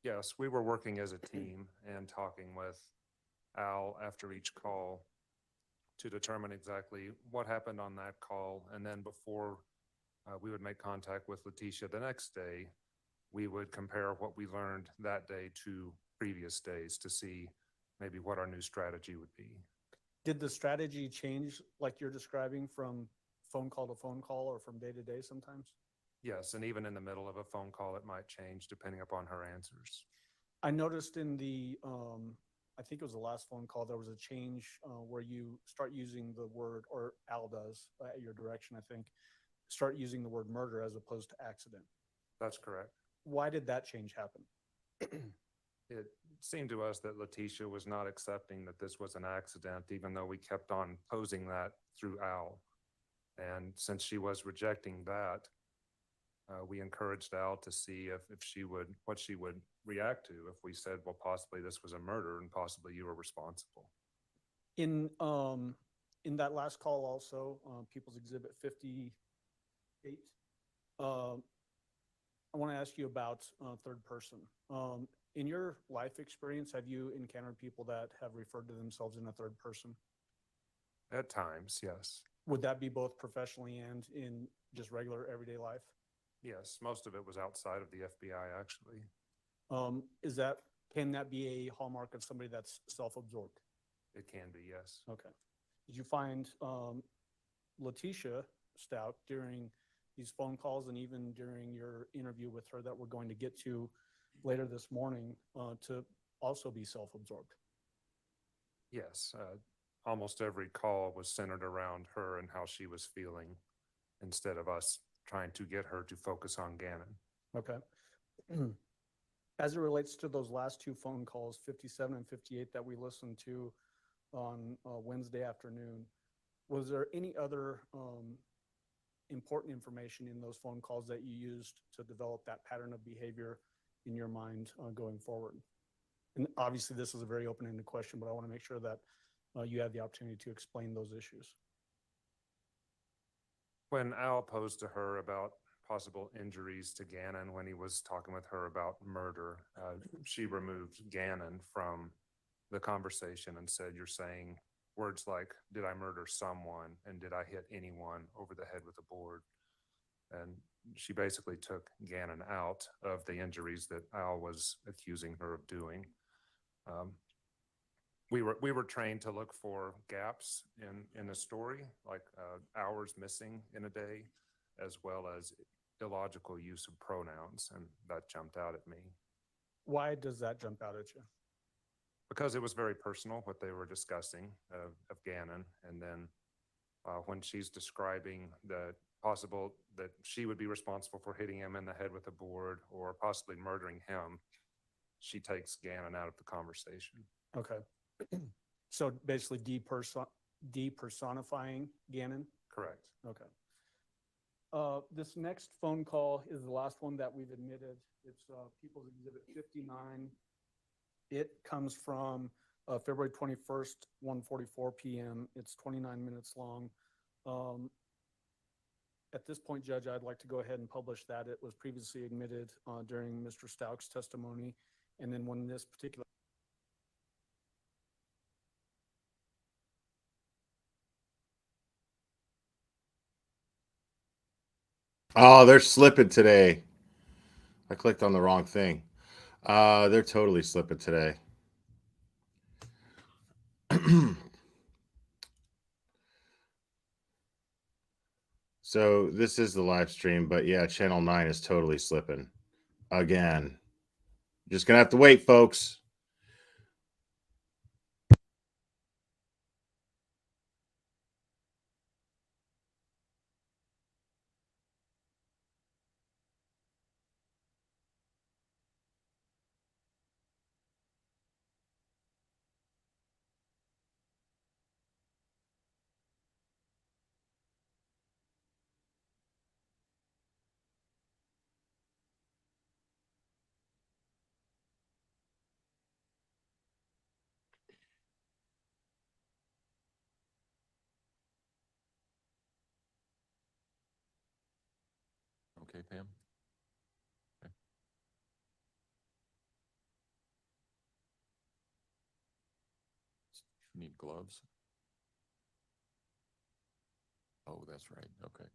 Yes, we were working as a team and talking with Al after each call to determine exactly what happened on that call. And then before we would make contact with Letitia the next day, we would compare what we learned that day to previous days to see maybe what our new strategy would be. Did the strategy change, like you're describing, from phone call to phone call or from day to day sometimes? Yes, and even in the middle of a phone call, it might change depending upon her answers. I noticed in the, I think it was the last phone call, there was a change where you start using the word, or Al does, at your direction, I think, start using the word murder as opposed to accident. That's correct. Why did that change happen? It seemed to us that Letitia was not accepting that this was an accident, even though we kept on posing that through Al. And since she was rejecting that, we encouraged Al to see what she would react to if we said, well, possibly this was a murder and possibly you were responsible. In that last call also, People's Exhibit 58, I want to ask you about third person. In your life experience, have you encountered people that have referred to themselves in a third person? At times, yes. Would that be both professionally and in just regular everyday life? Yes, most of it was outside of the FBI, actually. Can that be a hallmark of somebody that's self-absorbed? It can be, yes. Okay. Did you find Letitia Stout during these phone calls and even during your interview with her that we're going to get to later this morning to also be self-absorbed? Yes. Almost every call was centered around her and how she was feeling instead of us trying to get her to focus on Gannon. Okay. As it relates to those last two phone calls, 57 and 58, that we listened to on Wednesday afternoon, was there any other important information in those phone calls that you used to develop that pattern of behavior in your mind going forward? And obviously this is a very open-ended question, but I want to make sure that you have the opportunity to explain those issues. When Al posed to her about possible injuries to Gannon when he was talking with her about murder, she removed Gannon from the conversation and said, you're saying words like, did I murder someone and did I hit anyone over the head with a board? And she basically took Gannon out of the injuries that Al was accusing her of doing. We were trained to look for gaps in a story, like hours missing in a day, as well as illogical use of pronouns, and that jumped out at me. Why does that jump out at you? because it was very personal what they were discussing of Gannon. And then when she's describing the possible that she would be responsible for hitting him in the head with a board or possibly murdering him, she takes Gannon out of the conversation. Okay. So basically depersonifying Gannon? Correct. Okay. This next phone call is the last one that we've admitted. It's People's Exhibit 59. It comes from February 21st, 1:44 p.m. It's 29 minutes long. At this point, Judge, I'd like to go ahead and publish that. It was previously admitted during Mr. Stauch's testimony. And then when this particular Oh, they're slipping today. I clicked on the wrong thing. They're totally slipping today. So this is the live stream, but yeah, channel 9 is totally slipping again. Just gonna have to wait, folks. Okay, Pam? Okay. You need gloves? Oh, that's right. Okay.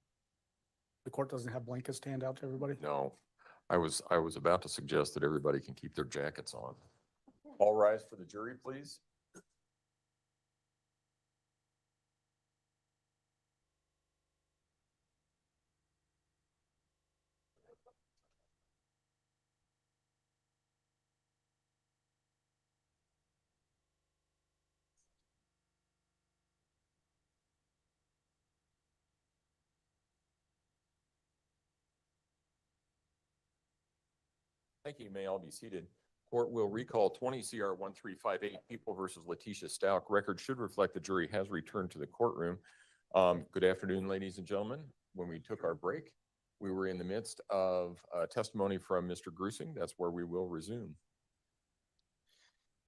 the court doesn't have blankets to hand out to everybody? No, I was about to suggest that everybody can keep their jackets on. All rise for the jury, please. Thank you. You may all be seated. Court will recall 20 CR 1358 People versus Letitia Stauch. Record should reflect the jury has returned to the courtroom. Good afternoon, ladies and gentlemen. When we took our break, we were in the midst of testimony from Mr. Grusing. That's where we will resume.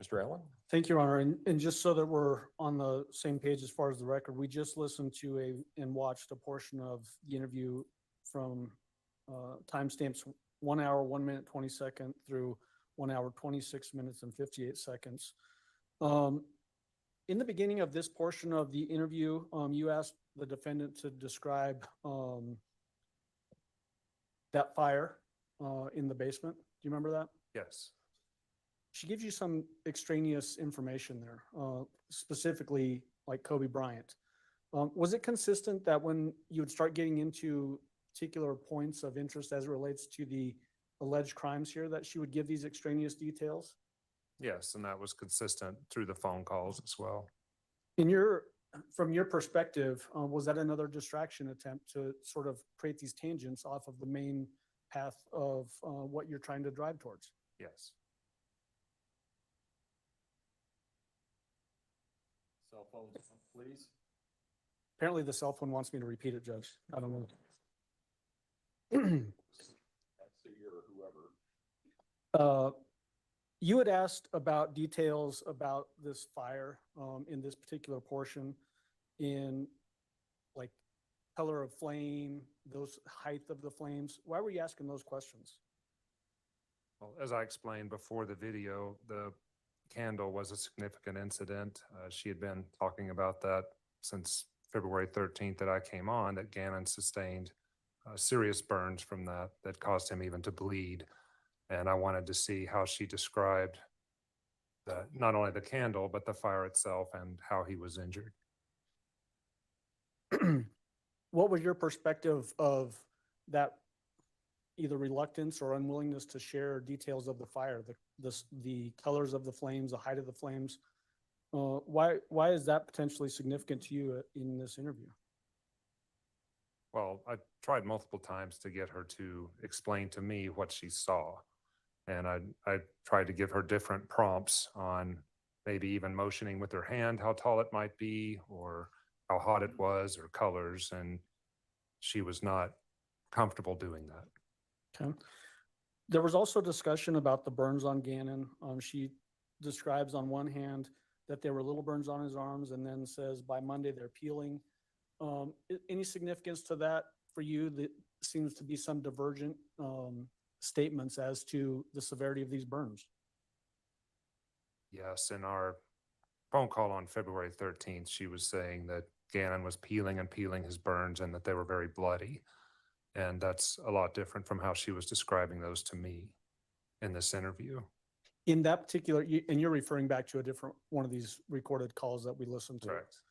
Mr. Allen? Thank you, Your Honor. And just so that we're on the same page as far as the record, we just listened to and watched a portion of the interview from timestamps 1 hour, 1 minute, 20 seconds through 1 hour, 26 minutes and 58 seconds. In the beginning of this portion of the interview, you asked the defendant to describe that fire in the basement. Do you remember that? Yes. She gives you some extraneous information there, specifically like Kobe Bryant. Was it consistent that when you would start getting into particular points of interest as it relates to the alleged crimes here, that she would give these extraneous details? Yes, and that was consistent through the phone calls as well. From your perspective, was that another distraction attempt to sort of create these tangents off of the main path of what you're trying to drive towards? Yes. Cell phones, please. Apparently the cell phone wants me to repeat it, Judge. I don't know. That's the year or whoever. You had asked about details about this fire in this particular portion, in like color of flame, those height of the flames. Why were you asking those questions? Well, as I explained before the video, the candle was a significant incident. She had been talking about that since February 13th that I came on, that Gannon sustained serious burns from that caused him even to bleed. And I wanted to see how she described not only the candle, but the fire itself and how he was injured. What was your perspective of that either reluctance or unwillingness to share details of the fire, the colors of the flames, the height of the flames. Why is that potentially significant to you in this interview? Well, I tried multiple times to get her to explain to me what she saw. And I tried to give her different prompts on maybe even motioning with her hand how tall it might be, or how hot it was, or colors. And she was not comfortable doing that. Okay. There was also discussion about the burns on Gannon. She describes on one hand that there were little burns on his arms, and then says by Monday they're peeling. Any significance to that for you? That seems to be some divergent statements as to the severity of these burns. Yes, in our phone call on February 13th, she was saying that Gannon was peeling and peeling his burns and that they were very bloody. And that's a lot different from how she was describing those to me in this interview. In that particular, and you're referring back to a different one of these recorded calls that we listened to. Correct.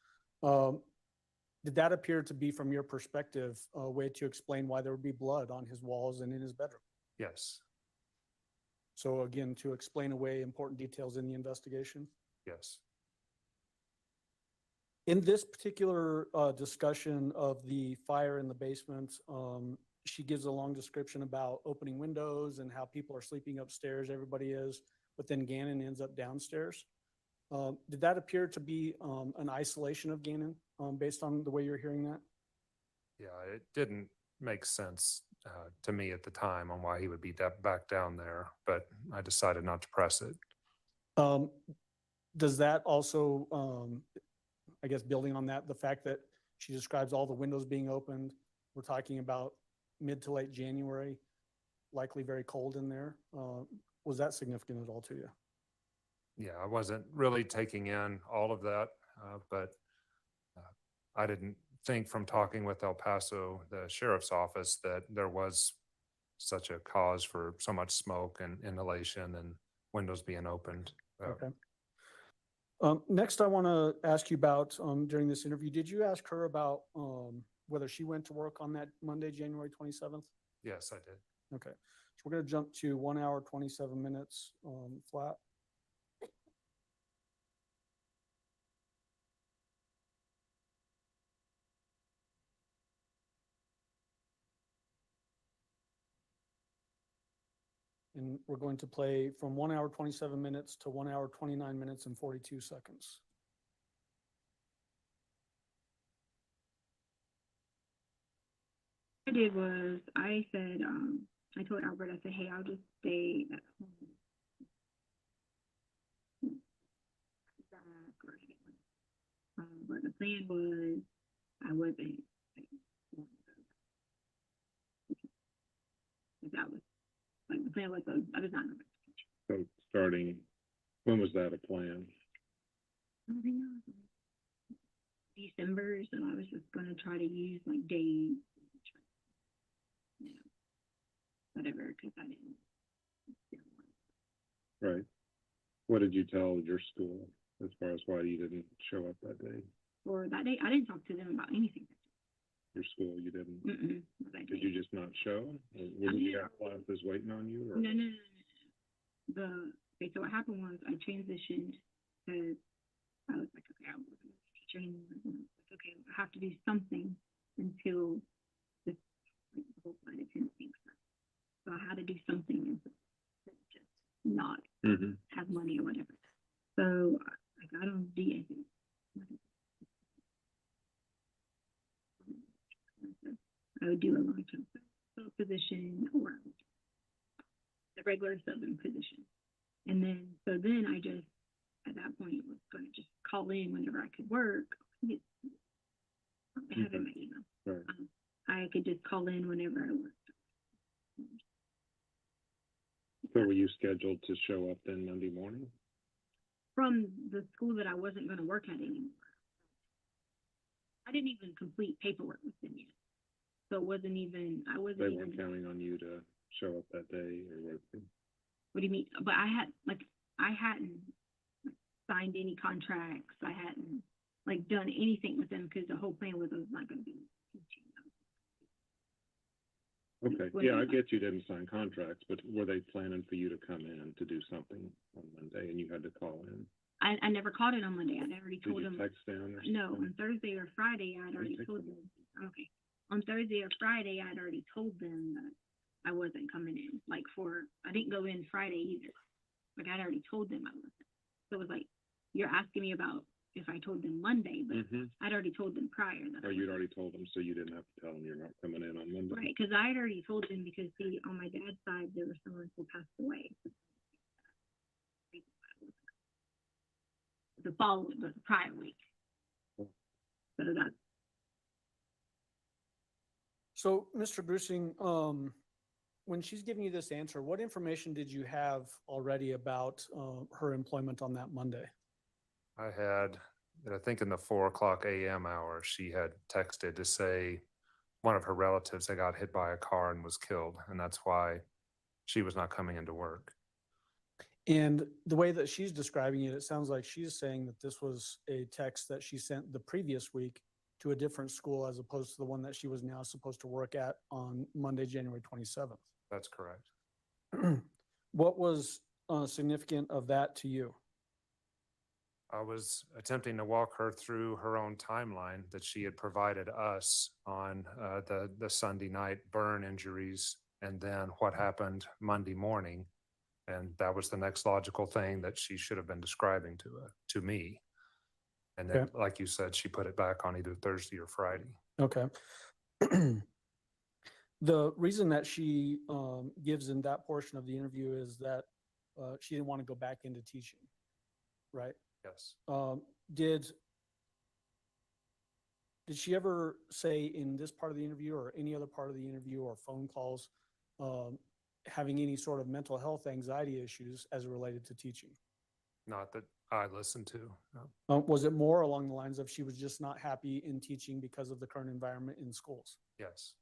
Did that appear to be, from your perspective, a way to explain why there would be blood on his walls and in his bedroom? Yes. So again, to explain away important details in the investigation? Yes. In this particular discussion of the fire in the basement, she gives a long description about opening windows and how people are sleeping upstairs, everybody is, but then Gannon ends up downstairs. Did that appear to be an isolation of Gannon based on the way you're hearing that? Yeah, it didn't make sense to me at the time on why he would be back down there, but I decided not to press it. Does that also, I guess building on that, the fact that she describes all the windows being opened, we're talking about mid to late January, likely very cold in there. Was that significant at all to you? Yeah, I wasn't really taking in all of that, but I didn't think from talking with El Paso, the sheriff's office, that there was such a cause for so much smoke and inhalation and windows being opened. Okay. Next, I want to ask you about, during this interview, did you ask her about whether she went to work on that Monday, January 27th? Yes, I did. Okay. So we're going to jump to 1 hour, 27 minutes flat. And we're going to play from 1 hour, 27 minutes to 1 hour, 29 minutes and 42 seconds. What I did was I said, I told Albert, I said, hey, I'll just stay at home. But the plan was I wasn't. That was like the plan was I was not. So starting, when was that a plan? December, so I was just gonna try to use like days, whatever, because I didn't. Right. What did you tell your school as far as why you didn't show up that day? For that day, I didn't talk to them about anything. Your school, you didn't? That Did day. you just not show? Or wouldn't you have classes waiting on you? Or? No. Okay, so what happened was I transitioned because I was like, okay, I was teacher anymore. And I was like, okay, I have to do something until this like, the whole flight attendant thing starts. So I had to do something and just not have money or whatever. So I got on DA. I would do a long-term position or the regular subbing position. And then, so then I just, at that point, was going to just call in whenever I could work. I have it in my email. Right. I could just call in whenever I worked. So were you scheduled to show up then Monday morning? From the school that I wasn't going to work at anymore. I didn't even complete paperwork with them yet. So it wasn't even, I wasn't They even. weren't counting on you to show up that day or what? What do you mean? But I hadn't signed any contracts. I hadn't like done anything with them because the whole plan was I was not going to be teaching them. Okay, when yeah, they I get you didn't sign contracts, but were they planning for you to come in to do something on Monday and you had to call in? I never called it on Monday. I'd already Did told you them. text down or No, something? on Thursday or Friday, I'd already take told them. Okay. On Thursday or Friday, I'd already told them that I wasn't coming in. Like I didn't go in Friday either. Like I'd already told them I wasn't. So it was like, you're asking me about if I told them Monday, but I'd already told them prior that. Or you'd already told them, so you didn't have to tell them you're not coming in on Monday? Right, because I had already told them because see, on my dad's side, there was someone who passed away. The prior week. So that's So, Mr. Brucing, when she's giving you this answer, what information did you have already about her employment on that Monday? I had, I think in the 4 o'clock a.m. hour, she had texted to say one of her relatives had got hit by a car and was killed, and that's why she was not coming into work. And the way that she's describing it, it sounds like she's saying that this was a text that she sent the previous week to a different school as opposed to the one that she was now supposed to work at on Monday, January 27th. That's correct. What was significant of that to you? I was attempting to walk her through her own timeline that she had provided us on the Sunday night burn injuries and then what happened Monday morning. And that was the next logical thing that she should have been describing to me. And then, Okay. like you said, she put it back on either Thursday or Friday. Okay. The reason that she gives in that portion of the interview is that she didn't want to go back into teaching, right? Yes. Did she ever say in this part of the interview or any other part of the interview or phone calls having any sort of mental health anxiety issues as it related to teaching? Not that I listened to. No. Was it more along the lines of she was just not happy in teaching because of the current environment in schools? Yes.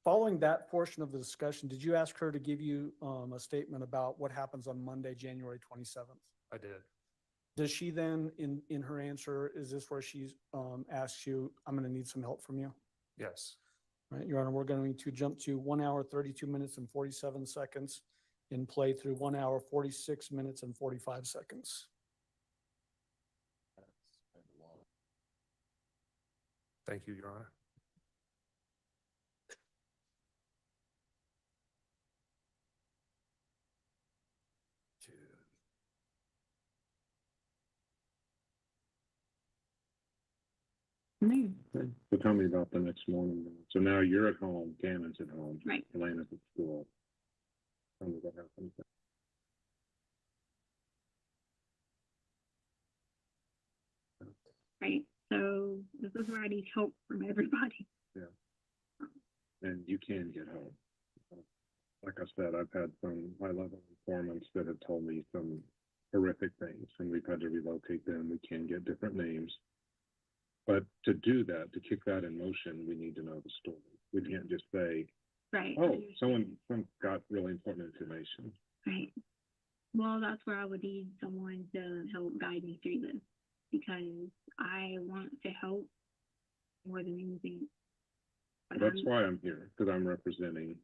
Following that portion of the discussion, did you ask her to give you a statement about what happens on Monday, January 27th? I did. Does she then, in her answer, is this where she asks you, I'm going to need some help from you? Yes. Right, Your Honor, we're going to jump to 1 hour, 32 minutes and 47 seconds and play through 1 hour, 46 minutes and 45 seconds. Thank you, Your Honor. So tell me about the next morning. So now you're at home, Gannon's at home. Right. Elena's at school. Tell me what happened. right. So this is where I need help from everybody. Yeah. And you can get help. Like I said, I've had some high-level informants that have told me some horrific things, and we've had to relocate them. We can get different names. But to do that, to kick that in motion, we need to know the story. We can't just say, Right. oh, someone got really important information. Right. Well, that's where I would need someone to help guide me through this because I want to help more than anything. But That's why I'm here, because I'm representing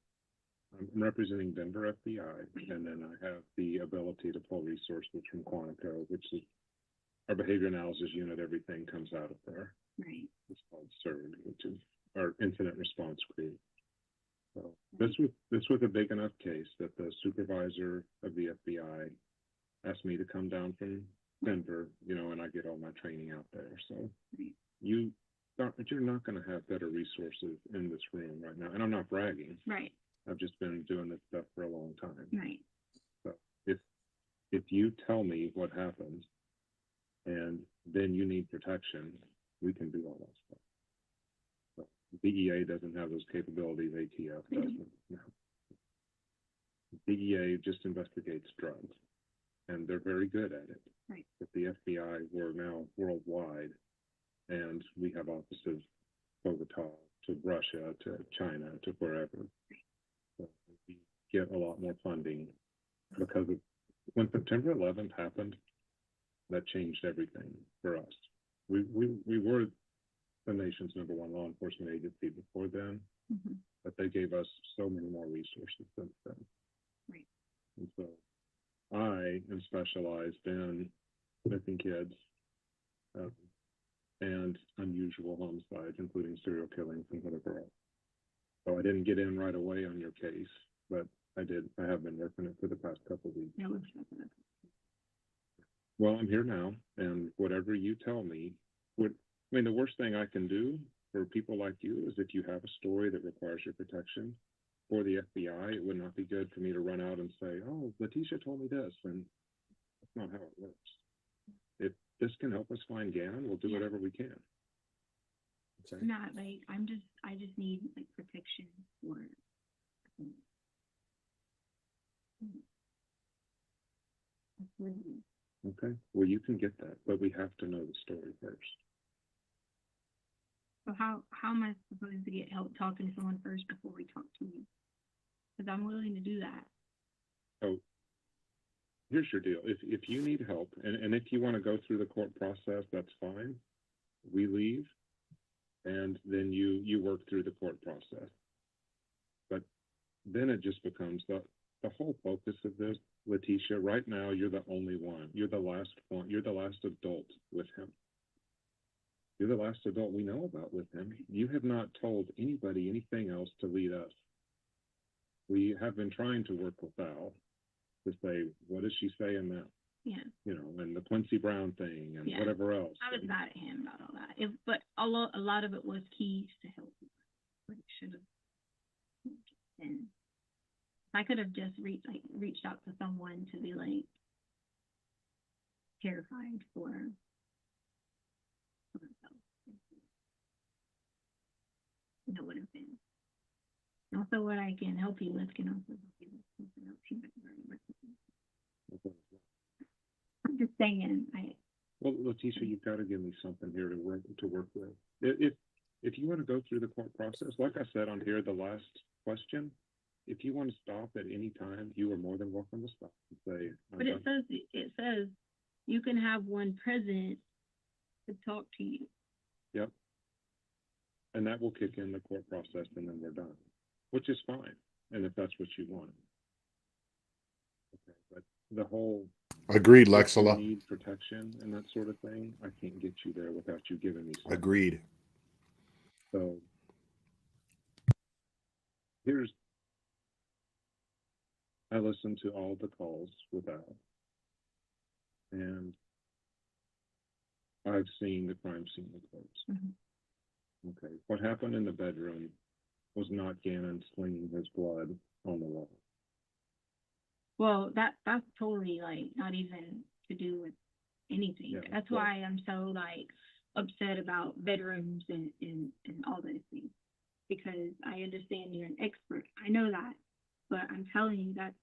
Denver FBI, and then I have the ability to pull resources from Quantico, which is our behavior analysis unit. Everything comes out of there. Right. It's called CERD, which is our incident response group. So this was a big enough case that the supervisor of the FBI asked me to come down from Denver, and I get all my training out there. So you're not going to have better resources in this room right now. And I'm not bragging. Right. I've just been doing this stuff for a long time. Right. So if you tell me what happens and then you need protection, we can do all that stuff. So DEA doesn't have those capabilities, ATF doesn't. No. DEA just investigates drugs, and they're very good at it. Right. But the FBI, we're now worldwide, and we have offices Bogota to Russia to China to wherever. So we get a lot more funding because of when September 11th happened, that changed everything for us. we were the nation's #1 law enforcement agency before then, Mhm. but they gave us so many more resources since then. Right. And so I am specialized in missing kids, and unusual homicides, including serial killings and whatever else. So I didn't get in right away on your case, but I have been working it for the past couple of weeks. Yeah, let's check it out. Well, I'm here now, and whatever you tell me the worst thing I can do for people like you is if you have a story that requires your protection for the FBI, it would not be good for me to run out and say, oh, Letitia told me this, and that's not how it works. If this can help us find Gannon, we'll do Yeah. whatever we can. Okay? Not like, I just need like protection for. Absolutely. Okay, well, you can get that, but we have to know the story first. So how am I supposed to get help talking to someone first before we talk to you? Because I'm willing to do that. So here's your deal. If you need help, and if you want to go through the court process, that's fine. We leave, and then you work through the court process. But then it just becomes the whole focus of this, Letitia, right now, you're the only one. You're the last one. You're the last adult with him. You're the last adult we know about with him. You have not told anybody anything else to lead us. We have been trying to work with Al to say, what does she say in that? Yeah. And the Quincy Brown thing and Yeah. whatever else. I was mad at him about all that. But a lot of it was keys to help. But it should have. And I could have just reached out to someone to be like terrified for myself. It would have been. Also, what I can help you with can also help you with something else you might very much. I'm just saying, Well, Letitia, you've got to give me something here to work with. If you want to go through the court process, like I said on here, the last question, if you want to stop at any time, you are more than welcome to stop and say. But it says you can have one present to talk to you. Yep. And that will kick in the court process, and then we're done, which is fine. And if that's what you want. Okay, but the whole agreed, if you Lexela. need protection and that sort of thing, I can't get you there without you giving me something. Agreed. So I listened to all the calls with Al, and I've seen the crime scene reports. Mm-hmm. Okay, what happened in the bedroom was not Gannon slinging his blood on the wall. Well, that's totally like not even to do with anything. Yeah, That's well- why I'm so like upset about bedrooms and all those things. Because I understand you're an expert. I know that. But I'm telling you that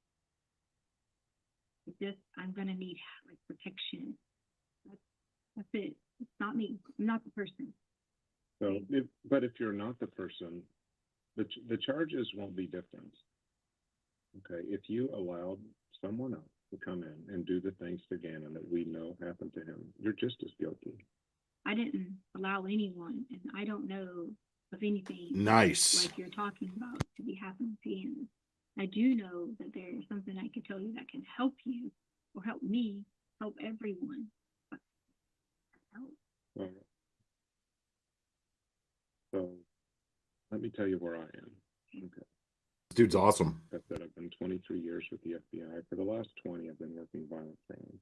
I'm gonna need like protection. That's it. It's not me. I'm not the person. So, if you're not the person, the charges won't be different. Okay, if you allowed someone else to come in and do the things to Gannon that we know happened to him, you're just as guilty. I didn't allow anyone, and I don't know of anything Nice. like you're talking about to be happening to you. I do know that there is something I can tell you that can help you or help me, help everyone. But help. All right. So, let me tell you where I am. Okay. This dude's awesome. I said I've been 23 years with the FBI. For the last 20, I've been working violent crime.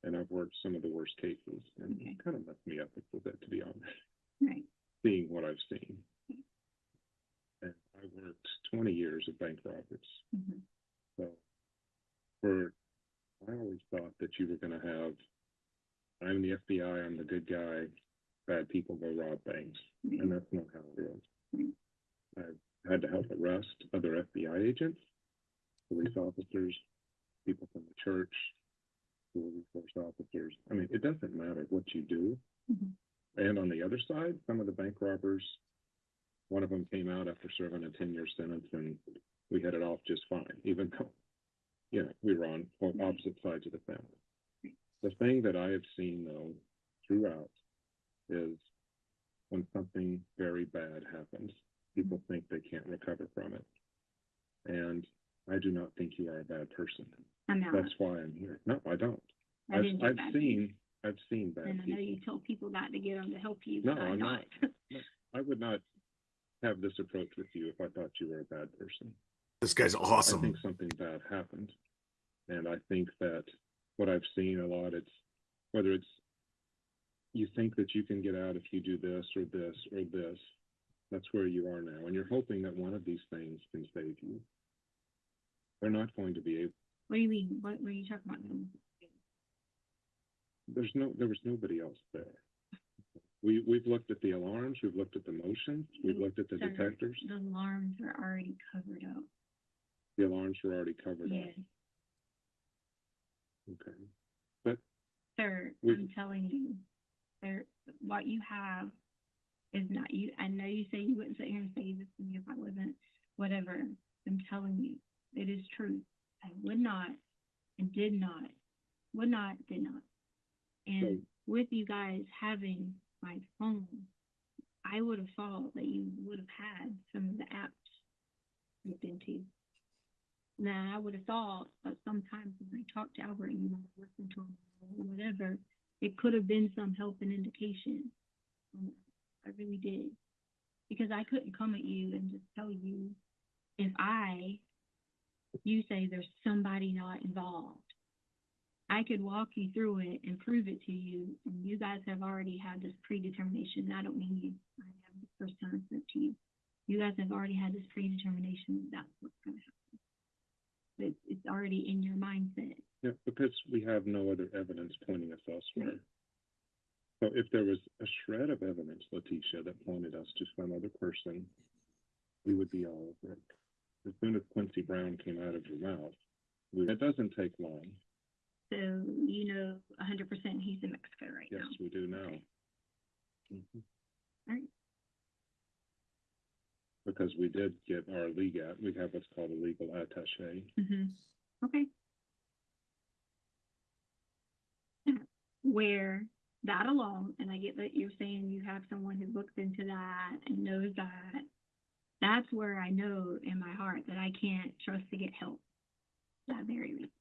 And I've worked some of the worst cases. And it kind of messed me up a little bit, to be honest. Right. Seeing what I've seen. And I worked 20 years of bank robberies. Mm-hmm. So, I always thought that you were going to have, I'm the FBI, I'm the good guy, bad people go rob banks. Mm-hmm. And that's not how it is. Mm-hmm. I've had to help arrest other FBI agents, police officers, people from the church, school resource officers. I mean, it doesn't matter what you do. Mm-hmm. And on the other side, some of the bank robbers, one of them came out after serving a 10-year sentence, and we had it off just fine, even though, we were on opposite sides of the fence. The thing that I have seen, though, throughout is when something very bad happens, people think they can't recover from it. And I do not think you are a bad person. I'm not. That's why I'm here. No, I don't. I didn't do I've bad seen bad And I know people. you told people that to get them to help you, No, but I'm not. No, I would not have this approach with you if I thought you were a bad person. This guy's I awesome. think something bad happened. And I think that what I've seen a lot, it's whether it's you think that you can get out if you do this or this or this, that's where you are now. And you're hoping that one of these things can save you. They're not going to be able. What do you mean? What were you talking about? There was nobody else there. We've looked at the alarms, we've looked at the motions, we've looked at the Sir, detectors. The alarms are already covered up. The alarms were already covered Yes. up. Okay. But Sir, we- I'm telling you, sir, what you have is not you. I know you say you wouldn't sit here and say this to me if I wasn't, whatever. I'm telling you, it is true. I would not and did not, would not, did not. And with you guys having my phone, I would have thought that you would have had some of the apps looked into. Now, I would have thought that sometimes when I talked to Albert and you might have listened to him or whatever, it could have been some help and indication. I really did. Because I couldn't come at you and just tell you if you say there's somebody not involved. I could walk you through it and prove it to you, and you guys have already had this predetermination. I don't mean you. I have the first time sent to you. You guys have already had this predetermination that that's what's going to happen. It's already in your mindset. yeah, because we have no other evidence pointing us elsewhere. So if there was a shred of evidence, Letitia, that pointed us to some other person, we would be all over it. As soon as Quincy Brown came out of your mouth, it doesn't take long. So you know 100% he's in Mexico right Yes, now. we do now. Okay. Mhm. All right. Because we did get our legal, we have what's called a legal attaché. Okay. Where that alone, and I get that you're saying you have someone who looks into that and knows that, that's where I know in my heart that I can't trust to get help. That very least.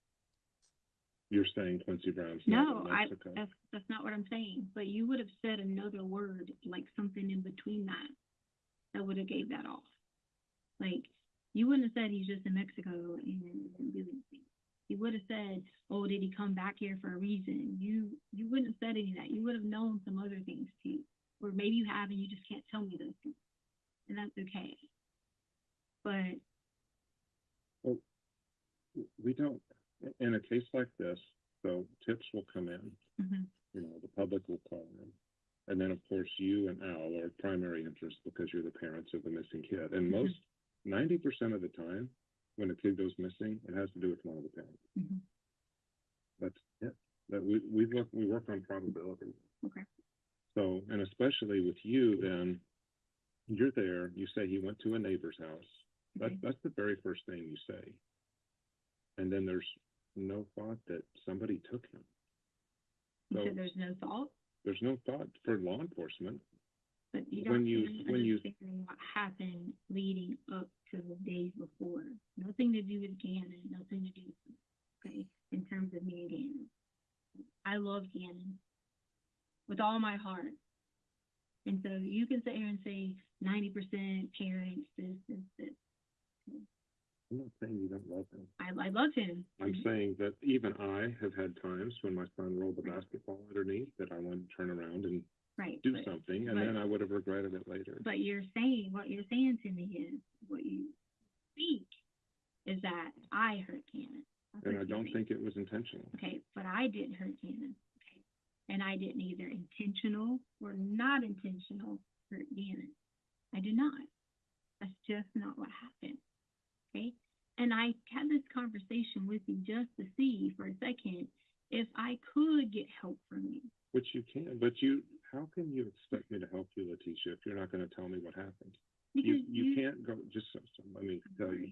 You're saying Quincy Brown's No, not in Mexico? that's not what I'm saying. But you would have said another word, like something in between that would have gave that off. Like, you wouldn't have said he's just in Mexico and didn't do anything. You would have said, oh, did he come back here for a reason? You wouldn't have said any of that. You would have known some other things too. Or maybe you have and you just can't tell me those things. And that's okay. But Well, we don't, in a case like this, so tips will come in, you know, the public will call in. And then, of course, you and Al are primary interest because you're the parents of the missing kid. And most, 90% of the time, when a kid goes missing, it has to do with one of the parents. That's it. That we work on probability. Okay. So, and especially with you, then you're there. You say he went to a neighbor's house. That's the very first thing you say. And then there's no thought that somebody took him. So there's no thought. There's no thought for law enforcement. But you don't understand what happened leading up to the days before. Nothing to do with Gannon, nothing to do with, okay, in terms of me and Gannon. I love Gannon with all my heart. And so you can sit here and say 90% parents, this. I'm not saying you don't love him. I love him. I'm saying that even I have had times when my son rolled the basketball underneath that I wanted to turn around and do something, and then I would have regretted it later. But what you're saying to me is, what you think is that I hurt Gannon. And I don't think it was intentional. Okay, but I didn't hurt Gannon. Okay, and I didn't either intentional or not intentional hurt Gannon. I did not. That's just not what happened. Okay, and I had this conversation with you just to see for a second if I could get help from you. Which you can, but how can you expect me to help you, Letitia, if you're not going to tell me what happened? Because you can't go, let me tell you,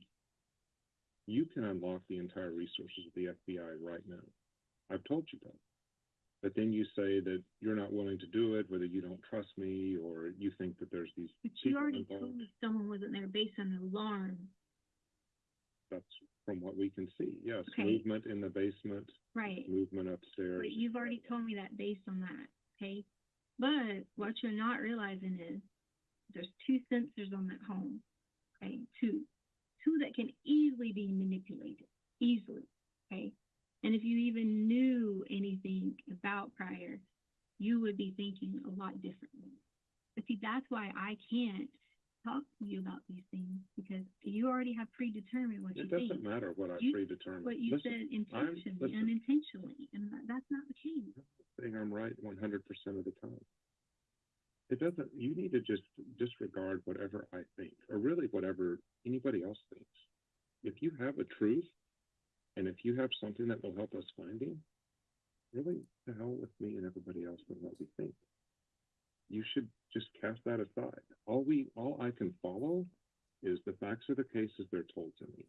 you can unlock the entire resources of the FBI right now. I've told you that. but then you say that you're not willing to do it, whether you don't trust me or you think that there's these But you people already involved. told me someone wasn't there based on the alarm. That's from what we can see. Yes, Okay. movement in the basement, Right. movement upstairs. But you've already told me that based on that, okay? But what you're not realizing is there's two sensors on that home, okay? Two that can easily be manipulated, easily, okay? And if you even knew anything about prior, you would be thinking a lot differently. But see, that's why I can't talk to you about these things, because you already have predetermined what you It think. doesn't matter what I You- predetermined. But you Listen, said I'm- intentionally, listen. unintentionally, and that's not the case. Saying I'm right 100% of the time. It doesn't, you need to just disregard whatever I think, or really whatever anybody else thinks. If you have a truth, and if you have something that will help us find him, really, the hell with me and everybody else and what we think. You should just cast that aside. All I can follow is the facts of the case as they're told to me.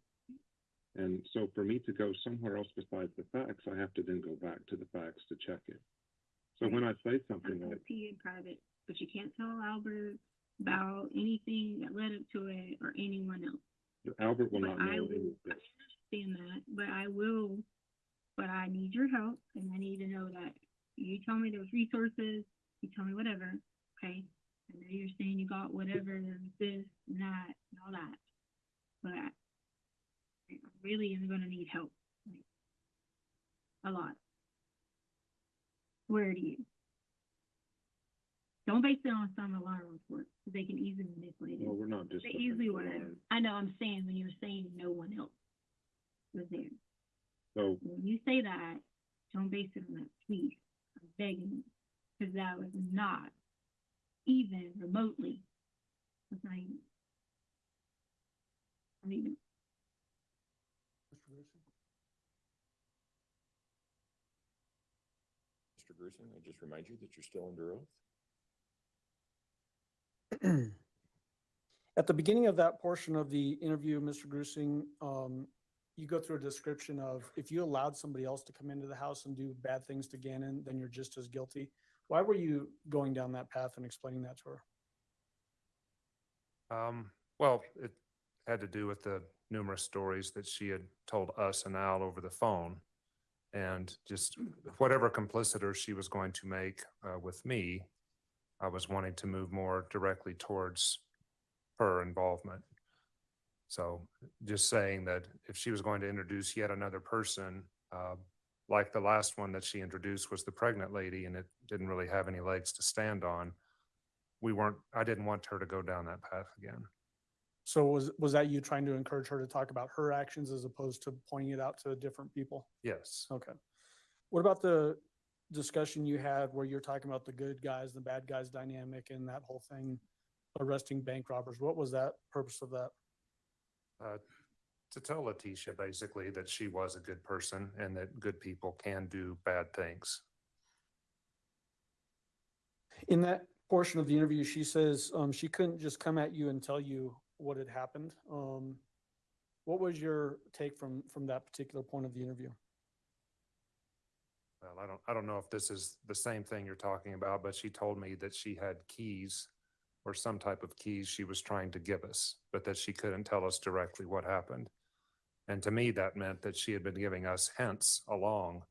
And so for me to go somewhere else besides the facts, I have to then go back to the facts to check it. So when I say something I'll like, talk to you in private, but you can't tell Albert about anything that led up to it or anyone else. Albert will But not I know will- any of this. Understand that, but I need your help, and I need to know that you tell me there's resources, you tell me whatever, okay? I know you're saying you got whatever, there's this and that and all that, but I really am gonna need help, like, a lot. Where do you? Don't base it on some alarm report, because they can easily manipulate it. Well, we're not just They looking easily for would. alarm. I know, I'm saying when you were saying no one else was there. So When you say that, don't base it on that, please. I'm begging you, because that was not even remotely. It's not even. Not even. Mr. Grusin, I just remind you that you're still under oath. At the beginning of that portion of the interview, Mr. Grusing, you go through a description of if you allowed somebody else to come into the house and do bad things to Gannon, then you're just as guilty. Why were you going down that path and explaining that to her? Well, it had to do with the numerous stories that she had told us and Al over the phone. And just whatever compliciter she was going to make with me, I was wanting to move more directly towards her involvement. So just saying that if she was going to introduce yet another person, like the last one that she introduced was the pregnant lady, and it didn't really have any legs to stand on. I didn't want her to go down that path again. So was that you trying to encourage her to talk about her actions as opposed to pointing it out to different people? Yes. Okay. What about the discussion you had where you're talking about the good guys, the bad guys dynamic and that whole thing, arresting bank robbers? What was that purpose of that? To tell Letitia basically that she was a good person and that good people can do bad things. In that portion of the interview, she says she couldn't just come at you and tell you what had happened. What was your take from that particular point of the interview? Well, I don't know if this is the same thing you're talking about, but she told me that she had keys or some type of keys she was trying to give us, but that she couldn't tell us directly what happened. And to me, that meant that she had been giving us hints along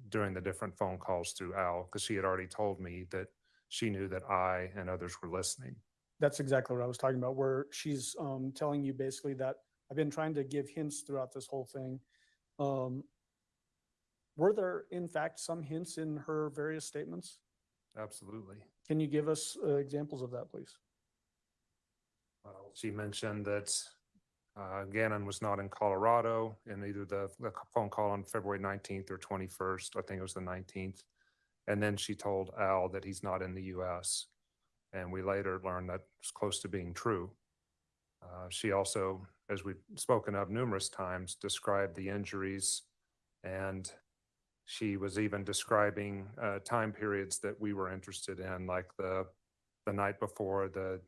during the different phone calls through Al, because she had already told me that she knew that I and others were listening. That's exactly what I was talking about, where she's telling you basically that I've been trying to give hints throughout this whole thing. Were there, in fact, some hints in her various statements? Absolutely. Can you give us examples of that, please? Well, she mentioned that Gannon was not in Colorado in either the phone call on February 19th or 21st. I think it was the 19th. And then she told Al that he's not in the US. And we later learned that was close to being true. She also, as we've spoken of numerous times, described the injuries, and she was even describing time periods that we were interested in, like the night before the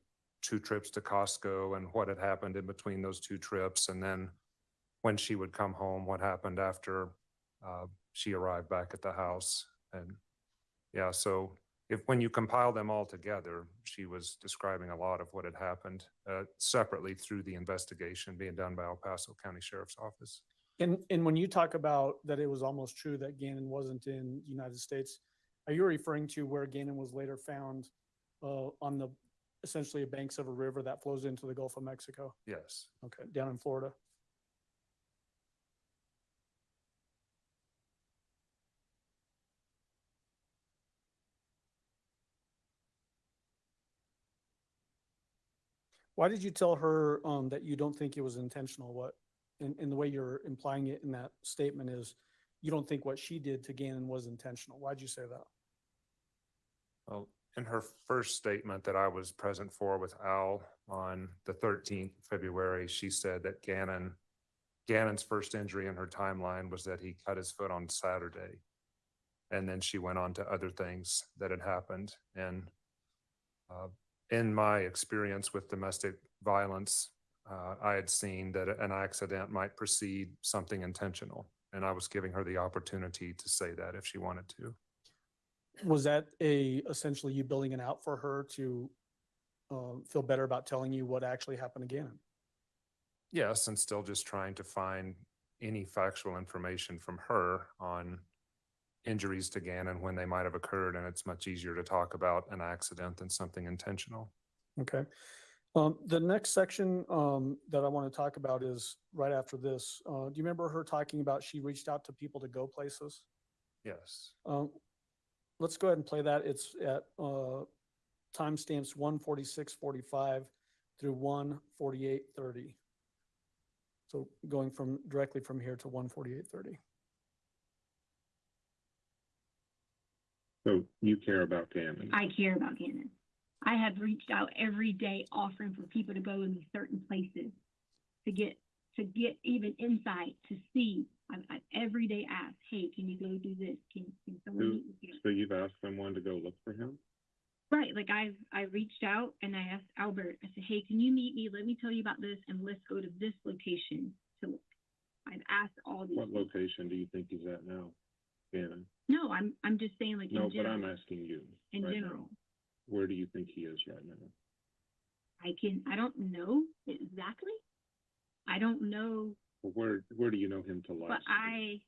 2 trips to Costco and what had happened in between those 2 trips. And then when she would come home, what happened after she arrived back at the house. And yeah, so when you compile them all together, she was describing a lot of what had happened separately through the investigation being done by El Paso County Sheriff's Office. And when you talk about that it was almost true that Gannon wasn't in the United States, are you referring to where Gannon was later found on the essentially banks of a river that flows into the Gulf of Mexico? Yes. Okay, down in Florida. Why did you tell her that you don't think it was intentional? What, in the way you're implying it in that statement is you don't think what she did to Gannon was intentional. Why'd you say that? Well, in her first statement that I was present for with Al on the 13th of February, she said that Gannon's first injury in her timeline was that he cut his foot on Saturday. And then she went on to other things that had happened. And in my experience with domestic violence, I had seen that an accident might precede something intentional. And I was giving her the opportunity to say that if she wanted to. Was that essentially you building it out for her to feel better about telling you what actually happened to Gannon? Yes, and still just trying to find any factual information from her on injuries to Gannon when they might have occurred. And it's much easier to talk about an accident than something intentional. Okay. The next section that I want to talk about is right after this. Do you remember her talking about she reached out to people to go places? Yes. Let's go ahead and play that. It's at timestamps 1:46:45 through 1:48:30. So going from directly from here to 1:48:30. So you care about Gannon? I care about Gannon. I have reached out every day offering for people to go in certain places to get even insight to see. I every day ask, hey, can you go do this? Can someone meet with you? So you've asked someone to go look for him? Right. Like I reached out and I asked Albert, I said, hey, can you meet me? Let me tell you about this and let's go to this location to look. I've asked all these. What location do you think he's at now, Gannon? No, I'm just saying like No, in general. but I'm asking you. In right general. now. Where do you think he is right now? I don't know exactly. I don't know. Well, where do you know him to last? But I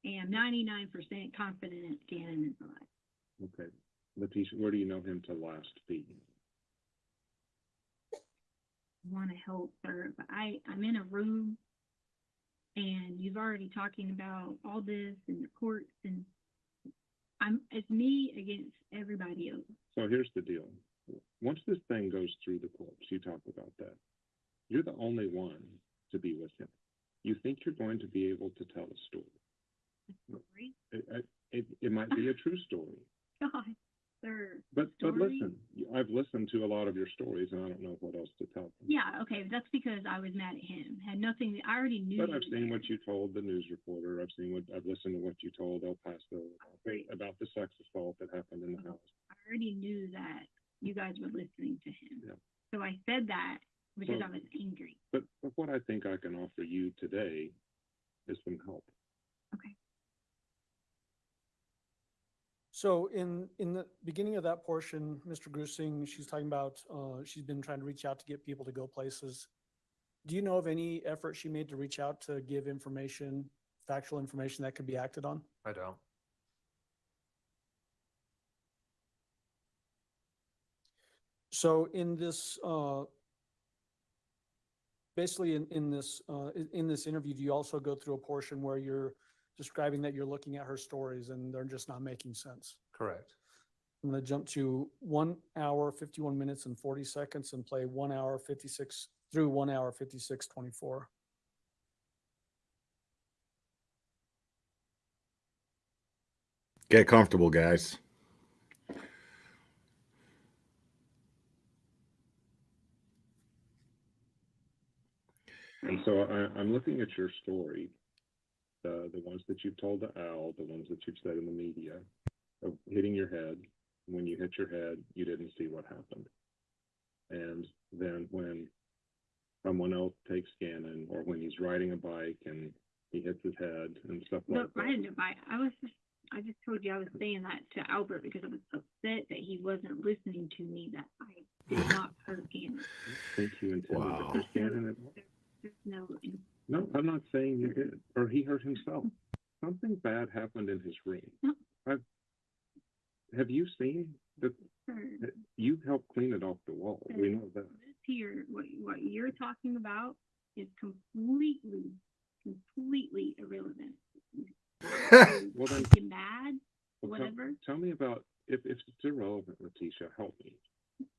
am 99% confident Gannon is alive. Okay. Letitia, where do you know him to last be? I want to help her, but I'm in a room and you've already talking about all this and the courts and it's me against everybody else. So here's the deal. Once this thing goes through the courts, you talk about that. You're the only one to be with him. You think you're going to be able to tell a story. It might be a true story. God, sir. But listen, I've listened to a lot of your stories and I don't know what else to tell them. Yeah, okay, that's because I was mad at him. Had nothing, I already knew. But I've seen what you told the news reporter. I've listened to what you told El Paso about the sex assault that happened in the house. I already knew that you guys were listening to him. Yeah. So I said that because I was angry. But what I think I can offer you today is some help. Okay. So in the beginning of that portion, Mr. Grusing, she's talking about she's been trying to reach out to get people to go places. Do you know of any effort she made to reach out to give information, factual information that could be acted on? I don't. So in this, basically in this interview, do you also go through a portion where you're describing that you're looking at her stories and they're just not making sense? Correct. I'm going to jump to 1 hour, 51 minutes and 40 seconds and play 1 hour, 56 through 1 hour, 56:24. Get comfortable, guys. And so I'm looking at your story, the ones that you've told to Al, the ones that you've said in the media, of hitting your head. When you hit your head, you didn't see what happened. And then when someone else takes Gannon, or when he's riding a bike and he hits his head and stuff like that. Riding a bike, I was just I just told you I was saying that to Albert because I was upset that he wasn't listening to me, that I did not hurt Gannon. Think you intended to Wow. hurt Gannon at all? There's no, No, I'm not saying you did, or he hurt himself. Something bad happened in his room. No. Have you seen that? You helped clean it off the wall. We know that. this here, what you're talking about is completely irrelevant. Well, then, Get mad, well, whatever. Tell me about, if it's irrelevant, Letitia, help me.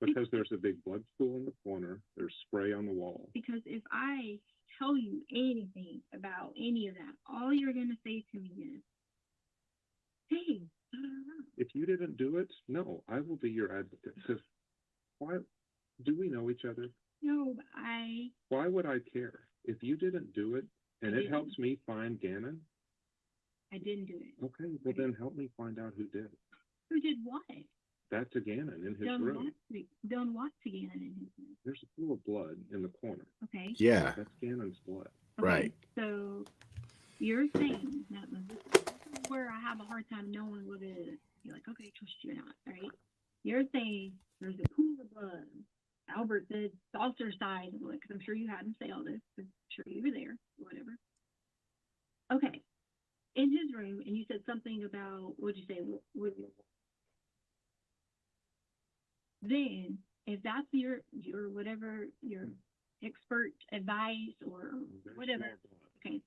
Because there's a big blood pool in the corner, there's spray on the wall. Because if I tell you anything about any of that, all you're gonna say to me is, hey, If you didn't do it, no, I will be your advocate. Because why do we know each other? no, but Why would I care? If you didn't do it and I it didn't. helps me find Gannon, I didn't do it. okay, well then help me find out who did. Who did what? That's a Gannon in his Done room. what? Done what to Gannon in his room? There's a pool of blood in the corner. Okay. Yeah. That's Gannon's blood. Okay, Right. So you're saying that this is where I have a hard time knowing what it is. You're like, okay, trust you or not, right? You're saying there's a pool of blood. Albert said saucer side, because I'm sure you had him say all this, 'cause I'm sure you were there, whatever. Okay, in his room, and you said something about, what'd you say? Then, if that's your whatever, your expert advice or whatever, okay,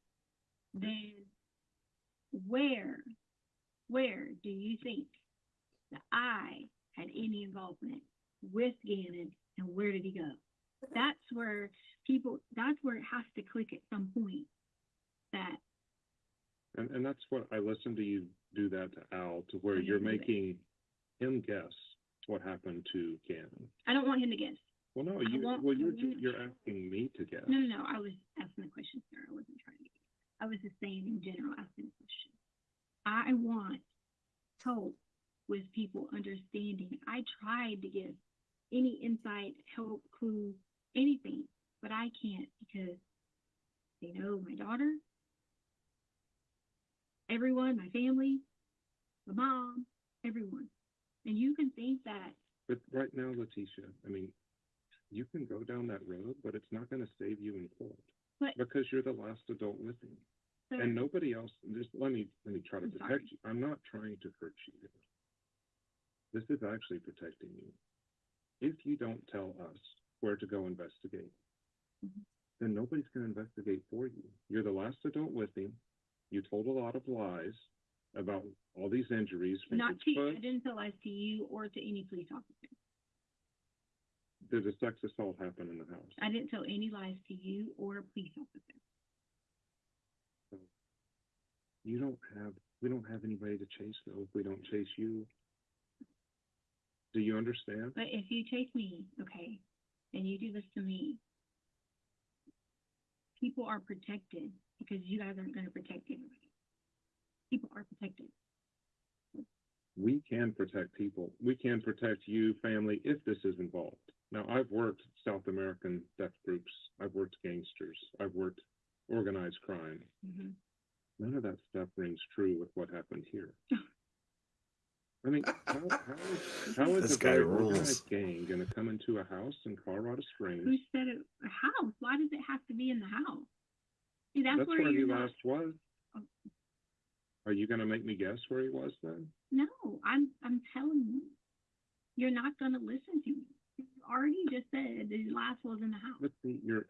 then where do you think that I had any involvement with Gannon, and where did he go? That's where it has to click at some point. That And that's what I listened to you do that to Al, to where I you're didn't do that. making him guess what happened to Gannon. I don't want him to guess. Well, no, I want- you're asking me to guess. No, I was asking the question, sir. I wasn't trying to. I was just saying in general, asking the question. I want help with people understanding. I tried to give any insight, help, clue, anything, but I can't because they know my daughter, everyone, my family, my mom, everyone. And you can think that. But right now, Letitia, I mean, you can go down that road, but it's not going to save you in court. But- Because you're the last adult living. Sir, And nobody else, just let me try to I'm protect sorry. you. I'm not trying to hurt you here. This is actually protecting you. If you don't tell us where to go investigate, Mhm. then nobody's going to investigate for you. You're the last adult with him. You told a lot of lies about all these injuries from not his to you. foot. I didn't tell lies to you or to any police officer. Did a sex assault happen in the house? I didn't tell any lies to you or a police officer. We don't have anybody to chase though if we don't chase you. Do you understand? But if you chase me, okay, and you do this to me, people are protected because you guys aren't going to protect anybody. People are protected. We can protect people. We can protect you, family, if this is involved. Now, I've worked South American death groups. I've worked gangsters. I've worked organized crime. Mm-hmm. None of that stuff rings true with what happened here. I mean, how is This a guy very rules. organized gang going to come into a house in Colorado Springs? Who said it? A house? Why does it have to be in the house? See, that's where where he you're not. last was. Are you going to make me guess where he was then? No, I'm telling you, you're not going to listen to me. You already just said the last was in the house. But see, you're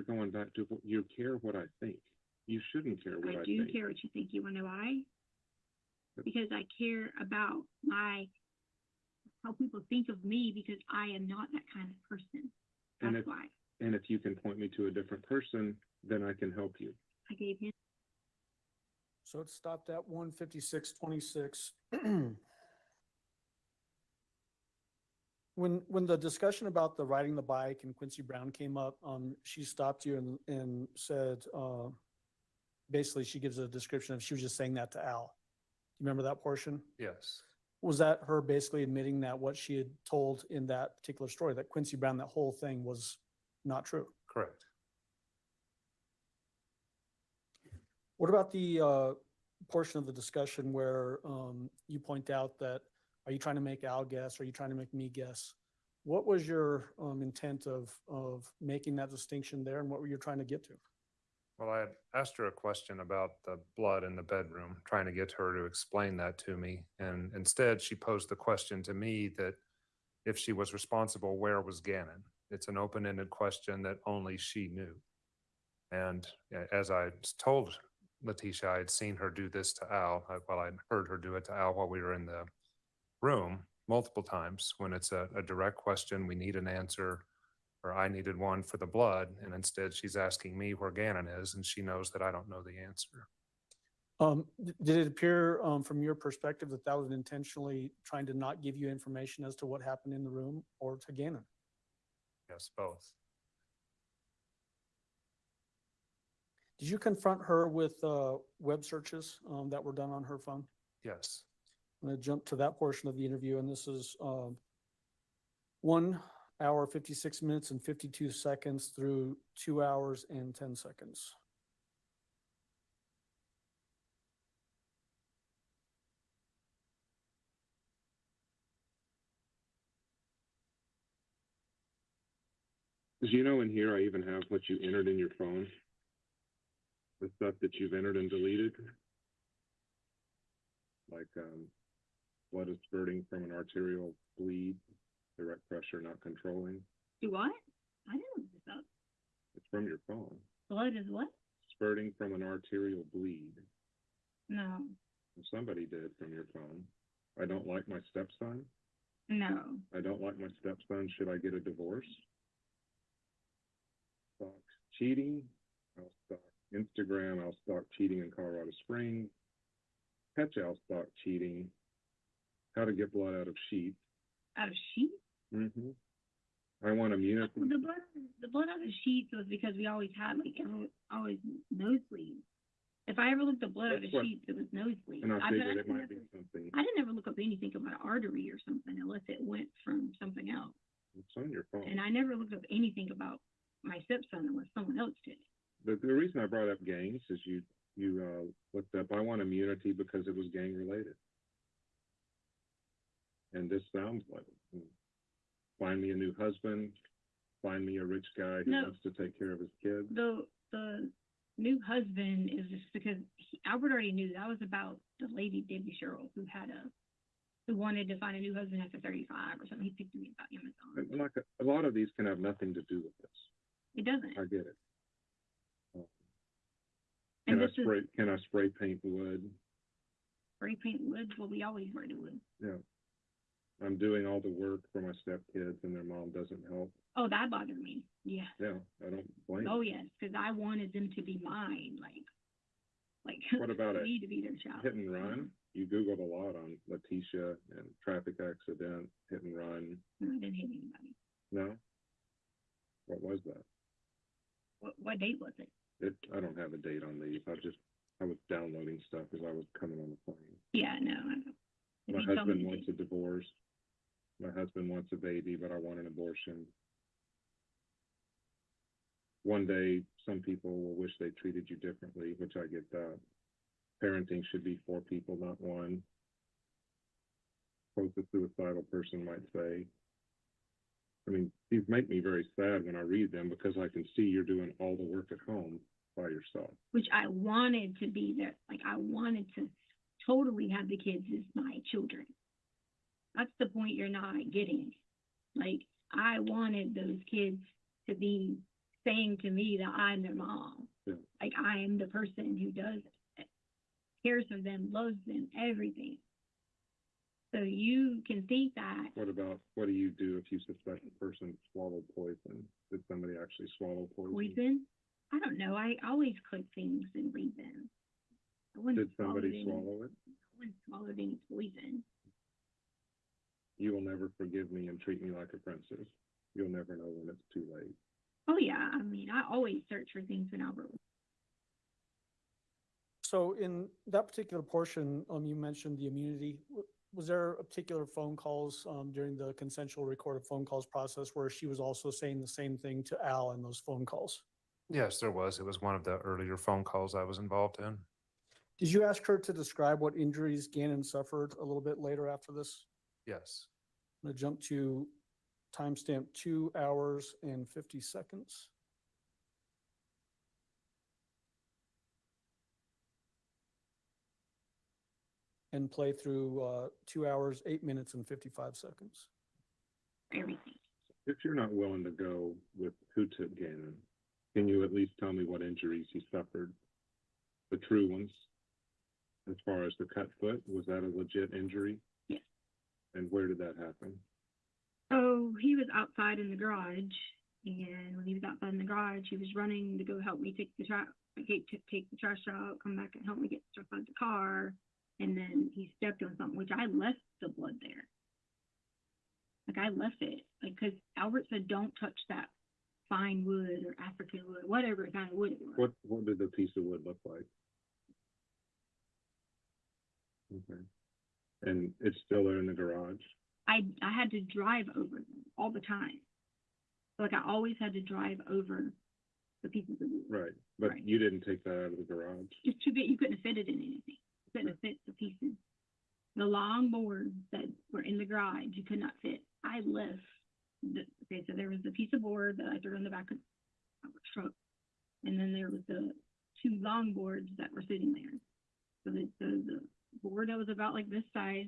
going back to what you care what I think. You shouldn't care what I do think. care what you think. You want to know why? Because I care about how people think of me because I am not that kind of person. That's why. And if you can point me to a different person, then I can help you. I gave him. So it stopped at 156.26. When the discussion about the riding the bike and Quincy Brown came up, she stopped you and said, basically she gives a description of, she was just saying that to Al. You remember that portion? Yes. Was that her basically admitting that what she had told in that particular story, that Quincy Brown, that whole thing was not true? Correct. What about the portion of the discussion where you point out that, are you trying to make Al guess? Are you trying to make me guess? What was your intent of making that distinction there, and what were you trying to get to? Well, I had asked her a question about the blood in the bedroom, trying to get her to explain that to me. And instead, she posed the question to me that if she was responsible, where was Gannon? It's an open-ended question that only she knew. And as I told Letitia, I had seen her do this to Al. I'd heard her do it to Al while we were in the room multiple times. When it's a direct question, we need an answer, or I needed one for the blood, and instead she's asking me where Gannon is, and she knows that I don't know the answer. Did it appear from your perspective that that was intentionally trying to not give you information as to what happened in the room, or to Gannon? Yes, both. Did you confront her with web searches that were done on her phone? Yes. I'm going to jump to that portion of the interview, and this is 1 hour, 56 minutes and 52 seconds through 2 hours and 10 seconds. As you know, in here, I even have what you entered in your phone, the stuff that you've entered and deleted, like blood is spurting from an arterial bleed, direct pressure not controlling. Do what? I didn't look this up. It's from your phone. Blood is what? Spurting from an arterial bleed. No. Somebody did from your phone. I don't like my stepson. No. I don't like my stepson. Should I get a divorce? Stalk cheating. I'll stalk Instagram. I'll stalk cheating in Colorado Springs. Catch Al stalk cheating. How to get blood out of sheep. Out of sheep? Mm-hmm. I want immunity. The blood out of sheets was because we always had always nosebleeds. If I ever looked at blood out of sheets, it was nosebleeds. And I figured it might be something. I didn't ever look up anything about an artery or something unless it went from something else. It's on your phone. And I never looked up anything about my stepson unless someone else did. The reason I brought up gangs is you looked up, I want immunity because it was gang related. And this sounds like it. Find me a new husband, find me a rich guy who wants to take care of his kids. The new husband is just because Albert already knew that was about the lady Debbie Sherrill who wanted to find a new husband after 35 or something. He picked me about Amazon. And like a lot of these can have nothing to do with this. It doesn't. I get it. And Can I spray paint wood? Spray paint wood? Well, we always spray wood. Yeah. I'm doing all the work for my stepkids and their mom doesn't help. Oh, that bothered me. Yeah. Yeah, I don't blame Oh, you. yes, because I wanted them to be mine. Like What about for it? me to be their child. Hit and run? You Googled a lot on Letitia and traffic accident, hit and run. No, I didn't hit anybody. No? What was that? What date was it? I don't have a date on these. I was downloading stuff as I was coming on the plane. Yeah, no. I don't. If My you tell me husband the wants a divorce. My husband wants a baby, but I want an abortion. One day, some people will wish they treated you differently, which I get that. Parenting should be for people, not one. Quote the suicidal person might say. I mean, these make me very sad when I read them because I can see you're doing all the work at home by yourself. which I wanted to be there. Like I wanted to totally have the kids as my children. That's the point you're not getting. Like I wanted those kids to be saying to me that I'm their mom. Yeah. Like I am the person who does it, cares for them, loves them, everything. So you can think that. What do you do if you suspect a person swallowed poison? Did somebody actually swallow poison? Poison? I don't know. I always click things and read them. Did somebody swallow it? I wouldn't swallowed any poison. You will never forgive me and treat me like a princess. You'll never know when it's too late. Oh yeah, I mean, I always search for things when Albert. So in that particular portion, you mentioned the immunity. Was there a particular phone calls during the consensual recorded phone calls process where she was also saying the same thing to Al in those phone calls? Yes, there was. It was one of the earlier phone calls I was involved in. Did you ask her to describe what injuries Gannon suffered a little bit later after this? Yes. I'm gonna jump to timestamp 2 hours and 50 seconds. And play through 2 hours, 8 minutes and 55 seconds. Everything. If you're not willing to go with who took Gannon, can you at least tell me what injuries he suffered? The true ones. As far as the cut foot, was that a legit injury? Yes. And where did that happen? So he was outside in the garage, and when he was outside in the garage, he was running to go help me take the trash, take the trash out, come back and help me get stuff out of the car, and then he stepped on something, which I left the blood there. Like I left it, like because Albert said, "Don't touch that fine wood or African wood, whatever kind of wood it was." What did the piece of wood look like? Okay. And it's still there in the garage? I had to drive over them all the time. Like I always had to drive over the pieces of wood. Right. But you didn't take that out of the garage? It's too big. You couldn't fit it in anything. You couldn't fit the pieces. The long boards that were in the garage, you could not fit. I left. Okay, so there was the piece of board that I threw in the back of our truck, and then there was the 2 long boards that were sitting there. So the board that was about like this size,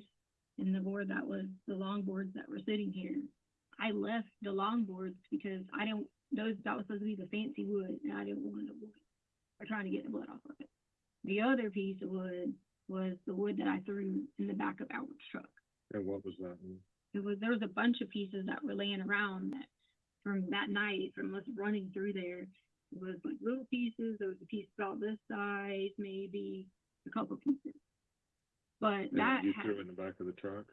and the board that was the long boards that were sitting here. I left the long boards because that was supposed to be the fancy wood, and I didn't want the wood. Or trying to get the blood off of it. The other piece of wood was the wood that I threw in the back of Albert's truck. And what was that? There was a bunch of pieces that were laying around that from that night, from us running through there. It was like little pieces. There was a piece about this size, maybe a couple pieces. But And that you threw it in the back of the truck?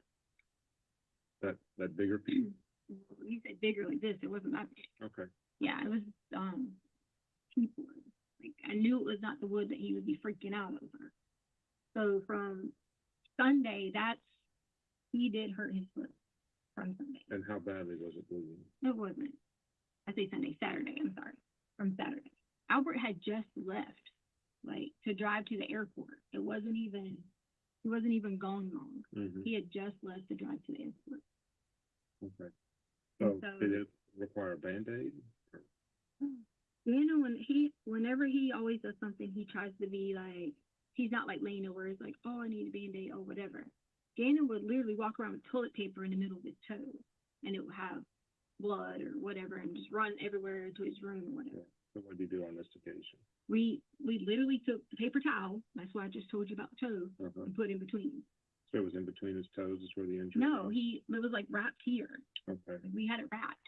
That bigger piece? You said bigger like this. It wasn't that big. Okay. Yeah, it was cheap wood. Like I knew it was not the wood that he would be freaking out over. So from Sunday, he did hurt his foot from Sunday. And how badly was it bleeding? It wasn't. I say Saturday, I'm sorry. From Saturday. Albert had just left, like, to drive to the airport. He wasn't even gone long. Mm-hmm. He had just left to drive to the airport. Okay. So did it require a Band-Aid? You know, whenever he always does something, he tries to be like, he's not like Lena where he's like, oh, I need a Band-Aid or whatever. Gannon would literally walk around with toilet paper in the middle of his toe, and it would have blood or whatever, and just run everywhere to his room or whatever. So what did you do on this occasion? We literally took the paper towel, that's why I just told you about the toe, and put in between. So it was in between his toes is where the injury No, was? it was like wrapped here. Okay. We had it wrapped.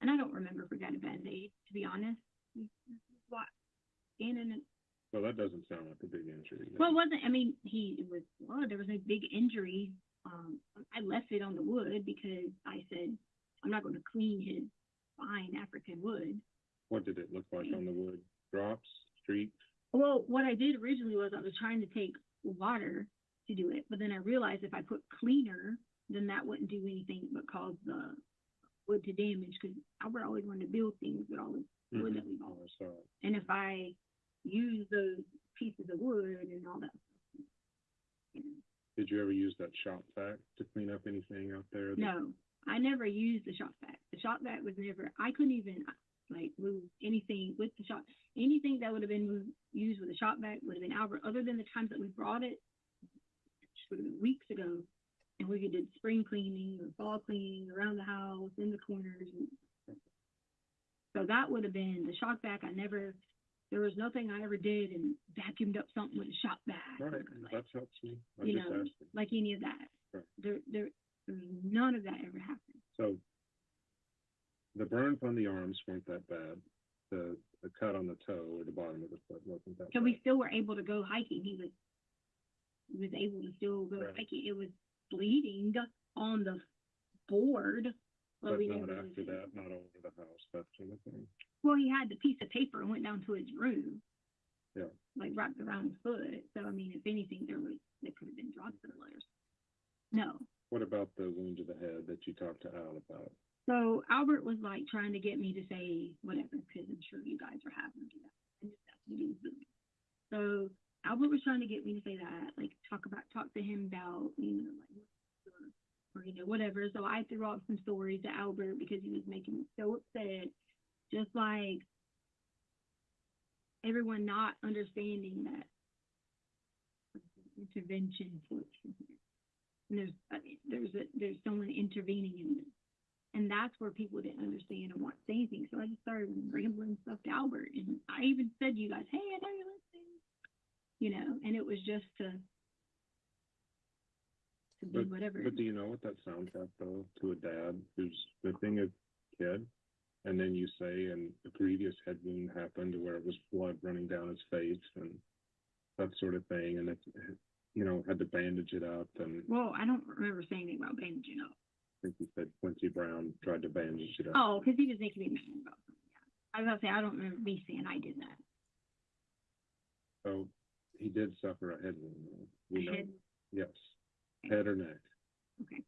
And I don't remember if we got a Band-Aid, to be honest. What? Gannon. So that doesn't sound like a big injury. Well, it wasn't, I mean, there was no big injury. I left it on the wood because I said, I'm not going to clean his fine African wood. What did it look like on the wood? Drops, streaks? Well, what I did originally was I was trying to take water to do it, but then I realized if I put cleaner, then that wouldn't do anything but cause the wood to damage, because Albert always wanted to build things with all the wood that we bought. And if I use those pieces of wood and all that stuff. Did you ever use that shop vac to clean up anything out there? No, I never used the shop vac. The shop vac was never, I couldn't even like move anything with the shop. Anything that would have been used with the shop vac would have been Albert, other than the times that we brought it, which would have been weeks ago, and we did spring cleaning or fall cleaning around the house, in the corners. So that would have been the shop vac. There was nothing I ever did and vacuumed up something with a shop vac. Right, that helps me. I'm You just know, asking. like any of that. Right. There none of that ever happened. So the burns on the arms weren't that bad. The cut on the toe or the bottom of the foot wasn't that So bad. we still were able to go hiking. He was able to still go hiking. It was bleeding on the board. But we not never after that, not over the house, that sort of thing. Well, he had the piece of paper and went down to his room, Yeah. like wrapped around his foot. So I mean, if anything, there could have been drops of letters. No. What about the wound to the head that you talked to Al about? So Albert was like trying to get me to say whatever, because I'm sure you guys are having to do that. I just have to do Zoom. So Albert Albert was trying to get me to say that, like talk to him about, like, or whatever. So I threw out some stories to Albert because he was making me so upset, just like everyone not understanding that intervention. And there's someone intervening in this. And that's where people didn't understand and want to say anything. So I just started rambling stuff to Albert. And I even said to you guys, hey, I know you're listening. And it was just to do whatever. But do you know what that sounds like, though, to a dad who's whipping a kid? And then you say, and the previous head wound happened where it was blood running down his face and that sort of thing. And it's, had to bandage it up. And Well, I don't remember saying anything about bandaging up. I think you said Quincy Brown tried to bandage it up. Oh, because he was making me mad about something. Yeah. I was about to say, I don't remember me saying I did that. So he did suffer a head wound. We know. Head? Yes. Head or neck. Okay.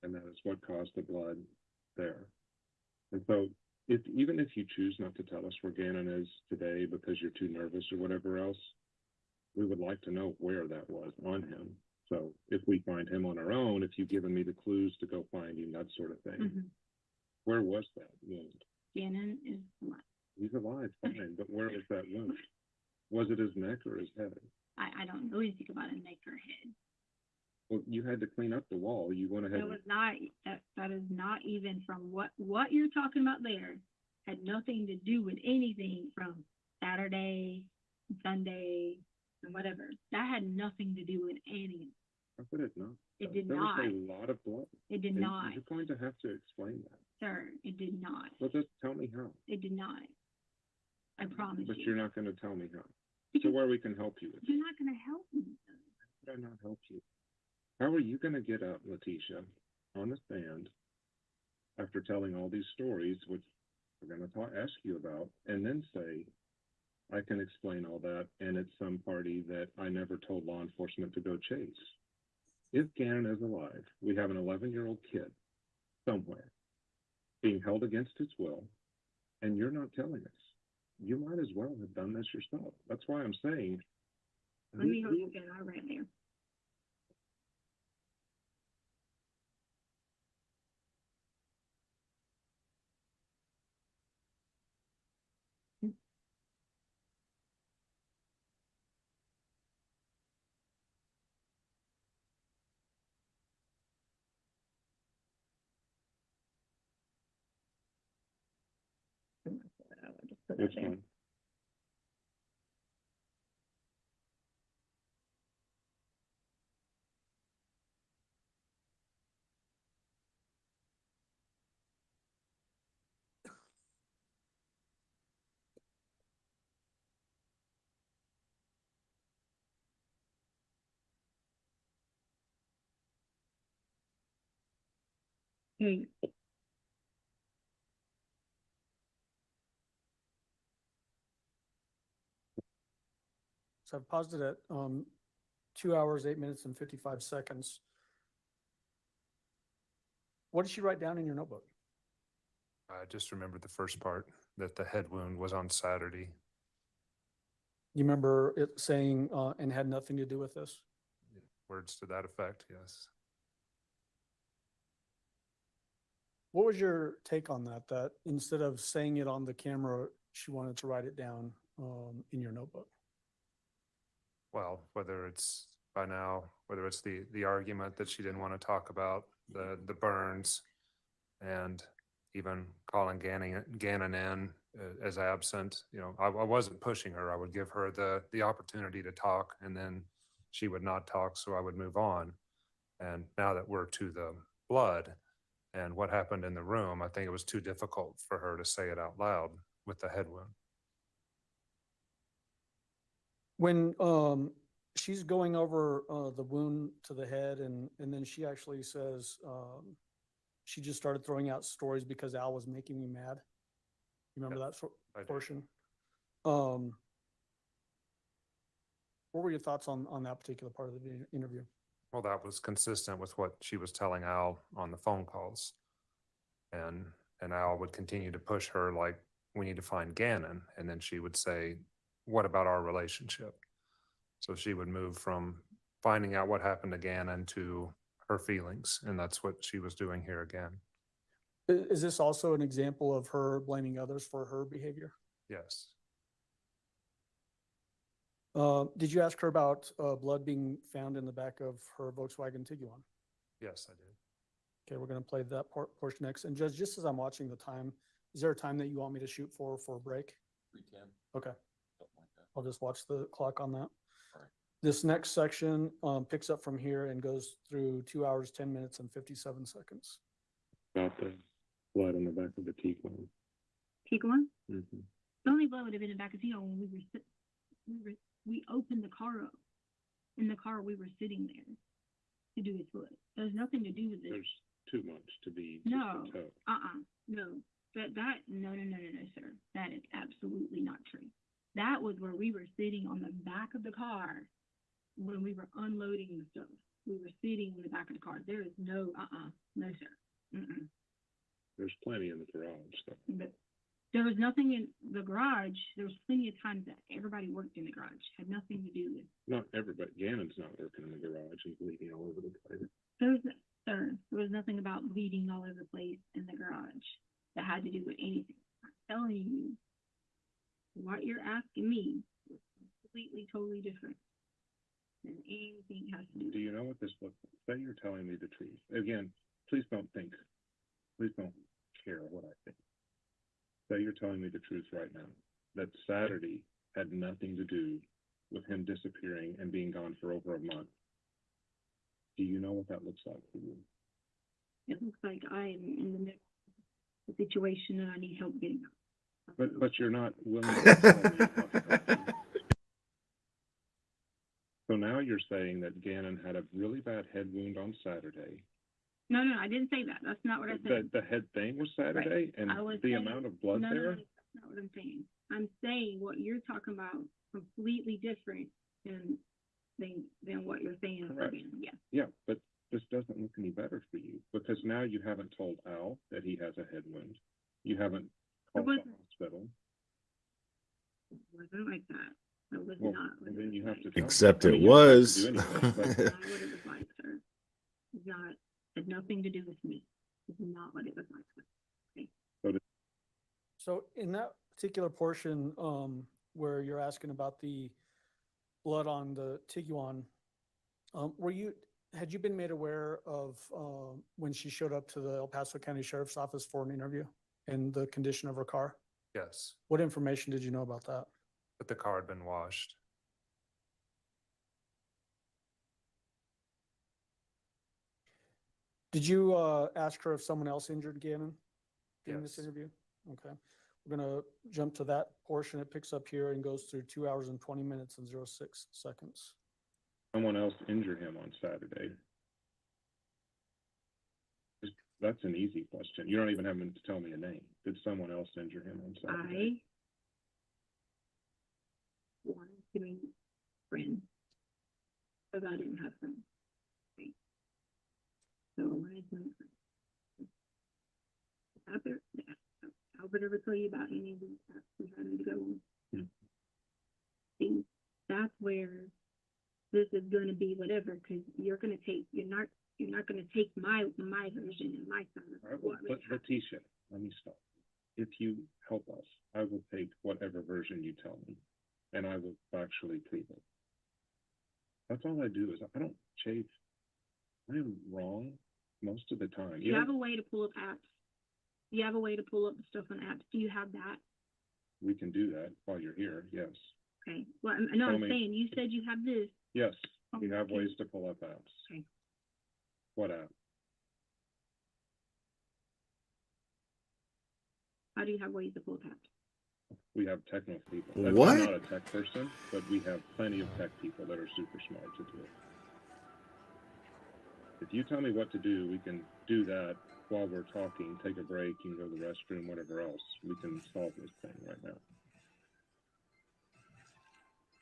And that is what caused the blood there. And so even if you choose not to tell us where Gannon is today because you're too nervous or whatever else, we would like to know where that was on him. So if we find him on our own, if you've given me the clues to go find him, that sort of thing. Mm-hmm. Where was that wound? Gannon is alive. He's alive, fine, but where was that wound? Was it his neck or his head? I don't know anything about a neck or head. Well, you had to clean up the wall. You went ahead. That was not, that is not even from what you're talking about there had nothing to do with anything from Saturday, Sunday, and whatever. That had nothing to do with anything. How could it not? It did there not. was a lot of blood. It did And not. You're going to have to explain that. Sir, it did not. Well, just tell me how. It did not. I promise But you. you're not going to tell me how. So where we can help you with You're not going to help me. How could I not help you? How are you going to get up, Letitia, on the stand after telling all these stories, which we're going to ask you about, and then say, I can explain all that, and it's some party that I never told law enforcement to go chase. If Gannon is alive, we have an 11-year-old kid somewhere being held against his will, and you're not telling us. You might as well have done this yourself. That's why I'm saying. Let me hold you again. I'll right there. It's fine. Hey. So I've paused it at 2 hours, 8 minutes, and 55 seconds. What did she write down in your notebook? I just remembered the first part, that the head wound was on Saturday. You remember it saying, and had nothing to do with this? Words to that effect, yes. What was your take on that? That instead of saying it on the camera, she wanted to write it down in your notebook? Well, whether it's by now, whether it's the argument that she didn't want to talk about, the burns, and even calling Gannon in as absent, I wasn't pushing her. I would give her the opportunity to talk, and then she would not talk, so I would move on. And now that we're to the blood and what happened in the room, I think it was too difficult for her to say it out loud with the head wound. When she's going over the wound to the head, and then she actually says she just started throwing out stories because Al was making me mad. You remember that portion? What were your thoughts on that particular part of the interview? Well, that was consistent with what she was telling Al on the phone calls. And Al would continue to push her like, we need to find Gannon. And then she would say, what about our relationship? So she would move from finding out what happened to Gannon to her feelings, and that's what she was doing here again. Is this also an example of her blaming others for her behavior? Yes. Did you ask her about blood being found in the back of her Volkswagen Tiguan? Yes, I did. Okay, we're going to play that portion next. And Judge, just as I'm watching the time, is there a time that you want me to shoot for a break? 3:10. Okay, Something like that. I'll just watch the clock on that. All right. This next section picks up from here and goes through 2 hours, 10 minutes, and 57 seconds. About the blood on the back of the Tiguan. Tiguan? Mm-hmm. The only blood would have been in the back of Tiguan when we opened the car up. In the car, we were sitting there to do his foot. There's nothing to do with it. There's too much to be. No, just a toe. no. No, sir. That is absolutely not true. That was where we were sitting on the back of the car when we were unloading the stuff. We were sitting in the back of the car. There is no, no, sir. Mm-mm. There's plenty in the garage. So. But there was nothing in the garage. There was plenty of times that everybody worked in the garage. Had nothing to do with. Not everybody. Gannon's not working in the garage and bleeding all over the place. There was nothing about bleeding all over the place in the garage that had to do with anything. I'm telling you, what you're asking me is completely, totally different than anything has to do. Do you know what this looks like? Say you're telling me the truth. Again, please don't care what I think. Say you're telling me the truth right now. That Saturday had nothing to do with him disappearing and being gone for over a month. Do you know what that looks like for you? It looks like I am in the middle of a situation and I need help getting out. But you're not willing to tell me how to. So now you're saying that Gannon had a really bad head wound on Saturday. No, I didn't say that. That's not what I said. The head thing was Saturday, and the amount of blood there? No, that's not what I'm saying. I'm saying what you're talking about completely different than what you're saying. Correct. Yeah. Yeah, but this doesn't look any better for you, because now you haven't told Al that he has a head wound. You haven't called the hospital. It wasn't like that. It was Well, not. and then you have to tell Except I it mean, you don't have to was. do anything, but- Not what it was like, sir. It's not, had nothing to do with me. It's not what it was like. Okay. So in that particular portion, where you're asking about the blood on the Tiguan, had you been made aware of when she showed up to the El Paso County Sheriff's Office for an interview and the condition of her car? Yes, What information did you know about that? but the car had been washed. Did you ask her if someone else injured Gannon during this Yes. interview? Okay. We're gonna jump to that portion. It picks up here and goes through 2 hours and 20 minutes and 06 seconds. Someone else injured him on Saturday. That's an easy question. You don't even have to tell me a name. Did someone else injure him on Saturday? I wanted to be friends, but I didn't have friends. Okay. So I wanted to make friends. Albert ever tell you about any of these steps we had to go on? See, that's where this is going to be whatever, because you're not going to take my version and my side of All right, what well, really happened. Letitia, let me stop. If you help us, I will take whatever version you tell me, and I will actually prove it. That's all I do is I don't chafe. I am wrong most of the time. You have a way to pull up apps. You have a way to pull up the stuff on apps. Do you have that? We can do that while you're here, yes. Okay. Well, no, Tell I'm me. saying, you said you have this. Yes, we have Okay. ways to pull up apps. Okay. What app? How do you have ways to pull up apps? We have technical people. What? I'm not a tech person, but we have plenty of tech people that are super smart to do it. If you tell me what to do, we can do that while we're talking, take a break, you can go to the restroom, whatever else. We can solve this thing right now.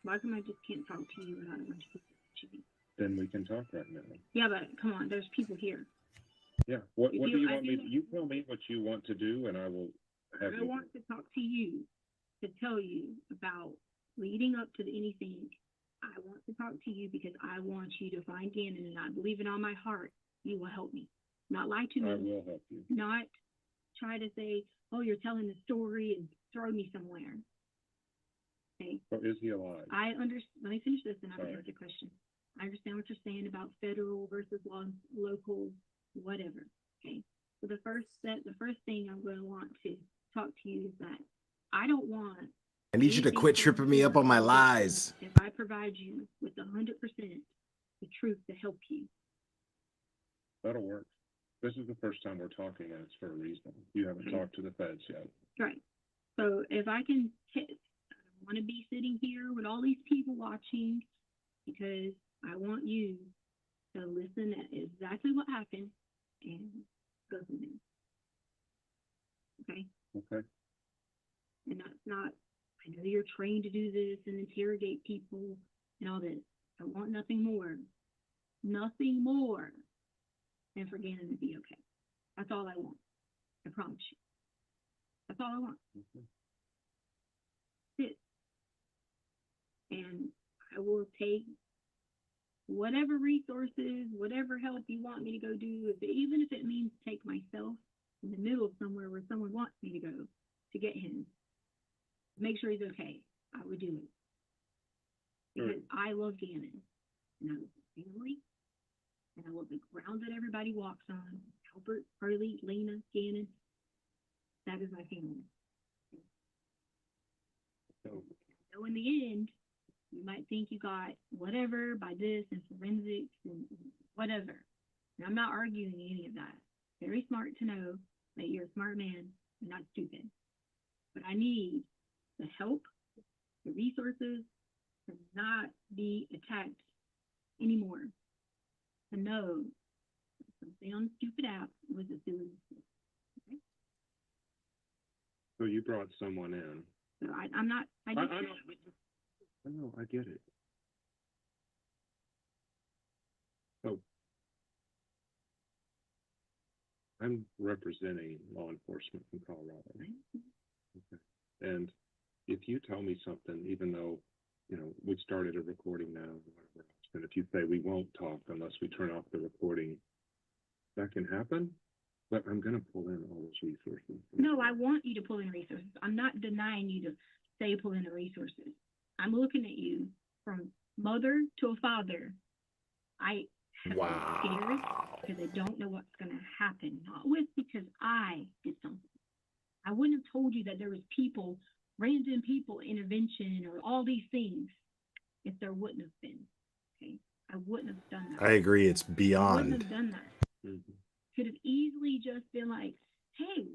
Why come I just can't talk to you without a bunch of people watching me? Then we can talk right now. Yeah, but come on, there's people here. Yeah, what If do you- you I want me, think- you tell me what you want to do and I will have I you. want to talk to you to tell you about leading up to anything. I want to talk to you because I want you to find Gannon, and I believe in all my heart you will help me. Not lie to me. I will help you. Not try to say, oh, you're telling the story and throw me somewhere. Okay. So is he alive? Let me finish this and I'll All answer right. the question. I understand what you're saying about federal versus local, whatever. Okay. So the first thing I'm going to want to talk to you is that I don't want. I need you to quit tripping me up on my lies. If I provide you with 100% the truth to help you. That'll work. This is the first time we're talking, and it's for a reason. You haven't talked to the feds yet. Right. So if I can, I don't want to be sitting here with all these people watching because I want you to listen at exactly what happened and go from there. Okay? Okay. And that's not, I know you're trained to do this and interrogate people and all this. I want nothing more than for Gannon to be okay. That's all I want. I promise you. That's all I want. That's it. And I will take whatever resources, whatever help you want me to go do, even if it means take myself in the middle of somewhere where someone wants me to go to get him, make sure he's okay. I would do it. Because I love Gannon. And I love his family. And I love the ground that everybody walks on. Albert, Harley, Lena, Gannon. That is my family. So in the end, you might think you got whatever by this and forensics and whatever. And I'm not arguing any of that. Very smart to know that you're a smart man and not stupid. But I need the help, the resources to not be attacked anymore. To know something on the stupid app was a silly mistake. Okay? So you brought someone in. So I'm not. I know. I get it. So I'm representing law enforcement in Colorado. Okay. And if you tell me something, even though, we started a recording now, whatever else, and if you say we won't talk unless we turn off the recording, that can happen, but I'm going to pull in all those resources. No, I want you to pull in resources. I'm not denying you to say pull in the resources. I'm looking at you from mother to a father. I have been scared because I don't know what's going to happen. Not with because I did something. I wouldn't have told you that there was people, random people, intervention or all these things if there wouldn't have been. Okay, I wouldn't have done that. I agree. It's I wouldn't beyond. have done that. Could have easily just been like, hey,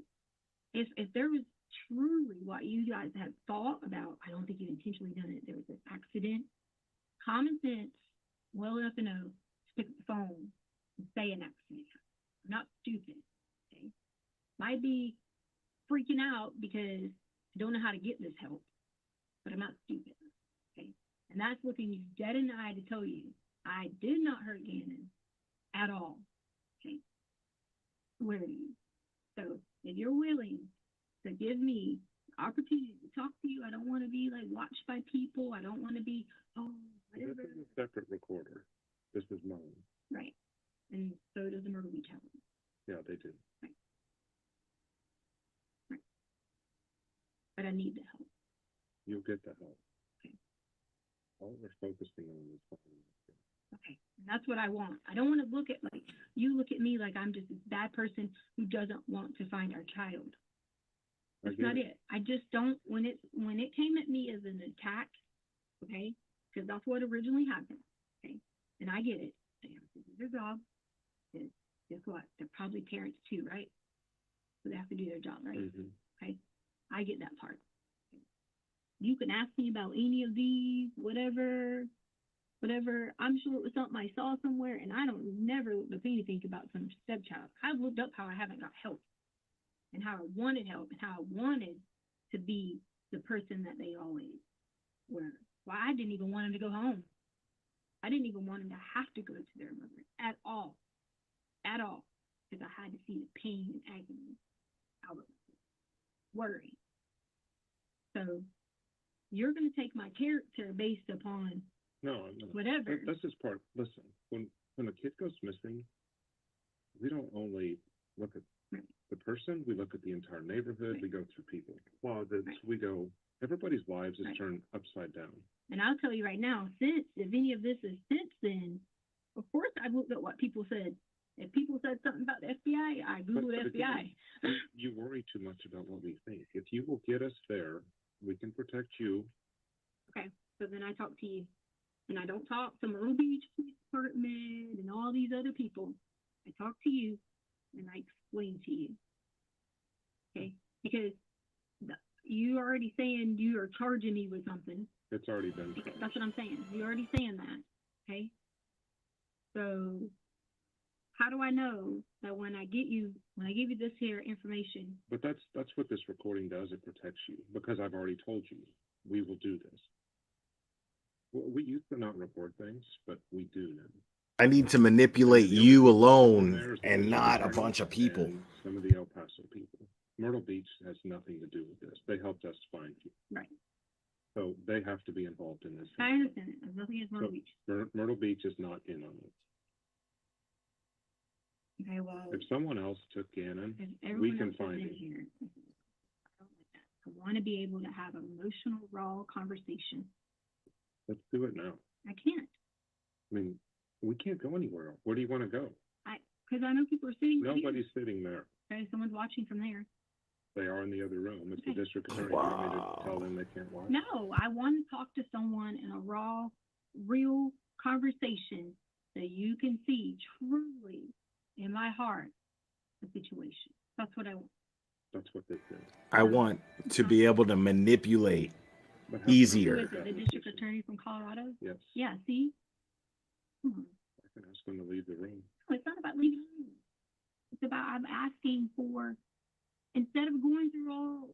if there was truly what you guys had thought about, I don't think you intentionally done it. There was an accident. Common sense, well enough to know to pick up the phone and say an accident. I'm not stupid. Okay, might be freaking out because I don't know how to get this help, but I'm not stupid. Okay, and that's looking you dead in the eye to tell you I did not hurt Gannon at all. Okay, swear to you. So if you're willing to give me the opportunity to talk to you, I don't want to be like watched by people. I don't want to be, whatever. This is a separate recorder. This is mine. Right. And so does the Myrtle Beach Challenge. Yeah, they do. Right. Right. But I need the help. You'll get the help. Okay. All we're focusing on is finding. Okay. And that's what I want. I don't want to look at you look at me like I'm just this bad person who doesn't want to find our child. That's not it. I just don't, when it came at me as an attack, okay, because that's what originally happened, okay, and I get it. This is their job. Guess what? They're probably parents too, right? So they have to do their job, right? Okay, I get that part. Okay. You can ask me about any of these, whatever. I'm sure it was something I saw somewhere, and I don't never looked up anything about some stepchild. I've looked up how I haven't got help, and how I wanted help, and how I wanted to be the person that they always were. Well, I didn't even want them to go home. I didn't even want them to have to go to their mother at all, because I had to see the pain and agony out of it. Worry. So you're going to take my character based upon No, whatever. That's just part, listen, when a kid goes missing, we don't only look at the person, we look at the entire neighborhood, we go through people, closets, we go, everybody's lives is turned upside down. And I'll tell you right now, if any of this is since then, of course I looked at what people said. If people said something about the FBI, I Googled But FBI. again, you worry too much about what we think. If you will get us there, we can protect you. Okay, so then I talk to you. And I don't talk to Myrtle Beach Police Department and all these other people. I talk to you and I explain to you. Okay, because you already saying you are charging me with something. It's already been. Okay, that's what I'm saying. You're already saying that. Okay. So how do I know that when I give you this here information? But that's what this recording does. It protects you because I've already told you we will do this. We used to not record things, but we do now. I need to manipulate you alone and not a bunch of people. Some of the El Paso people. Myrtle Beach has nothing to do with this. They helped us find you. Right. So they have to be involved in this. I understand it. There's nothing against Myrtle Beach. Myrtle Beach is not in on it. Okay, well. If someone else took Gannon, we can find him. Here. I want to be able to have an emotional, raw conversation. Let's do it now. I can't. I mean, we can't go anywhere. Where do you want to go? Because I know people are sitting. Nobody's sitting there. Okay, someone's watching from there. They are in the other room. It's the district attorney. You want me to tell them they can't watch? No, I want to talk to someone in a raw, real conversation so you can see truly in my heart the situation. That's what I want. That's what this is. I want to be able to manipulate easier. Who is it, the district attorney from Colorado? Yes. Yeah, see? I can ask them to leave the room. No, it's not about leaving the room. It's about I'm asking for, instead of going through all,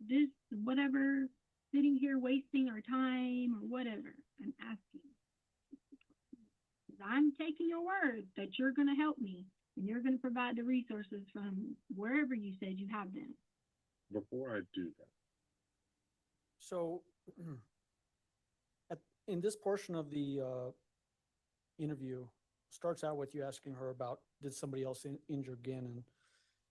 this, whatever, sitting here wasting our time or whatever, I'm asking. I'm taking your word that you're going to help me and you're going to provide the resources from wherever you said you have them. Before I do that. So in this portion of the interview, starts out with you asking her about, did somebody else injure Gannon?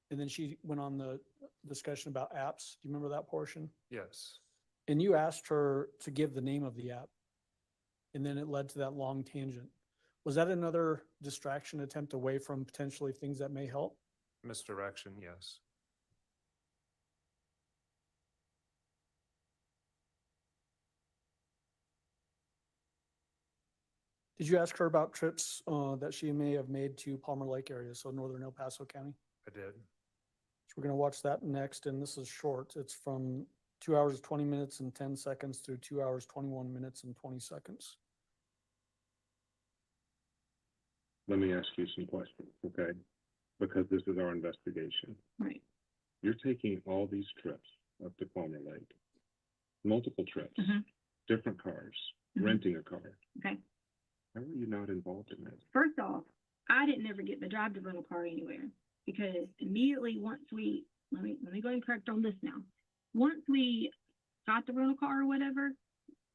And then she went on the discussion about apps. Do you remember that portion? Yes. And you asked her to give the name of the app. And then it led to that long tangent. Was that another distraction attempt away from potentially things that may help? Misdirection, yes. Did you ask her about trips that she may have made to Palmer Lake area, so northern El Paso County? I did. So we're going to watch that next, and this is short. It's from 2 hours, 20 minutes and 10 seconds through 2 hours, 21 minutes and 20 seconds. Let me ask you some questions, okay? Because this is our investigation. Right. You're taking all these trips up to Palmer Lake, multiple trips, Mm-hmm. different cars, Mhm. renting a car. Okay. How are you not involved in that? First off, I didn't ever get the drive to rental car anywhere because immediately once we, let me go ahead and correct on this now. Once we got the rental car or whatever,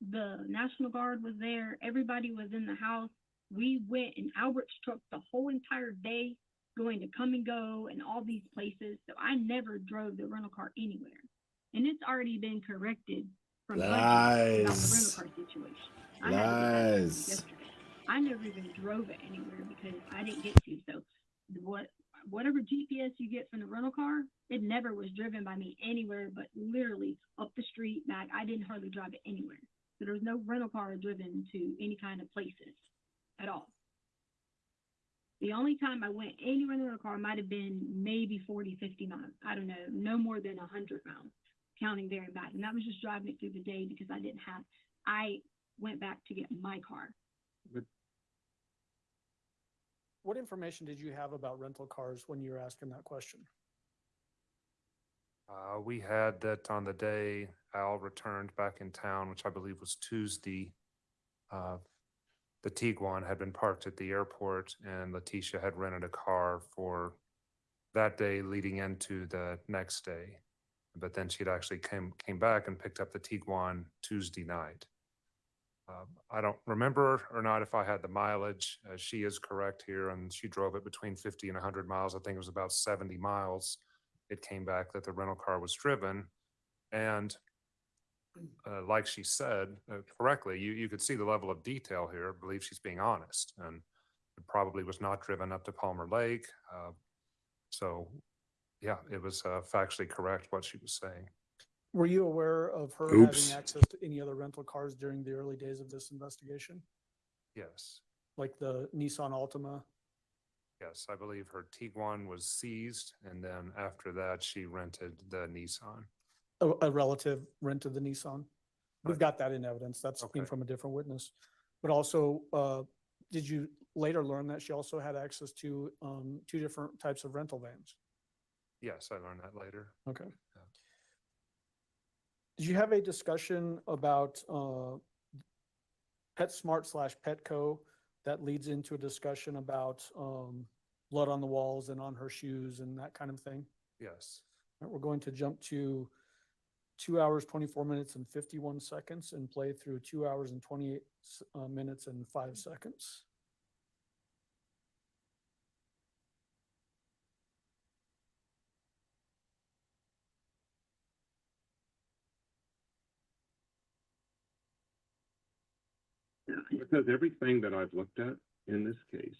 the National Guard was there. Everybody was in the house. We went in Albert's truck the whole entire day going to Come and Go and all these places. So I never drove the rental car anywhere. And it's already been corrected from Budget about the rental Lies. car situation. I had to get that Lies. yesterday. I never even drove it anywhere because I didn't get to. So whatever GPS you get from the rental car, it never was driven by me anywhere but literally up the street back. I didn't hardly drive it anywhere. So there was no rental car driven to any kind of places at all. The only time I went anywhere in the rental car might have been maybe 40, 50 miles. I don't know, no more than 100 miles, counting there and back. And that was just driving it through the day because I went back to get my car. What information did you have about rental cars when you were asking that question? We had that on the day Al returned back in town, which I believe was Tuesday. The Tiguan had been parked at the airport and Letitia had rented a car for that day leading into the next day. But then she'd actually came back and picked up the Tiguan Tuesday night. I don't remember or not if I had the mileage. She is correct here, and she drove it between 50 and 100 miles. I think it was about 70 miles. It came back that the rental car was driven. And like she said correctly, you could see the level of detail here. I believe she's being honest. And it probably was not driven up to Palmer Lake. So, yeah, it was factually correct what she was saying. Were you aware of her Oops. having access to any other rental cars during the early days of this investigation? Yes. Like the Nissan Altima? Yes, I believe her Tiguan was seized, and then after that, she rented the Nissan. A relative rented the Nissan? We've got that in evidence. That's came Okay. from a different witness. But also, did you later learn that she also had access to two different types of rental vans? Yes, I learned that later. Okay. Did you have a discussion about PetSmart / Petco that leads into a discussion about blood on the walls and on her shoes and that kind of thing? Yes. All right, we're going to jump to 2 hours, 24 minutes and 51 seconds and play through 2 hours and 28 minutes and 5 seconds. Because everything that I've looked at in this case,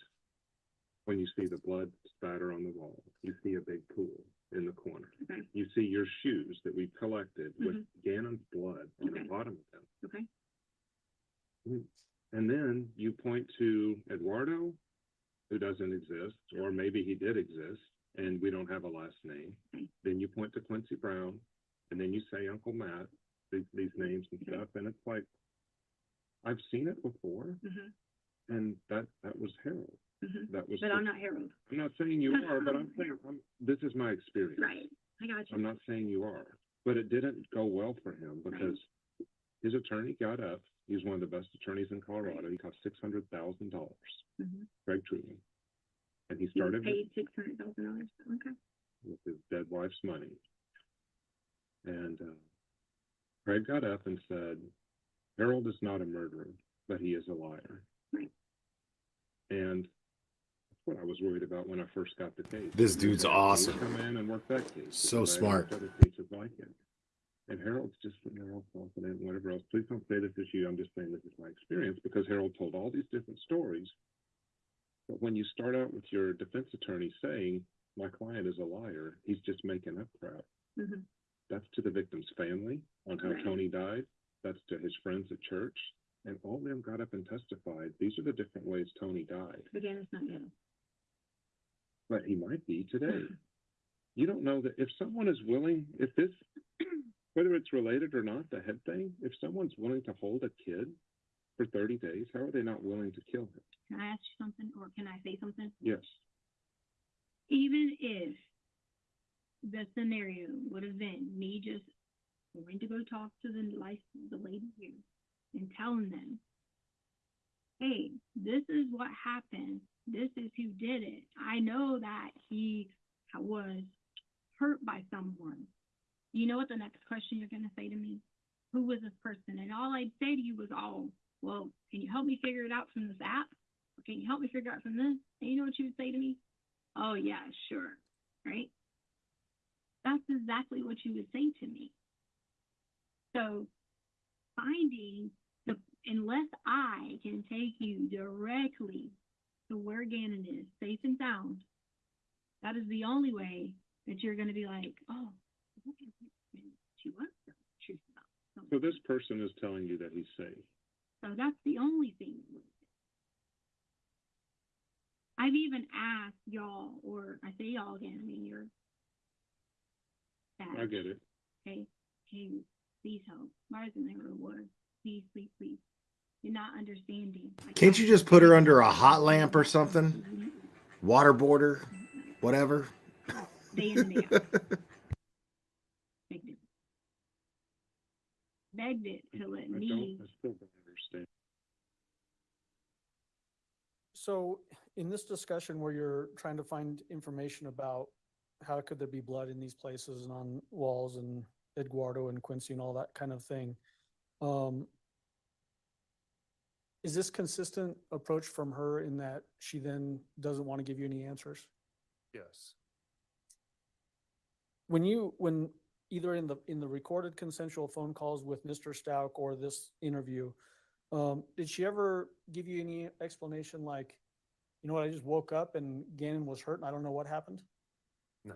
when you see the blood spatter on the wall, you see a big pool in the corner. Okay. You see your shoes that we've collected with Gannon's blood on Okay. the bottom of them. Okay. And then you point to Eduardo, who doesn't exist, or maybe he did exist, and we don't have a last name. Then you point to Quincy Brown, and then you say Uncle Matt, these names and stuff, and it's like, I've seen it before, and that was Harold. That was. But I'm not Harold. I'm not saying you are, but I'm saying this is my experience. Right. I got you. I'm not saying you are, but it didn't go well for him because his attorney got up. He's one of the best attorneys in Colorado. He cost $600,000. Craig Truman, and he started paid $600,000. Okay. with his dead wife's money. And Craig got up and said, Harold is not a murderer, but he is a liar. Right. And that's what I was worried about when I first got the case. This dude's awesome. Come in and work that case. So because I smart. worked other cases like it. And Harold's just sitting there all confident and whatever else. Please don't say this is you. I'm just saying this is my experience because Harold told all these different stories. But when you start out with your defense attorney saying, my client is a liar, he's just making up crap. That's to the victim's family on how Tony died. That's to his friends at church. And all of them got up and testified. These are the different ways Tony died. Again, it's not good. But he might be today. You don't know that if someone is willing, if this, whether it's related or not, the head thing, if someone's willing to hold a kid for 30 days, how are they not willing to kill him? Can I ask you something, or can I say something? Yes. Even if the scenario would have been me just going to go talk to the lady here and telling them, hey, this is what happened. This is who did it. I know that he was hurt by someone. You know what the next question you're going to say to me? Who was this person? And all I'd say to you was, oh, well, can you help me figure it out from this app? Or can you help me figure it out from this? And you know what you would say to me? Oh, yeah, sure. Right? That's exactly what you would say to me. So finding unless I can take you directly to where Gannon is, safe and sound, that is the only way that you're going to be like, oh, she was the truth about. So this person is telling you that he's safe. So that's the only thing. I've even asked y'all, or I say y'all again, I mean, you're I get it. Okay, please help. Why isn't there a word? Please, please, please. You're not understanding. Can't you just put her under a hot lamp or something? Waterboarder, whatever. Day in and day out. Begged it. Begged it to let me. I still don't understand. So in this discussion where you're trying to find information about how could there be blood in these places and on walls and Eduardo and Quincy and all that kind of thing, Is this consistent approach from her in that she then doesn't want to give you any answers? Yes. When either in the recorded consensual phone calls with Mr. Stout or this interview, did she ever give you any explanation like, you know what, I just woke up and Gannon was hurt and I don't know what happened? No.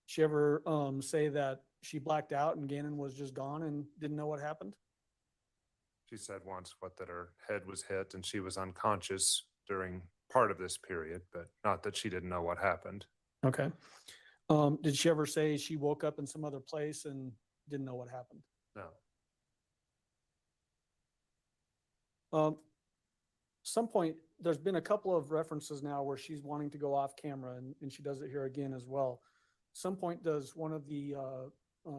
She ever say that she blacked out and Gannon was just gone and didn't know what happened? She said once that her head was hit and she was unconscious during part of this period, but not that she didn't know what happened. Okay. Did she ever say she woke up in some other place and didn't know what happened? No. Some point, there's been a couple of references now where she's wanting to go off camera and she does it here again as well. Some point, does one of the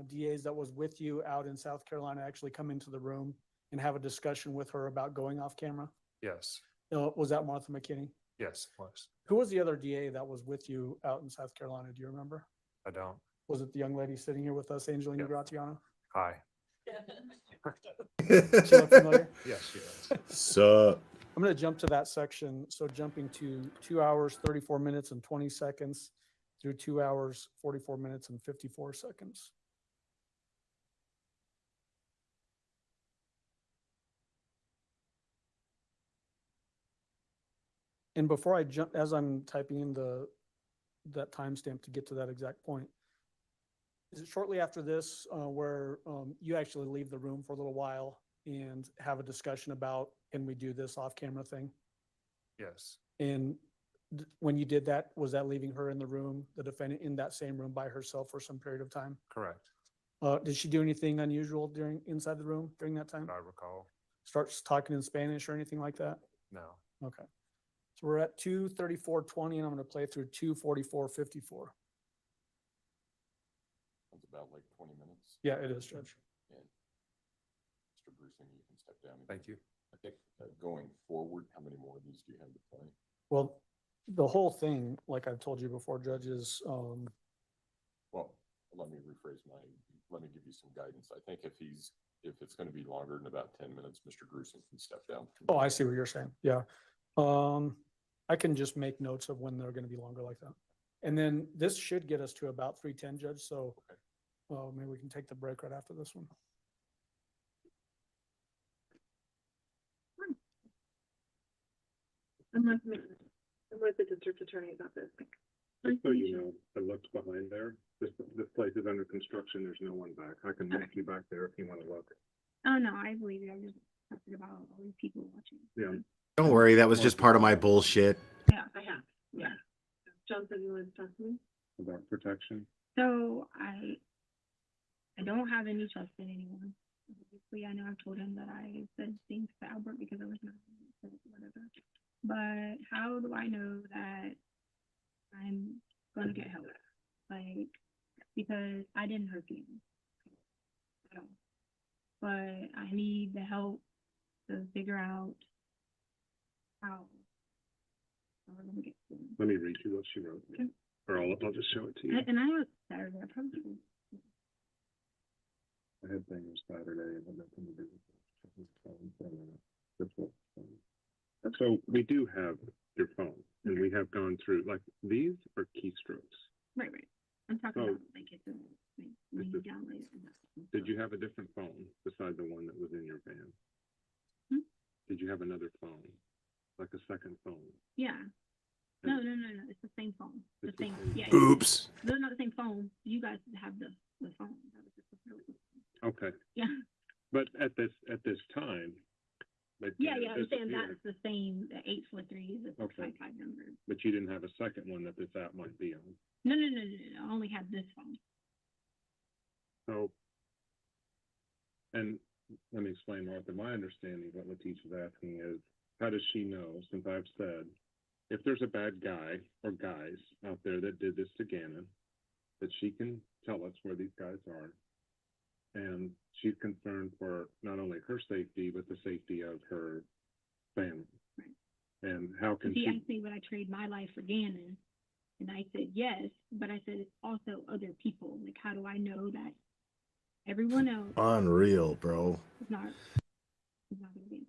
DAs that was with you out in South Carolina actually come into the room and have a discussion with her about going off camera? Yes. Was that Martha McKinney? Yes, it was. Who was the other DA that was with you out in South Carolina? Do you remember? I don't. Was it the young lady sitting here with us, Angelina Gratiano? Hi. She look familiar? Yes, she does. So I'm going to jump to that section. So jumping to 2 hours, 34 minutes and 20 seconds through 2 hours, 44 minutes and 54 seconds. And before I jump, as I'm typing in that timestamp to get to that exact point, is it shortly after this where you actually leave the room for a little while and have a discussion about, can we do this off camera thing? Yes. And when you did that, was that leaving her in the room, the defendant in that same room by herself for some period of time? Correct. Did she do anything unusual inside the room during that time? I recall. Starts talking in Spanish or anything like that? No. Okay. So we're at 2:34:20 and I'm going to play through 2:44:54. It's about like 20 minutes. Yeah, it is, Judge. And Mr. Brucing, you can step down. Thank you. I think going forward, how many more of these do you have to play? Well, the whole thing, like I've told you before, Judge, is Well, let me let me give you some guidance. I think if it's going to be longer than about 10 minutes, Mr. Gruesome can step down. oh, I see what you're saying. Yeah. I can just make notes of when they're going to be longer like that. And then this should get us to about 3:10, Judge. So maybe we can take the break right after this one. I'm with the district attorney's office. Just so you know, I looked behind there. This place is under construction. There's no one back. I can walk you back there if you want to look. Oh, no, I believe you. I'm just talking about all these people watching. Yeah. don't worry, that was just part of my bullshit. Yeah, I have. Yeah. John said you wanted to talk to me? About protection. So I don't have any trust in anyone. Obviously, I know I've told him that I said things to Albert because I was not whatever. But how do I know that I'm gonna get help? Like, because I didn't hurt you at all. But I need the help to figure out how. Let me read you what she wrote. Okay. Or I'll just show it to you. And I know it's Saturday. I probably should. I had things Saturday and had nothing to do with it. So we do have your phone, and we have gone through, like, these are keystrokes. Right. I'm talking So, about like it's a like, when you download it. Did you have a different phone beside the one that was in your van? Hmm? Did you have another phone, like a second phone? Yeah. No. It's the same phone. The It's the same. same Yeah. phone. Oops. No, not the same phone. You guys have the phone. That was just a Okay. Yeah. But at this time, like, Yeah. I'm saying disappeared. that's the same. The 843 is the Okay. 655 number. But you didn't have a second one that this app might be on. No. I only had this phone. So, and let me explain, Martha, my understanding, what Letitia's asking is, how does she know, since I've said, if there's a bad guy or guys out there that did this to Gannon, that she can tell us where these guys are. And she's concerned for not only her safety, but the safety of her family. Right. And how can He she? asked me would I trade my life for Gannon, and I said yes, but I said it's also other people. Like, how do I know that everyone else Unreal, bro. is not gonna be?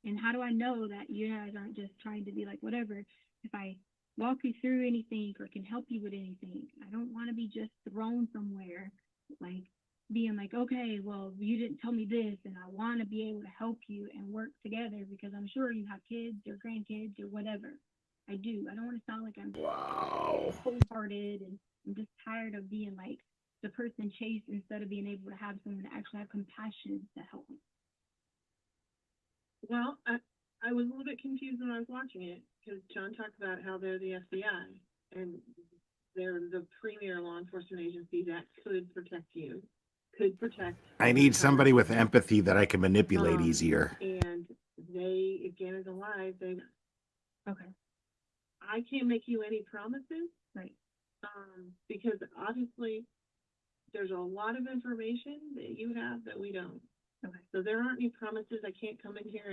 And how do I know that you guys aren't just trying to be like, whatever, if I walk you through anything or can help you with anything, I don't want to be just thrown somewhere, like being like, okay, well, you didn't tell me this, and I want to be able to help you and work together because I'm sure you have kids or grandkids or whatever. I do. I don't want to sound like I'm cold-hearted, and I'm just tired of being like the person chased instead of being able to have someone to actually have compassion to help me. Well, I was a little bit confused when I was watching it because John talked about how they're the FBI and they're the premier law enforcement agency that could protect you, could protect. I need somebody with empathy that I can manipulate easier. And they, if Gannon's alive, they. Okay. I can't make you any promises. Right. Because obviously there's a lot of information that you have that we don't. Okay. So there aren't any promises. I can't come in here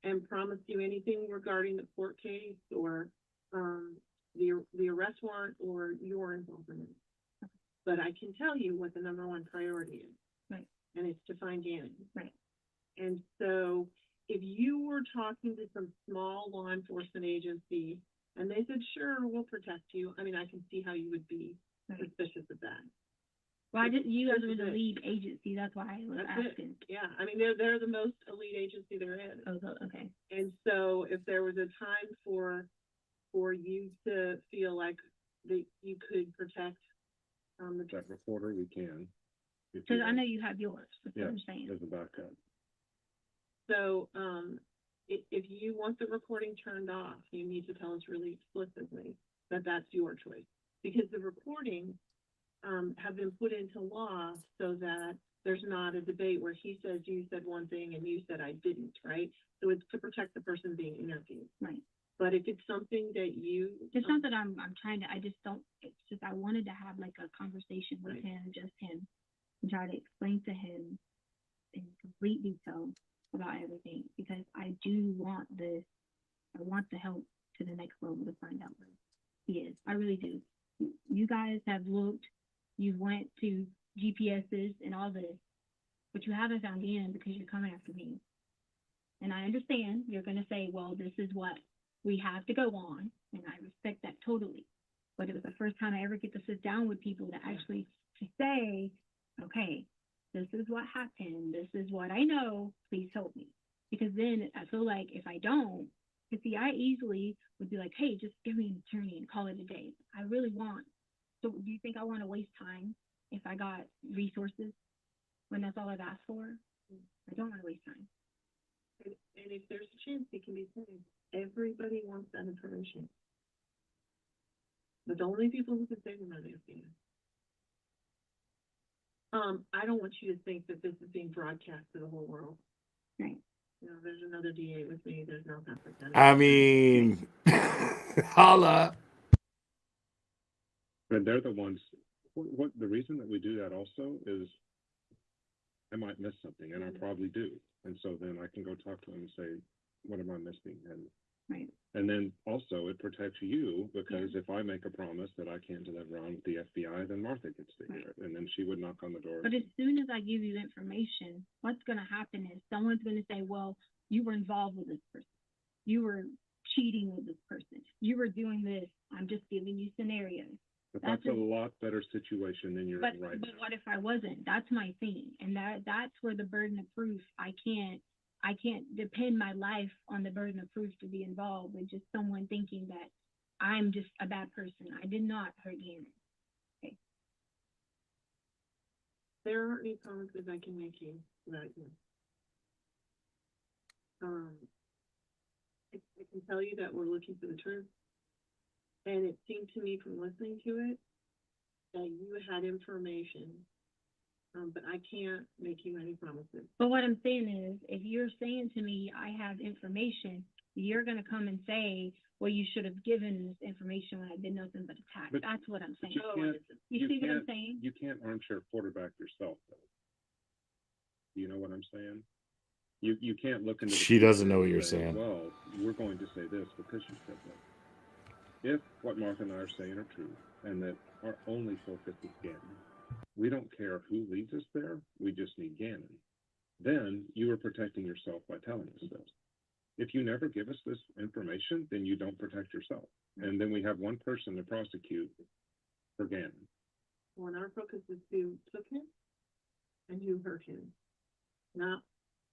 and promise you anything regarding the court case or the arrest warrant or your involvement. Okay. But I can tell you what the number one priority is. Right. And it's to find Gannon. Right. And so if you were talking to some small law enforcement agency and they said, sure, we'll protect you, I mean, I can see how you would be suspicious of that. Well, you guys are the lead agency. That's why I was asking. Yeah, I mean, they're the most elite agency there is. Oh, okay. And so if there was a time for you to feel like that you could protect that reporter, we can. Because I know you have yours. That's what I'm saying. As a backup. So if you want the recording turned off, you need to tell us really explicitly that that's your choice, because the recordings have been put into law so that there's not a debate where he says you said one thing and you said I didn't, right? So it's to protect the person being interviewed. Right. But if it's something that you, it's not that I'm trying to, I just don't, it's just, I wanted to have like a conversation with him, just him, and try to explain to him in complete detail about everything, because I do want this, I want the help to the next level to find out where he is. I really do. You guys have looked, you went to GPSs and all this, but you haven't found Gannon because you're coming after me. And I understand you're going to say, well, this is what we have to go on, and I respect that totally. But it was the first time I ever get to sit down with people to actually to say, okay, this is what happened. This is what I know. Please help me. Because then I feel like if I don't, because see, I easily would be like, hey, just give me an attorney and call it a day. I really want. So do you think I want to waste time if I got resources when that's all I've asked for? I don't want to waste time. and if there's a chance it can be saved, everybody wants that information. But the only people who can save them are the FBI. I don't want you to think that this is being broadcast to the whole world. Right. You know, there's another DA with me. There's no conflict. I mean, holla. And they're the ones. What the reason that we do that also is, I might miss something, and I probably do, and so then I can go talk to them and say, what am I missing? And then also it protects you, because if I make a promise that I can't deliver on with the FBI, then Martha gets to hear it, and then she would knock on the door. But as soon as I give you information, what's going to happen is someone's going to say, well, you were involved with this person. You were cheating with this person. You were doing this. I'm just giving you scenarios. But that's a lot better situation than you're in right now. But what if I wasn't? That's my thing. And that's where the burden of proof, I can't depend my life on the burden of proof to be involved with just someone thinking that I'm just a bad person. I did not hurt Gannon. Okay. There aren't any promises I can make you right now. I can tell you that we're looking for the truth. And it seemed to me from listening to it that you had information, but I can't make you any promises. But what I'm saying is, if you're saying to me, I have information, you're going to come and say, well, you should have given this information when I did nothing but attack. But that's what I'm saying. You see what I'm saying? You can't armchair quarterback yourself, though. Do you know what I'm saying? You can't look into. She doesn't know what you're saying. Well, we're going to say this because she said that. If what Martha and I are saying are true, and that our only focus is Gannon, we don't care who leads us there, we just need Gannon. Then you are protecting yourself by telling us this. if you never give us this information, then you don't protect yourself. And then we have one person to prosecute for Gannon. When our focus is who took him and who hurt him, not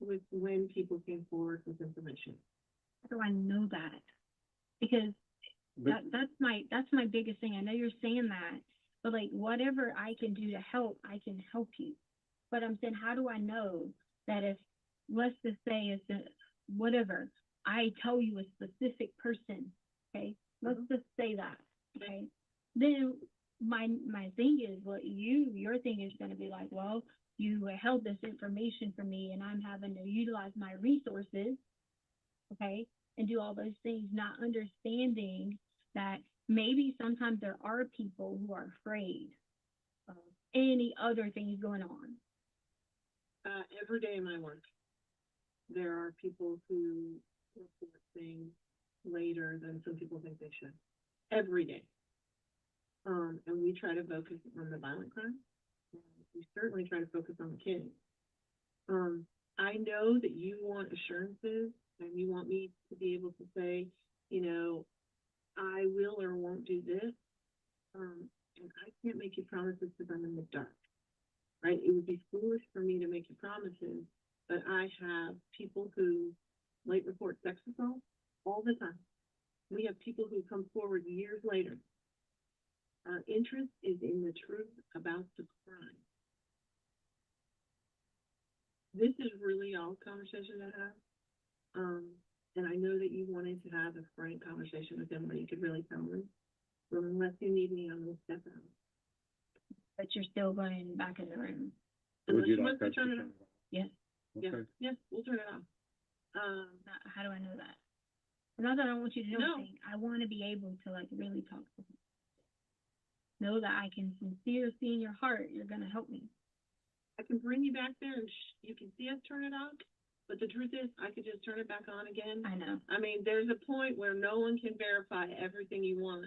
with when people came forward with information. How do I know that? Because that's my biggest thing. I know you're saying that, but like whatever I can do to help, I can help you. But I'm saying, how do I know that if, let's just say it's a, whatever, I tell you a specific person, okay? Let's just say that, okay? Then my thing is, what your thing is going to be like, well, you held this information for me and I'm having to utilize my resources, okay, and do all those things, not understanding that maybe sometimes there are people who are afraid of any other things going on. Every day in my work, there are people who report things later than some people think they should. Every day. And we try to focus on the violent crime. We certainly try to focus on the kids. I know that you want assurances and you want me to be able to say, you know, I will or won't do this. And I can't make you promises because I'm in the dark, right? It would be foolish for me to make you promises, but I have people who late report sex assault all the time. We have people who come forward years later. Our interest is in the truth about the crime. This is really all conversation I have. And I know that you wanted to have a frank conversation with them where you could really tell them. Well, unless you need me, I'm going to step out. But you're still going back in the room. Would Unless you you like want to that to turn it turn off. Yes. Yeah, Okay. yeah, we'll turn it off. How do I know that? Not that I don't want you to know No. anything. I want to be able to like really talk to them. Know that I can sincerely see in your heart you're going to help me. I can bring you back there and you can see us turn it off. But the truth is, I could just turn it back on again. I know. I mean, there's a point where no one can verify everything you want.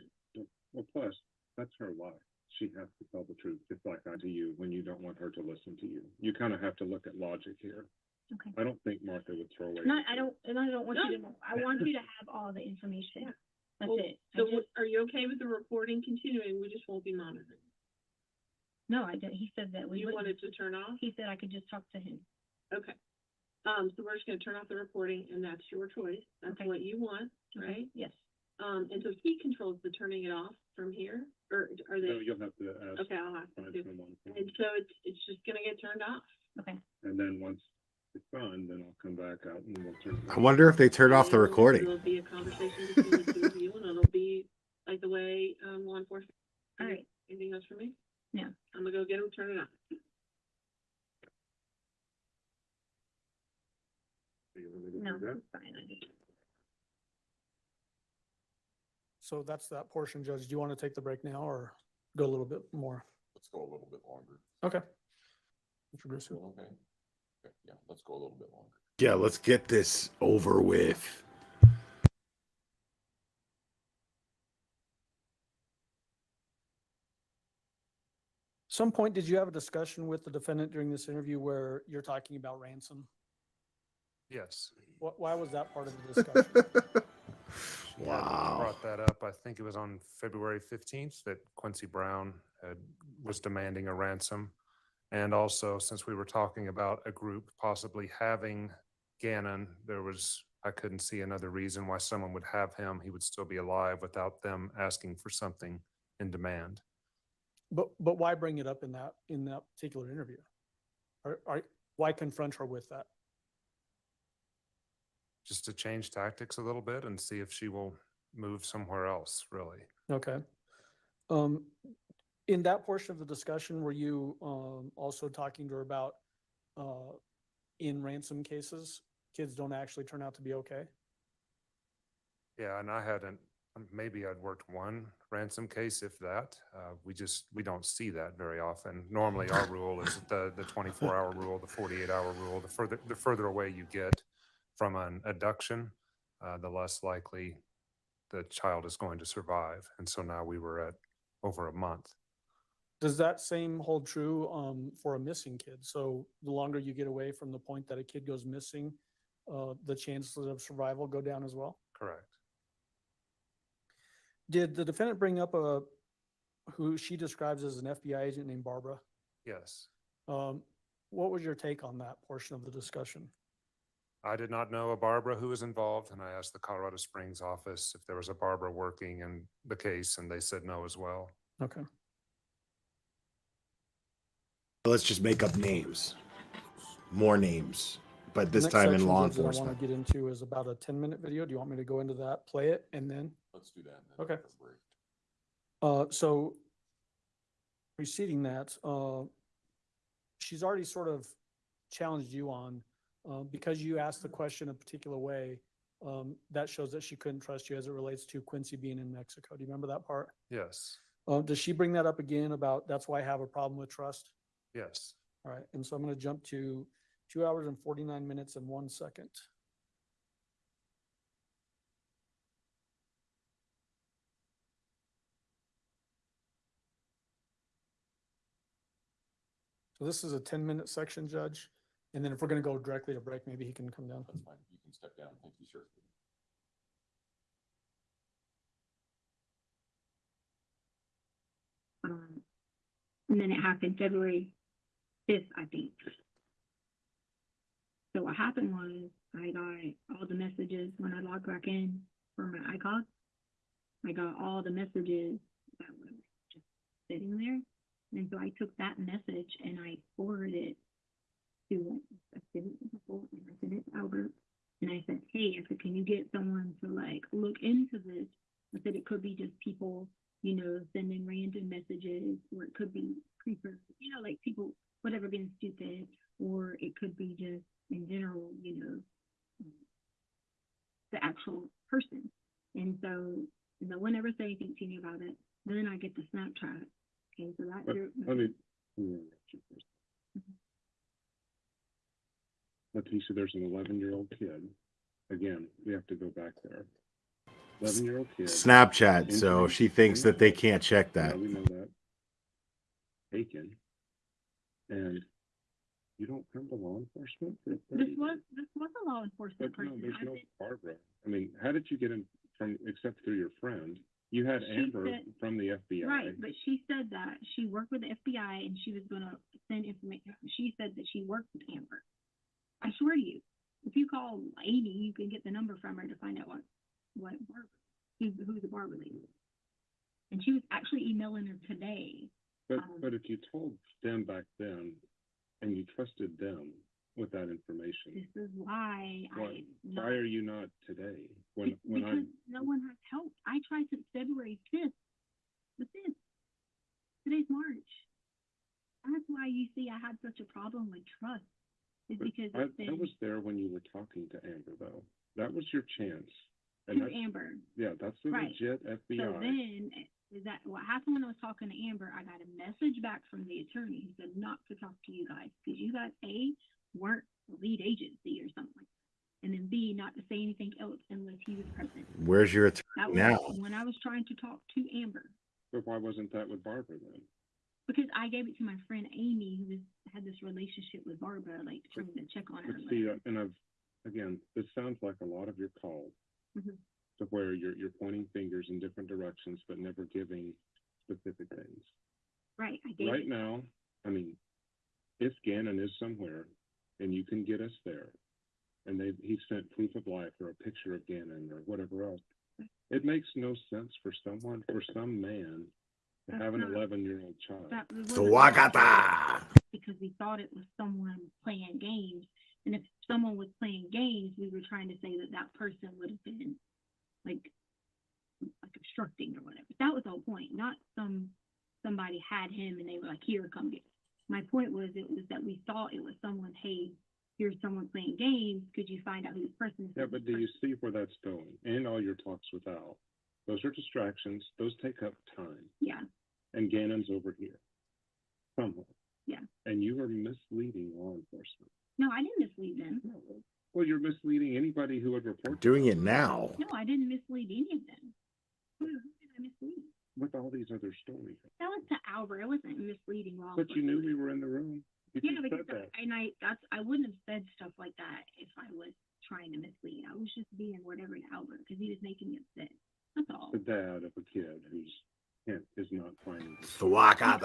Well, plus, that's her life. She has to tell the truth, just like that to you, when you don't want her to listen to you. You kind of have to look at logic here. Okay. I don't think Martha would throw away. I don't want you to know. I want you to have all the information. Yeah. That's Well, it. So are you okay with the reporting continuing? We just won't be monitoring. No, I didn't. He said that we You wouldn't. wanted to turn off? He said I could just talk to him. Okay. So we're just gonna turn off the reporting and that's your choice. That's Okay. what you want, Okay. right? Yes. And so he controls the turning it off from here, or are No, they? you'll have to ask. Okay, I'll have to find do. someone. And so it's just gonna get turned off. Okay. And then once it's done, then I'll come back out and we'll turn it I on. wonder if they turn off the And recording. It'll be a conversation between the two of you, and it'll be like the way law enforcement. All right. Anything else for me? No. I'm gonna go get him, turn it off. No, it's fine. I just. So that's that portion, Judge. Do you want to take the break now or go a little bit more? Let's go a little bit longer. Okay. Mr. Bruce. Okay. Okay, yeah, let's go a little bit longer. Yeah, let's get this over with. Some point, did you have a discussion with the defendant during this interview where you're talking about ransom? Yes. Why was that part of the discussion? She had brought that up. I think it was on February 15th that Quincy Brown was demanding a ransom. And also, since we were talking about a group possibly having Gannon, I couldn't see another reason why someone would have him. He would still be alive without them asking for something in demand. But why bring it up in that particular interview? Why confront her with that? Just to change tactics a little bit and see if she will move somewhere else, really. Okay. In that portion of the discussion, were you also talking to her about in ransom cases, kids don't actually turn out to be okay? Yeah, and maybe I'd worked one ransom case, if that. We don't see that very often. Normally our rule is the 24-hour rule, the 48-hour rule. The further away you get from an abduction, the less likely the child is going to survive. And so now we were at over a month. Does that same hold true for a missing kid? So the longer you get away from the point that a kid goes missing, the chances of survival go down as well? Correct. Did the defendant bring up who she describes as an FBI agent named Barbara? Yes. What was your take on that portion of the discussion? I did not know a Barbara who was involved, and I asked the Colorado Springs office if there was a Barbara working in the case, and they said no as well. Okay. Let's just make up names, more names, but this The next time in section, law Judge, that I want enforcement. to get into is about a 10-minute video. Do you want me to go into that, play it, and then? Let's do that. and then Okay. take a break. So preceding that, she's already sort of challenged you on, because you asked the question a particular way, that shows that she couldn't trust you as it relates to Quincy being in Mexico. Do you remember that part? Yes. Does she bring that up again about that's why I have a problem with trust? Yes. All right, and so I'm going to jump to 2 hours and 49 minutes and 1 second. So this is a 10-minute section, Judge. And then if we're going to go directly to break, maybe he can come down. That's fine. You can step down. Thank you, sir. And then it happened February 5th, I think. So what happened was I got all the messages when I logged back in for my iCloud. I got all the messages that were just sitting there. And so I took that message and I forwarded it to, I sent it to people and I sent it to Albert. And I said, hey, I said, can you get someone to like look into this? I said, it could be just people, you know, sending random messages, or it could be creepers, you know, like people, whatever, being stupid, or it could be just in general, you know, the actual person. And so no one ever said anything to me about it. Then I get the Snapchat. Okay, so that. Leticia, there's an 11-year-old kid. Again, we have to go back there. 11-year-old kid. Snapchat, so she thinks that they can't check that. Yeah, we know that. Taken. And you don't come to law enforcement for This was a law enforcement But no, person. there's I no said- Barbara. I mean, how did you get in from, except through your friend? You had She Amber said- from the FBI. Right, but she said that she worked with the FBI and she was gonna send information. She said that she worked with Amber. I swear to you, if you call Amy, you can get the number from her to find out what Barbara, who's the Barbara lady. And she was actually emailing her today. But if you told them back then, and you trusted them with that information, This is why why are you not today? When because no one has helped. I tried since February 5th. The 5th. Today's March. That's why you see I had such a problem with trust. Is because it's I been was there when you were talking to Amber, though. That was your chance. to that's- Amber. Yeah, that's the Right. legit FBI. So then, is that what happened when I was talking to Amber? I got a message back from the attorney. He said not to talk to you guys because you guys A, weren't the lead agency or something like that, and then B, not to say anything else unless he was present. Where's your That attorney was now? when I was trying to talk to Amber, But why wasn't that with Barbara then? because I gave it to my friend Amy, who had this relationship with Barbara, like trying to check on her. But see, and again, this sounds like a lot of your calls Mhm. to where you're pointing fingers in different directions, but never giving specific things. Right, I gave Right it. now, I mean, if Gannon is somewhere and you can get us there, and he sent proof of life or a picture of Gannon or whatever else, it makes no sense for some man to have an 11-year-old child. That wasn't Wakata! because we thought it was someone playing games. And if someone was playing games, we were trying to say that that person would have been like obstructing or whatever. That was the whole point. Not somebody had him and they were like, here, come get. My point was that we thought it was someone, hey, here's someone playing games. Could you find out who this person is? Yeah, but do you see where that's going? And all your talks with Al. Those are distractions. Those take up time. Yeah. And Gannon's over here. Somewhere. Yeah. And you are misleading law enforcement. No, I didn't mislead them. Well, you're misleading anybody who would report. Doing it now. No, I didn't mislead any of them. Who did I mislead? With all these other stories. That was to Albert. It wasn't misleading law But you knew we were in the room. You Yeah, just because said that. I wouldn't have said stuff like that if I was trying to mislead. I was just being whatever to Albert because he was making me upset. That's all. The dad of a kid who's is not finding his Because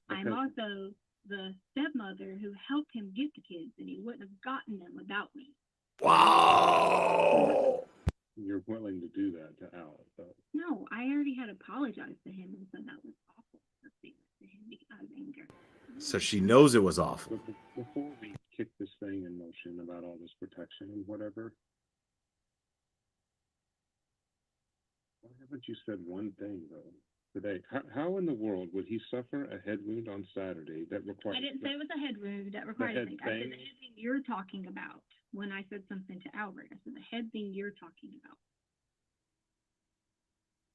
I'm Because- also the stepmother who helped him get the kids, and he wouldn't have gotten them without me. Wow. You're willing to do that to Al, though. No, I already had apologized to him and said that was awful for saying that to him out of anger. So she knows it was awful. But before we kick this thing in motion about all this protection and whatever, why haven't you said one thing, though, today? How in the world would he suffer a head wound on Saturday that required... I didn't say it was a head wound that required a head thing. I said thing? the head thing you're talking about when I said something to Albert. I said the head thing you're talking about.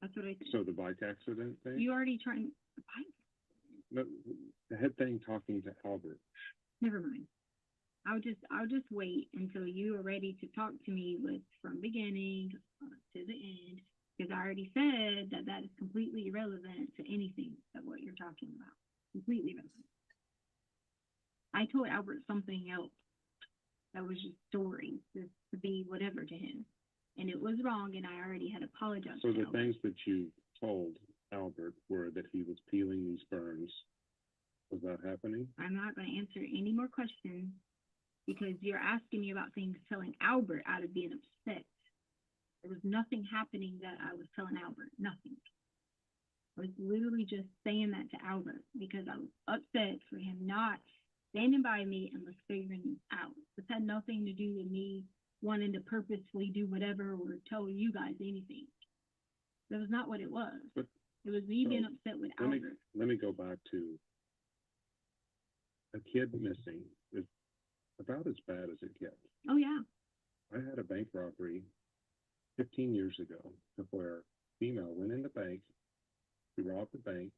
That's what I said. So the bike accident thing? You already trying the bike? No, the head thing talking to Albert. Never mind. I'll just wait until you are ready to talk to me with from beginning to the end, because I already said that that is completely irrelevant to anything of what you're talking about. Completely irrelevant. I told Albert something else that was just stories to be whatever to him, and it was wrong, and I already had apologized. So to the Albert. things that you told Albert were that he was peeling these burns. Was that happening? I'm not going to answer any more questions because you're asking me about things telling Albert out of being upset. There was nothing happening that I was telling Albert. Nothing. I was literally just saying that to Albert because I was upset for him not standing by me and was figuring this out. This had nothing to do with me wanting to purposefully do whatever or tell you guys anything. That was not what it was. But, it was me being upset with Albert. Let me go back to a kid missing is about as bad as it gets. Oh, yeah. I had a bank robbery 15 years ago where a female went in the bank, she robbed the bank,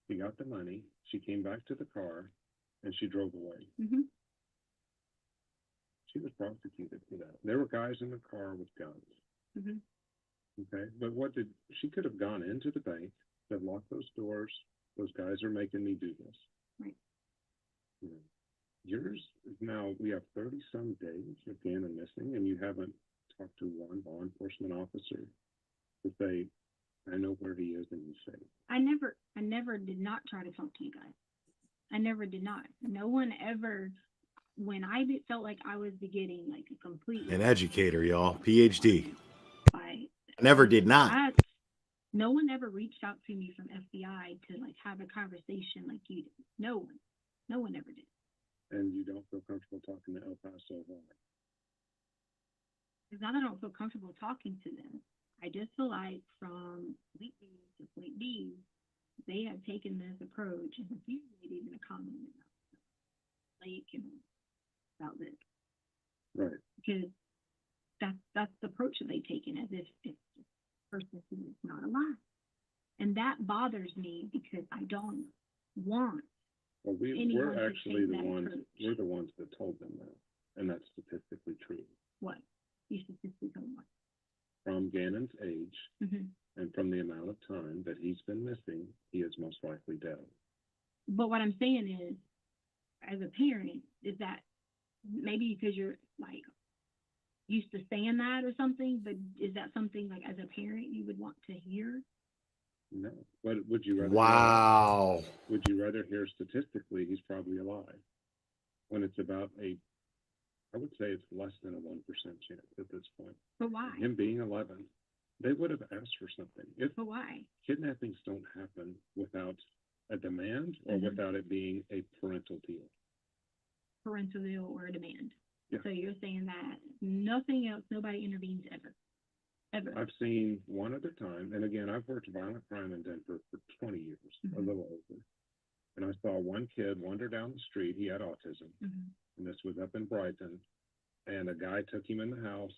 she got the money, she came back to the car, and she drove away. Mm-hmm. She was prosecuted for that. There were guys in the car with guns. Mm-hmm. Okay, but she could have gone into the bank, said, lock those doors, those guys are making me do this. Right. You know, yours is now, we have 30-some days of Gannon missing, and you haven't talked to one law enforcement officer to say, I know where he is and he's safe. I never did not try to talk to you guys. I never did not. No one ever, when I felt like I was getting like a complete... An educator, y'all. PhD. I Never did not. No one ever reached out to me from FBI to like have a conversation like you did. No one ever did. And you don't feel comfortable talking to El Paso why? It's not that I don't feel comfortable talking to them. I just feel like from point A to point B, they have taken this approach, and you made even a comment about Lake and about this. Right. Because that's the approach that they've taken, as if it's a person who is not alive. And that bothers me because I don't want Well, anyone we're to actually take the that ones, approach. we're the ones that told them that, and that's statistically true. What? You statistically told what? From Gannon's age, Mm-hmm. and from the amount of time that he's been missing, he is most likely dead. But what I'm saying is, as a parent, is that maybe because you're like used to saying that or something, but is that something like as a parent you would want to hear? No. But would you rather? Wow. Would you rather hear statistically he's probably alive? When it's about I would say it's less than a 1% chance at this point. But why? Him being 11, they would have asked for something. But why? Kidnappings don't happen without a demand or Mhm. without it being a parental deal. Parental deal or a demand. Yeah. So you're saying that nothing else, nobody intervenes ever. Ever. I've seen one other time, and again, I've worked violent crime in Denver for 20 years, a little over. And I saw one kid wander down the street. He had autism, and this was up in Brighton. And a guy took him in the house.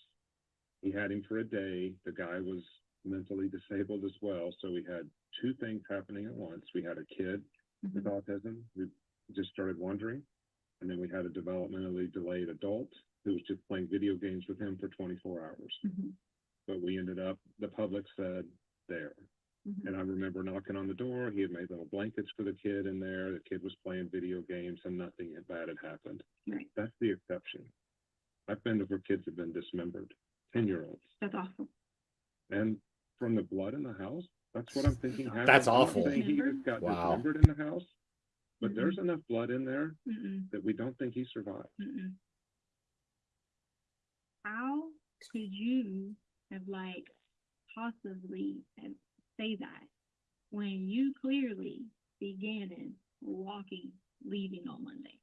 He had him for a day. The guy was mentally disabled as well. So we had two things happening at once. We had a kid with autism who just started wandering. And then we had a developmentally delayed adult who was just playing video games with him for 24 hours. But we ended up, the public said, there. And I remember knocking on the door. He had made little blankets for the kid in there. The kid was playing video games and nothing bad had happened. Right. That's the exception. I've been to where kids have been dismembered, 10-year-olds. That's awful. And from the blood in the house, that's what I'm thinking happened. That's I'm not awful. saying he just got Wow. dismembered in the house, but Mm-mm. there's enough blood in there Mm-mm. that we don't think he survived. Mm-mm. How could you have like possibly say that when you clearly see Gannon walking, leaving on Monday?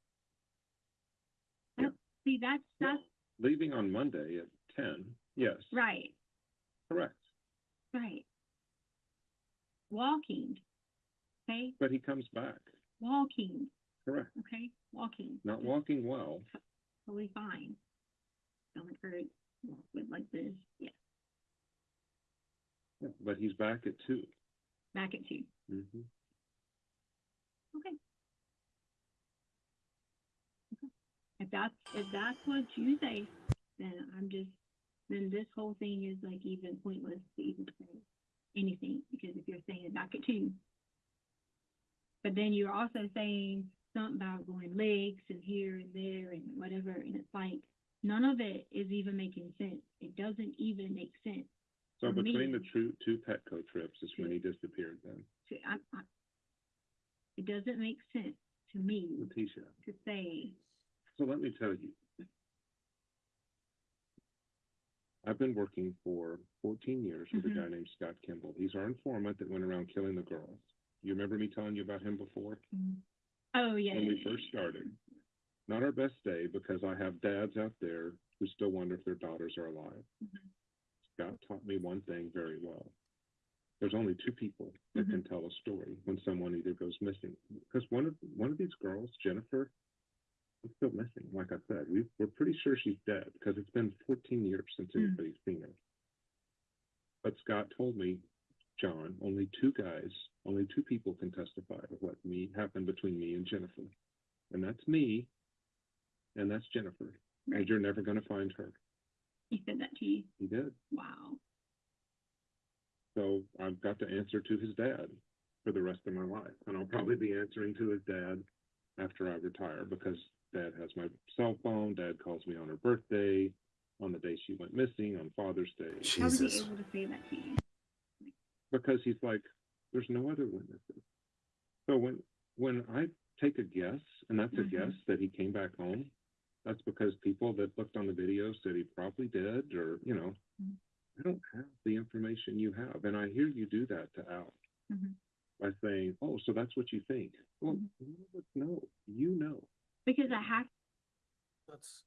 See, that's Leaving on Monday at 10, yes. right, Correct. right. Walking, okay, But he comes back. walking, Correct. okay, walking. Not walking well. Totally fine. Stomach hurt, with like this, yeah. Yeah, but he's back at 2. Back at 2. Mm-hmm. Okay. If that's what you say, then then this whole thing is like even pointless to even say anything, because if you're saying back at 2, but then you're also saying something about going legs and here and there and whatever, and it's like none of it is even making sense. It doesn't even make sense. So For between me, the 2 Petco trips is when he disappeared then. it doesn't make sense to me Letitia. to say. So let me tell you. I've been working for 14 years with a guy named Scott Kimball. He's our informant that went around killing the girls. You remember me telling you about him before? Oh, yeah. When we first started. Not our best day, because I have dads out there who still wonder if their daughters are alive. Scott taught me one thing very well. There's only 2 people that can tell a story when someone either goes missing. Because one of these girls, Jennifer, is still missing. Like I said, we're pretty sure she's dead because it's been 14 years since anybody's seen her. But Scott told me, John, only 2 people can testify of what happened between me and Jennifer. And that's me, and that's Jennifer. And you're never going to find her. He said that to you? He did. Wow. So I've got to answer to his dad for the rest of my life. And I'll probably be answering to his dad after I retire, because Dad has my cell phone. Dad calls me on her birthday, on the day she went missing, on Father's Day. How was he able to say that to you? Because he's like, there's no other witnesses. So when I take a guess, and that's a guess that he came back home, that's because people that looked on the video said he probably did, or, I don't have the information you have. And I hear you do that to Al by saying, oh, so that's what you think. Well, no, you know. Because I have. That's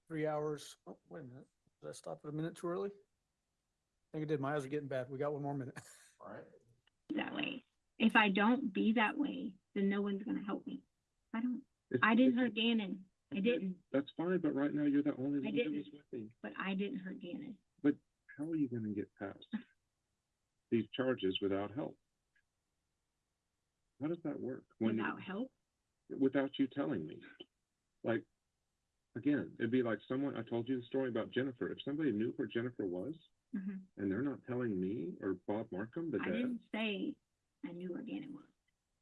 3 hours. Oh, wait a minute. Did I stop at a minute too early? I think I did. My eyes are getting bad. We got 1 more minute. All right. That way. If I don't be that way, then no one's going to help me. I didn't hurt Gannon. I didn't. That's fine, but right now you're the only one that was with me. But I didn't hurt Gannon. But how are you going to get past these charges without help? How does that work? Without help? Without you telling me. Like, again, it'd be like I told you the story about Jennifer. If somebody knew where Jennifer was, and they're not telling me or Bob Markham, the I dad. didn't say I knew where Gannon was.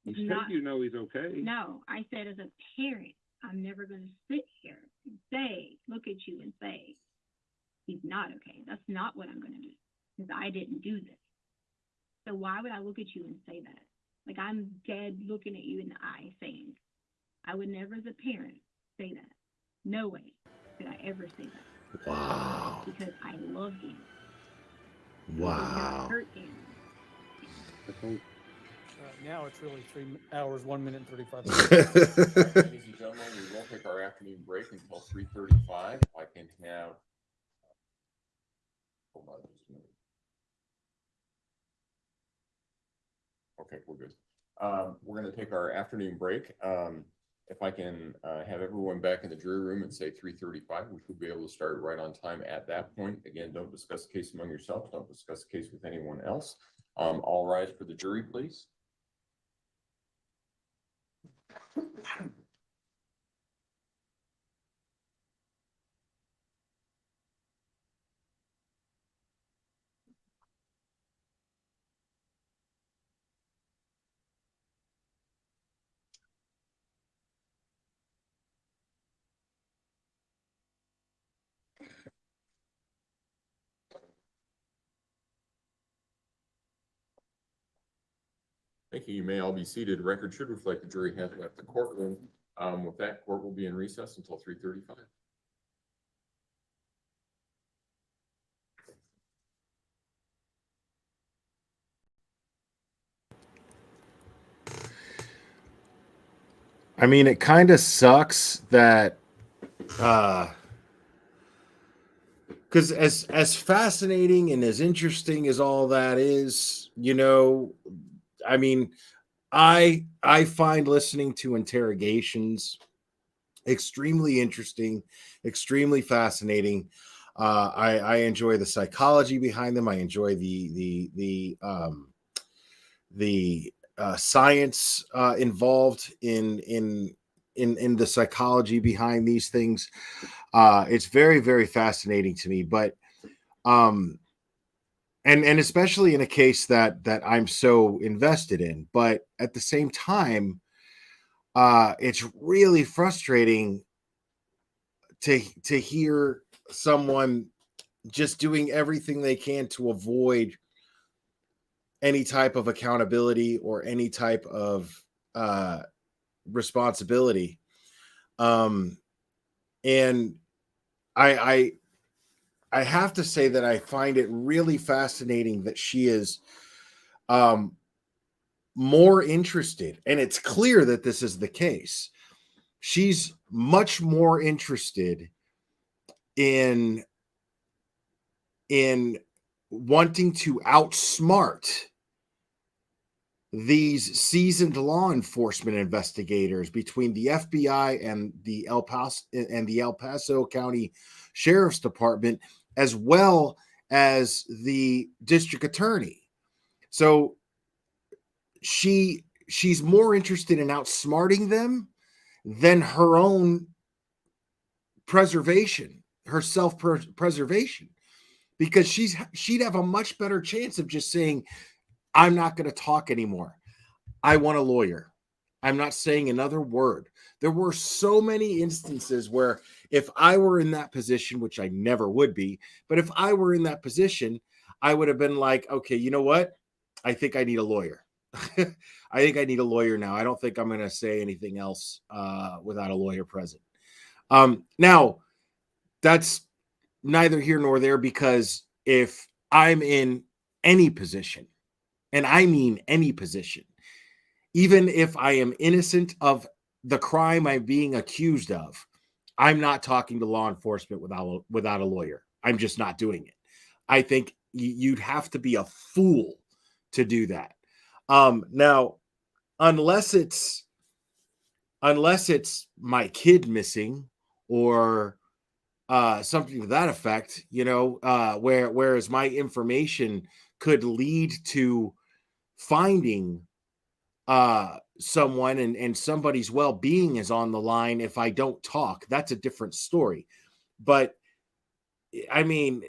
You said you know he's okay. No, I said as a parent, I'm never going to sit here and look at you and say, he's not okay. That's not what I'm going to do, because I didn't do this. So why would I look at you and say that? Like, I'm dead looking at you in the eye saying, I would never as a parent say that. No way could I ever say that. Wow. Because I love Gannon. Wow. Hurt Gannon. Now it's really 3 hours, 1 minute, and 35 All right, seconds. ladies and gentlemen, we will take our afternoon break until 3:35. I can have. Hold on just a minute. Okay, we're good. We're going to take our afternoon break. If I can have everyone back in the jury room and say 3:35, we should be able to start right on time at that point. Again, don't discuss the case among yourselves. Don't discuss the case with anyone else. All rise for the jury, please. Thank you. You may all be seated. Record should reflect the jury has left the courtroom. With that, court will be in recess until 3:35. I mean, it kind of sucks that because as fascinating and as interesting as all that is, I mean, I find listening to interrogations extremely interesting, extremely fascinating. I enjoy the psychology behind them. I enjoy the science involved in the psychology behind these things. It's very, very fascinating to me. But and especially in a case that I'm so invested in. But at the same time, it's really frustrating to hear someone just doing everything they can to avoid any type of accountability or any type of responsibility. And I have to say that I find it really fascinating that she is more interested, and it's clear that this is the case. She's much more interested in wanting to outsmart these seasoned law enforcement investigators between the FBI and the El Paso County Sheriff's Department, as well as the district attorney. So she's more interested in outsmarting them than her own preservation, her self-preservation, because she'd have a much better chance of just saying, I'm not going to talk anymore. I want a lawyer. I'm not saying another word. There were so many instances where if I were in that position, which I never would be, but if I were in that position, I would have been like, okay, you know what? I think I need a lawyer. I think I need a lawyer now. I don't think I'm going to say anything else without a lawyer present. Now, that's neither here nor there, because if I'm in any position, and I mean any position, even if I am innocent of the crime I'm being accused of, I'm not talking to law enforcement without a lawyer. I'm just not doing it. I think you'd have to be a fool to do that. Now, unless it's my kid missing or something to that effect, whereas my information could lead to finding someone and somebody's well-being is on the line if I don't talk. That's a different story. But I mean,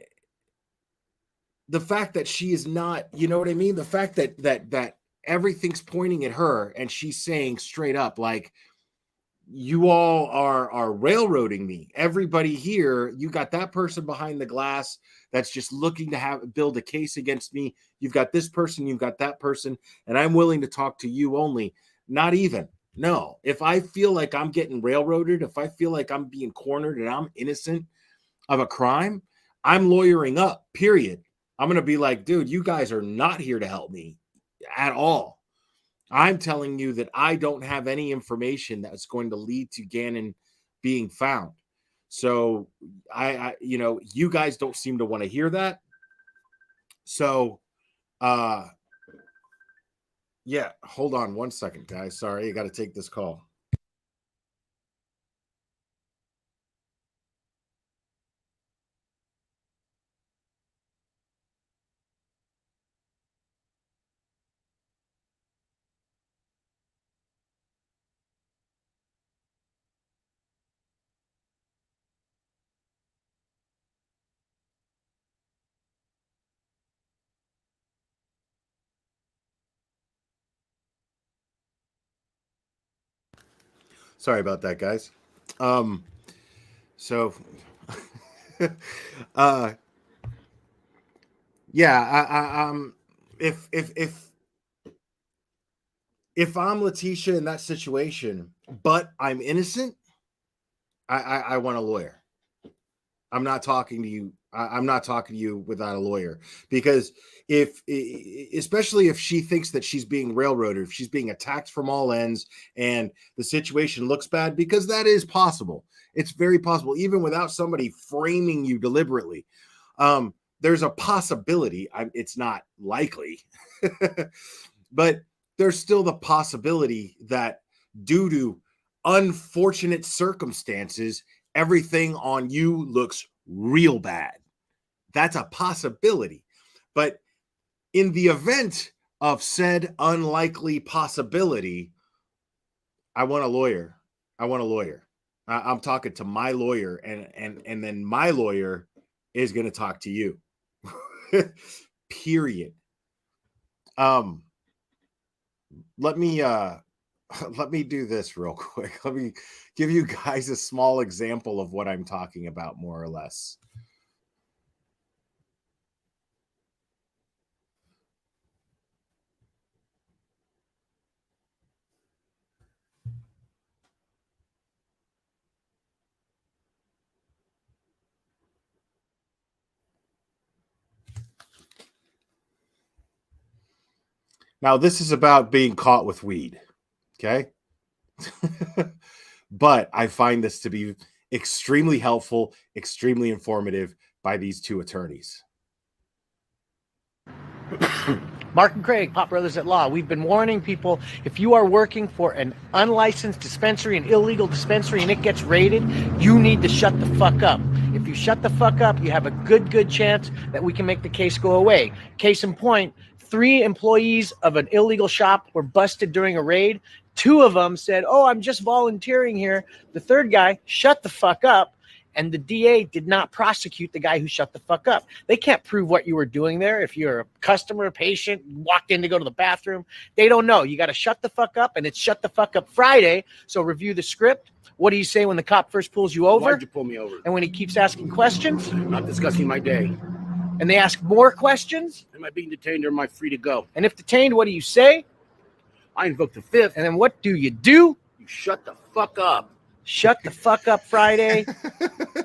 the fact that she is not, you know what I mean? The fact that everything's pointing at her and she's saying straight up, like, you all are railroading me. Everybody here, you got that person behind the glass that's just looking to build a case against me. You've got this person, you've got that person, and I'm willing to talk to you only. Not even. No. If I feel like I'm getting railroaded, if I feel like I'm being cornered and I'm innocent of a crime, I'm lawyering up, period. I'm going to be like, dude, you guys are not here to help me at all. I'm telling you that I don't have any information that's going to lead to Gannon being found. So you guys don't seem to want to hear that. So, yeah, hold on one second, guys. Sorry, I got to take this call. Sorry about that, guys. So yeah, if if I'm Letitia in that situation, but I'm innocent, I want a lawyer. I'm not talking to you. I'm not talking to you without a lawyer, because especially if she thinks that she's being railroaded, if she's being attacked from all ends and the situation looks bad, because that is possible. It's very possible, even without somebody framing you deliberately. There's a possibility. It's not likely, but there's still the possibility that due to unfortunate circumstances, everything on you looks real bad. That's a possibility. But in the event of said unlikely possibility, I want a lawyer. I want a lawyer. I'm talking to my lawyer, and then my lawyer is going to talk to you. Period. Let me let me do this real quick. Let me give you guys a small example of what I'm talking about, more or less. Now, this is about being caught with weed, okay? But I find this to be extremely helpful, extremely informative by these two attorneys. Mark and Craig, Pop Brothers at Law. We've been warning people, if you are working for an unlicensed dispensary, an illegal dispensary, and it gets raided, you need to shut the fuck up. If you shut the fuck up, you have a good chance that we can make the case go away. Case in point, 3 employees of an illegal shop were busted during a raid. 2 of them said, "Oh, I'm just volunteering here." The third guy shut the fuck up. And the DA did not prosecute the guy who shut the fuck up. They can't prove what you were doing there. If you're a customer, a patient, walked in to go to the bathroom, they don't know. You got to shut the fuck up, and it's Shut the Fuck Up Friday. So review the script. What do you say when the cop first pulls you over? Why'd you pull me over? And when he keeps asking questions? Not discussing my day. And they ask more questions? Am I being detained or am I free to go? And if detained, what do you say? I invoke the 5th. And then what do? You shut the fuck up. Shut the fuck up Friday.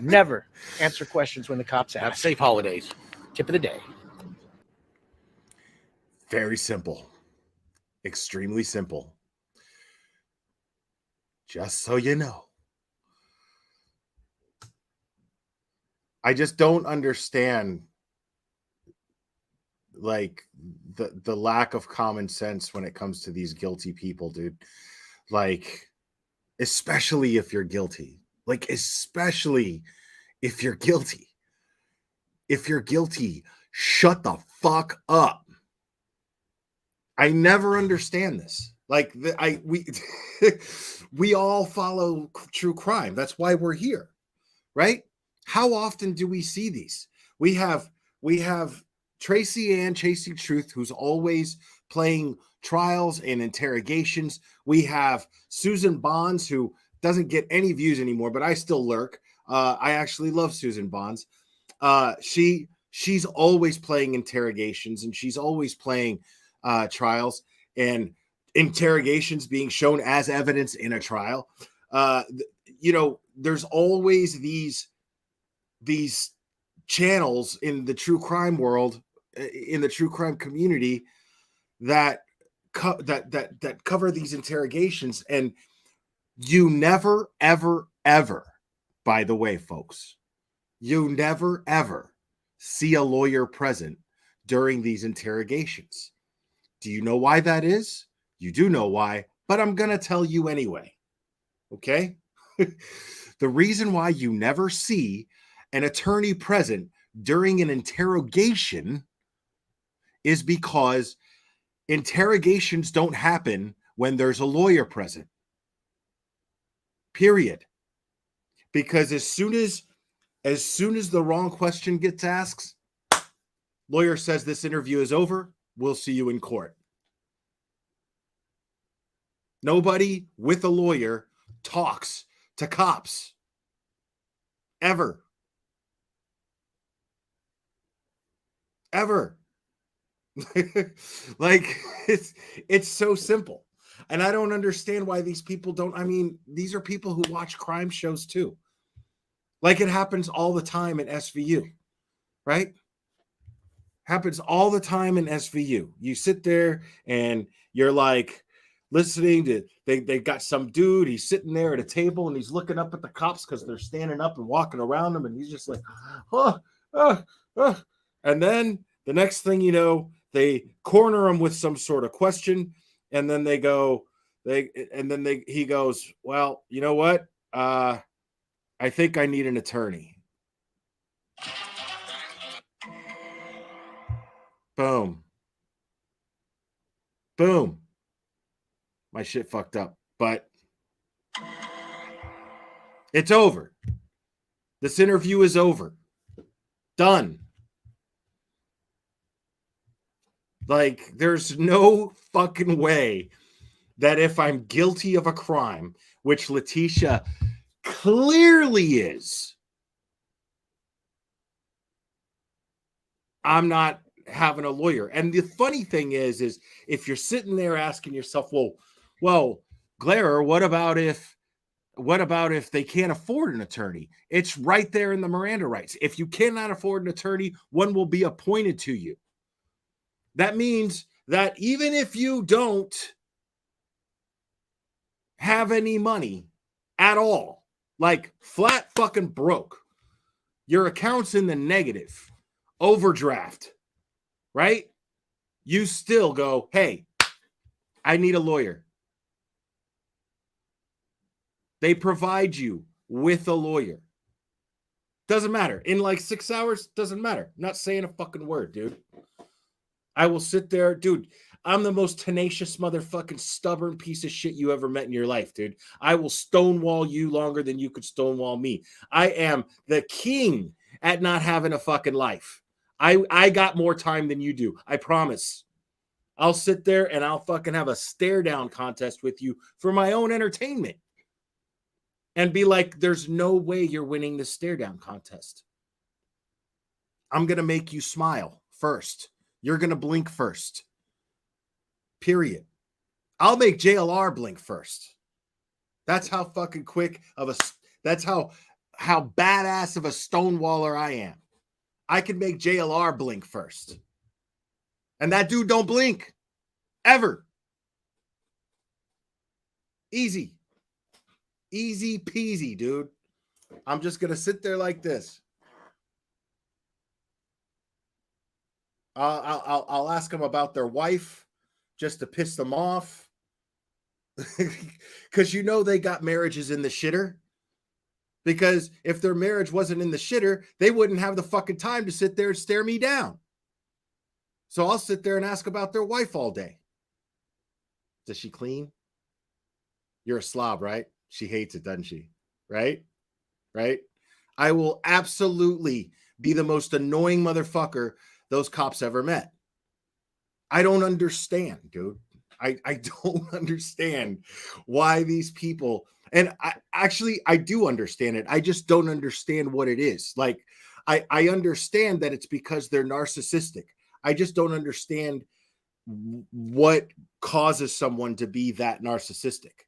Never answer questions when the cops ask. Have safe holidays. Tip of the day. Very simple. Extremely simple. Just so you know. I just don't understand like the lack of common sense when it comes to these guilty people, dude. Like, especially if you're guilty. Like, especially if you're guilty. If you're guilty, shut the fuck up. I never understand this. Like, we all follow true crime. That's why we're here, right? How often do we see these? We have Tracy Ann Chasing Truth, who's always playing trials and interrogations. We have Susan Bonds, who doesn't get any views anymore, but I still lurk. I actually love Susan Bonds. She's always playing interrogations, and she's always playing trials and interrogations being shown as evidence in a trial. There's always these channels in the true crime world, in the true crime community, that cover these interrogations. And you never, ever, by the way, folks, you never, ever see a lawyer present during these interrogations. Do you know why that is? You do know why, but I'm going to tell you anyway. Okay? The reason why you never see an attorney present during an interrogation is because interrogations don't happen when there's a lawyer present. Period. Because as soon as the wrong question gets asked, lawyer says this interview is over. We'll see you in court. Nobody with a lawyer talks to cops. Ever. Like, it's so simple. And I don't understand why these people don't. I mean, these are people who watch crime shows too. Like it happens all the time in SVU, right? Happens all the time in SVU. You sit there and you're like listening to they got some dude, he's sitting there at a table and he's looking up at the cops because they're standing up and walking around him, and he's just like, oh, oh, oh. And then the next thing you know, they corner him with some sort of question, and then he goes, well, you know what? I think I need an attorney. Boom. Boom. My shit fucked up, but it's over. This interview is over. Done. Like, there's no fucking way that if I'm guilty of a crime, which Letitia clearly is, I'm not having a lawyer. And the funny thing is if you're sitting there asking yourself, well, Glare, what about if they can't afford an attorney? It's right there in the Miranda rights. If you cannot afford an attorney, one will be appointed to you. That means that even if you don't have any money at all, like flat fucking broke, your account's in the negative, overdraft, right? You still go, hey, I need a lawyer. They provide you with a lawyer. Doesn't matter. In like 6 hours, doesn't matter. Not saying a fucking word, dude. I will sit there, dude. I'm the most tenacious motherfucking stubborn piece of shit you ever met in your life, dude. I will stonewall you longer than you could stonewall me. I am the king at not having a fucking life. I got more time than you do. I promise. I'll sit there and I'll fucking have a stare down contest with you for my own entertainment. And be like, there's no way you're winning this stare down contest. I'm going to make you smile first. You're going to blink first. Period. I'll make JLR blink first. That's how fucking quick of that's how badass of a stonewaller I am. I can make JLR blink first. And that dude don't blink. Ever. Easy. Easy peasy, dude. I'm just going to sit there like this. I'll ask them about their wife just to piss them off. Because you know they got marriages in the shitter. Because if their marriage wasn't in the shitter, they wouldn't have the fucking time to sit there and stare me down. So I'll sit there and ask about their wife all day. Does she clean? You're a slob, right? She hates it, doesn't she? Right? Right? I will absolutely be the most annoying motherfucker those cops ever met. I don't understand, dude. I don't understand why these people, and I do understand it. I just don't understand what it is. Like, I understand that it's because they're narcissistic. I just don't understand what causes someone to be that narcissistic.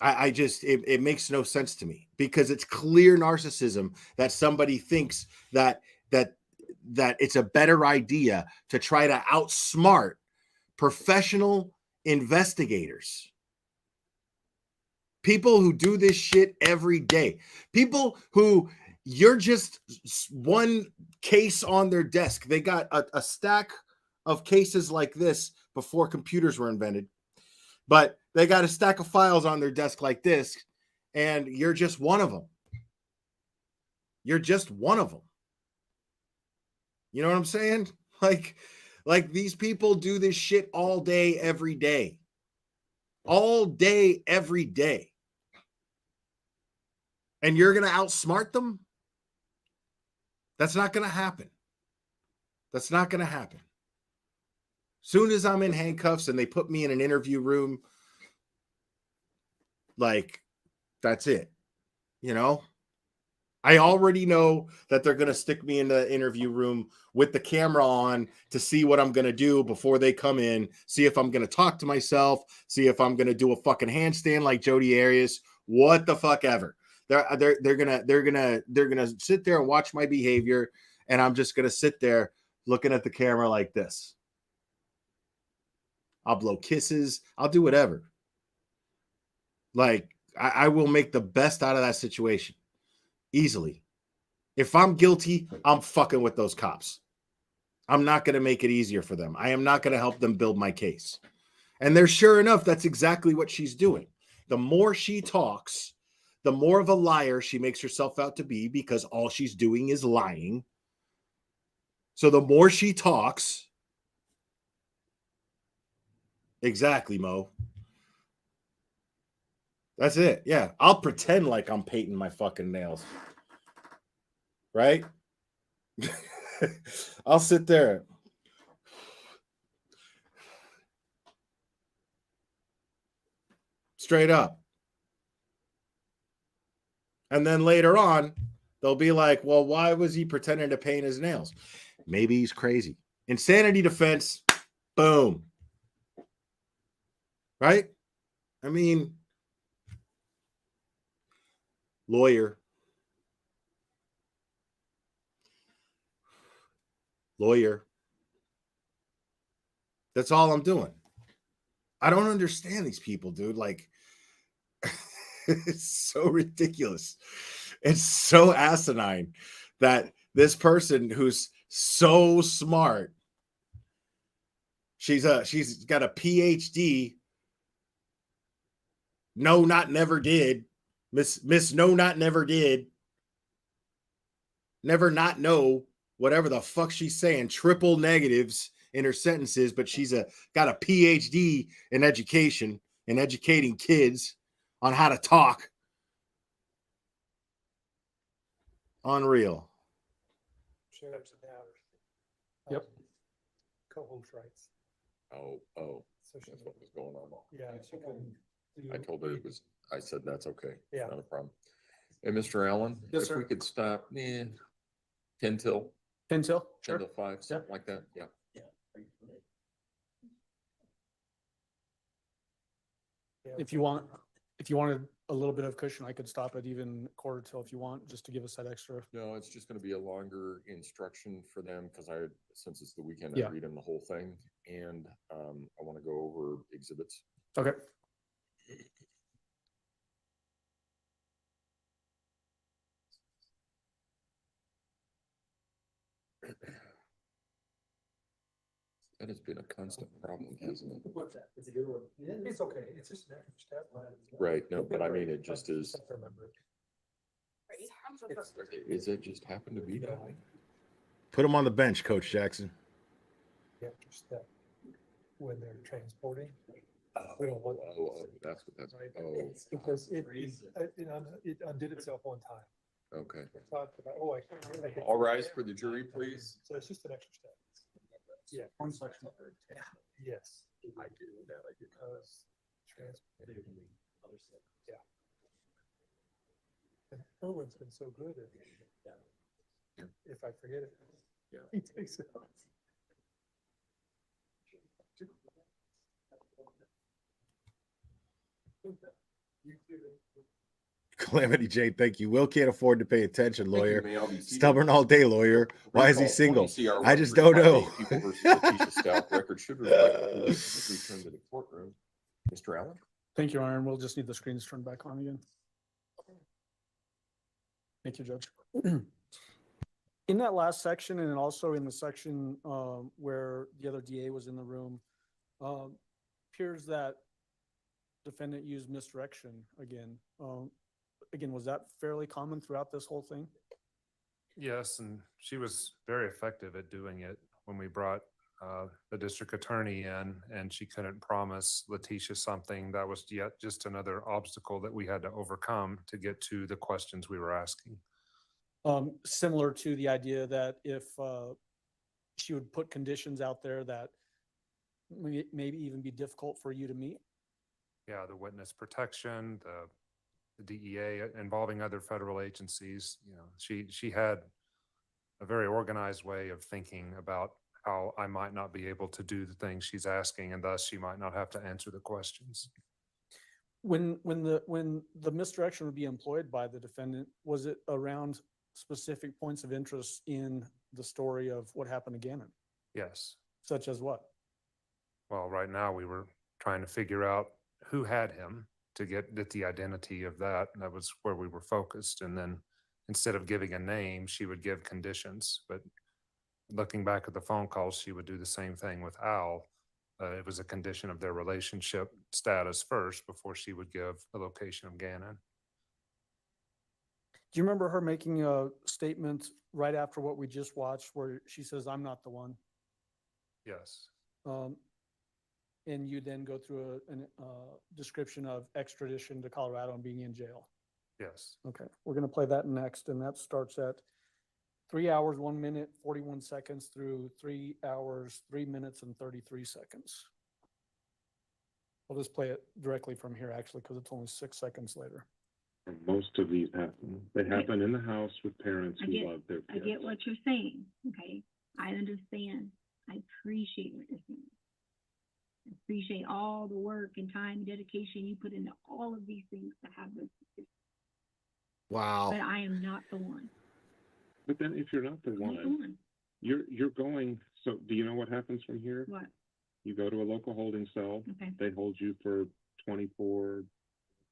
It makes no sense to me, because it's clear narcissism that somebody thinks that it's a better idea to try to outsmart professional investigators. People who do this shit every day. People who you're just one case on their desk. They got a stack of cases like this before computers were invented. But they got a stack of files on their desk like this, and you're just one of them. You're just one of them. You know what I'm saying? Like these people do this shit all day, every day. All day, every day. And you're going to outsmart them? That's not going to happen. That's not going to happen. Soon as I'm in handcuffs and they put me in an interview room, like, that's it. You know? I already know that they're going to stick me in the interview room with the camera on to see what I'm going to do before they come in, see if I'm going to talk to myself, see if I'm going to do a fucking handstand like Jody Arias, what the fuck ever. They're gonna sit there and watch my behavior, and I'm just gonna sit there looking at the camera like this. I'll blow kisses. I'll do whatever. Like, I will make the best out of that situation easily. If I'm guilty, I'm fucking with those cops. I'm not going to make it easier for them. I am not going to help them build my case. And they're sure enough, that's exactly what she's doing. The more she talks, the more of a liar she makes herself out to be, because all she's doing is lying. So the more she talks, exactly, Mo. That's it. Yeah. I'll pretend like I'm painting my fucking nails. Right? I'll sit there. Straight up. And then later on, they'll be like, well, why was he pretending to paint his nails? Maybe he's crazy. Insanity defense, boom. Right? I mean, lawyer. That's all I'm doing. I don't understand these people, dude. Like, it's so ridiculous. It's so asinine that this person who's so smart, she's got a PhD. No, not never did. Miss No, not never did. Never not know, whatever the fuck she's saying, triple negatives in her sentences, but she's got a PhD in education and educating kids on how to talk. Unreal. Yep. Co-host rights. Oh, So she, that's what was going on. yeah, she couldn't. I told her it was, I said, that's okay. Yeah. Not a problem. And Mr. Allen, Yes, if sir. we could stop, 10 till 10 till? 10 Sure. till 5, something like that. Yeah. If you wanted a little bit of cushion, I could stop at even quarter till if you want, just to give us that extra. No, it's just going to be a longer instruction for them because since it's the weekend, Yeah. I read them the whole thing, and I want to go over exhibits. Okay. That has been a constant problem, hasn't it? What's that? It's a good one. It's okay. It's just an extra step. Right. No, but I mean, it just is. Is it just happened to be that way? Put him on the bench, Coach Jackson. The extra step when they're transporting. We don't want. Oh, that's what that's. Right. Oh, Because it undid itself one time. okay. Thought about, oh, I hit All rise for the jury, please. So it's just an extra step. Yeah. One section. Yes. I do that. Because yeah. And Erwin's been so good at if I forget it, Yeah. he takes it off. Calamity Jane, thank you. Will can't afford to pay attention, Thank you, lawyer. ma'am. I'll be seated. Stubborn all day, lawyer. Why is he Recall single? 20 CR I just don't know. 135A, People versus Letitia Stout. Record should reflect the police return to the courtroom. Mr. Allen? Thank you, Aaron. We'll just need the screens turned back on again. Thank you, Judge. In that last section, and also in the section where the other DA was in the room, appears that defendant used misdirection again. Again, was that fairly common throughout this whole thing? Yes, and she was very effective at doing it when we brought the district attorney in, and she couldn't promise Letitia something. That was yet just another obstacle that we had to overcome to get to the questions we were asking. Similar to the idea that if she would put conditions out there that maybe even be difficult for you to meet. Yeah, the witness protection, the the DEA, involving other federal agencies. You know, she had a very organized way of thinking about how I might not be able to do the things she's asking, and thus she might not have to answer the questions. When the misdirection would be employed by the defendant, was it around specific points of interest in the story of what happened to Gannon? Yes. Such as what? Well, right now we were trying to figure out who had him to get at the identity of that. That was where we were focused. And then instead of giving a name, she would give conditions. But looking back at the phone calls, she would do the same thing with Al. It was a condition of their relationship status first before she would give a location of Gannon. Do you remember her making a statement right after what we just watched where she says, "I'm not the one"? Yes. And you then go through a description of extradition to Colorado and being in jail. Yes. Okay, we're going to play that next, and that starts at 3 hours, 1 minute, 41 seconds through 3 hours, 3 minutes, and 33 seconds. I'll just play it directly from here, actually, because it's only 6 seconds later. Most of these happen. They happen in the house with parents who love their I kids. get what you're saying, okay? I understand. I appreciate what you're saying. I appreciate all the work and time and dedication you put into all of these things to have this. Wow. But I am not the one. But then if you're not the I'm not the one, one. you're going, so do you know what happens from here? What? You go to a local holding cell. Okay. They hold you for 24,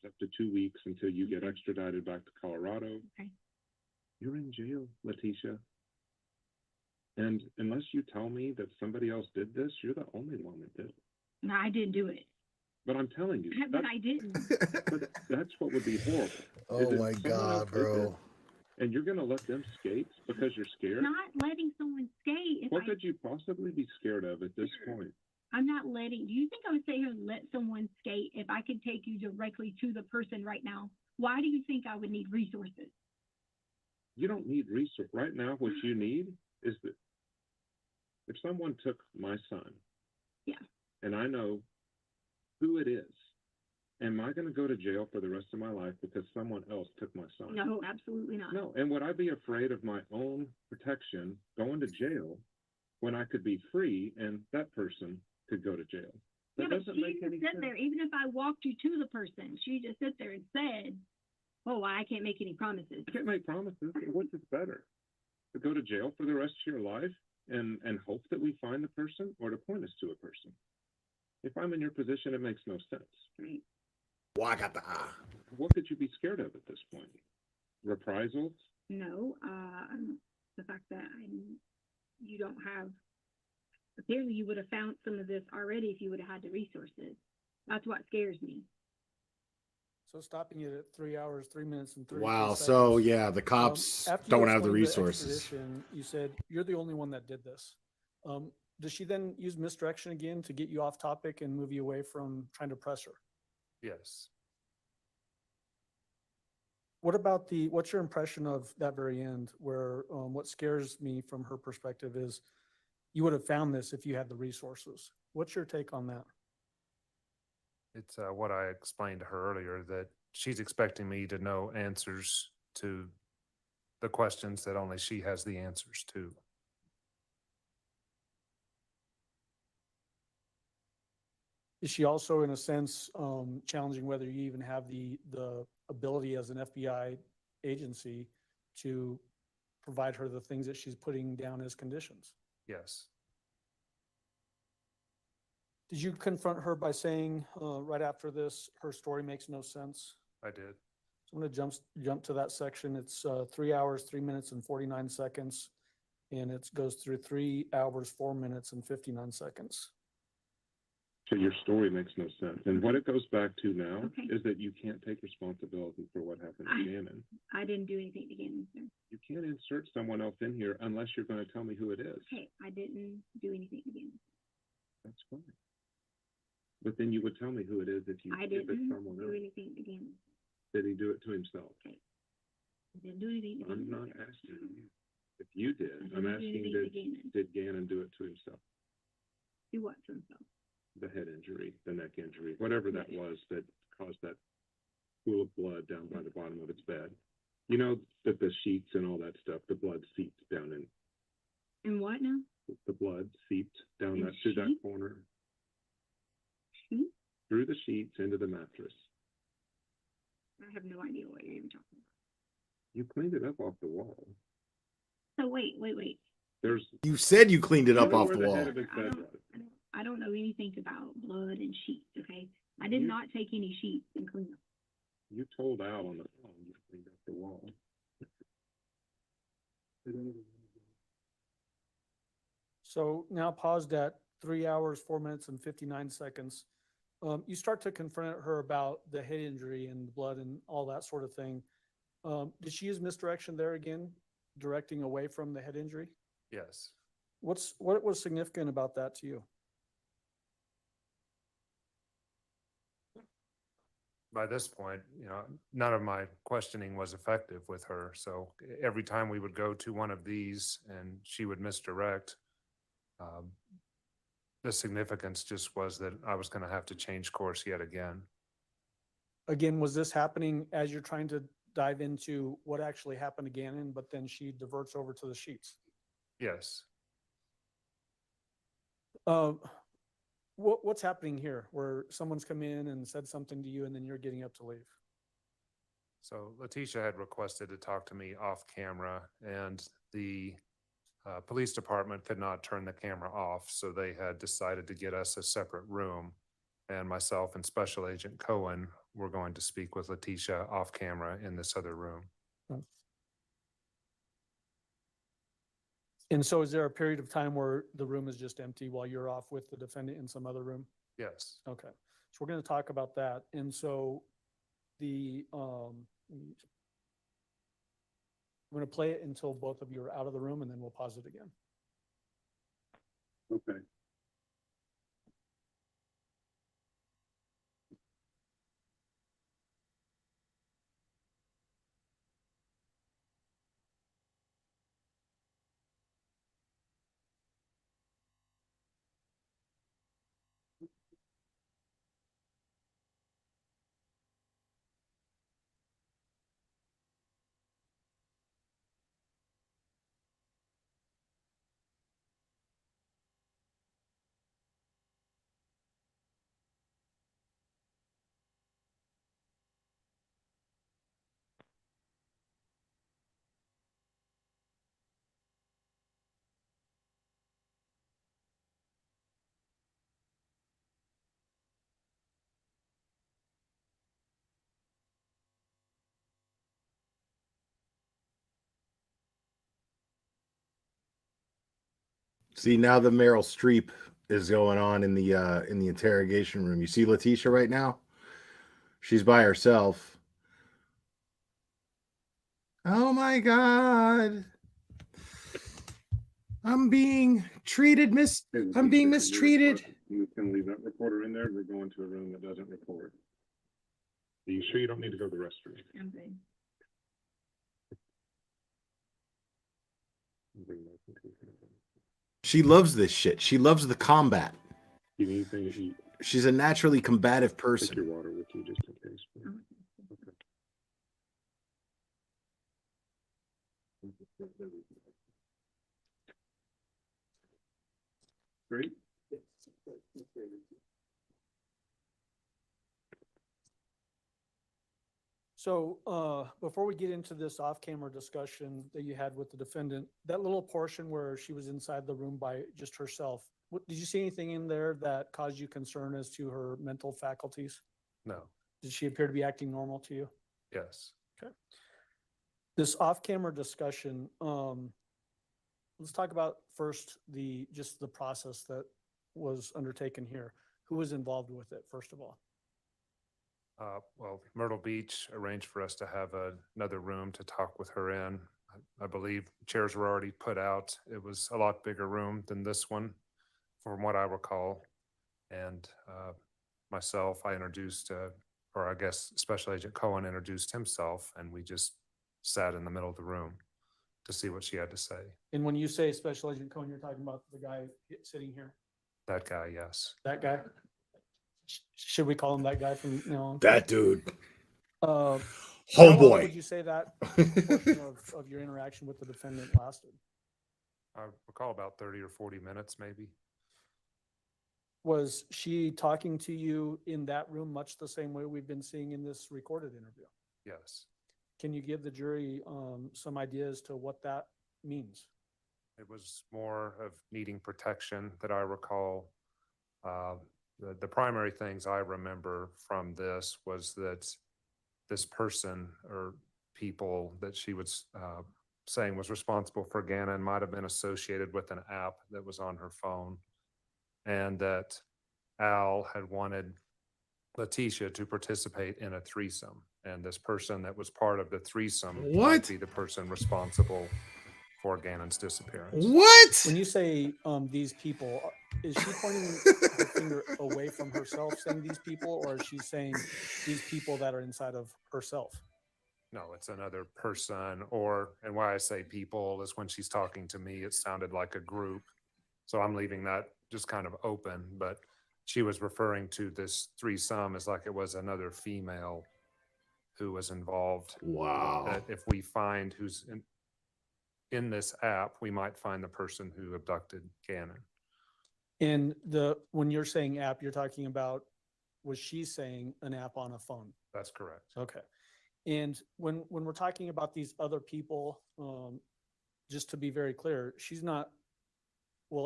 up to 2 weeks until you get extradited back to Colorado. Okay. You're in jail, Letitia. And unless you tell me that somebody else did this, you're the only one that did it. No, I didn't do it. But I'm telling you, But I didn't. but that's what would be horrible. Oh is if my someone else God, did bro. this, and you're going to let them skate because you're scared? Not letting someone skate. What could you possibly be scared of at this point? I'm not letting, do you think I would sit here and let someone skate if I could take you directly to the person right now? Why do you think I would need resources? You don't need research. Right now, what you need is that if someone took my son, yeah, and I know who it is, am I going to go to jail for the rest of my life because someone else took my son? No, absolutely not. No. And would I be afraid of my own protection going to jail when I could be free and that person could go to jail? That Yeah, but doesn't she make any just sit sense. there, even if I walked you to the person, she just sit there and said, oh, I can't make any promises. You can't make promises. Which is better? To go to jail for the rest of your life and hope that we find the person, or to point us to a person? If I'm in your position, it makes no sense. Right. Well, I got the What could you be scared of at this point? Reprisals? No, the fact that you don't have, apparently you would have found some of this already if you would have had the resources. That's what scares me. So stopping it at 3 hours, 3 minutes, and 32 Wow. seconds. So yeah, the cops After you don't have the explained resources. extradition, you said you're the only one that did this. Does she then use misdirection again to get you off topic and move you away from trying to press her? Yes. What about what's your impression of that very end where what scares me from her perspective is you would have found this if you had the resources. What's your take on that? It's what I explained to her earlier, that she's expecting me to know answers to the questions that only she has the answers to. Is she also, in a sense, challenging whether you even have the ability as an FBI agency to provide her the things that she's putting down as conditions? Yes. Did you confront her by saying right after this, her story makes no sense? I did. So I'm going to jump to that section. It's 3 hours, 3 minutes, and 49 seconds. And it goes through 3 hours, 4 minutes, and 59 seconds. So your story makes no sense. And what it goes back to now Okay. is that you can't take responsibility for what happened to Gannon. I didn't do anything to Gannon, sir. You can't insert someone else in here unless you're going to tell me who it is. Okay, I didn't do anything to Gannon. That's fine. But then you would tell me who it is if I it's didn't someone do else. anything to Gannon. Did he do it to himself? Okay. I didn't do anything to I'm Gannon. not asking you if you did. I I'm didn't do asking anything to Gannon. did Gannon do it to himself? Do what to himself? The head injury, the neck injury, whatever that was that caused that pool of blood down by the bottom of its bed. You know that the sheets and all that stuff, the blood seeps down in. And what now? The blood seeped down In that through that sheets? corner, Sheets? through the sheets into the mattress. I have no idea what you're even talking about. You cleaned it up off the wall. So wait. There's. You said you cleaned it up off where the wall. head of its bed was. I don't know anything about blood and sheets, okay? I did not take any sheets and clean them. You told Al on the phone you cleaned up the wall. So now paused at 3 hours, 4 minutes and 59 seconds. You start to confront her about the head injury and the blood and all that sort of thing. Did she use misdirection there again, directing away from the head injury? Yes. What was significant about that to you? By this point, none of my questioning was effective with her. So every time we would go to one of these and she would misdirect, the significance just was that I was going to have to change course yet again. Again, was this happening as you're trying to dive into what actually happened to Gannon, but then she diverts over to the sheets? Yes. What's happening here where someone's come in and said something to you and then you're getting up to leave? So Letitia had requested to talk to me off camera, and the police department could not turn the camera off. So they had decided to get us a separate room, and myself and Special Agent Cohen were going to speak with Letitia off camera in this other room. And so is there a period of time where the room is just empty while you're off with the defendant in some other room? Yes. Okay, so we're going to talk about that. And so I'm going to play it until both of you are out of the room, and then we'll pause it again. Okay. See, now the Meryl Streep is going on in the interrogation room. You see Letitia right now? She's by herself. Oh my God. I'm being mistreated. You can leave that recorder in there. We're going to a room that doesn't record. Are you sure you don't need to go to the restroom? I'm good. She loves this shit. She loves the combat. You need anything to eat? She's a naturally combative person. Take your water with you just in case. Okay. Great. So before we get into this off-camera discussion that you had with the defendant, that little portion where she was inside the room by just herself, did you see anything in there that caused you concern as to her mental faculties? No. Did she appear to be acting normal to you? Yes. Okay. This off-camera discussion, let's talk about first just the process that was undertaken here. Who was involved with it, first of all? Well, Myrtle Beach arranged for us to have another room to talk with her in. I believe chairs were already put out. It was a lot bigger room than this one, from what I recall. And myself, I introduced, or I guess Special Agent Cohen introduced himself, and we just sat in the middle of the room to see what she had to say. And when you say Special Agent Cohen, you're talking about the guy sitting here? That guy, yes. That guy? Should we call him that guy from now on? That dude. How long Homeboy. would you say that portion of your interaction with the defendant lasted? I recall about 30 or 40 minutes, maybe. Was she talking to you in that room much the same way we've been seeing in this recorded interview? Yes. Can you give the jury some idea as to what that means? It was more of needing protection that I recall. The primary things I remember from this was that this person or people that she was saying was responsible for Gannon might have been associated with an app that was on her phone, and that Al had wanted Letitia to participate in a threesome, and this person that was part of the threesome might What? be the person responsible for Gannon's disappearance. What? When you say these people, is she pointing her finger away from herself saying these people, or is she saying these people that are inside of herself? No, it's another person, and why I say people is when she's talking to me, it sounded like a group. So I'm leaving that just kind of open, but she was referring to this threesome as like it was another female who was involved. Wow. That if we find who's in this app, we might find the person who abducted Gannon. And when you're saying app, you're talking about, was she saying an app on a phone? That's correct. Okay. And when we're talking about these other people, just to be very clear,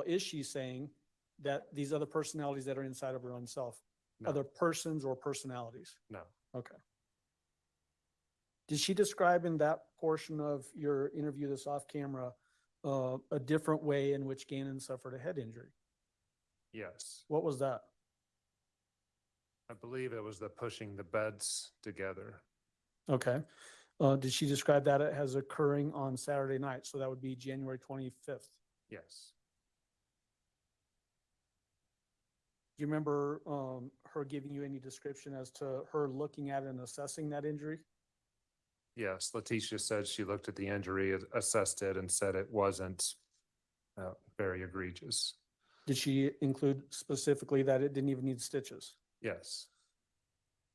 is she saying that these other personalities that are inside of her own self, No. other persons or personalities? No. Okay. Did she describe in that portion of your interview, this off camera, a different way in which Gannon suffered a head injury? Yes. What was that? I believe it was the pushing the beds together. Okay. Did she describe that as occurring on Saturday night? So that would be January 25th. Yes. Do you remember her giving you any description as to her looking at and assessing that injury? Yes. Letitia said she looked at the injury, assessed it, and said it wasn't very egregious. Did she include specifically that it didn't even need stitches? Yes.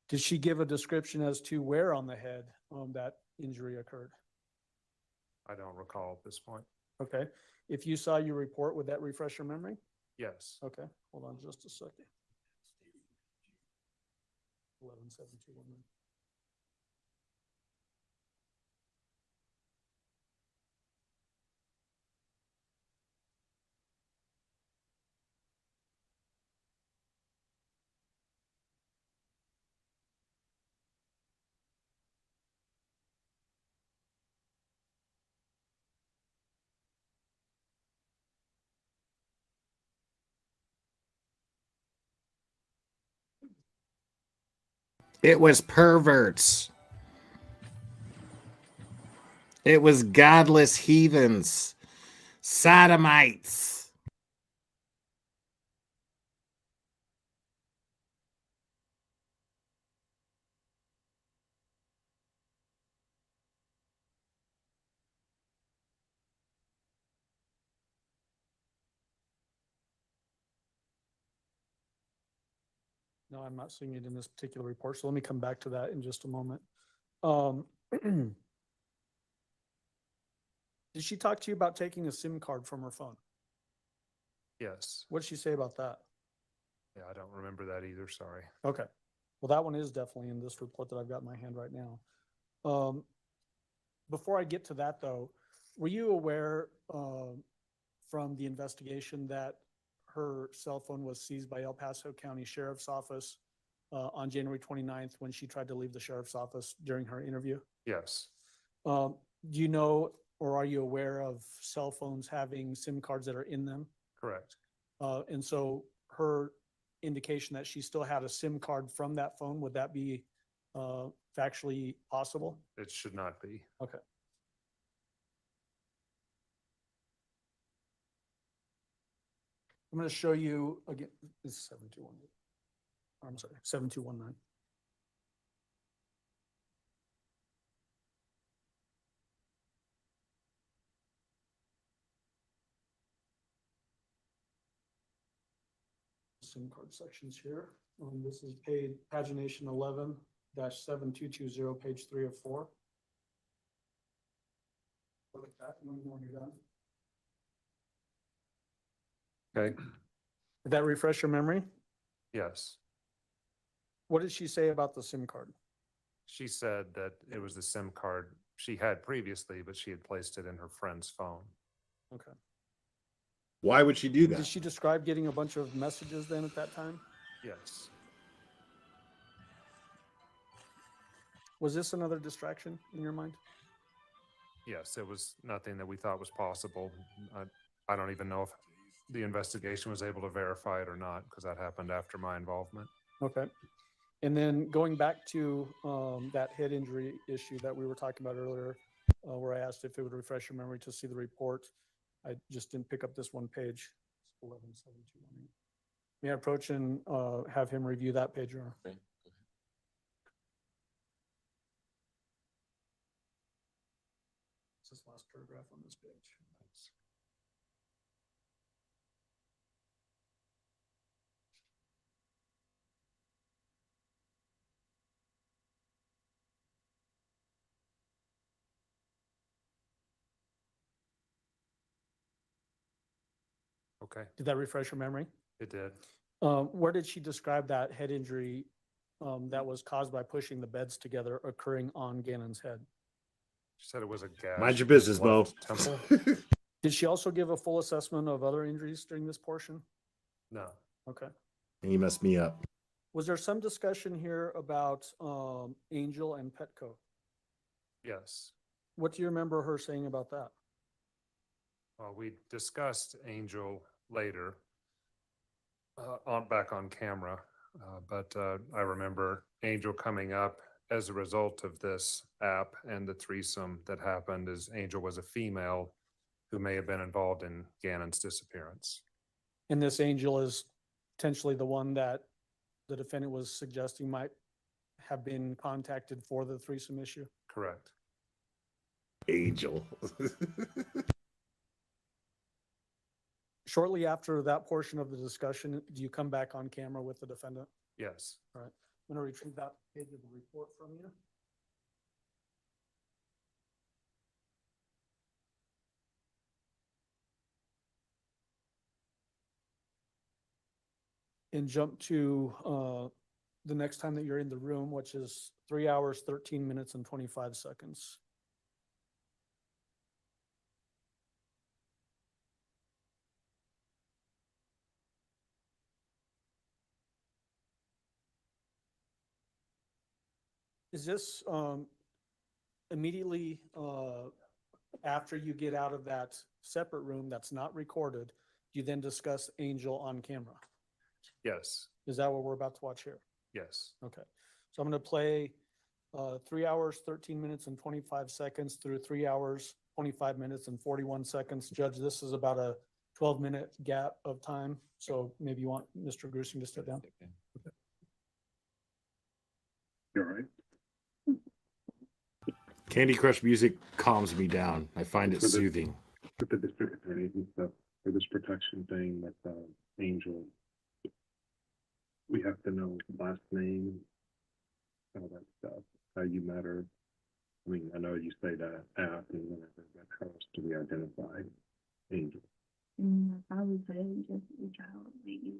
Did she give a description as to where on the head that injury occurred? I don't recall at this point. Okay. If you saw your report, would that refresh your memory? Yes. Okay. Hold on just a second. 11/7/219. It was perverts. It was godless heathens, sodomites. No, I'm not seeing it in this particular report, so let me come back to that in just a moment. Did she talk to you about taking a SIM card from her phone? Yes. What did she say about that? Yeah, I don't remember that either. Sorry. Okay. Well, that one is definitely in this report that I've got in my hand right now. Before I get to that, though, were you aware from the investigation that her cell phone was seized by El Paso County Sheriff's Office on January 29th when she tried to leave the sheriff's office during her interview? Yes. Do you know, or are you aware of cell phones having SIM cards that are in them? Correct. And so her indication that she still had a SIM card from that phone, would that be factually possible? It should not be. Okay. I'm going to show you again. This is 7218. I'm sorry, 7219. SIM card sections here. This is pagination 11. -7220, page 3 of 4. Look at that when you're done. Okay, Did that refresh your memory? yes. What did she say about the SIM card? She said that it was the SIM card she had previously, but she had placed it in her friend's phone. Okay. Why would she do Did that? she describe getting a bunch of messages then at that time? Yes. Was this another distraction in your mind? Yes, it was nothing that we thought was possible. I don't even know if the investigation was able to verify it or not, because that happened after my involvement. Okay. And then going back to that head injury issue that we were talking about earlier, where I asked if it would refresh your memory to see the report. I just didn't pick up this one page. 117218. May I approach and have him review that page? Or Okay. it's this last paragraph on this page. Okay, Did that refresh your memory? it did. Where did she describe that head injury that was caused by pushing the beds together occurring on Gannon's head? She said it was a gash. Mind your in his business, Mo. left temple. Did she also give a full assessment of other injuries during this portion? No. Okay. You messed me up. Was there some discussion here about Angel and Petco? Yes. What do you remember her saying about that? Well, we discussed Angel later, back on camera, but I remember Angel coming up as a result of this app and the threesome that happened. Is Angel was a female who may have been involved in Gannon's disappearance. And this Angel is potentially the one that the defendant was suggesting might have been contacted for the threesome issue? Correct. Angel. Shortly after that portion of the discussion, do you come back on camera with the defendant? Yes. All right. I'm going to retrieve that page of the report from you. And jump to the next time that you're in the room, which is 3 hours, 13 minutes, and 25 seconds. Is this immediately after you get out of that separate room that's not recorded, you then discuss Angel on camera? Yes. Is that what we're about to watch here? Yes. Okay. So I'm going to play 3 hours, 13 minutes, and 25 seconds through 3 hours, 25 minutes, and 41 seconds. Judge, this is about a 12-minute gap of time. So maybe you want Mr. Grusing to step down. Okay. You all right? Candy Crush music calms me down. I find it For the- soothing. With the district attorneys and stuff, for this protection thing with Angel, we have to know last name, all that stuff, how you met her. I mean, I know you say that app and whatever, but how else do we identify Angel? Probably put it just reach out, maybe.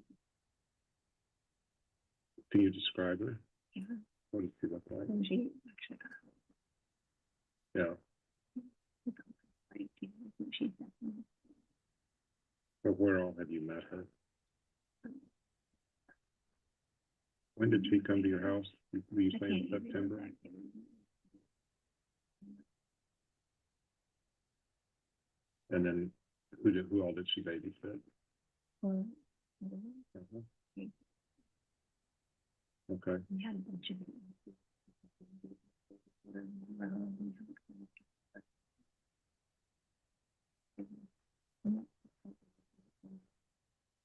Can you describe her? Yeah. What does she look like? And she actually got Yeah, like, you know, she's definitely. but where all have you met her? When did she come to your house? Were you saying September? And then who all did she babysit? Uh-huh. Okay. We had a bunch of.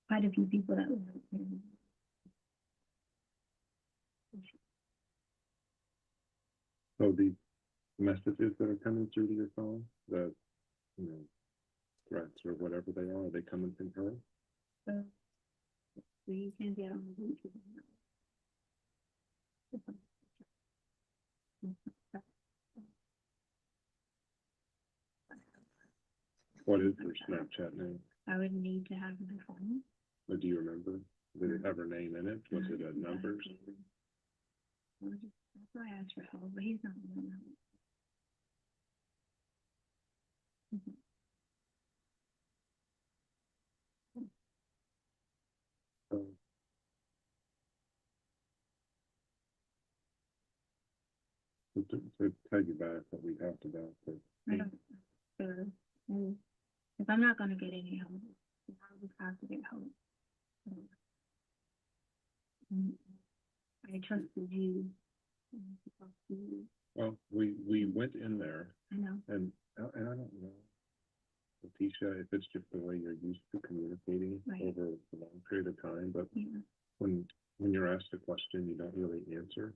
Quite a few people that were. So these messages that are coming through to your phone, that, you know, threats or whatever they are they coming from her? So we can get on the YouTube. What is things her like that. Snapchat name? I would need to have my phone. But do you remember? Did it have her name in it? Was it a numbers? That's why I asked for help, but he's not willing to help. So, to take you back, what we talked about, I don't, if I'm not gonna get any help, I just have to get help. I trusted you. well, we went in there. I know. And I don't know, Letitia, if it's just the way you're used to communicating Right. over a long period of time, but Yeah. when you're asked a question, you don't really answer.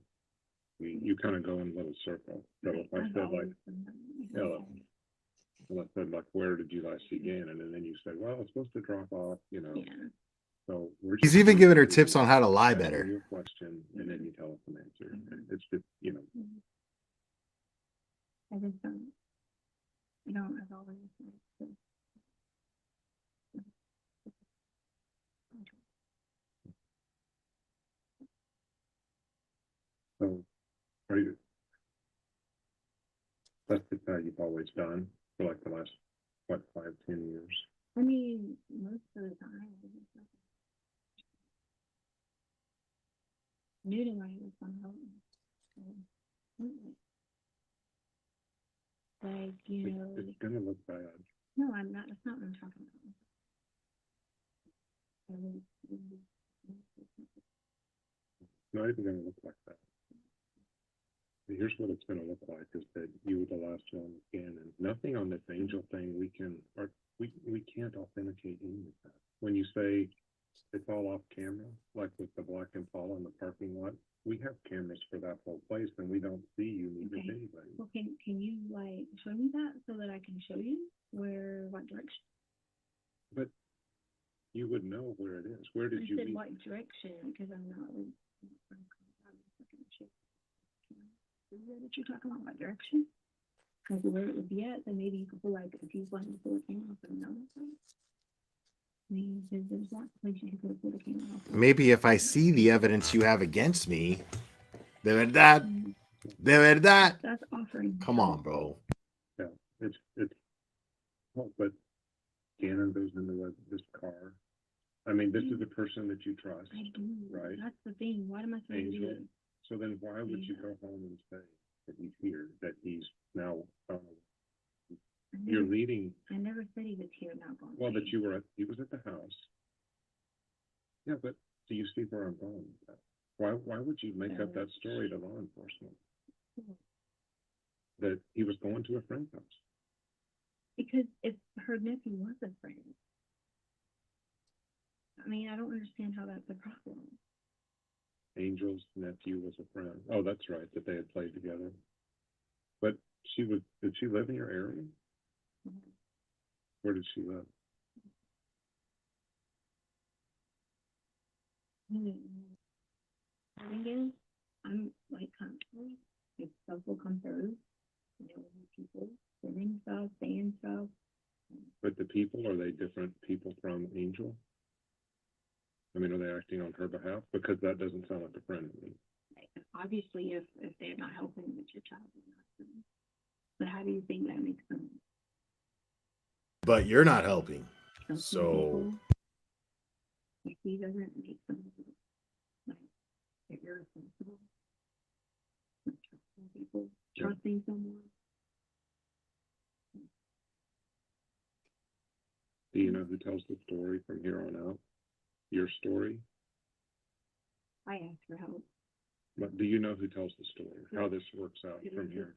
You kind of go in a little circle. So if I said like, well, I said like, where did you last see Gannon? And then you said, well, it's supposed to drop off, you know. Yeah. So we're He's just even giving her asking tips on how to lie better. your question, and then you tell us an answer. It's just, you know. I just don't, I've always So, are you? That's just how you've always done for like the last, what, 5-10 years? I mean, most of the time. Newton right was on help. Like, you know. It's gonna look bad. No, I'm not, that's not what I'm talking about. It's not even gonna look like that. Here's what it's gonna look like, is that you were the last one with Gannon. Nothing on this angel thing we can't authenticate any of that. When you say it's all off camera, like with the black Impala in the parking lot, we have cameras for that whole place and we don't see you meet with anybody. Well, can you like show me that so that I can show you what direction? But you would know where it is. Where did I you said meet? what direction, because I'm not. Is that what you're talking about? What direction? Like where it would be at, then maybe you could feel like if he's wanting to pull the camera off another side. Maybe there's that place you could pull the camera off. Maybe if I see the evidence you have against me, de verdad. That's offering. Come on, bro. Yeah, it's well, but Gannon goes into this car. I mean, this is a person that you trust. I do. Right? That's the thing. What am I supposed to do? Angel. So then why would you go home and say that he's here, that he's now, you're leading, I never said he was here now going. well, that he was at the house. Yeah, but do you see where I'm going with that? Why would you make up that story to law enforcement? That he was going to a friend's house? Because if her nephew was a friend. I mean, I don't understand how that's a problem. Angel's nephew was a friend. Oh, that's right, that they had played together. But did she live in your area? Mm-hmm. Where did she live? Again, I'm like constantly, like stuff will come through, you know, people sending stuff, saying stuff. But the people, are they different people from Angel? I mean, are they acting on her behalf? Because that doesn't sound like a friend to me. Obviously, if they're not helping with your child, but how do you think that makes them? But you're not helping. Some So people, if he doesn't make them like they're irresponsible, not trusting people, trusting someone. Do you know who tells the story from here on out? Your story? I ask for help. But do you know who tells the story? How this works out from here?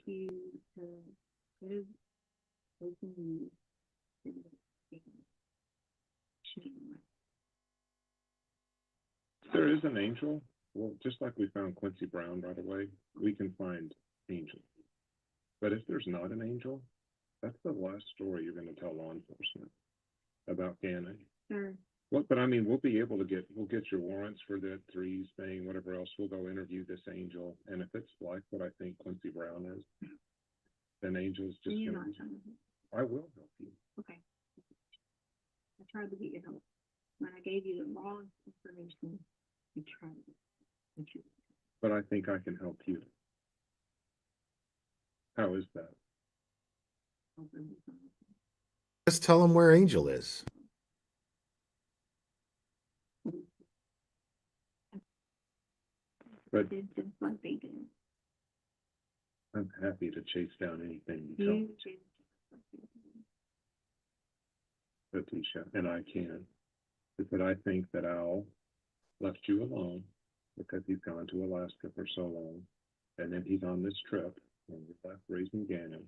If there is an Angel, well, just like we found Quincy Brown right away, we can find Angel. But if there's not an Angel, that's the last story you're going to tell law enforcement about Gannon. Sure. But I mean, we'll get your warrants for the threes thing, whatever else. We'll go interview this Angel, and if it's like what I think Quincy Brown is, then Angel's just You're gonna. not telling me. I will help you. Okay. tried to get your help. When I gave you the wrong information, you tried to get you. But I think I can help you. How is that? Just tell him where Angel is. But Did just like they did. I'm happy to chase down anything you tell You me, just Letitia, and I can. But I think that Al left you alone because he's gone to Alaska for so long, and then he's on this trip, and you're left raising Gannon,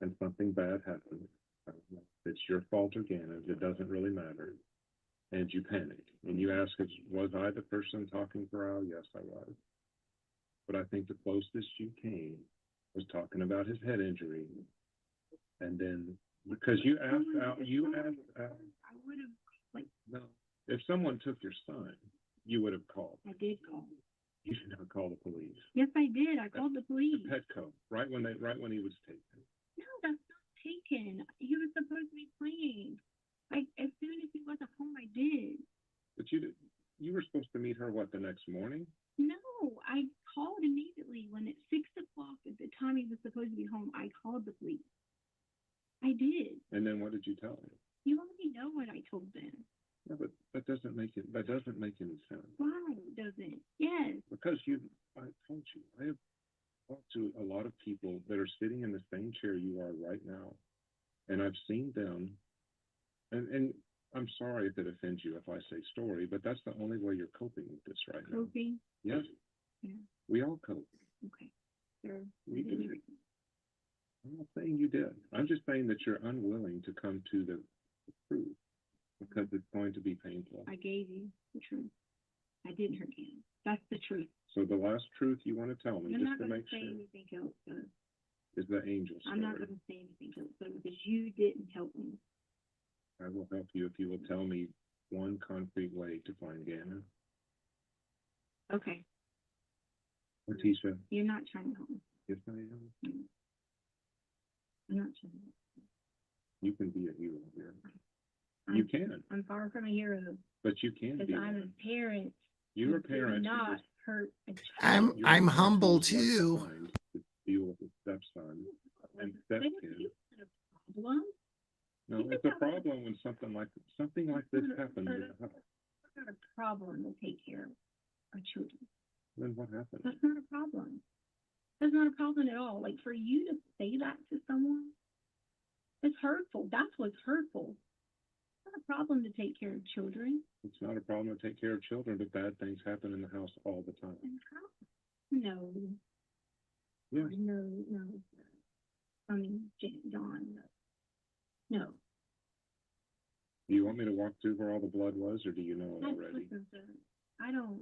and something bad happened. I don't know if it's your fault or Gannon's, it doesn't really matter. And you panicked, and you asked, was I the person talking for Al? Yes, I was. But I think the closest you came was talking about his head injury. And then, because you asked Al, I would have, like, no, if someone took your son, you would have called. I did call. You should not call the police. Yes, I did. I called the police. Petco, right when he was taken. No, that's not taken. He was supposed to be playing. Like, as soon as he wasn't home, I did. But you were supposed to meet her, what, the next morning? No, I called immediately when at 6 o'clock at the time he was supposed to be home. I called the police. I did. And then what did you tell him? You already know what I told them. Yeah, but that doesn't make any sense. Why doesn't? Yes. Because I told you, I have talked to a lot of people that are sitting in the same chair you are right now. And I've seen them, and I'm sorry if it offends you if I say story, but that's the only way you're coping with this right now. Coping? Yes. Yeah. We all cope. Okay. Sure. We do. I'm not saying you did. I'm just saying that you're unwilling to come to the truth because it's going to be painful. I gave you the truth. I didn't hurt him. That's the truth. So the last truth you want to tell me, I'm just not to going make to say sure, anything else, though. is the angel story. I'm not going to say anything else, though, because you didn't help me. I will help you if you will tell me one concrete way to find Gannon. Okay. Letitia, You're not trying to help me. yes I am. I'm not trying to help me. You can be a hero here. I'm- You can, I'm far from a hero. but you can Because be. I'm one. a parent. You're a who did parent. who not was- hurt a child. you're I'm a parent who humble was left too. behind to deal with his stepson and They stepkid. don't have a problem. No, it's a problem when something like this happens in the house. It's not a problem to take care of our children. Then what happens? That's not a problem. That's not a problem at all. Like, for you to say that to someone, it's hurtful. That's what's hurtful. It's not a problem to take care of children. It's not a problem to take care of children, but bad things happen in the house all the time. No. Yeah. No. I mean, Dawn, no. No. Do you want me to walk through where all the blood was, or do you know it That's already? listen, sir. I don't,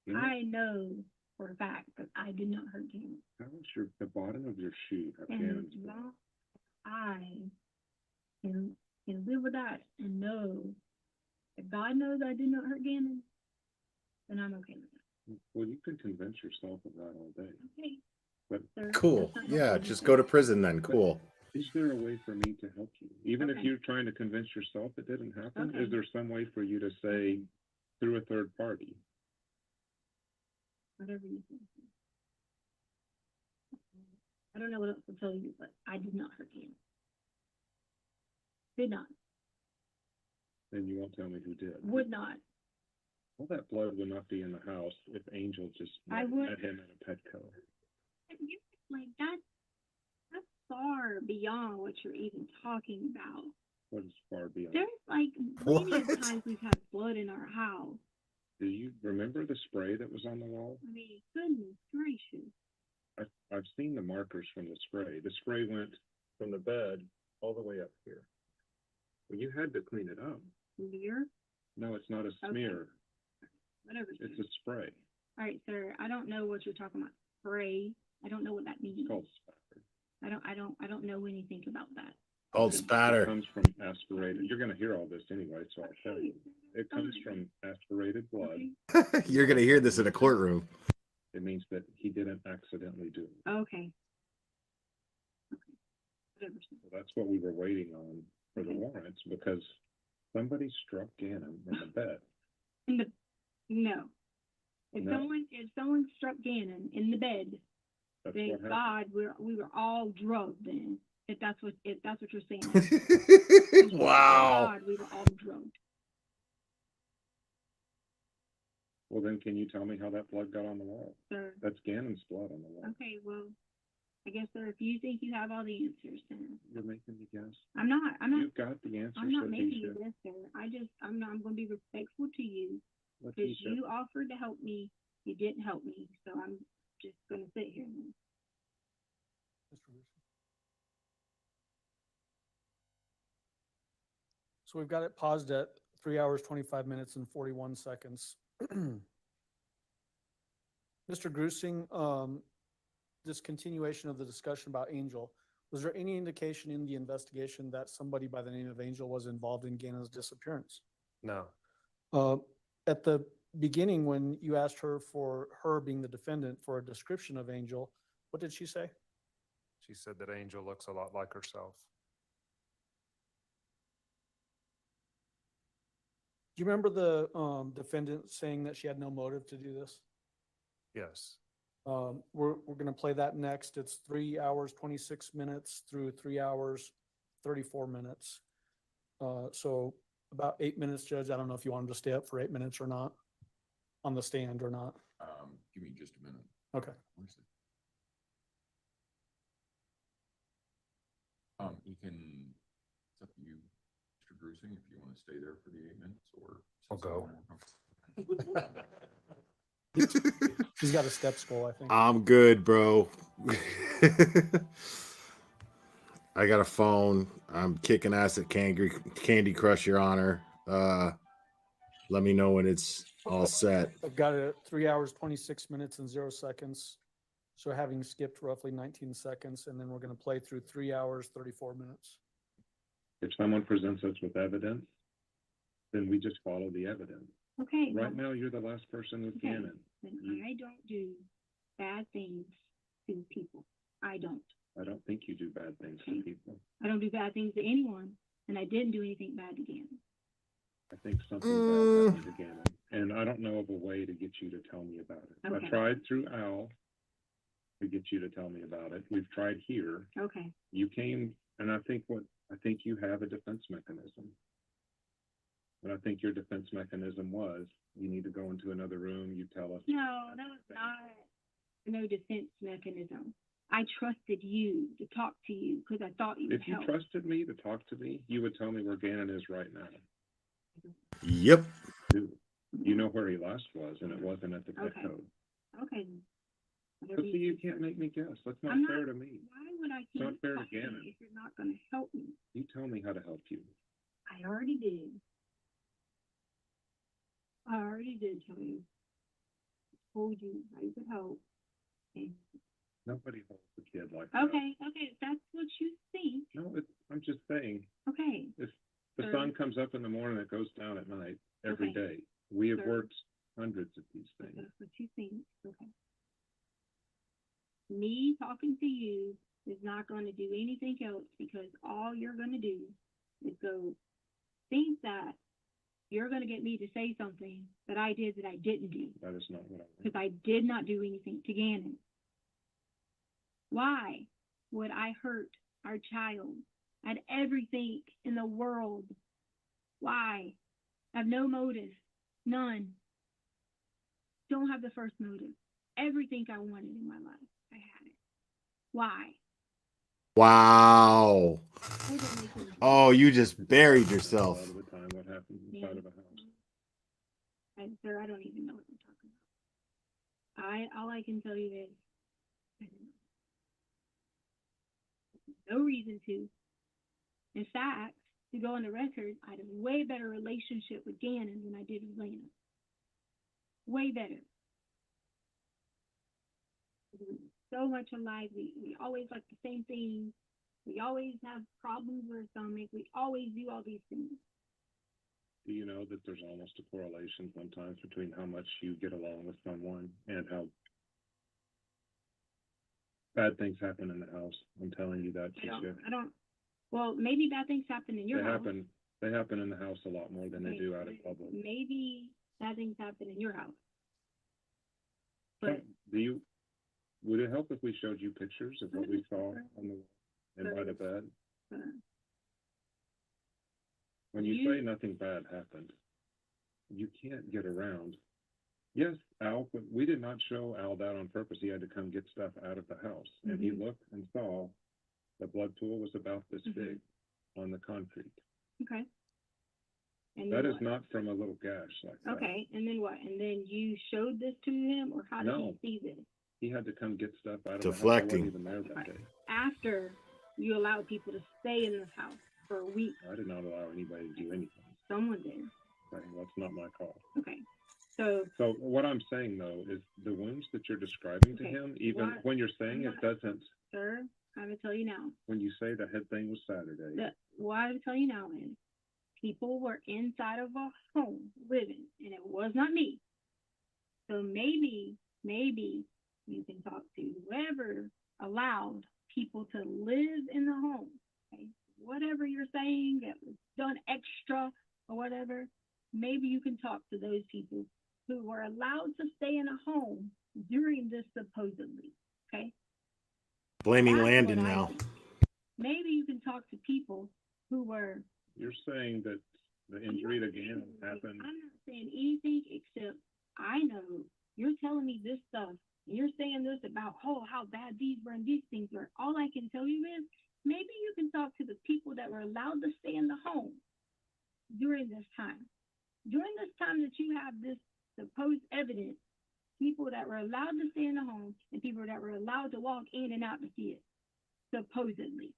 You know, I know for a fact that I did not hurt him. how does the bottom of your shoe have And Gannon's as blood? long as I can live with that and know that God knows I did not hurt Gannon, then I'm okay with that. Well, you can convince yourself of that all day. Okay. But Sir, Cool. that's not Yeah, what just you go said. to prison then. Cool. is there a way for me to help you? Even if Okay. you're trying to convince yourself it didn't happen, Okay. is there some way for you to say through a third party? Whatever you think. I don't know what else to tell you, but I did not hurt him. Did not. Then you won't tell me who did. Would not. All that blood would not be in the house if Angel just I met would- him at a Petco. You, like, that's far beyond what you're even talking about. What is far beyond? There's like many of What? times we've had blood in our house. Do you remember the spray that was on the wall? I mean, goodness gracious. I've seen the markers from the spray. The spray went from the bed all the way up here. Well, you had to clean it up. Smear? No, it's not a smear. Whatever. It's a spray. All right, sir. I don't know what you're talking about. Spray. I don't know what that means. It's called spatter. I don't know anything about that. Called It spatter. comes from aspirated. You're going to hear all this anyway, so I'll tell you. It comes from aspirated blood. You're gonna hear this in a courtroom. It means that he didn't accidentally do it. Okay. Whatever. So that's what we were waiting on for the warrants, because Somebody struck Gannon in the bed. No. If No. someone struck Gannon in the bed, That's thank what God we were all drugged then. If that's what you're saying. Wow. God, we were all drugged. Well, then can you tell me how that blood got on the wall? Sir. That's Gannon's blood on the wall. Okay, well, I guess, sir, if you think you have all the answers, then You're making me guess. I'm not. You've got the answers. I'm not making you Letitia. this, sir. I'm going to be respectful to you because Letitia. you offered to help me. You didn't help me, so I'm just going to sit here. Now. So we've got it paused at 3 hours, 25 minutes and 41 seconds. Mr. Grusing, this continuation of the discussion about Angel, was there any indication in the investigation that somebody by the name of Angel was involved in Gannon's disappearance? No. At the beginning, when you asked her for her being the defendant for a description of Angel, what did she say? She said that Angel looks a lot like herself. Do you remember the defendant saying that she had no motive to do this? Yes. We're going to play that next. It's 3 hours, 26 minutes through 3 hours, 34 minutes. So about 8 minutes, Judge. I don't know if you want him to stay up for 8 minutes or not, on the stand or not. Give me just a minute. Okay. Where's it? You can, it's up to you, Mr. Grusing, if you want to stay there for the 8 minutes or. I'll go. He's got a step skull, I think. I'm good, bro. I got a phone. I'm kicking ass at Candy Crush, Your Honor. Let me know when it's all set. I've got it at 3 hours, 26 minutes and 0 seconds. So having skipped roughly 19 seconds, and then we're going to play through 3 hours, 34 minutes. If someone presents us with evidence, then we just follow the evidence. Okay. Right now, you're the last person with Okay. Gannon. Then I don't do bad things to people. I don't. I don't think you do bad things to people. I don't do bad things to anyone, and I didn't do anything bad to Gannon. I think something bad happened to Gannon, and I don't know of a way to get you to tell me about it. Okay. I tried through Al to get you to tell me about it. We've tried here. Okay. You came, and I think you have a defense mechanism. And I think your defense mechanism was, you need to go into another room, you tell us. No, that was not no defense mechanism. I trusted you to talk to you because I thought you would If you help. trusted me to talk to me, you would tell me where Gannon is right now. Yep. You know where he last was, and it wasn't at the pet Okay. code. Okay. But see, you can't make me guess. That's not fair to me. Why would I It's keep not fair to talking Gannon. if you're not going to help me? You tell me how to help you. I already did. I already did tell you. I told you how you could help. And Nobody holds a kid like that. okay, if that's what you think. No, I'm just saying, Okay. if the Sir. sun comes up in the morning, it goes down at night every Okay. day. We have Sir. worked hundreds of these If things. that's what you think. Okay. Me talking to you is not going to do anything else because all you're going to do is go think that you're going to get me to say something that I did that I didn't do. That is not what I want. Because I did not do anything to Gannon. Why would I hurt our child? I had everything in the world. Why? I have no motive. None. Don't have the first motive. Everything I wanted in my life, I had it. Why? Wow. It doesn't make any sense. Oh, you just buried yourself. A lot of the time, what happens inside of a house. And sir, I don't even know what I'm talking about. All I can tell you is I didn't know. No reason to. In fact, to go on the record, I had a way better relationship with Gannon than I did with Lena. Way better. We were so much alike. We always like the same things. We always have problems with our stomach. We always do all these things. Do you know that there's almost a correlation sometimes between how much you get along with someone and how bad things happen in the house? I'm telling you that. I don't. Well, maybe bad things happen in your They house. happen They happen in the house a lot more than they Okay, do out in public. Maybe that things happen in your house. So, would it help if we showed you pictures of what we saw on the and by the bed? When you say nothing bad happened, you can't get around. Yes, Al, but we did not show Al that on purpose. He had to come get stuff out of the house. And he looked and saw the blood pool was about this big on the concrete. Okay. And That then is what? not from a little gash like that. Okay, and then what? And then you showed this to him, or how did No. he see this? He had to come get stuff out of Deflecting. the house. I wasn't even there that day. After you allowed people to stay in this house for a week. I did not allow anybody to do anything. Someone did. Right, that's not my call. Okay. So what I'm saying though is the wounds that you're describing to Okay, him, even what- when you're saying it doesn't, sir, I'm gonna tell you now. when you say the head thing was Saturday, What I'm telling you now is people were inside of a home living, and it was not me. So maybe you can talk to whoever allowed people to live in the home. Okay, whatever you're saying that was done extra or whatever, maybe you can talk to those people who were allowed to stay in a home during this supposedly. Okay, Blaming That's Landon what I now. think. Maybe you can talk to people who were. you're saying that the injury to Gannon happened. I'm not saying anything except I know you're telling me this stuff. And you're saying this about how bad these were and these things were. All I can tell you is maybe you can talk to the people that were allowed to stay in the home during this time. During this time that you have this supposed evidence, people that were allowed to stay in the home and people that were allowed to walk in and out to see it, supposedly.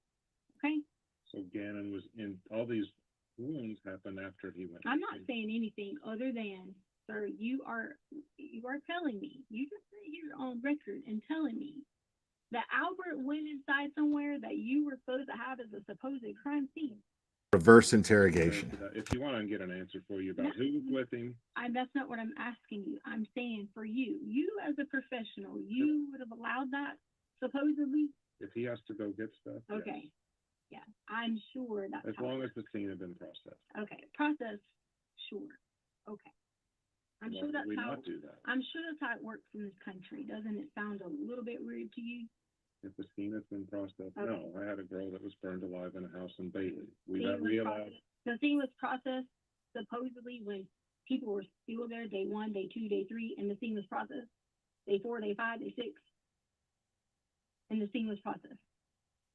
Okay? So Gannon was in, all these wounds happened after he went. I'm not saying anything other than, sir, you are telling me, you just sit here on record and telling me that Albert went inside somewhere that you were supposed to have as a supposed crime scene. Reverse interrogation. If you want to get an answer for you about who was with him, That's not what I'm asking you. I'm saying for you as a professional, you would have allowed that supposedly? if he has to go get stuff. yes. Okay. Yeah, I'm sure that's As how long it as the scene had been processed. Okay, process, sure. Okay. I'm Why sure would that's we how, not do that? I'm sure that's how it works in this country. Doesn't it sound a little bit weird to you? If the scene has been processed, Okay. no. I had a girl that was burned alive in a house in Bailey. We Scene was allowed. processed- The scene was processed supposedly when people were still there, day 1, day 2, day 3, and the scene was processed. Day 4, day 5, day 6. And the scene was processed.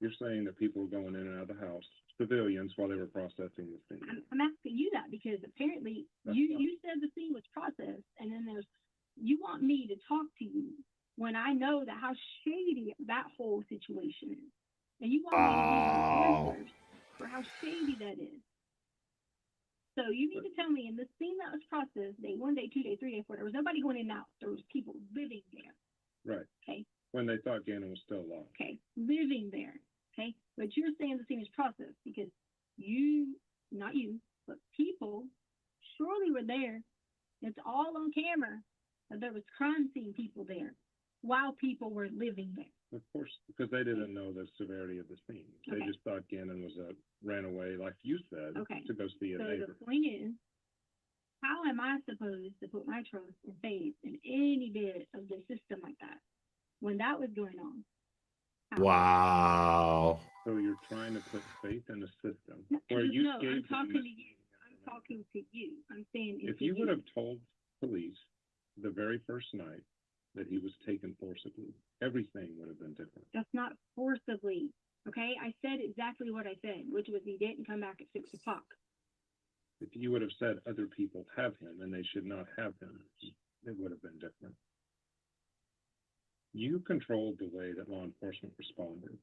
You're saying that people were going in and out of the house, civilians, while they were processing the scene. I'm asking you that because apparently you said the scene was processed, and then you want me to talk to you when I know that how shady that whole situation is. And you want me to give you answers for how shady that is. So you need to tell me in the scene that was processed, day 1, day 2, day 3, day 4, there was nobody going in and out. There was people living there. Right. Okay. When they thought Gannon was still alive. Okay. Living there. Okay. But you're saying the scene is processed because not you, but people surely were there. It's all on camera that there was crime scene people there while people were living there. Of course, because they didn't know the severity of the scene. They Okay. just thought Gannon ran away, like you said, Okay. to go see a So neighbor. the point is, how am I supposed to put my trust and faith in any bit of the system like that when that was going on? Wow. So you're trying to put faith in a system No, where you I'm gave talking them. to you. I'm talking to you. I'm saying If you would have told police the very first night that he was taken forcibly, everything would have been different. That's not forcibly. Okay, I said exactly what I said, which was he didn't come back at 6 o'clock. If you would have said other people have him and they should not have him, it would have been different. You controlled the way that law enforcement responded.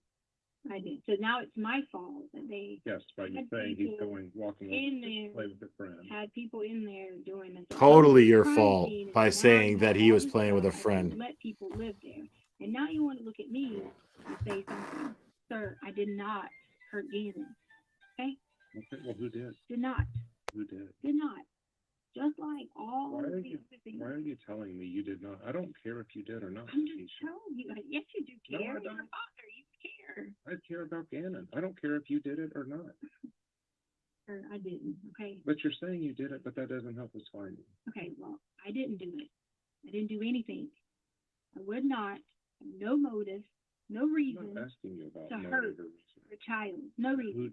I did. So now it's my fault that they Yes, by you had saying he's people walking in over to there, play with a friend. had people in there doing this. Totally your crime fault scene, by and now saying you that have he all was this playing with a stuff and friend. Let people live there, and now you want to look at me and say something, sir. I did not hurt Gannon. Okay, Okay, well, who did? did not, Who did? did not. Just like all Why of are the you, other things. why are you telling me you did not? I don't care if you did or not. I'm just Keisha. telling you. Yes, you do No, I care. don't. You're a father. You care. I care about Gannon. I don't care if you did it or not. Or I didn't, okay? But you're saying you did it, but that doesn't help us find you. Okay, well, I didn't do it. I didn't do anything. I would not, no motive, no I'm reason not asking you about to motive hurt or reason. a child. No reason.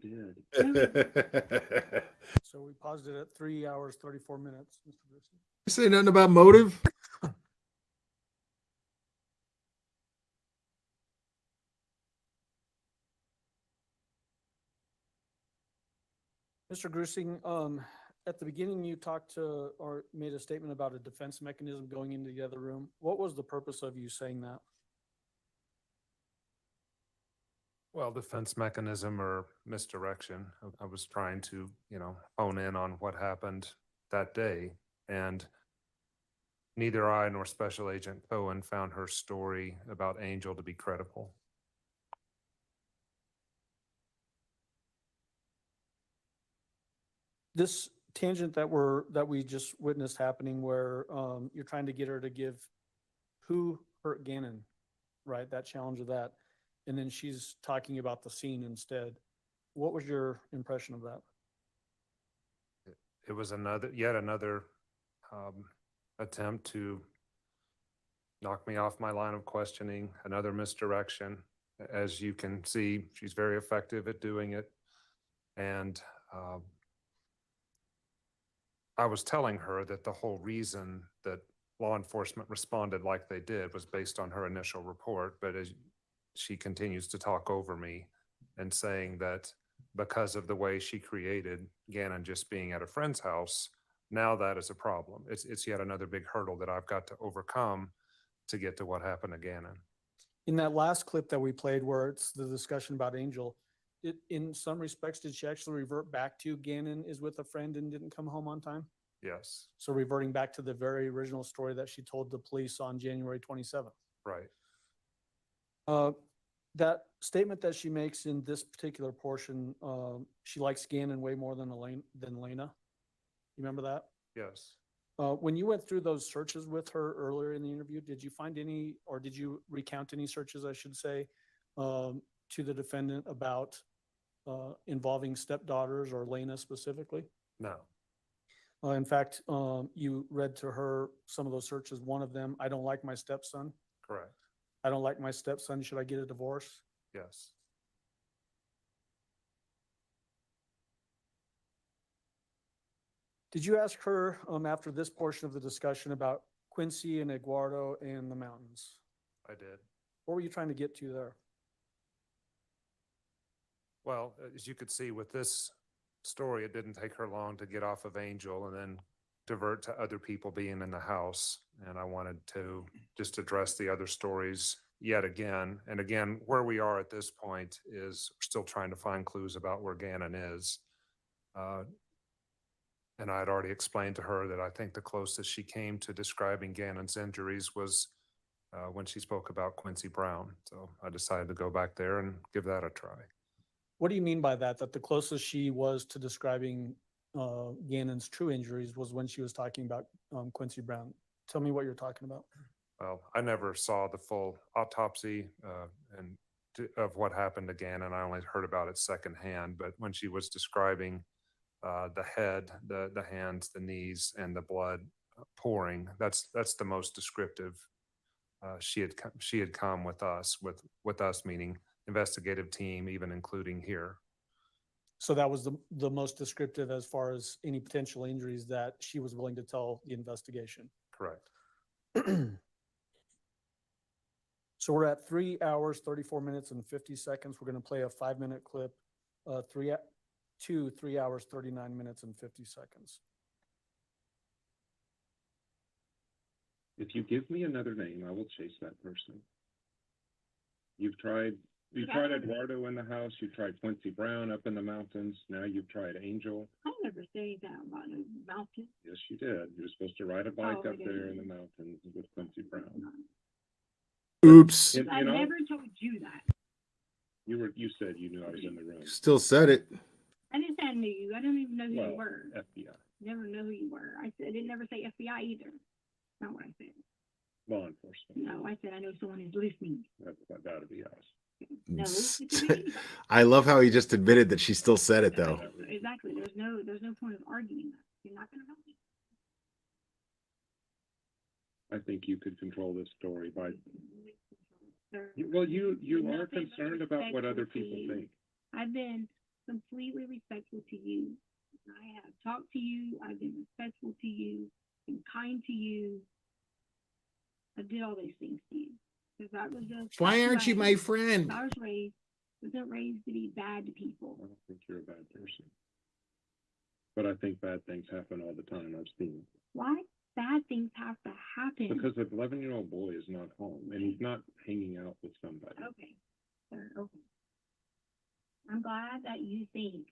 Who did? So we paused it at 3 hours, 34 minutes, Mr. Bruce. Say nothing about motive. Mr. Grusing, at the beginning, you talked to or made a statement about a defense mechanism going into the other room. What was the purpose of you saying that? Well, defense mechanism or misdirection. I was trying to, hone in on what happened that day. And neither I nor Special Agent Cohen found her story about Angel to be credible. This tangent that we just witnessed happening where you're trying to get her to give who hurt Gannon, right? That challenge of that. And then she's talking about the scene instead. What was your impression of that? It was yet another attempt to knock me off my line of questioning, another misdirection. As you can see, she's very effective at doing it. And I was telling her that the whole reason that law enforcement responded like they did was based on her initial report, but as she continues to talk over me and saying that because of the way she created Gannon just being at a friend's house, now that is a problem. It's yet another big hurdle that I've got to overcome to get to what happened to Gannon. In that last clip that we played where it's the discussion about Angel, in some respects, did she actually revert back to Gannon is with a friend and didn't come home on time? Yes. So reverting back to the very original story that she told the police on January 27th. Right. That statement that she makes in this particular portion, she likes Gannon way more than Lena. You remember that? Yes. When you went through those searches with her earlier in the interview, did you find any, or did you recount any searches, I should say, to the defendant about involving stepdaughters or Lena specifically? No. In fact, you read to her some of those searches. One of them, I don't like my stepson. Correct. I don't like my stepson. Should I get a divorce? Yes. Did you ask her after this portion of the discussion about Quincy and Eduardo and the mountains? I did. What were you trying to get to there? Well, as you could see with this story, it didn't take her long to get off of Angel and then divert to other people being in the house. And I wanted to just address the other stories yet again. And again, where we are at this point is we're still trying to find clues about where Gannon is. And I had already explained to her that I think the closest she came to describing Gannon's injuries was when she spoke about Quincy Brown. So I decided to go back there and give that a try. What do you mean by that? That the closest she was to describing Gannon's true injuries was when she was talking about Quincy Brown. Tell me what you're talking about. Well, I never saw the full autopsy of what happened to Gannon. I only heard about it secondhand. But when she was describing the head, the hands, the knees, and the blood pouring, that's the most descriptive. She had come with us meaning investigative team, even including here. So that was the most descriptive as far as any potential injuries that she was willing to tell the investigation. Correct. So we're at 3 hours, 34 minutes and 50 seconds. We're going to play a 5-minute clip, 3 hours, 39 minutes and 50 seconds. If you give me another name, I will chase that person. You tried Eduardo in the house, you tried Quincy Brown up in the mountains, now you've tried Angel. I never say that about a mountain. Yes, you did. You're supposed to ride a bike Oh, up I there didn't. in the mountains with Quincy Brown. Oops. I never told you that. You said you knew I was in the room. Still said it. I didn't say I knew you. I don't even know who Well, you were. FBI, Never know who you were. I didn't never say FBI either. Not what I said. law enforcement. No, I said I know someone is listening. That'd be us. No, it could be anybody. I love how he just admitted that she still said it though. Exactly. There's no point of arguing that. You're not gonna help me. I think you could control this story by, Sir, well, you nothing are but concerned about what other respectful to people you. think. I've been completely respectful to you. I have talked to you. I've been respectful to you, been kind to you. I did all those things to you. Because that was just. Why that's who aren't I you my am. friend? I wasn't raised to be bad to people. I don't think you're a bad person. But I think bad things happen all the time. I've seen it. Why bad things have to happen? Because an 11-year-old boy is not home and he's not hanging out with somebody. Okay, sir, okay. I'm glad that you think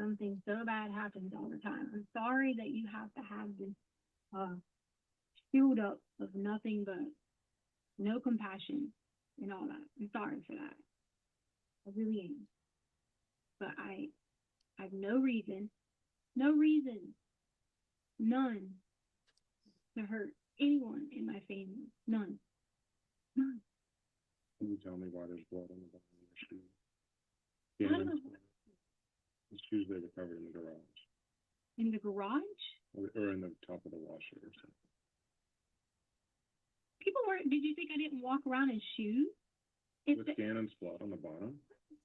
something so bad happens all the time. I'm sorry that you have to have this filled up of nothing but no compassion and all that. I'm sorry for that. I really am. But I have no reason, none, to hurt anyone in my family. None. None. Can you tell me why there's blood on the bottom of your shoes? I don't know. The shoes they were covered in the garage. In the garage? Or in the top of the washer or something. People were, did you think I didn't walk around in shoes? With Gannon's blood on the bottom?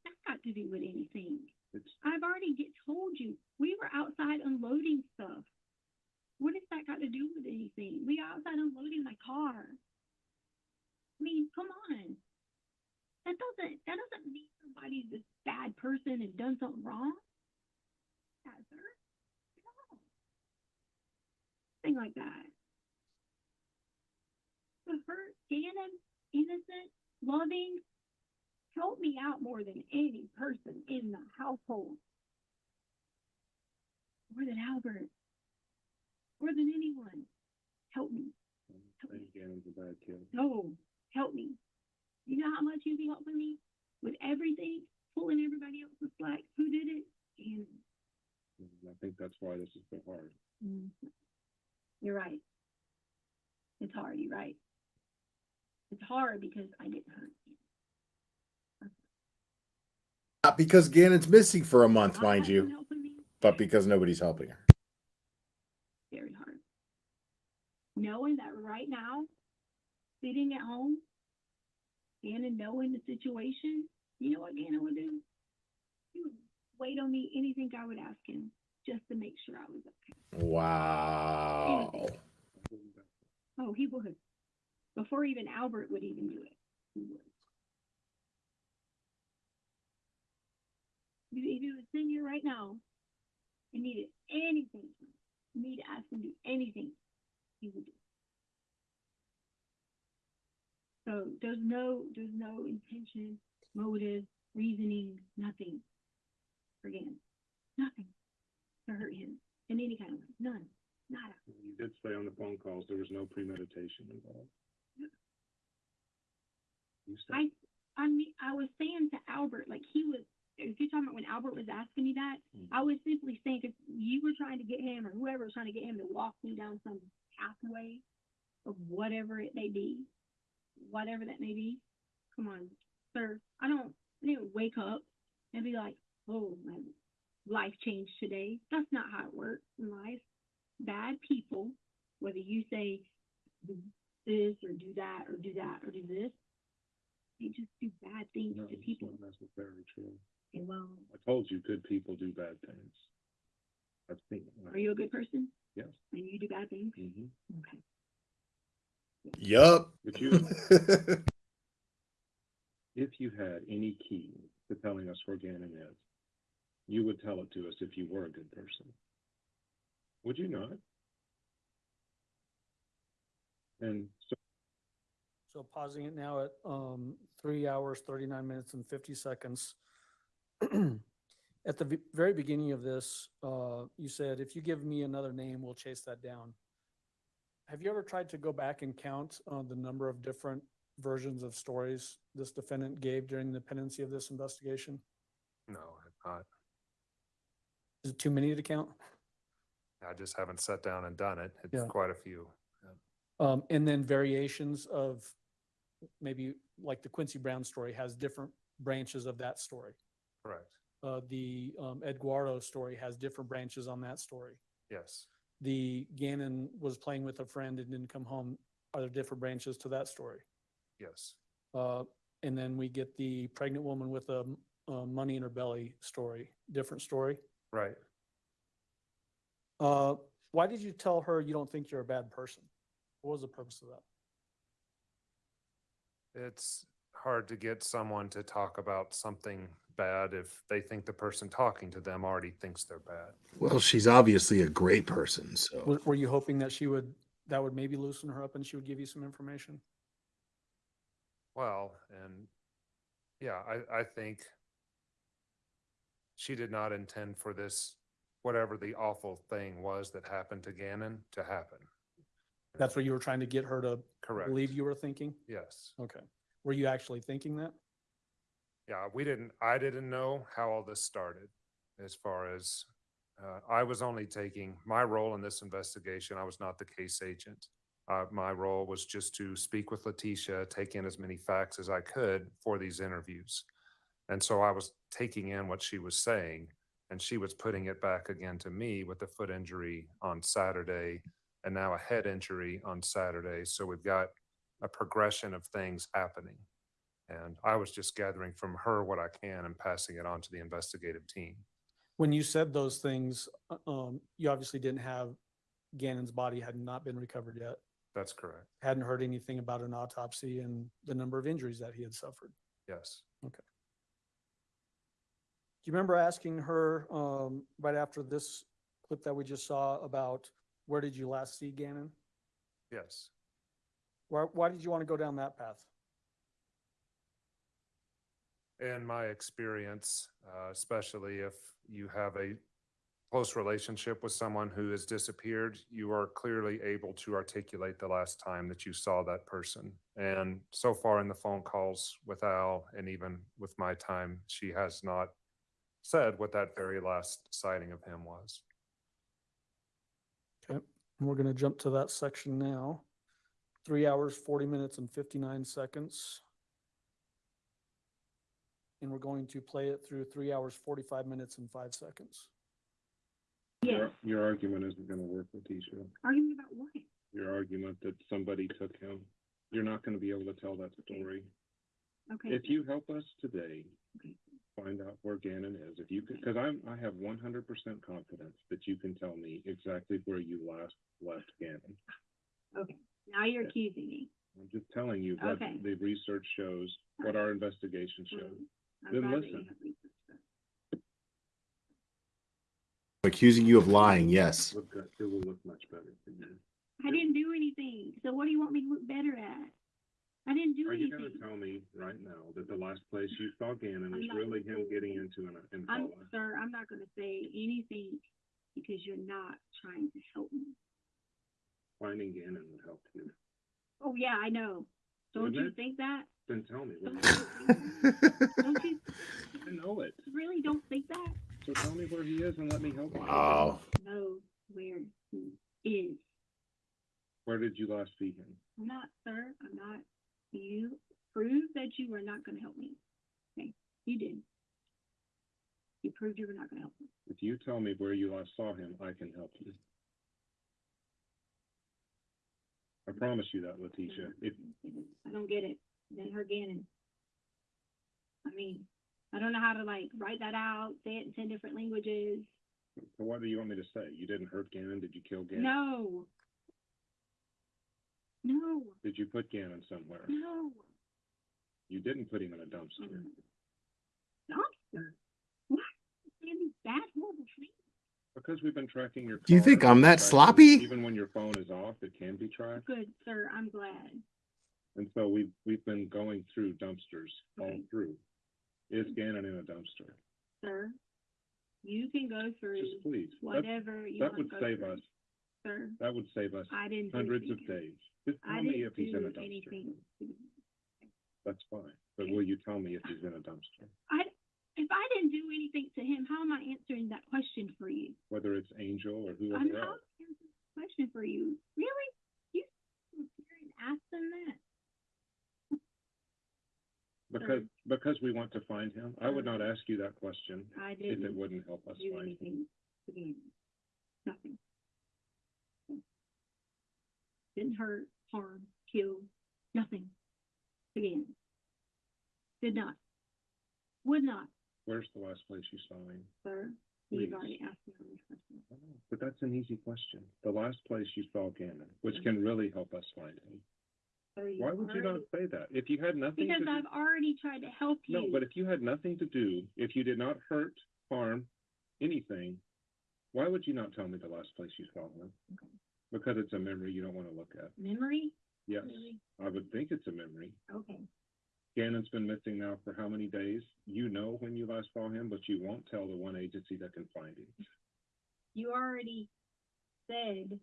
That's got to do with anything. It's I've already told you, we were outside unloading stuff. What has that got to do with anything? We got outside unloading my car. I mean, come on. That doesn't mean somebody's a bad person and done something wrong. Yeah, sir. No. Thing like that. To hurt Gannon, innocent, loving, help me out more than any person in the household. More than Albert. More than anyone. Help me. I think Gannon's a bad kid. No, help me. You know how much you'd be helping me with everything, pulling everybody else's slack? Who did it? Gannon. I think that's why this is so hard. You're right. It's hard. You're right. It's hard because I didn't hurt you. Not because Gannon's missing for a month, mind you, but because nobody's helping her. Very hard. Knowing that right now, sitting at home, Gannon knowing the situation, you know what Gannon would do? He would wait on me anything I would ask him just to make sure I was okay. Wow. Anything. Oh, he would. Before even Albert would even do it. He would. If he was sitting here right now and needed anything, me to ask him to do anything, he would do it. So there's no intention, motive, reasoning, nothing for Gannon. Nothing to hurt him in any kind of way. None. Nada. You did say on the phone calls there was no premeditation involved. You said, I was saying to Albert, like he was, if you're talking about when Albert was asking me that, I was simply saying, because you were trying to get him or whoever was trying to get him to walk me down some pathway of whatever it may be, whatever that may be. Come on, sir. I didn't wake up and be like, oh, my life changed today. That's not how it works in life. Bad people, whether you say do this or do that or do that or do this, they just do bad things no, to people. not necessarily true. Okay, well, I told you good people do bad things. I've seen it. are you a good person? Yes. And you do bad things? Mm-hmm. Okay. Yup. If you had any key to telling us where Gannon is, you would tell it to us if you were a good person. Would you not? And So pausing it now at 3 hours, 39 minutes and 50 seconds. At the very beginning of this, you said, if you give me another name, we'll chase that down. Have you ever tried to go back and count the number of different versions of stories this defendant gave during the pendency of this investigation? No, I've not. Is it too many to count? I just haven't sat down and done it. It's Yeah. quite a few. And then variations of maybe like the Quincy Brown story has different branches of that story. Correct. The Eduardo story has different branches on that story. Yes. The Gannon was playing with a friend and didn't come home. Are there different branches to that story? Yes. And then we get the pregnant woman with a money in her belly story, different story. Right. Why did you tell her you don't think you're a bad person? What was the purpose of that? It's hard to get someone to talk about something bad if they think the person talking to them already thinks they're bad. Well, she's obviously a great person, so. Were you hoping that that would maybe loosen her up and she would give you some information? Well, and yeah, I think she did not intend for this, whatever the awful thing was that happened to Gannon, to happen. That's what you were trying to get her to Correct. believe you were thinking? Yes. Okay. Were you actually thinking that? Yeah, I didn't know how all this started as far as, I was only taking my role in this investigation. I was not the case agent. My role was just to speak with Letitia, take in as many facts as I could for these interviews. And so I was taking in what she was saying, and she was putting it back again to me with a foot injury on Saturday and now a head injury on Saturday. So we've got a progression of things happening. And I was just gathering from her what I can and passing it on to the investigative team. When you said those things, you obviously didn't have Gannon's body had not been recovered yet. That's correct. Hadn't heard anything about an autopsy and the number of injuries that he had suffered. Yes. Okay. Do you remember asking her right after this clip that we just saw about where did you last see Gannon? Yes. Why did you want to go down that path? In my experience, especially if you have a close relationship with someone who has disappeared, you are clearly able to articulate the last time that you saw that person. And so far in the phone calls with Al and even with my time, she has not said what that very last sighting of him was. Okay, and we're going to jump to that section now. 3 hours, 40 minutes, and 59 seconds. And we're going to play it through 3 hours, 45 minutes, and 5 seconds. Your argument isn't going to work, Letitia. Argument about what? Your argument that somebody took him. You're not going to be able to tell that story. Okay. If you help us today, find out where Gannon is. If you could, because I have 100% confidence that you can tell me exactly where you last left Gannon. Okay. Now you're accusing me. I'm just telling you what Okay. the research shows, what our investigation shows. I'm Then glad that listen. you have research that. Accusing you of lying, yes. It will look much better for you. I didn't do anything. So what do you want me to look better at? I didn't do Are you anything. going to tell me right now that the last place you saw Gannon I'm was not really him gonna- getting into an Impala? Sir, I'm not going to say anything because you're not trying to help me. Finding Gannon would help you. Oh yeah, I know. Don't Wouldn't you it? think that? Then tell me. Don't Don't you I know it. really don't think that? So tell me where he is and let me help you. Wow. Know where he is. Where did you last see him? I'm not, sir. I'm not. You prove that you were not going to help me. Okay, you did. You proved you were not going to help me. If you tell me where you last saw him, I can help you. I promise you that, Letitia. I don't get it. Then her Gannon. I mean, I don't know how to like write that out, say it in 10 different languages. So what do you want me to say? You didn't hurt Gannon? Did you kill Gannon? No. No. Did you put Gannon somewhere? No. You didn't put him in a dumpster. Dumpster? What? Really bad, horrible thing? Because we've been tracking your car. Do you think I'm that tracking- sloppy? Even when your phone is off, it can be tracked. Good, sir. I'm glad. And so we've been going through dumpsters all through. Is Gannon in a dumpster? Sir, you can go through Just please. whatever you That want would to go save through. us. Sir, That would save us I didn't do hundreds of anything. days. Just I tell me didn't if he's in a do dumpster. anything. That's fine. But will you tell me if he's in a dumpster? If I didn't do anything to him, how am I answering that question for you? Whether it's Angel or I'm whoever not else. answering the question for you. Really? You sit here and ask them that? Because we want to find him. I would not ask you that question I if it didn't wouldn't help us do find him. anything to Gannon. Nothing. Didn't hurt, harm, kill, nothing to Gannon. Did not. Would not, Where's the last place you saw him? sir. Please. You've already asked me all these questions. But that's an easy question. The last place you saw Gannon, which can really help us find him. Sir, Why would you not say that? If you had nothing Because to I've already tried to help you. No, but if you had nothing to do, if you did not hurt, harm, anything, why would you not tell me the last place you saw him? Okay. Because it's a memory you don't want to look at. Memory? Yes, Really? I would think it's a memory. Okay. Gannon's been missing now for how many days? You know when you last saw him, but you won't tell the one agency that can find him. You already said,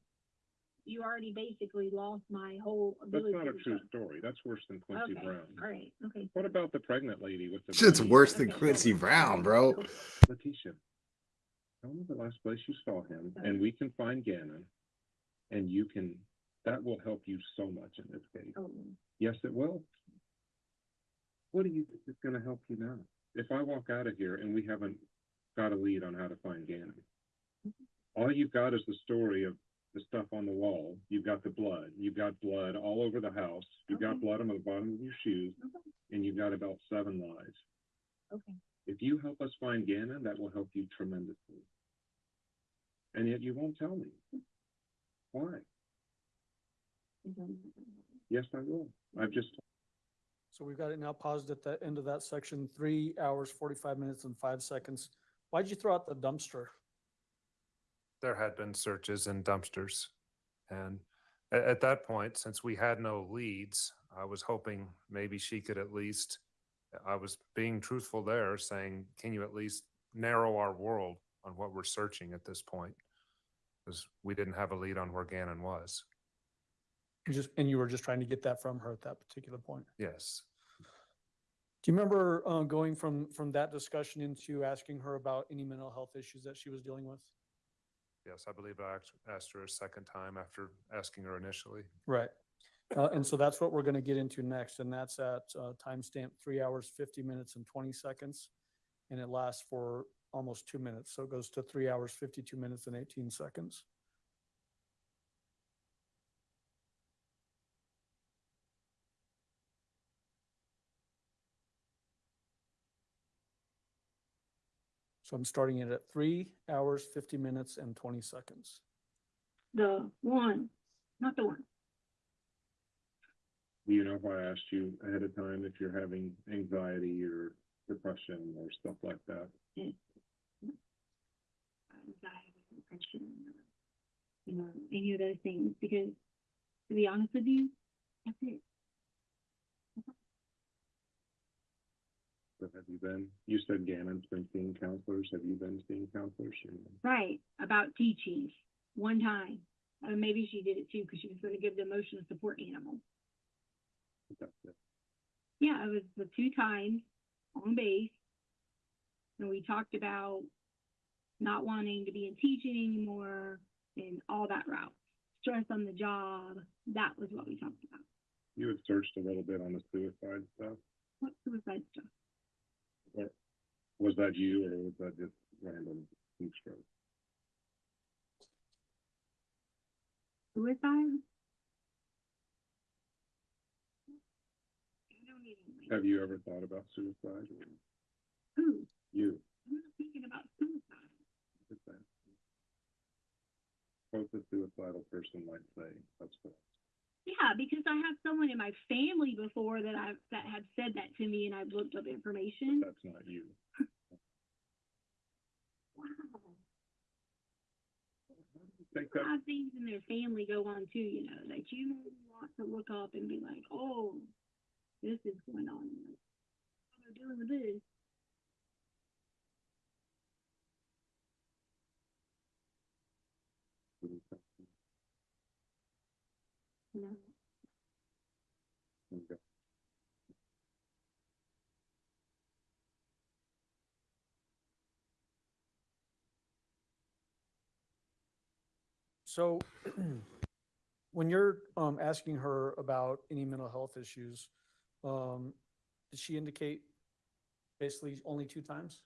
you already basically lost my whole That's ability. not a to true trust. story. That's worse than Quincy Okay, Brown. all right, okay. What about the pregnant lady with the Shit's baby? worse than Quincy Brown, bro. Letitia, tell me the last place you saw him, and we can find Gannon, and you can, that will help you so much in this case. Oh, Yes, it will. What do you think is gonna help you now? If I walk out of here and we haven't got a lead on how to find Gannon, all you've got is the story of the stuff on the wall. You've got the blood. You've got blood all over the house. You've got blood on the bottom of your shoes, and you've got about 7 lies. okay. If you help us find Gannon, that will help you tremendously. And yet you won't tell me. Why? Yes, I will. I've just, So we've got it now paused at the end of that section, 3 hours, 45 minutes and 5 seconds. Why'd you throw out the dumpster? There had been searches in dumpsters. And at that point, since we had no leads, I was hoping maybe she could at least, I was being truthful there, saying, can you at least narrow our world on what we're searching at this point? Because we didn't have a lead on where Gannon was. You were just trying to get that from her at that particular point. Yes. Do you remember going from that discussion into asking her about any mental health issues that she was dealing with? Yes, I believe I asked her a second time after asking her initially. Right. And so that's what we're going to get into next. And that's at timestamp 3 hours, 50 minutes and 20 seconds. And it lasts for almost 2 minutes. So it goes to 3 hours, 52 minutes and 18 seconds. So I'm starting it at 3 hours, 50 minutes and 20 seconds. The one, not the one. do you know if I asked you ahead of time if you're having anxiety or depression or stuff like that? Anxiety, depression, any of those things, because to be honest with you, that's it. So have you been, you said Gannon's been seeing counselors. Have you been seeing counselors? Right, about teaching, one time. Maybe she did it too, because she was going to give the emotional support animal. That's it. Yeah, it was the 2 times on base. And we talked about not wanting to be in teaching anymore and all that route. Stress on the job, that was what we talked about. You had searched a little bit on the suicide stuff. What suicide stuff? Or was that you, or was that just random heat stroke? Suicide? Have you ever thought about suicide? Who? You. I'm not thinking about suicide. Both a suicidal person might say that's what. Yeah, because I have someone in my family before that had said that to me, and I've looked up information. That's not you. Wow. Think A lot of things in their family go on too, that you want to look up and be like, oh, this is going on. They're dealing with this. No. Okay. So when you're asking her about any mental health issues, did she indicate basically only 2 times?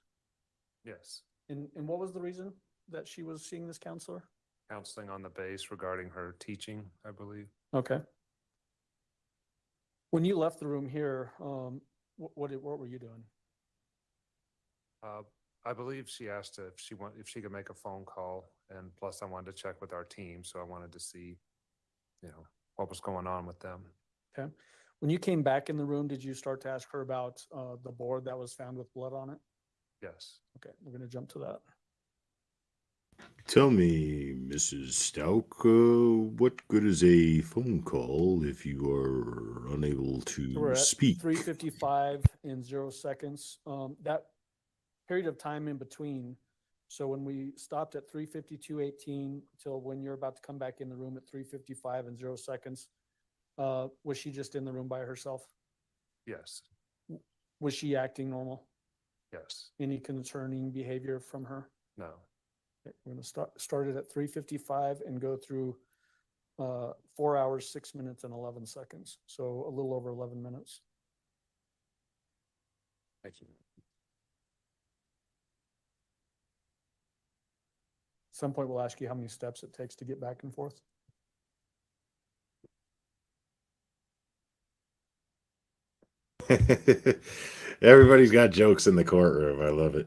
Yes. And what was the reason that she was seeing this counselor? Counseling on the base regarding her teaching, I believe. Okay. When you left the room here, what were you doing? I believe she asked if she could make a phone call, and plus I wanted to check with our team, so I wanted to see, what was going on with them. Okay. When you came back in the room, did you start to ask her about the board that was found with blood on it? Yes. Okay, we're gonna jump to that. Tell me, Mrs. Stout, what good is a phone call if you are unable So we're to at speak? 3:55 and 0 seconds. That period of time in between. So when we stopped at 3:52:18 till when you're about to come back in the room at 3:55 and 0 seconds, was she just in the room by herself? Yes. Was she acting normal? Yes. Any concerning behavior from her? No. Okay, we're gonna start it at 3:55 and go through 4 hours, 6 minutes and 11 seconds. So a little over 11 minutes. Thank you. At some point, we'll ask you how many steps it takes to get back and forth. Everybody's got jokes in the courtroom. I love it.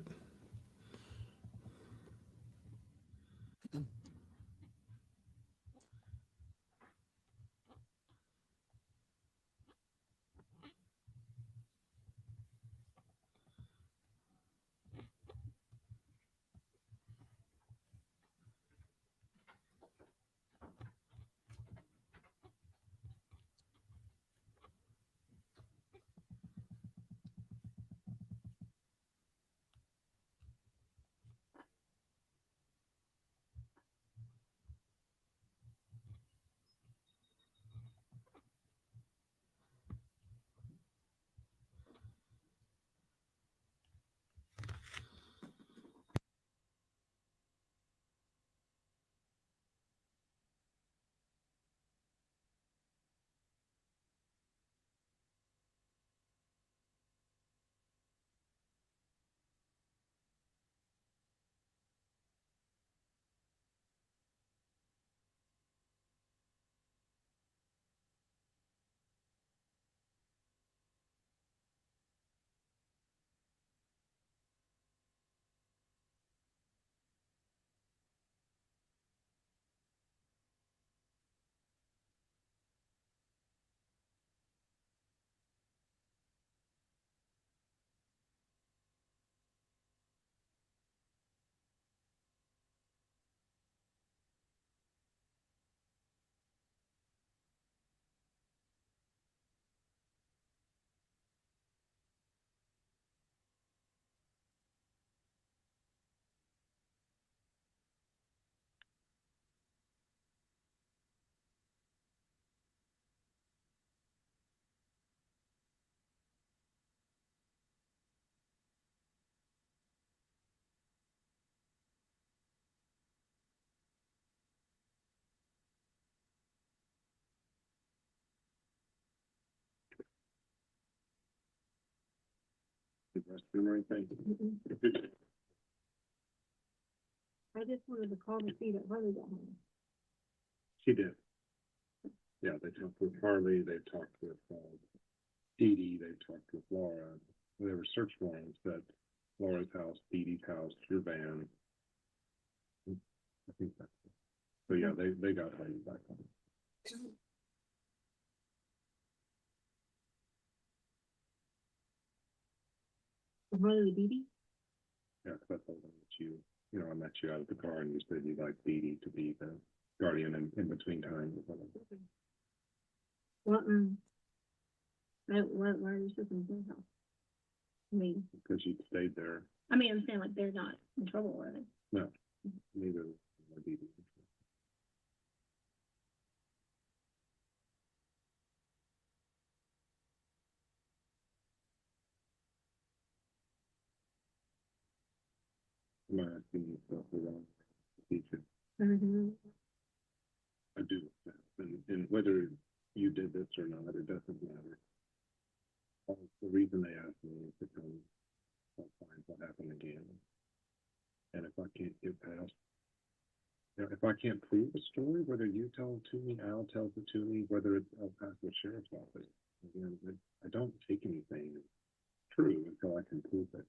I just wanted to call to see that Harley got home. She did. Yeah, they talked with Harley, they talked with Dee Dee, they talked with Laura. There were search warrants at Laura's house, Dee Dee's house, your van. I think that's it. So yeah, they got Harley back home. Harley with Dee Dee? Yeah, 'cause I told them that I met you out of the car and you said you'd like Dee Dee to be the guardian in between times. What, why are you sitting in their house? I mean, Because she stayed there. I'm saying like they're not in trouble, are they? No, neither was Dee Dee. I'm not asking you stuff around teaching. Mm-hmm. I do. And whether you did this or not, it doesn't matter. The reason they asked me is to come find what happened again. And if I can't get past, if I can't prove a story, whether you tell it to me, Al tells it to me, whether it's El Paso Sheriff's Office, again, I don't take anything true until I can prove it.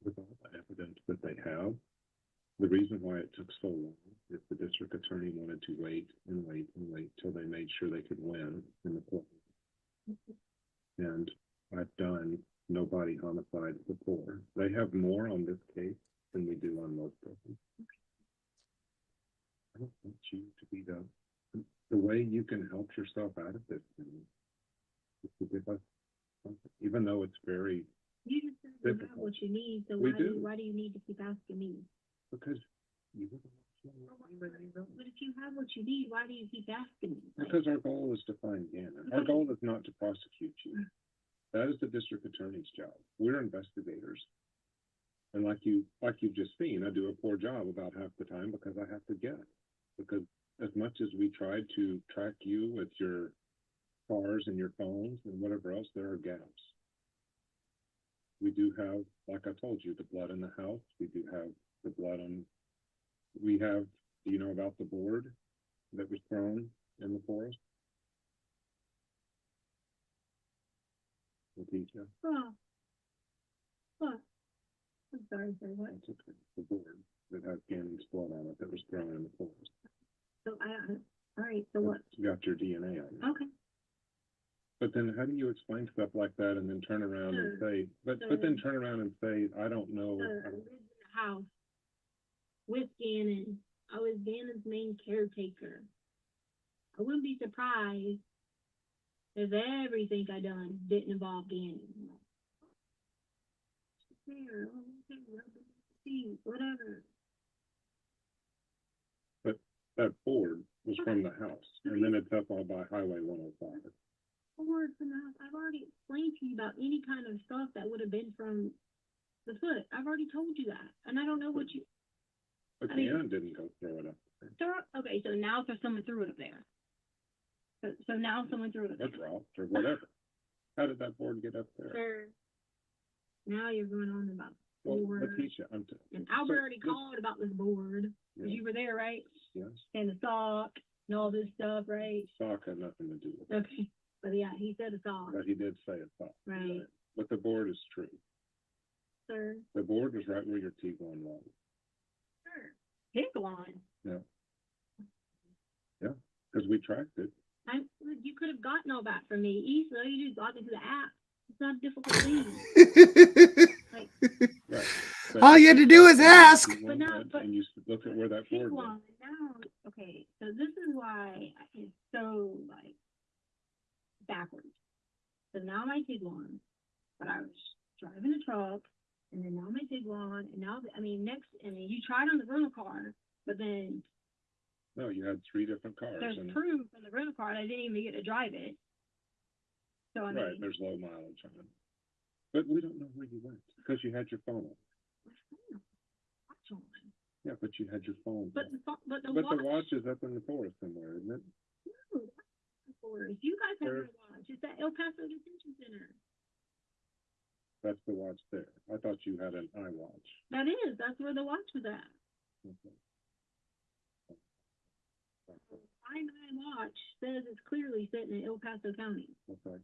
With all the evidence that they have, the reason why it took so long is the district attorney wanted to wait and wait and wait till they made sure they could win in the court. And I've done no body homicide before. They have more on this case than we do on most of them. I don't want you to be the way you can help yourself out of this thing is to give us something, even though it's very You just said you have difficult. what you need, so We why do you need to keep asking me? Because you But if you have what you need, why do you keep asking me? because our goal is to find Gannon. Our goal is not to prosecute you. That is the district attorney's job. We're investigators. And like you've just seen, I do a poor job about half the time because I have to guess. Because as much as we tried to track you with your cars and your phones and whatever else, there are gaps. We do have, like I told you, the blood in the house. We do have the blood on, do you know about the board that was thrown in the forest? Leticia? Oh. What? I'm sorry, sir, what? That's okay. The board that has Gannon's blood on it that was thrown in the forest. So all right, so what? It's got your DNA on it. Okay. But then how do you explain stuff like that and then turn around and say, but then turn around and say, I don't know. Sir, I lived in the house with Gannon. I was Gannon's main caretaker. I wouldn't be surprised if everything I done didn't involve Gannon. Here, see, whatever. But that board was from the house, and then it's up all by Highway 105. Board from the house. I've already explained to you about any kind of stuff that would have been from the foot. I've already told you that, and I don't know what you. But I mean, Gannon didn't go throw it up there. Okay, so now someone threw it up there. So now someone threw it up Or there. dropped or whatever. How did that board get up there? Sir, now you're going on about the Well, board. Leticia, And Albert already called about this board, because Yeah. you were there, right? Yes. And the sock and all this stuff, right? Sock had nothing to do with it. Okay, but yeah, he said a sock, But he did say a sock. right? But the board is true. Sir, The board was right where your T1 was. sir, pick one. Yeah. Yeah, because we tracked it. You could have gotten all that from me easily. All you just log into the app. It's not a difficult thing. Like, Right. All you had to do was ask. But now, but And you look at where that pick board was. one. Now, okay, so this is why it's so like backwards. So now my Tiguan, but I was driving a truck, and then now my Tiguan, and now you tried on the rental car, but then No, you had 3 different cars. there's and proof from the rental car that I didn't even get to drive it. So I mean, right, there's low mileage on it. But we don't know where you went because you had your phone on. watch on. Yeah, but you had your phone. But on. the But watch. the watch is up in the forest somewhere, isn't it? No, that's the forest. You guys have There- my watch. It's at El Paso Detention Center. That's the watch there. I thought you had an iWatch. That is. That's where the watch was at. Okay. My watch says it's clearly sitting in El Paso County. Okay.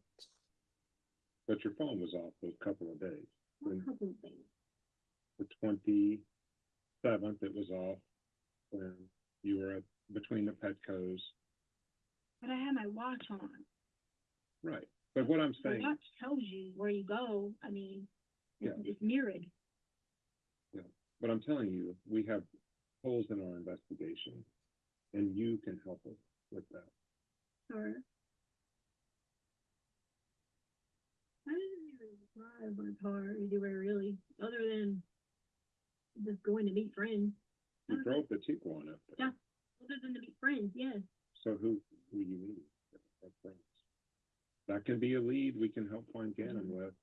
But your phone was off those couple of days. What When couple of things? the 27th, it was off when you were between the Petcos. But I have my watch on. Right. But what I'm The saying, watch tells you where you go. I mean, Yeah. it's mirrored. yeah, but I'm telling you, we have holes in our investigation, and you can help us with that. Or I didn't even drive my car anywhere really, other than just going to meet friends. You drove the Tiguan up there. Yeah, other than to meet friends, yes. So who you meet? That's friends. That can be a lead we can help find Gannon with.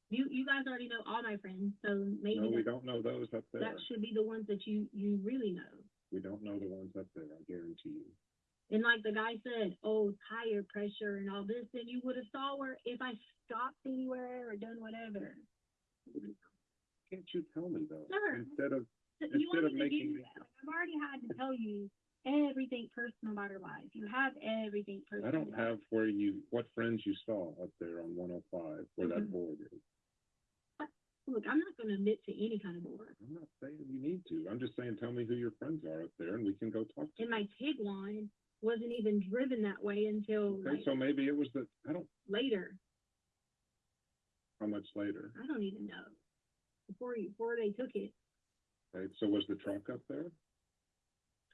You guys already know all my friends, so maybe No, we don't know those up there. that should be the ones that you really know. We don't know the ones up there, I guarantee you. And like the guy said, oh, tire pressure and all this, then you would have saw where if I stopped anywhere or done whatever. Can't you tell me though? Sure. Instead of You want me to making do that? Like, I've already had to tell you everything personal about our lives. You have everything personal. I don't have what friends you saw up there on 105 where that board is. Look, I'm not going to admit to any kind of board. I'm not saying you need to. I'm just saying tell me who your friends are up there and we can go talk to And my TIG line wasn't even driven that way until Okay, so maybe it was later. How much later? I don't even know. Before they took it. Okay, so was the truck up there?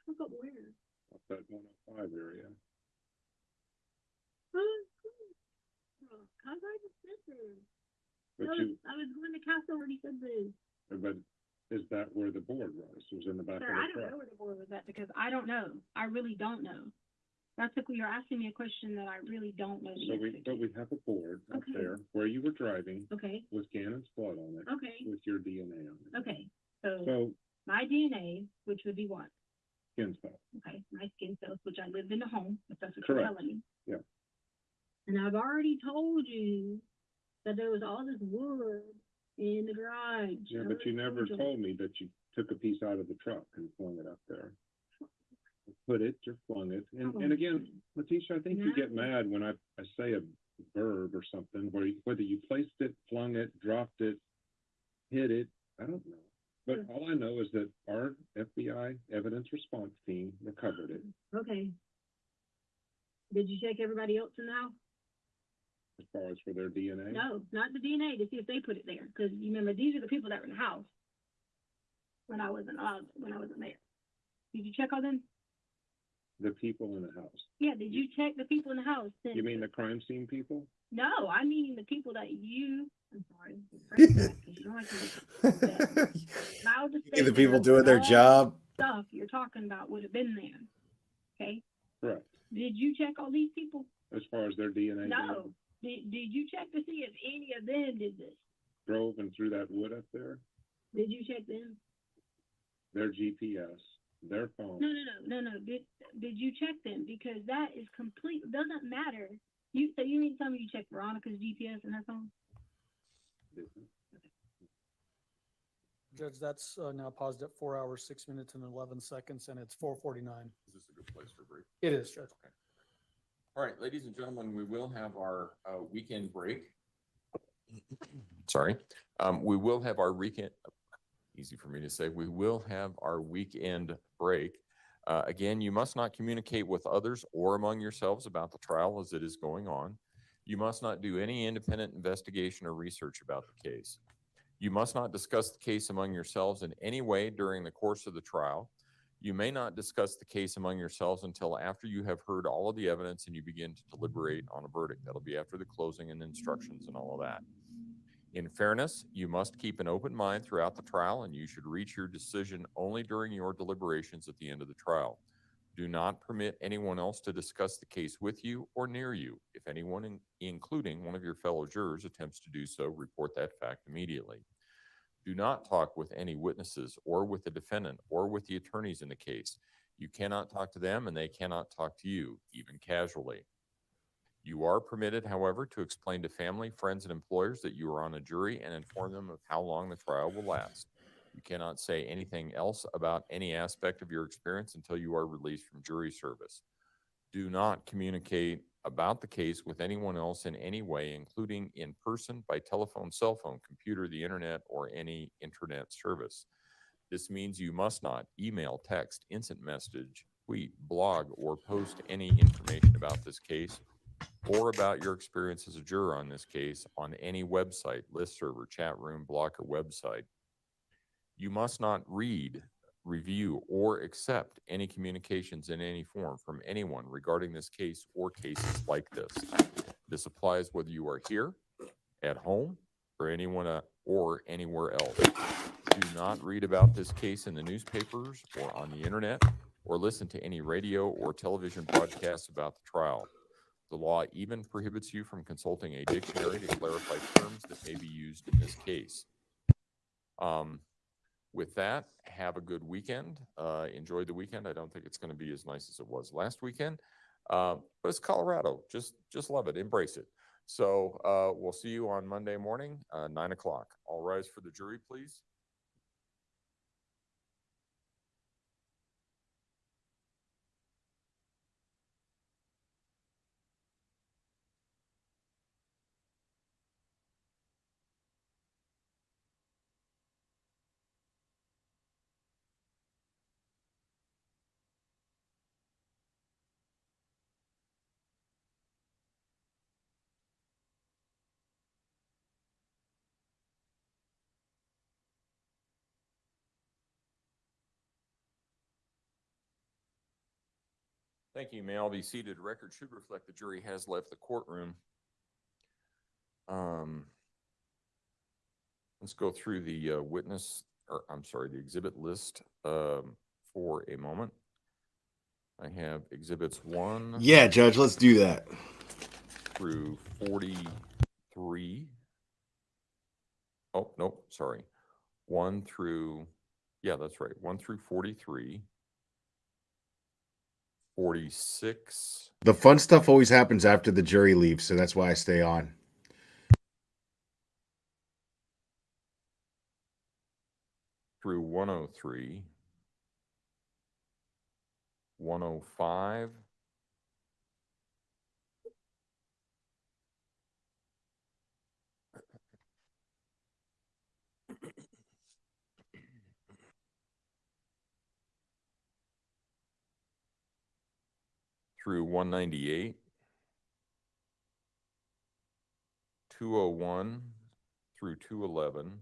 Truck up where? Up that 105 area. How's I just said this? But I was going to Castle when he said this. But is that where the board was? It was in the back Sir, of the I don't truck. know where the board was at because I don't know. I really don't know. You're asking me a question that I really don't know. So we have a board up there where you were driving. Okay. With Gannon's blood on it. Okay. With your DNA on it. Okay. So my DNA, which would be what? Skin cells. Okay. My skin cells, which I lived in the home, if that's what Correct. you're telling me. Yeah. And I've already told you that there was all this wood in the garage. Yeah, but you never told me that you took a piece out of the truck and flung it up there. Put it or flung it. And again, Letitia, I think you get mad when I say a verb or something, whether you placed it, flung it, dropped it, hit it, I don't know. But all I know is that our FBI evidence response team recovered it. Okay. Did you check everybody else in the house? As far as for their DNA? No, not the DNA to see if they put it there. Because you remember, these are the people that were in the house when I wasn't there. Did you check all them? The people in the house. Yeah, did you check the people in the house? You mean the crime scene people? No, I mean the people that I'm sorry. The people doing their job. Stuff you're talking about would have been there. Okay? Correct. Did you check all these people? As far as their DNA? No. Did you check to see if any of them did this? Drove and threw that wood up there? Did you check them? Their GPS, their phone. No. Did you check them? Because that is complete. Doesn't matter. You mean to tell me you checked Veronica's GPS and her phone? Judge, that's now paused at 4 hours, 6 minutes and 11 seconds, and it's 4:49. Is this a good place for a break? It is, Judge. Okay. All right, ladies and gentlemen, we will have our weekend break. Sorry. We will have our weekend, easy for me to say, we will have our weekend break. Again, you must not communicate with others or among yourselves about the trial as it is going on. You must not do any independent investigation or research about the case. You must not discuss the case among yourselves in any way during the course of the trial. You may not discuss the case among yourselves until after you have heard all of the evidence and you begin to deliberate on a verdict. That'll be after the closing and instructions and all of that. In fairness, you must keep an open mind throughout the trial, and you should reach your decision only during your deliberations at the end of the trial. Do not permit anyone else to discuss the case with you or near you. If anyone, including one of your fellow jurors, attempts to do so, report that fact immediately. Do not talk with any witnesses or with the defendant or with the attorneys in the case. You cannot talk to them and they cannot talk to you, even casually. You are permitted, however, to explain to family, friends, and employers that you are on a jury and inform them of how long the trial will last. You cannot say anything else about any aspect of your experience until you are released from jury service. Do not communicate about the case with anyone else in any way, including in person, by telephone, cell phone, computer, the internet, or any internet service. This means you must not email, text, instant message, tweet, blog, or post any information about this case or about your experience as a juror on this case on any website, listserv, chat room, blog, or website. You must not read, review, or accept any communications in any form from anyone regarding this case or cases like this. This applies whether you are here, at home, or anyone or anywhere else. Do not read about this case in the newspapers or on the internet, or listen to any radio or television broadcasts about the trial. The law even prohibits you from consulting a dictionary to clarify terms that may be used in this case. With that, have a good weekend. Enjoy the weekend. I don't think it's going to be as nice as it was last weekend. But it's Colorado. Just love it. Embrace it. So we'll see you on Monday morning, 9 o'clock. All rise for the jury, please. Thank you. You may all be seated. Record should reflect the jury has left the courtroom. Let's go through the the exhibit list for a moment. I have exhibits 1. Yeah, Judge, let's do that. Through 43. Oh, nope, sorry. 1 through, yeah, that's right. 1 through 43. 46. The fun stuff always happens after the jury leaves, so that's why I stay on. Through 103. 105. Through 198. 201 through 211.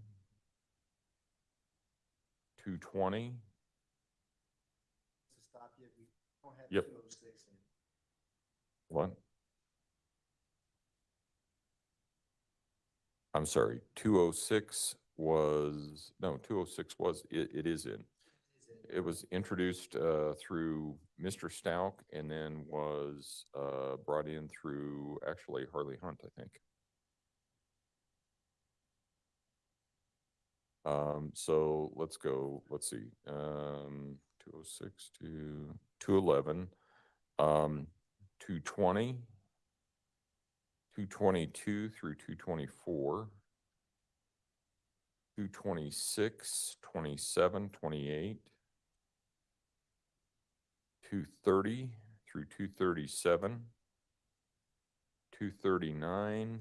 220. Yep. What? I'm sorry. 206 was, no, 206 was, it is in. It was introduced through Mr. Stout and then was brought in through actually Harley Hunt, I think. So let's go, let's see, 206 to 211, 220, 222 through 224, 226, 27, 28, 230 through 237, 239,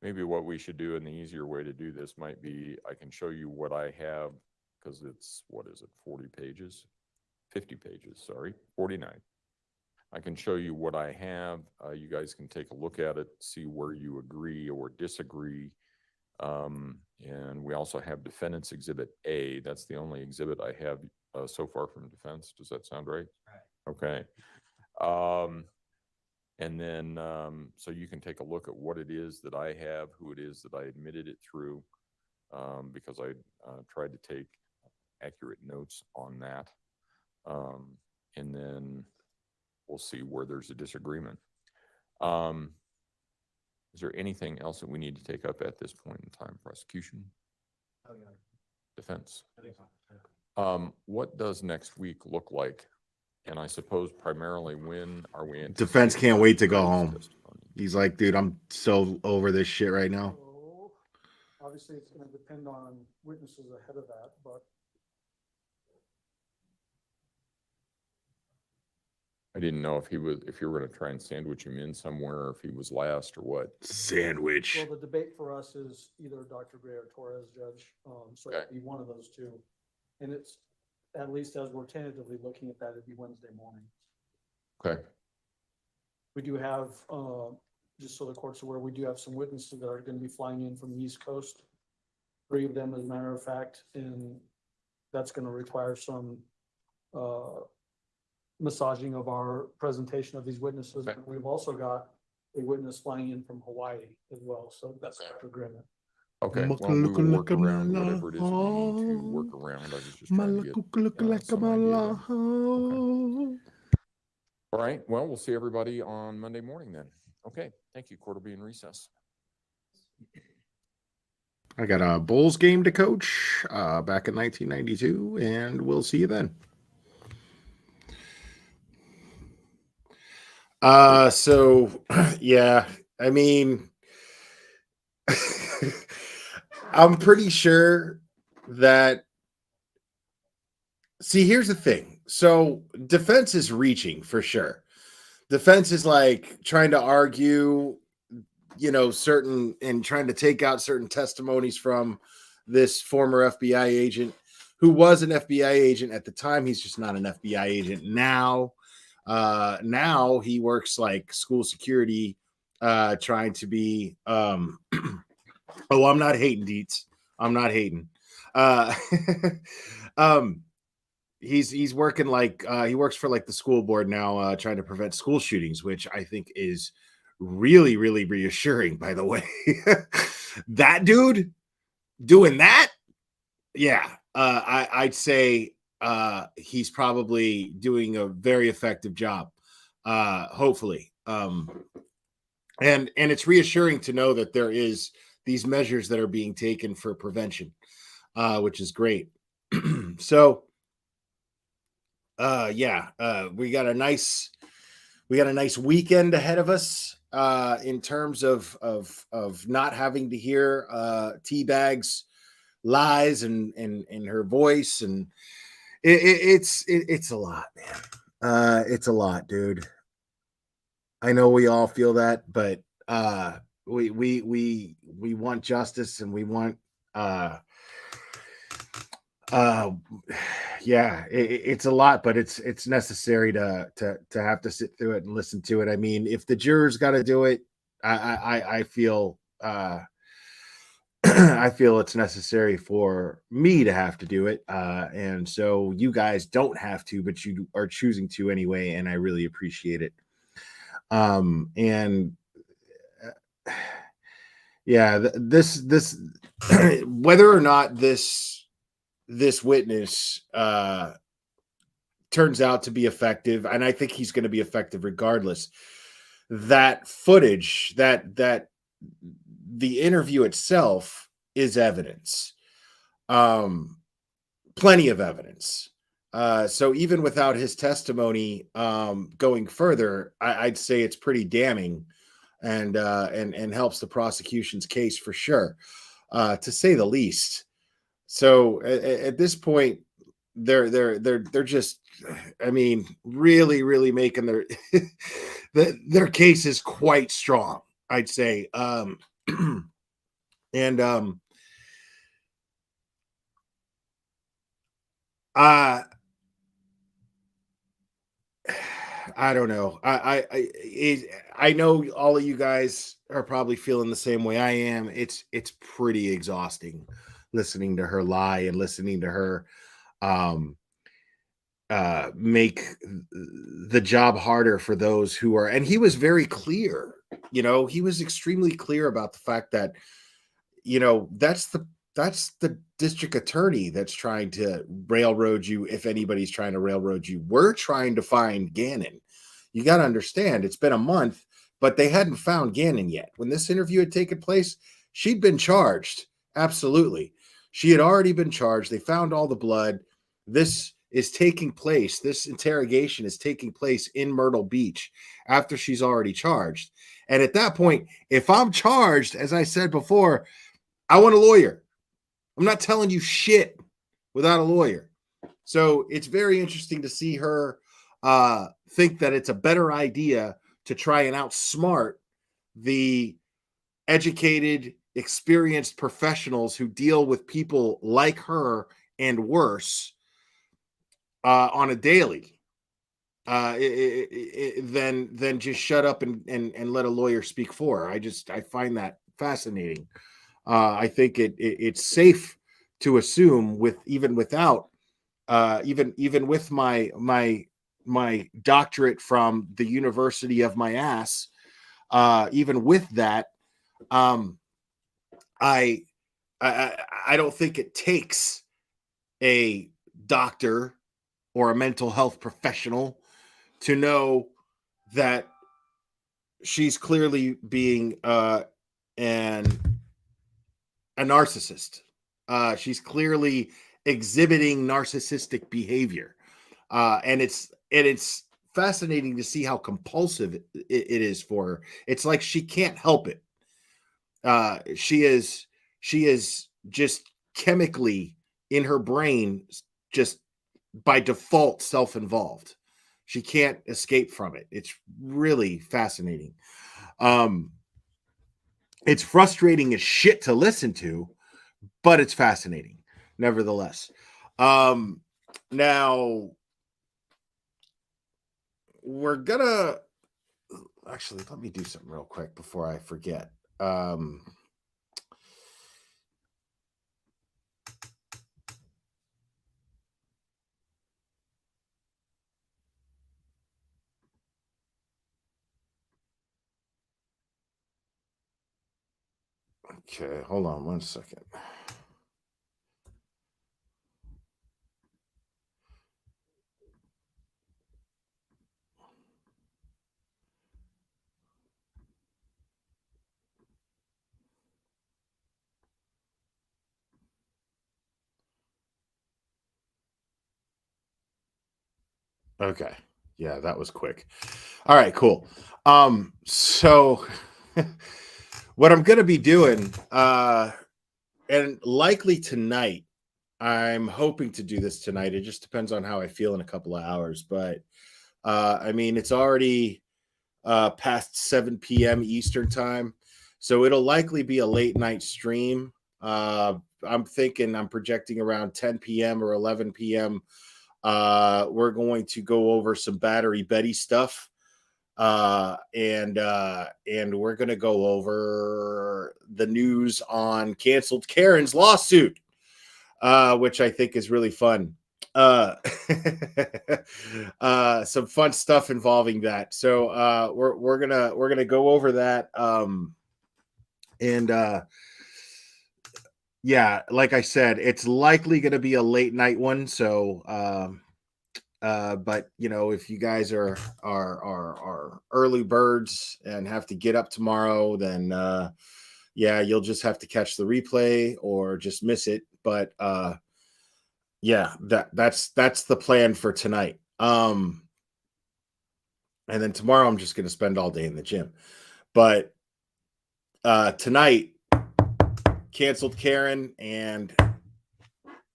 maybe what we should do, and the easier way to do this might be, I can show you what I have, because it's, what is it, 40 pages? 50 pages, sorry, 49. I can show you what I have. You guys can take a look at it, see where you agree or disagree. And we also have Defendant's Exhibit A. That's the only exhibit I have so far from defense. Does that sound right? Right. Okay. And then, so you can take a look at what it is that I have, who it is that I admitted it through, because I tried to take accurate notes on that. And then we'll see where there's a disagreement. Is there anything else that we need to take up at this point in time? Prosecution? Defense? What does next week look like? And I suppose primarily when are we in? Defense can't wait to go home. He's like, dude, I'm so over this shit right now. So, obviously, it's going to depend on witnesses ahead of that, but I didn't know if you were going to try and sandwich him in somewhere, or if he was last or what. Sandwich. well, the debate for us is either Dr. Gray or Torres, Judge. So it'd be one of those two. And it's, at least as we're tentatively looking at that, it'd be Wednesday morning. Okay. We do have, just so the court's aware, we do have some witnesses that are going to be flying in from the East Coast. 3 of them, as a matter of fact, and that's going to require some massaging of our presentation of these witnesses. Okay. We've also got a witness flying in from Hawaii as well, so that's Dr. Grimmett. Okay, well, we will work around whatever it is that you need to work around. I was just trying to get some idea then. All right, well, we'll see everybody on Monday morning then. Okay, thank you. Court will be in recess. I got a Bulls game to coach back in 1992, and we'll see you then. So yeah, I mean, I'm pretty sure that. See, here's the thing. So defense is reaching for sure. Defense is like trying to argue, certain and trying to take out certain testimonies from this former FBI agent who was an FBI agent at the time. He's just not an FBI agent now. Now he works like school security, trying to be. Oh, I'm not hating, Deets. I'm not hating. He's working like he works for like the school board now, trying to prevent school shootings, which I think is really, really reassuring. By the way, that dude doing that, yeah, I'd say he's probably doing a very effective job. Hopefully, and it's reassuring to know that there is these measures that are being taken for prevention, which is great. So. We got a nice weekend ahead of us in terms of not having to hear Teabag's lies and her voice, and it's a lot, man. It's a lot, dude. I know we all feel that, but we want justice, and we want yeah, it's a lot, but it's necessary to have to sit through it and listen to it. I mean, if the jurors got to do it, I feel I feel it's necessary for me to have to do it, and so you guys don't have to, but you are choosing to anyway, and I really appreciate it. And yeah, this whether or not this witness turns out to be effective, and I think he's going to be effective regardless. That footage, that the interview itself is evidence, plenty of evidence. So even without his testimony going further, I'd say it's pretty damning, and helps the prosecution's case for sure, to say the least. So at this point, they're just, I mean, really, really making their case is quite strong, I'd say. And I don't know. I know all of you guys are probably feeling the same way I am. It's pretty exhausting listening to her lie and listening to her make the job harder for those who are. And he was very clear. He was extremely clear about the fact that that's the district attorney that's trying to railroad you. If anybody's trying to railroad you, we're trying to find Gannon. You got to understand, it's been a month, but they hadn't found Gannon yet. When this interview had taken place, she'd been charged. Absolutely. She had already been charged. They found all the blood. This is taking place. This interrogation is taking place in Myrtle Beach after she's already charged. And at that point, if I'm charged, as I said before, I want a lawyer. I'm not telling you shit without a lawyer. So it's very interesting to see her think that it's a better idea to try and outsmart the educated, experienced professionals who deal with people like her and worse on a daily, than just shut up and let a lawyer speak for her. I find that fascinating. I think it's safe to assume, even with my doctorate from the university of my ass, even with that, I I don't think it takes a doctor or a mental health professional to know that she's clearly being a narcissist. She's clearly exhibiting narcissistic behavior, and it's fascinating to see how compulsive it is for her. It's like she can't help it. She is just chemically in her brain, just by default self-involved. She can't escape from it. It's really fascinating. It's frustrating as shit to listen to, but it's fascinating nevertheless. Now we're gonna actually let me do something real quick before I forget. Okay, hold on one second. Okay. Yeah, that was quick. All right, cool. So what I'm gonna be doing, and likely tonight, I'm hoping to do this tonight. It just depends on how I feel in a couple of hours. But I mean, it's already past 7 p.m. Eastern time, so it'll likely be a late night stream. I'm projecting around 10 p.m. or 11 p.m. We're going to go over some Battery Betty stuff, and we're going to go over the news on canceled Karen's lawsuit, which I think is really fun. Some fun stuff involving that. So we're gonna go over that. And yeah, like I said, it's likely gonna be a late night one. So but you know, if you guys are early birds and have to get up tomorrow, then yeah, you'll just have to catch the replay or just miss it. But yeah, that's the plan for tonight. And then tomorrow I'm just gonna spend all day in the gym. But tonight, canceled Karen and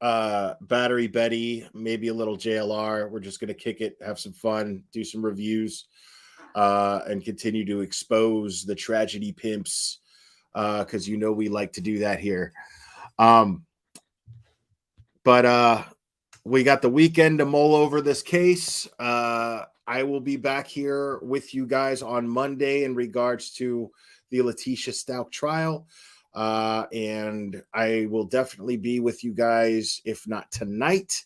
Battery Betty, maybe a little JLR. We're just gonna kick it, have some fun, do some reviews, and continue to expose the tragedy pimps, because you know we like to do that here. But we got the weekend to mull over this case. I will be back here with you guys on Monday in regards to the Letitia Stout trial. And I will definitely be with you guys, if not tonight,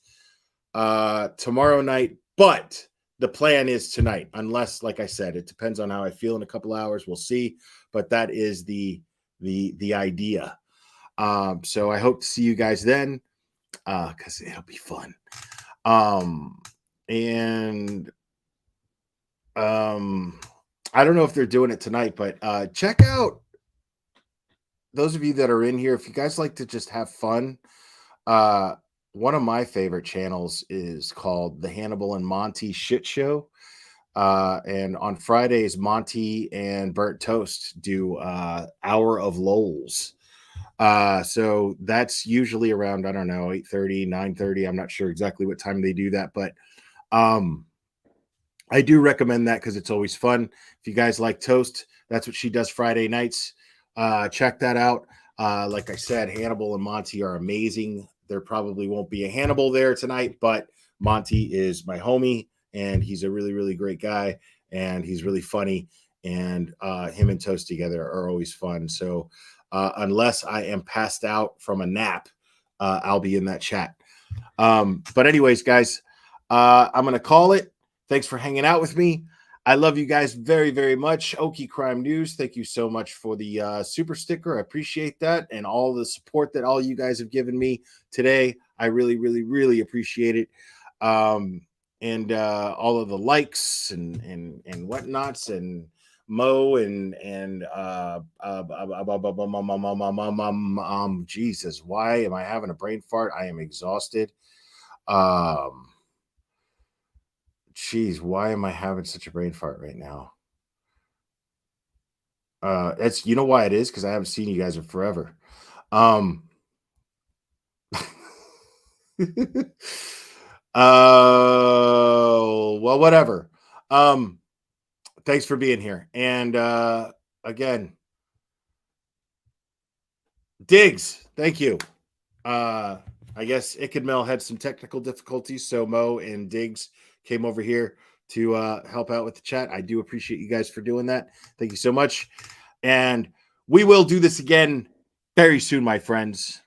tomorrow night. But the plan is tonight, unless, like I said, it depends on how I feel in a couple hours. We'll see. But that is the idea. So I hope to see you guys then, because it'll be fun. And I don't know if they're doing it tonight, but check out those of you that are in here. If you guys like to just have fun, one of my favorite channels is called the Hannibal and Monty Shit Show. And on Fridays, Monty and Burnt Toast do Hour of Lols. So that's usually around, I don't know, 8:30, 9:30. I'm not sure exactly what time they do that, but I do recommend that because it's always fun. If you guys like toast, that's what she does Friday nights. Check that out. Like I said, Hannibal and Monty are amazing. There probably won't be a Hannibal there tonight, but Monty is my homie, and he's a really, really great guy, and he's really funny. And him and Toast together are always fun. So unless I am passed out from a nap, I'll be in that chat. But anyways, guys, I'm going to call it. Thanks for hanging out with me. I love you guys very, very much. Okie Crime News, thank you so much for the super sticker. I appreciate that, and all the support that all you guys have given me today. I really, really, really appreciate it. And all of the likes and whatnots, and Mo and Jesus, why am I having a brain fart? I am exhausted. Geez, why am I having such a brain fart right now? It's, you know why it is, because I haven't seen you guys in forever. Well, whatever. Thanks for being here. And again, Diggs, thank you. I guess Ikadmel had some technical difficulties, so Mo and Diggs came over here to help out with the chat. I do appreciate you guys for doing that. Thank you so much. And we will do this again very soon, my friends.